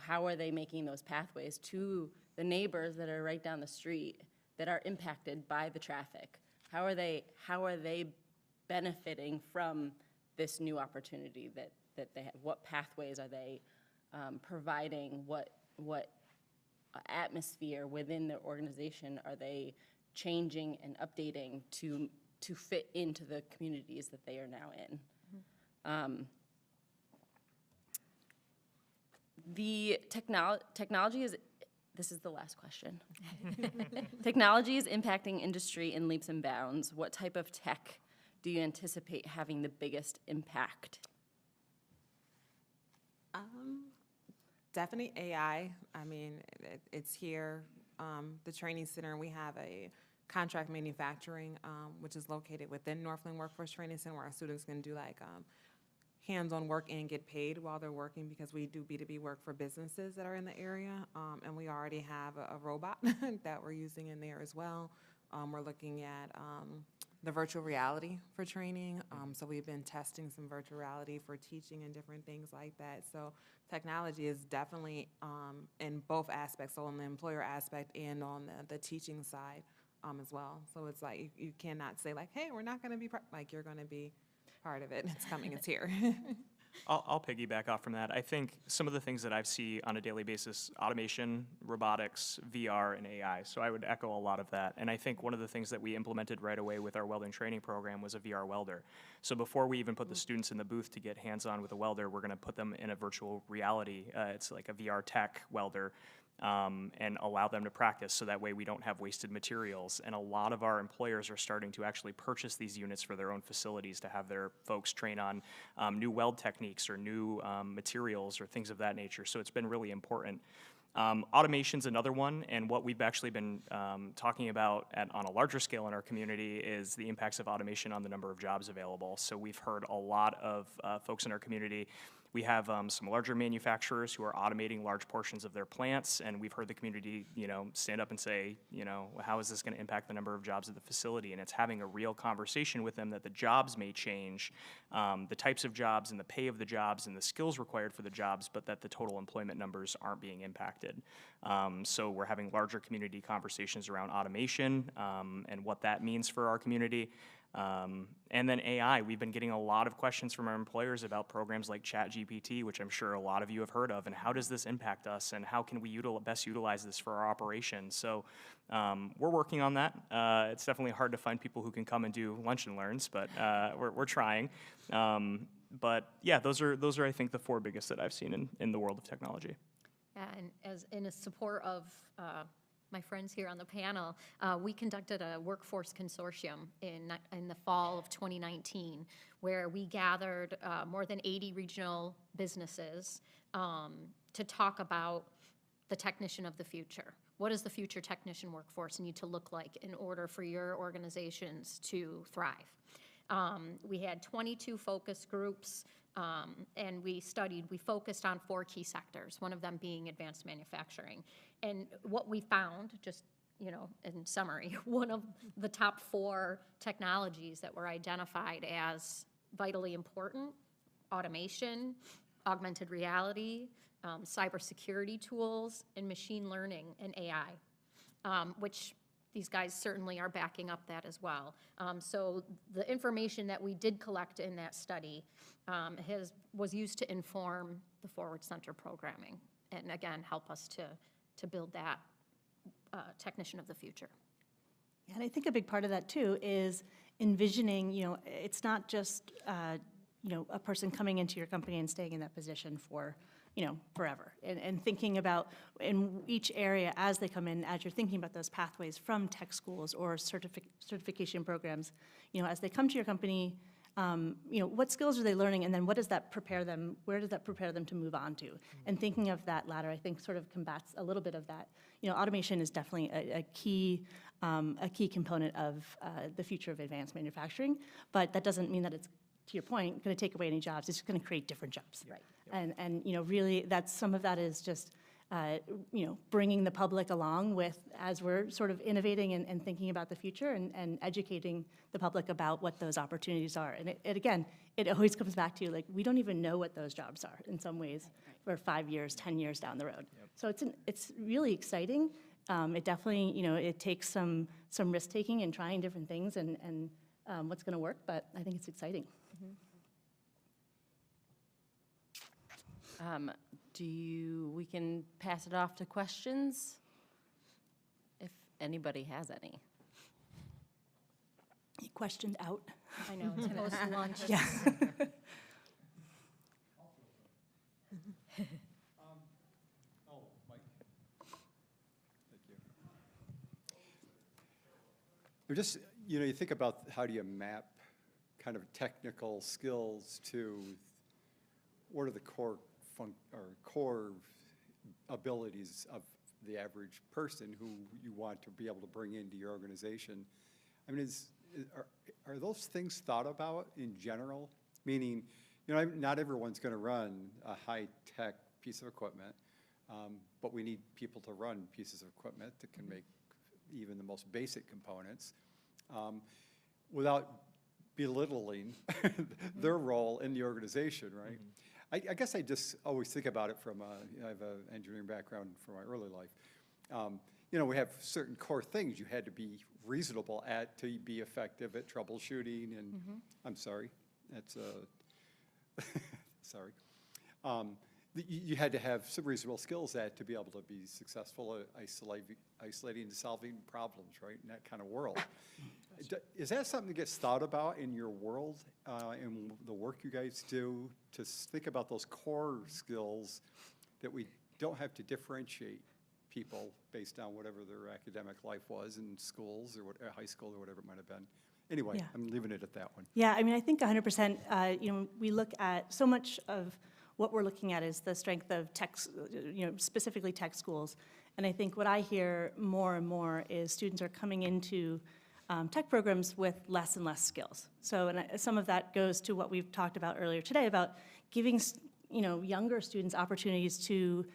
How are they making those pathways to the neighbors that are right down the street that are impacted by the traffic? How are they benefiting from this new opportunity that they have? What pathways are they providing? What atmosphere within their organization are they changing and updating to fit into the communities that they are now in? The technology is, this is the last question. Technology is impacting industry in leaps and bounds. What type of tech do you anticipate having the biggest impact? Definitely AI. I mean, it's here. The training center, we have a contract manufacturing, which is located within Northland Workforce Training Center, where our students can do like hands-on work and get paid while they're working, because we do B2B work for businesses that are in the area. And we already have a robot that we're using in there as well. We're looking at the virtual reality for training. So we've been testing some virtual reality for teaching and different things like that. So technology is definitely in both aspects, so on the employer aspect and on the teaching side as well. So it's like you cannot say like, hey, we're not going to be like, you're going to be part of it. It's coming. It's here. I'll piggyback off from that. I think some of the things that I see on a daily basis, automation, robotics, VR, and AI. So I would echo a lot of that. And I think one of the things that we implemented right away with our welding training program was a VR welder. So before we even put the students in the booth to get hands-on with a welder, we're going to put them in a virtual reality. It's like a VR tech welder. And allow them to practice, so that way we don't have wasted materials. And a lot of our employers are starting to actually purchase these units for their own facilities to have their folks train on new weld techniques or new materials or things of that nature. So it's been really important. Automation's another one, and what we've actually been talking about on a larger scale in our community is the impacts of automation on the number of jobs available. So we've heard a lot of folks in our community. We have some larger manufacturers who are automating large portions of their plants, and we've heard the community, stand up and say, how is this going to impact the number of jobs at the facility? And it's having a real conversation with them that the jobs may change, the types of jobs and the pay of the jobs and the skills required for the jobs, but that the total employment numbers aren't being impacted. So we're having larger community conversations around automation and what that means for our community. And then AI, we've been getting a lot of questions from our employers about programs like ChatGPT, which I'm sure a lot of you have heard of, and how does this impact us, and how can we best utilize this for our operations? So we're working on that. It's definitely hard to find people who can come and do lunch and learns, but we're trying. But yeah, those are I think the four biggest that I've seen in the world of technology. And as in a support of my friends here on the panel, we conducted a workforce consortium in the fall of 2019, where we gathered more than 80 regional businesses to talk about the technician of the future. What does the future technician workforce need to look like in order for your organizations to thrive? We had 22 focus groups, and we focused on 4 key sectors, one of them being advanced manufacturing. And what we found, just in summary, one of the top 4 technologies that were identified as vitally important: automation, augmented reality, cybersecurity tools, and machine learning and AI, which these guys certainly are backing up that as well. So the information that we did collect in that study was used to inform the Forward Center programming, and again, help us to build that technician of the future. And I think a big part of that too is envisioning, it's not just, a person coming into your company and staying in that position for, forever. And thinking about in each area as they come in, as you're thinking about those pathways from tech schools or certification programs, as they come to your company, what skills are they learning, and then what does that prepare them, where does that prepare them to move on to? And thinking of that ladder, I think, sort of combats a little bit of that. Automation is definitely a key component of the future of advanced manufacturing, but that doesn't mean that it's, to your point, going to take away any jobs. It's just going to create different jobs. Right. And really, some of that is just bringing the public along with, as we're sort of innovating and thinking about the future, and educating the public about what those opportunities are. And it always comes back to, we don't even know what those jobs are in some ways for 5 years, 10 years down the road. Yep. So it's really exciting. It definitely, it takes some risk-taking and trying different things and what's going to work, but I think it's exciting. We can pass it off to questions if anybody has any. You questioned out. I know, it's post-lunch. Yeah. Just, you think about how do you map kind of technical skills to what are the core abilities of the average person who you want to be able to bring into your organization. I mean, are those things thought about in general? Meaning, you know, not everyone's going to run a high-tech piece of equipment, but we need people to run pieces of equipment that can make even the most basic components without belittling their role in the organization, right? I guess I just always think about it from, I have an engineering background from my early life. You know, we have certain core things you had to be reasonable at to be effective at troubleshooting, and I'm sorry, that's sorry. You had to have some reasonable skills at to be able to be successful at isolating and solving problems, right, in that kind of world. Is that something that gets thought about in your world, in the work you guys do, to think about those core skills that we don't have to differentiate people based on whatever their academic life was in schools or what, high school or whatever it might have been? Anyway, Yeah. I'm leaving it at that one. Yeah, I mean, I think 100%, you know, we look at so much of what we're looking at is the strength of tech, you know, specifically tech schools. And I think what I hear more and more is students are coming into tech programs with less and less skills. So, and some of that goes to what we've talked about earlier today about giving, you know, younger students opportunities to,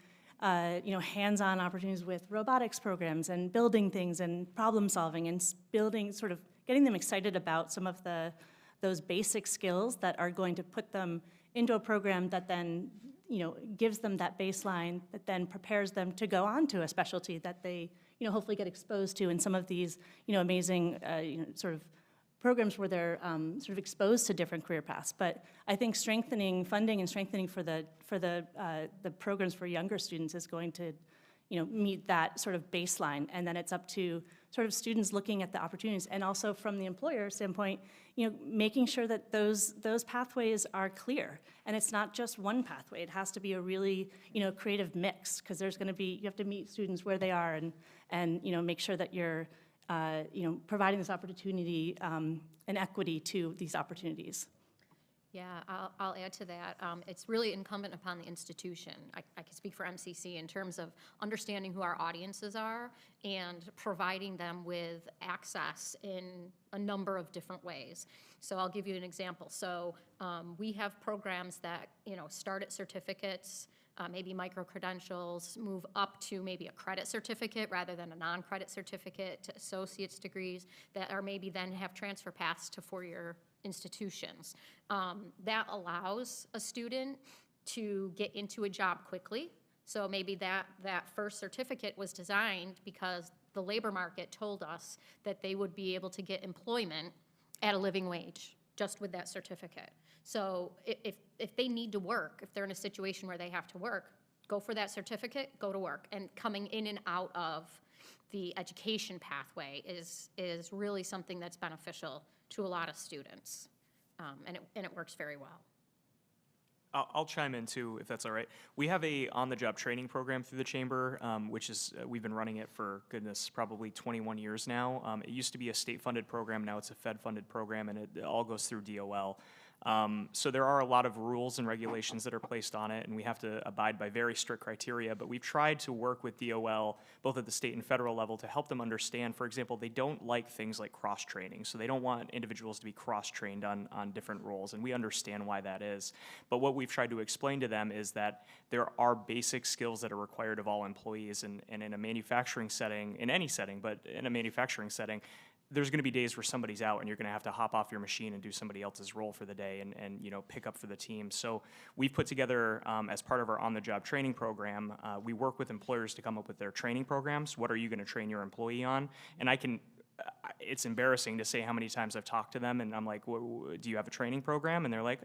you know, hands-on opportunities with robotics programs and building things and problem solving and building, sort of getting them excited about some of those basic skills that are going to put them into a program that then, you know, gives them that baseline that then prepares them to go on to a specialty that they, you know, hopefully get exposed to in some of these, you know, amazing, you know, sort of programs where they're sort of exposed to different career paths. But I think strengthening funding and strengthening for the programs for younger students is going to, you know, meet that sort of baseline, and then it's up to sort of students looking at the opportunities, and also from the employer standpoint, you know, making sure that those pathways are clear, and it's not just one pathway. It has to be a really, you know, creative mix, because there's going to be, you have to meet students where they are, and you know, make sure that you're, you know, providing this opportunity and equity to these opportunities. Yeah, I'll add to that. It's really incumbent upon the institution. I can speak for MCC in terms of understanding who our audiences are and providing them with access in a number of different ways. So I'll give you an example. So we have programs that, you know, start at certificates, maybe micro-credentials, move up to maybe a credit certificate rather than a non-credit certificate, to associate's degrees that are maybe then have transfer paths to four-year institutions. That allows a student to get into a job quickly. So maybe that first certificate was designed because the labor market told us that they would be able to get employment at a living wage just with that certificate. So if they need to work, if they're in a situation where they have to work, go for that certificate, go to work. And coming in and out of the education pathway is really something that's beneficial to a lot of students, and it works very well. I'll chime in too, if that's all right. We have a on-the-job training program through the chamber, which is, we've been running it for, goodness, probably 21 years now. It used to be a state-funded program, now it's a Fed-funded program, and it all goes through DOL. So there are a lot of rules and regulations that are placed on it, and we have to abide by very strict criteria, but we've tried to work with DOL, both at the state and federal level, to help them understand, for example, they don't like things like cross-training, so they don't want individuals to be cross-trained on different roles, and we understand why that is. But what we've tried to explain to them is that there are basic skills that are required of all employees, and in a manufacturing setting, in any setting, but in a manufacturing setting, there's going to be days where somebody's out and you're going to have to hop off your machine and do somebody else's role for the day and you know, pick up for the team. So we've put together, as part of our on-the-job training program, we work with employers to come up with their training programs. What are you going to train your employee on? And it's embarrassing to say how many times I've talked to them and I'm like, do you have a training program? And they're like,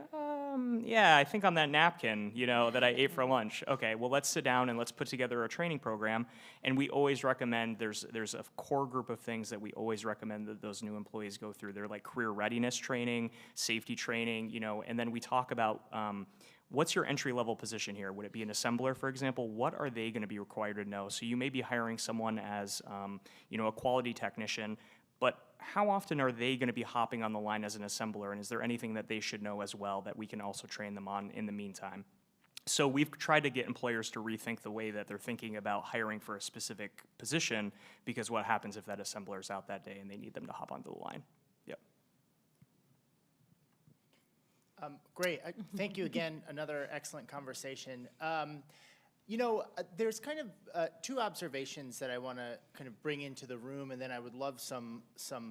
yeah, I think on that napkin, you know, that I ate for lunch. Okay, well, let's sit down and let's put together a training program. And we always recommend, there's a core group of things that we always recommend that those new employees go through. They're like career readiness training, safety training, you know, and then we talk about what's your entry-level position here? Would it be an assembler, for example? What are they going to be required to know? So you may be hiring someone as, you know, a quality technician, but how often are they going to be hopping on the line as an assembler, and is there anything that they should know as well that we can also train them on in the meantime? So we've tried to get employers to rethink the way that they're thinking about hiring for a specific position, because what happens if that assembler is out that day and they need them to hop onto the line? Yep. Great. Thank you again. Another excellent conversation. There's kind of two observations that I want to kind of bring into the room, and then I would love some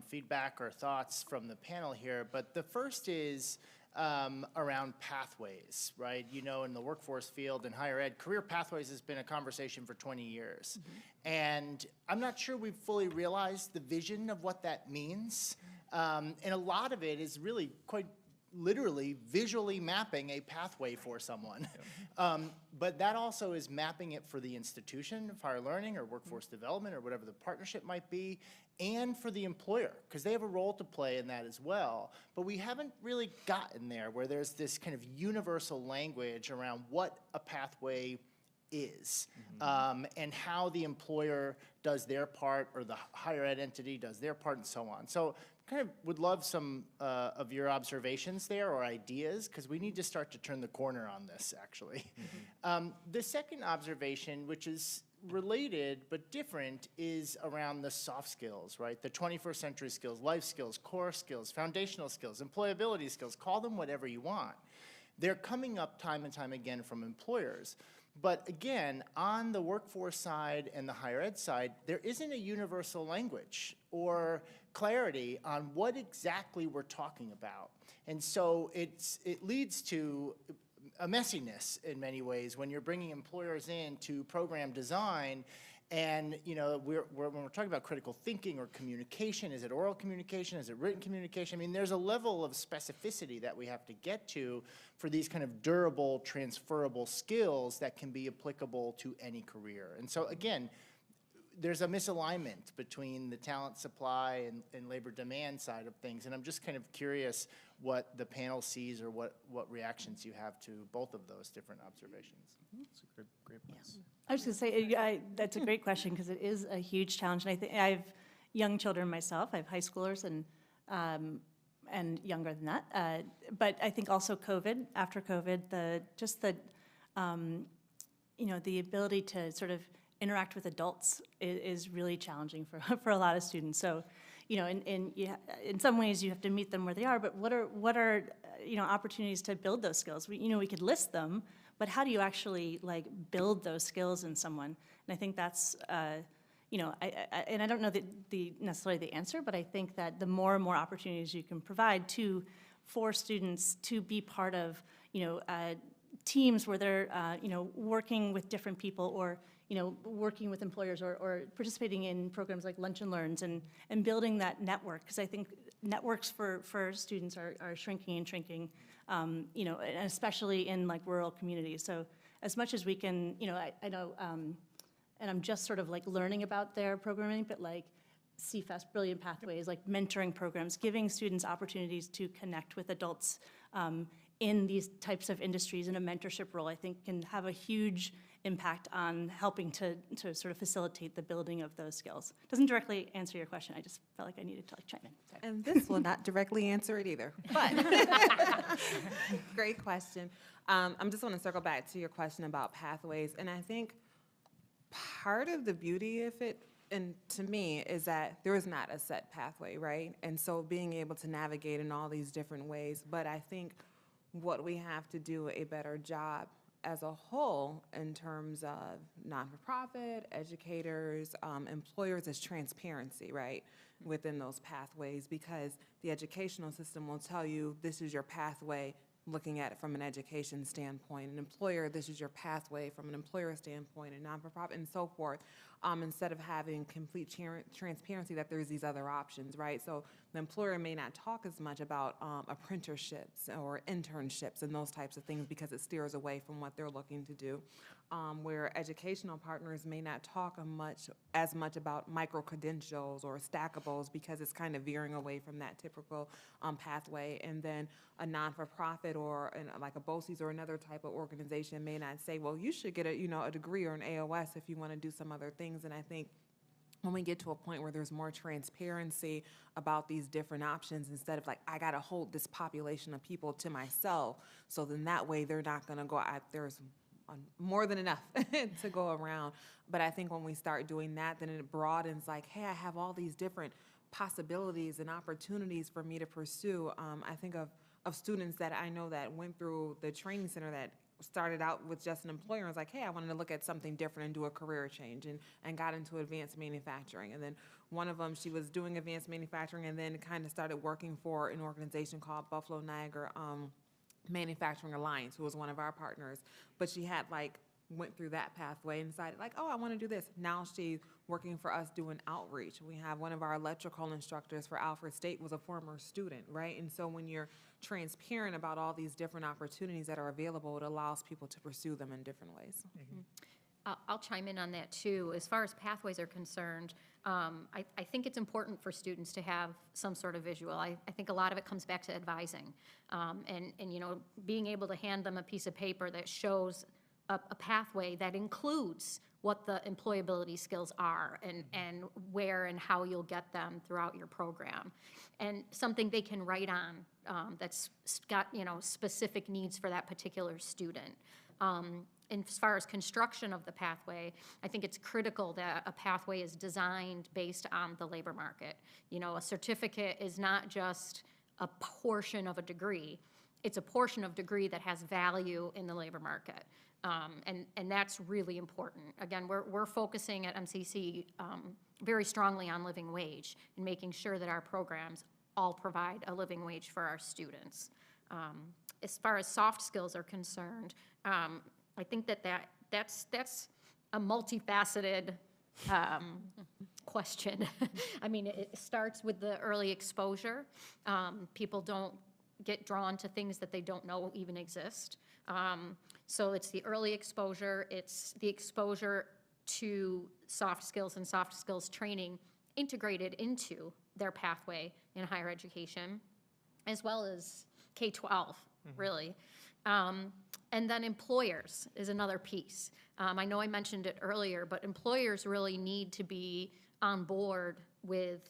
feedback or thoughts from the panel here. But the first is around pathways, right? In the workforce field in higher ed, career pathways has been a conversation for 20 years. And I'm not sure we've fully realized the vision of what that means. And a lot of it is really quite literally visually mapping a pathway for someone. But that also is mapping it for the institution of higher learning or workforce development or whatever the partnership might be, and for the employer, because they have a role to play in that as well. But we haven't really gotten there where there's this kind of universal language around what a pathway is, and how the employer does their part or the higher ed entity does their part and so on. So kind of would love some of your observations there or ideas, because we need to start to turn the corner on this, actually. The second observation, which is related but different, is around the soft skills, right? The 21st century skills, life skills, core skills, foundational skills, employability skills, call them whatever you want. They're coming up time and time again from employers. But again, on the workforce side and the higher ed side, there isn't a universal language or clarity on what exactly we're talking about. And so it leads to a messiness in many ways when you're bringing employers in to program design. And when we're talking about critical thinking or communication, is it oral communication, is it written communication? I mean, there's a level of specificity that we have to get to for these kind of durable, transferable skills that can be applicable to any career. And so again, there's a misalignment between the talent supply and labor demand side of things. And I'm just kind of curious what the panel sees or what reactions you have to both of those different observations. That's a great place. I was going to say, that's a great question, because it is a huge challenge. And I think I have young children myself. I have high schoolers and younger than that. But I think also after COVID, the ability to sort of interact with adults is really challenging for a lot of students. So, in some ways you have to meet them where they are. But what are opportunities to build those skills? We could list them, but how do you actually build those skills in someone? And I think that's and I don't know necessarily the answer, but I think that the more and more opportunities you can provide for students to be part of teams where they're working with different people, or working with employers, or participating in programs like Lunch and Learns, and building that network, because I think networks for students are shrinking and shrinking, and especially in rural communities. So as much as we can, I know, and I'm just sort of learning about their programming, but CFAS, Brilliant Pathways, mentoring programs, giving students opportunities to connect with adults in these types of industries in a mentorship role, I think can have a huge impact on helping to sort of facilitate the building of those skills. Doesn't directly answer your question. I just felt like I needed to chime in. Sorry. And this will not directly answer it either, but great question. I'm just want to circle back to your question about pathways, and I think part of the beauty of it, and to me, is that there is not a set pathway, right? And so being able to navigate in all these different ways, but I think what we have to do a better job as a whole in terms of non-for-profit, educators, employers, is transparency, right, within those pathways, because the educational system will tell you this is your pathway looking at it from an education standpoint. An employer, this is your pathway from an employer standpoint, and non-for-profit, and so forth, instead of having complete transparency that there's these other options, right? So the employer may not talk as much about apprenticeships or internships and those types of things, because it steers away from what they're looking to do, where educational partners may not talk as much about micro-credentials or stackables, because it's kind of veering away from that typical pathway. And then a non-for-profit or like a BOCES or another type of organization may not say, well, you should get a degree or an AOS if you want to do some other things. And I think when we get to a point where there's more transparency about these different options, instead of I got to hold this population of people to myself, so then that way they're not going to go out, there's more than enough to go around. But I think when we start doing that, then it broadens, hey, I have all these different possibilities and opportunities for me to pursue. I think of of students that I know that went through the training center that started out with just an employer and was like, hey, I wanted to look at something different and do a career change, and got into advanced manufacturing. And then one of them, she was doing advanced manufacturing and then kind of started working for an organization called Buffalo Niagara Manufacturing Alliance, who was one of our partners. But she had went through that pathway and decided oh, I want to do this. Now she's working for us doing outreach. We have one of our electrical instructors for Alfred State was a former student, right? And so when you're transparent about all these different opportunities that are available, it allows people to pursue them in different ways. I'll chime in on that too. As far as pathways are concerned, I think it's important for students to have some sort of visual. I think a lot of it comes back to advising, and being able to hand them a piece of paper that shows a pathway that includes what the employability skills are and where and how you'll get them throughout your program, and something they can write on that's got specific needs for that particular student. And as far as construction of the pathway, I think it's critical that a pathway is designed based on the labor market. A certificate is not just a portion of a degree. It's a portion of degree that has value in the labor market. And that's really important. Again, we're focusing at MCC very strongly on living wage and making sure that our programs all provide a living wage for our students. As far as soft skills are concerned, I think that's a multifaceted question. I mean, it starts with the early exposure. People don't get drawn to things that they don't know even exist. So it's the early exposure, it's the exposure to soft skills and soft skills training integrated into their pathway in higher education, as well as K-12, really. And then employers is another piece. I know I mentioned it earlier, but employers really need to be on board with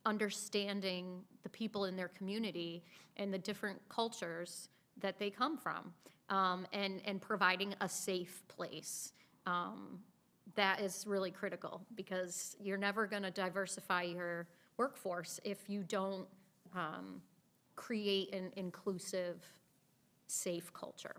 understanding the people in their community and the different cultures that they come from, and providing a safe place. That is really critical, because you're never going to diversify your workforce if you don't create an inclusive, safe culture.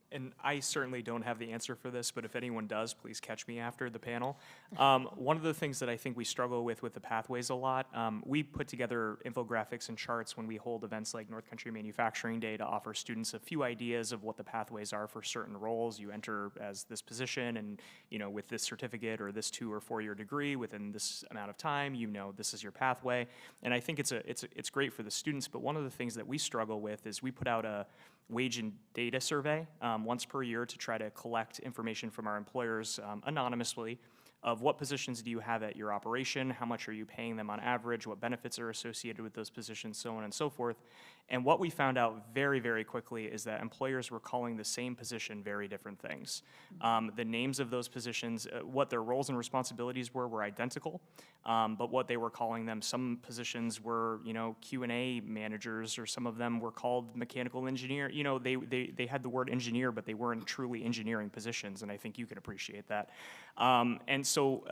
And I certainly don't have the answer for this, but if anyone does, please catch me after the panel. One of the things that I think we struggle with the pathways a lot, we put together infographics and charts when we hold events like North Country Manufacturing Day to offer students a few ideas of what the pathways are for certain roles. You enter as this position, and with this certificate or this 2 or 4 year degree within this amount of time, this is your pathway. And I think it's great for the students, but one of the things that we struggle with is we put out a wage and data survey once per year to try to collect information from our employers anonymously of what positions do you have at your operation, how much are you paying them on average, what benefits are associated with those positions, so on and so forth. And what we found out very, very quickly is that employers were calling the same position very different things. The names of those positions, what their roles and responsibilities were identical, but what they were calling them, some positions were, Q&A managers, or some of them were called mechanical engineer. They had the word engineer, but they weren't truly engineering positions, and I think you can appreciate that. And so,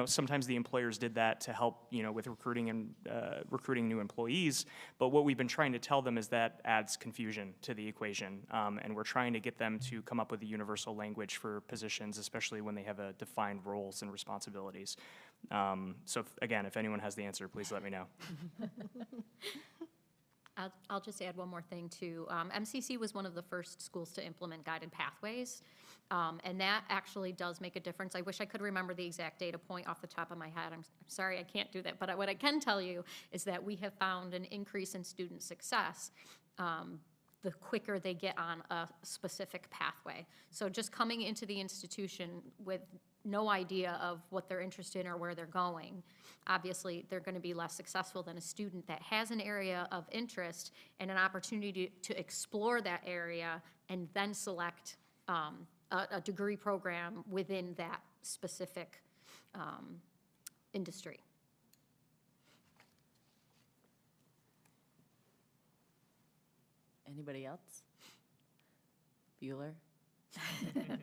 sometimes the employers did that to help, with recruiting and recruiting new employees. But what we've been trying to tell them is that adds confusion to the equation, and we're trying to get them to come up with a universal language for positions, especially when they have defined roles and responsibilities. So, if anyone has the answer, please let me know. I'll just add one more thing too. MCC was one of the first schools to implement guided pathways, and that actually does make a difference. I wish I could remember the exact data point off the top of my head. I'm sorry I can't do that, but what I can tell you is that we have found an increase in student success the quicker they get on a specific pathway. So just coming into the institution with no idea of what they're interested in or where they're going, obviously they're going to be less successful than a student that has an area of interest and an opportunity to explore that area and then select a degree program within that specific industry. Anybody else? Bueller? I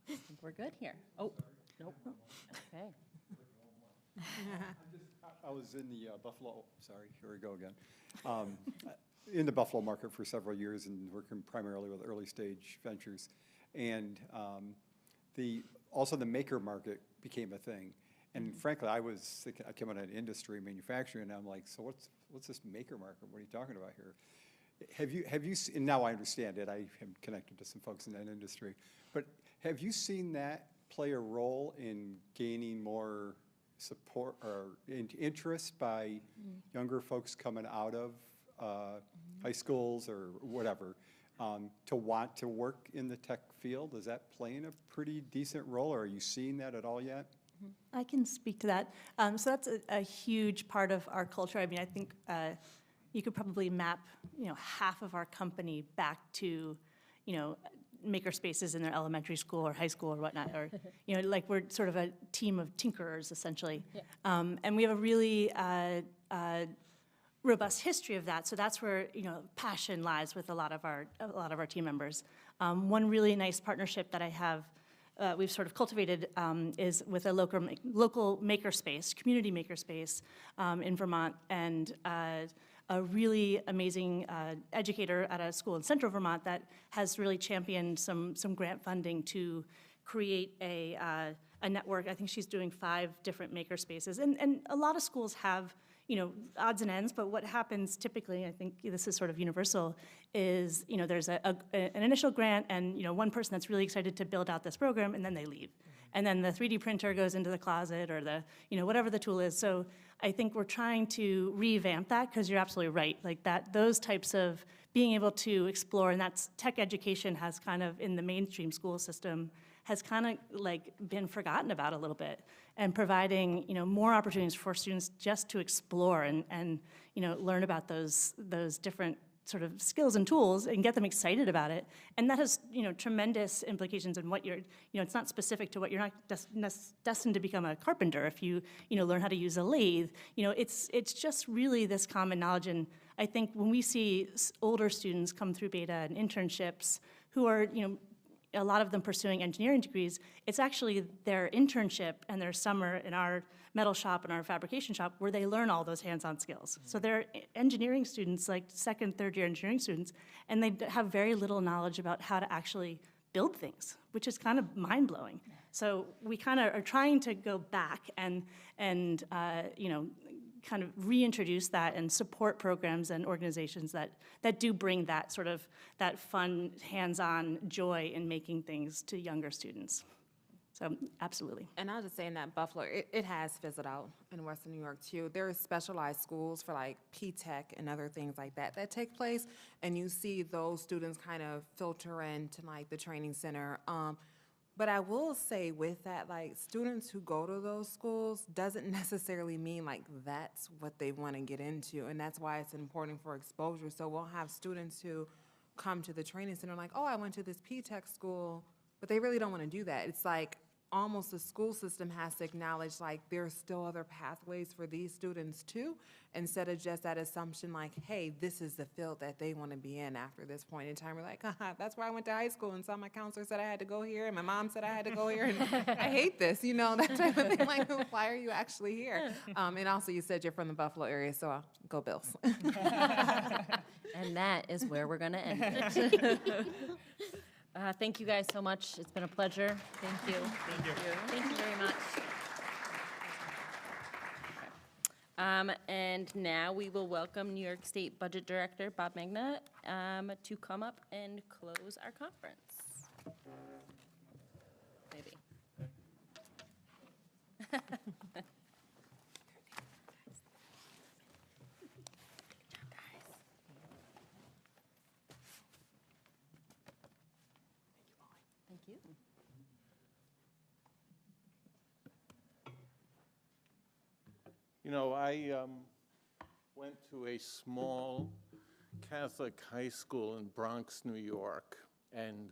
think we're good here. Oh, nope. Okay. I was in the Buffalo, sorry, here we go again. In the Buffalo market for several years and working primarily with early stage ventures. And also the maker market became a thing. And frankly, I was thinking, I came out of industry, manufacturing, and I'm like, so what's this maker market? What are you talking about here? Have you and now I understand it. I am connected to some folks in that industry. But have you seen that play a role in gaining more support or interest by younger folks coming out of high schools or whatever to want to work in the tech field? Is that playing a pretty decent role, or are you seeing that at all yet? I can speak to that. So that's a huge part of our culture. I mean, I think you could probably map, half of our company back to, maker spaces in their elementary school or high school or whatnot, or, like we're sort of a team of tinkerers, essentially. Yeah. And we have a really robust history of that. So that's where, passion lies with a lot of our team members. One really nice partnership that I have we've sort of cultivated is with a local makerspace, community makerspace in Vermont, and a really amazing educator at a school in central Vermont that has really championed some grant funding to create a network. I think she's doing 5 different makerspaces, and a lot of schools have odds and ends, but what happens typically, I think this is sort of universal, is, there's an initial grant and, one person that's really excited to build out this program, and then they leave. And then the 3D printer goes into the closet or the, whatever the tool is. So I think we're trying to revamp that, because you're absolutely right. Like those types of being able to explore, and that's tech education has kind of in the mainstream school system has kind of like been forgotten about a little bit, and providing more opportunities for students just to explore and learn about those different sort of skills and tools and get them excited about it. And that has tremendous implications in what you're it's not specific to what you're not destined to become a carpenter if you learn how to use a lathe. It's just really this common knowledge. And I think when we see older students come through beta and internships who are a lot of them pursuing engineering degrees, it's actually their internship and their summer in our metal shop and our fabrication shop where they learn all those hands-on skills. So they're engineering students, like second, third year engineering students, and they have very little knowledge about how to actually build things, which is kind of mind-blowing. So we kind of are trying to go back and kind of reintroduce that and support programs and organizations that do bring that sort of that fun, hands-on joy in making things to younger students. So absolutely. And I'll just say in that Buffalo, it has fizzled out in Western New York too. There are specialized schools for like P-Tech and other things like that take place, and you see those students kind of filter into like the training center. But I will say with that, like students who go to those schools doesn't necessarily mean like that's what they want to get into. And that's why it's important for exposure. So we'll have students who come to the training center like, oh, I went to this P-Tech school, but they really don't want to do that. It's like almost the school system has to acknowledge like there's still other pathways for these students too, instead of just that assumption like, hey, this is the field that they want to be in after this point in time. We're like, that's where I went to high school, and so my counselor said I had to go here, and my mom said I had to go here, and I hate this, that type of thing. Like, why are you actually here? And also you said you're from the Buffalo area, so go Bills. And that is where we're going to end it. Thank you guys so much. It's been a pleasure. Thank you. Thank you. Thank you very much. And now we will welcome New York State Budget Director Bob Magna to come up and close our conference. Maybe. Thank you. I went to a small Catholic high school in Bronx, New York, and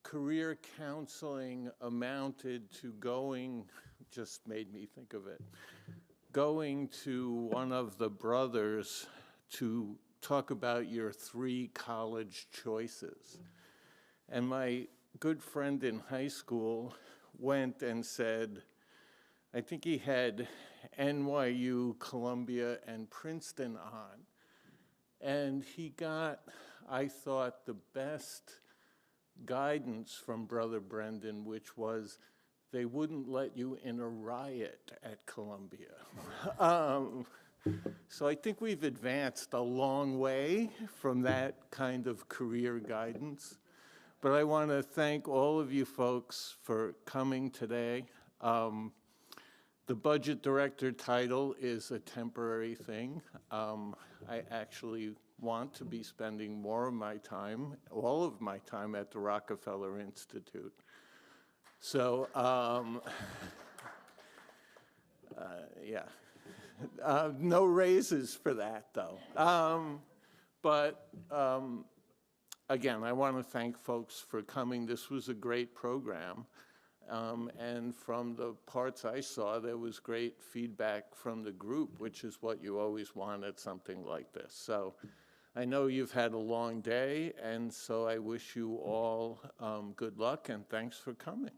career counseling amounted to just made me think of it, going to one of the brothers to talk about your 3 college choices. And my good friend in high school went and said, I think he had NYU, Columbia, and Princeton on. And he got, I thought, the best guidance from Brother Brendan, which was they wouldn't let you in a riot at Columbia. So I think we've advanced a long way from that kind of career guidance. But I want to thank all of you folks for coming today. The budget director title is a temporary thing. I actually want to be spending more of my time, all of my time at the Rockefeller Institute. So, yeah. No raises for that, though. Again, I want to thank folks for coming. This was a great program. And from the parts I saw, there was great feedback from the group, which is what you always want at something like this. So I know you've had a long day, and so I wish you all good luck, and thanks for coming.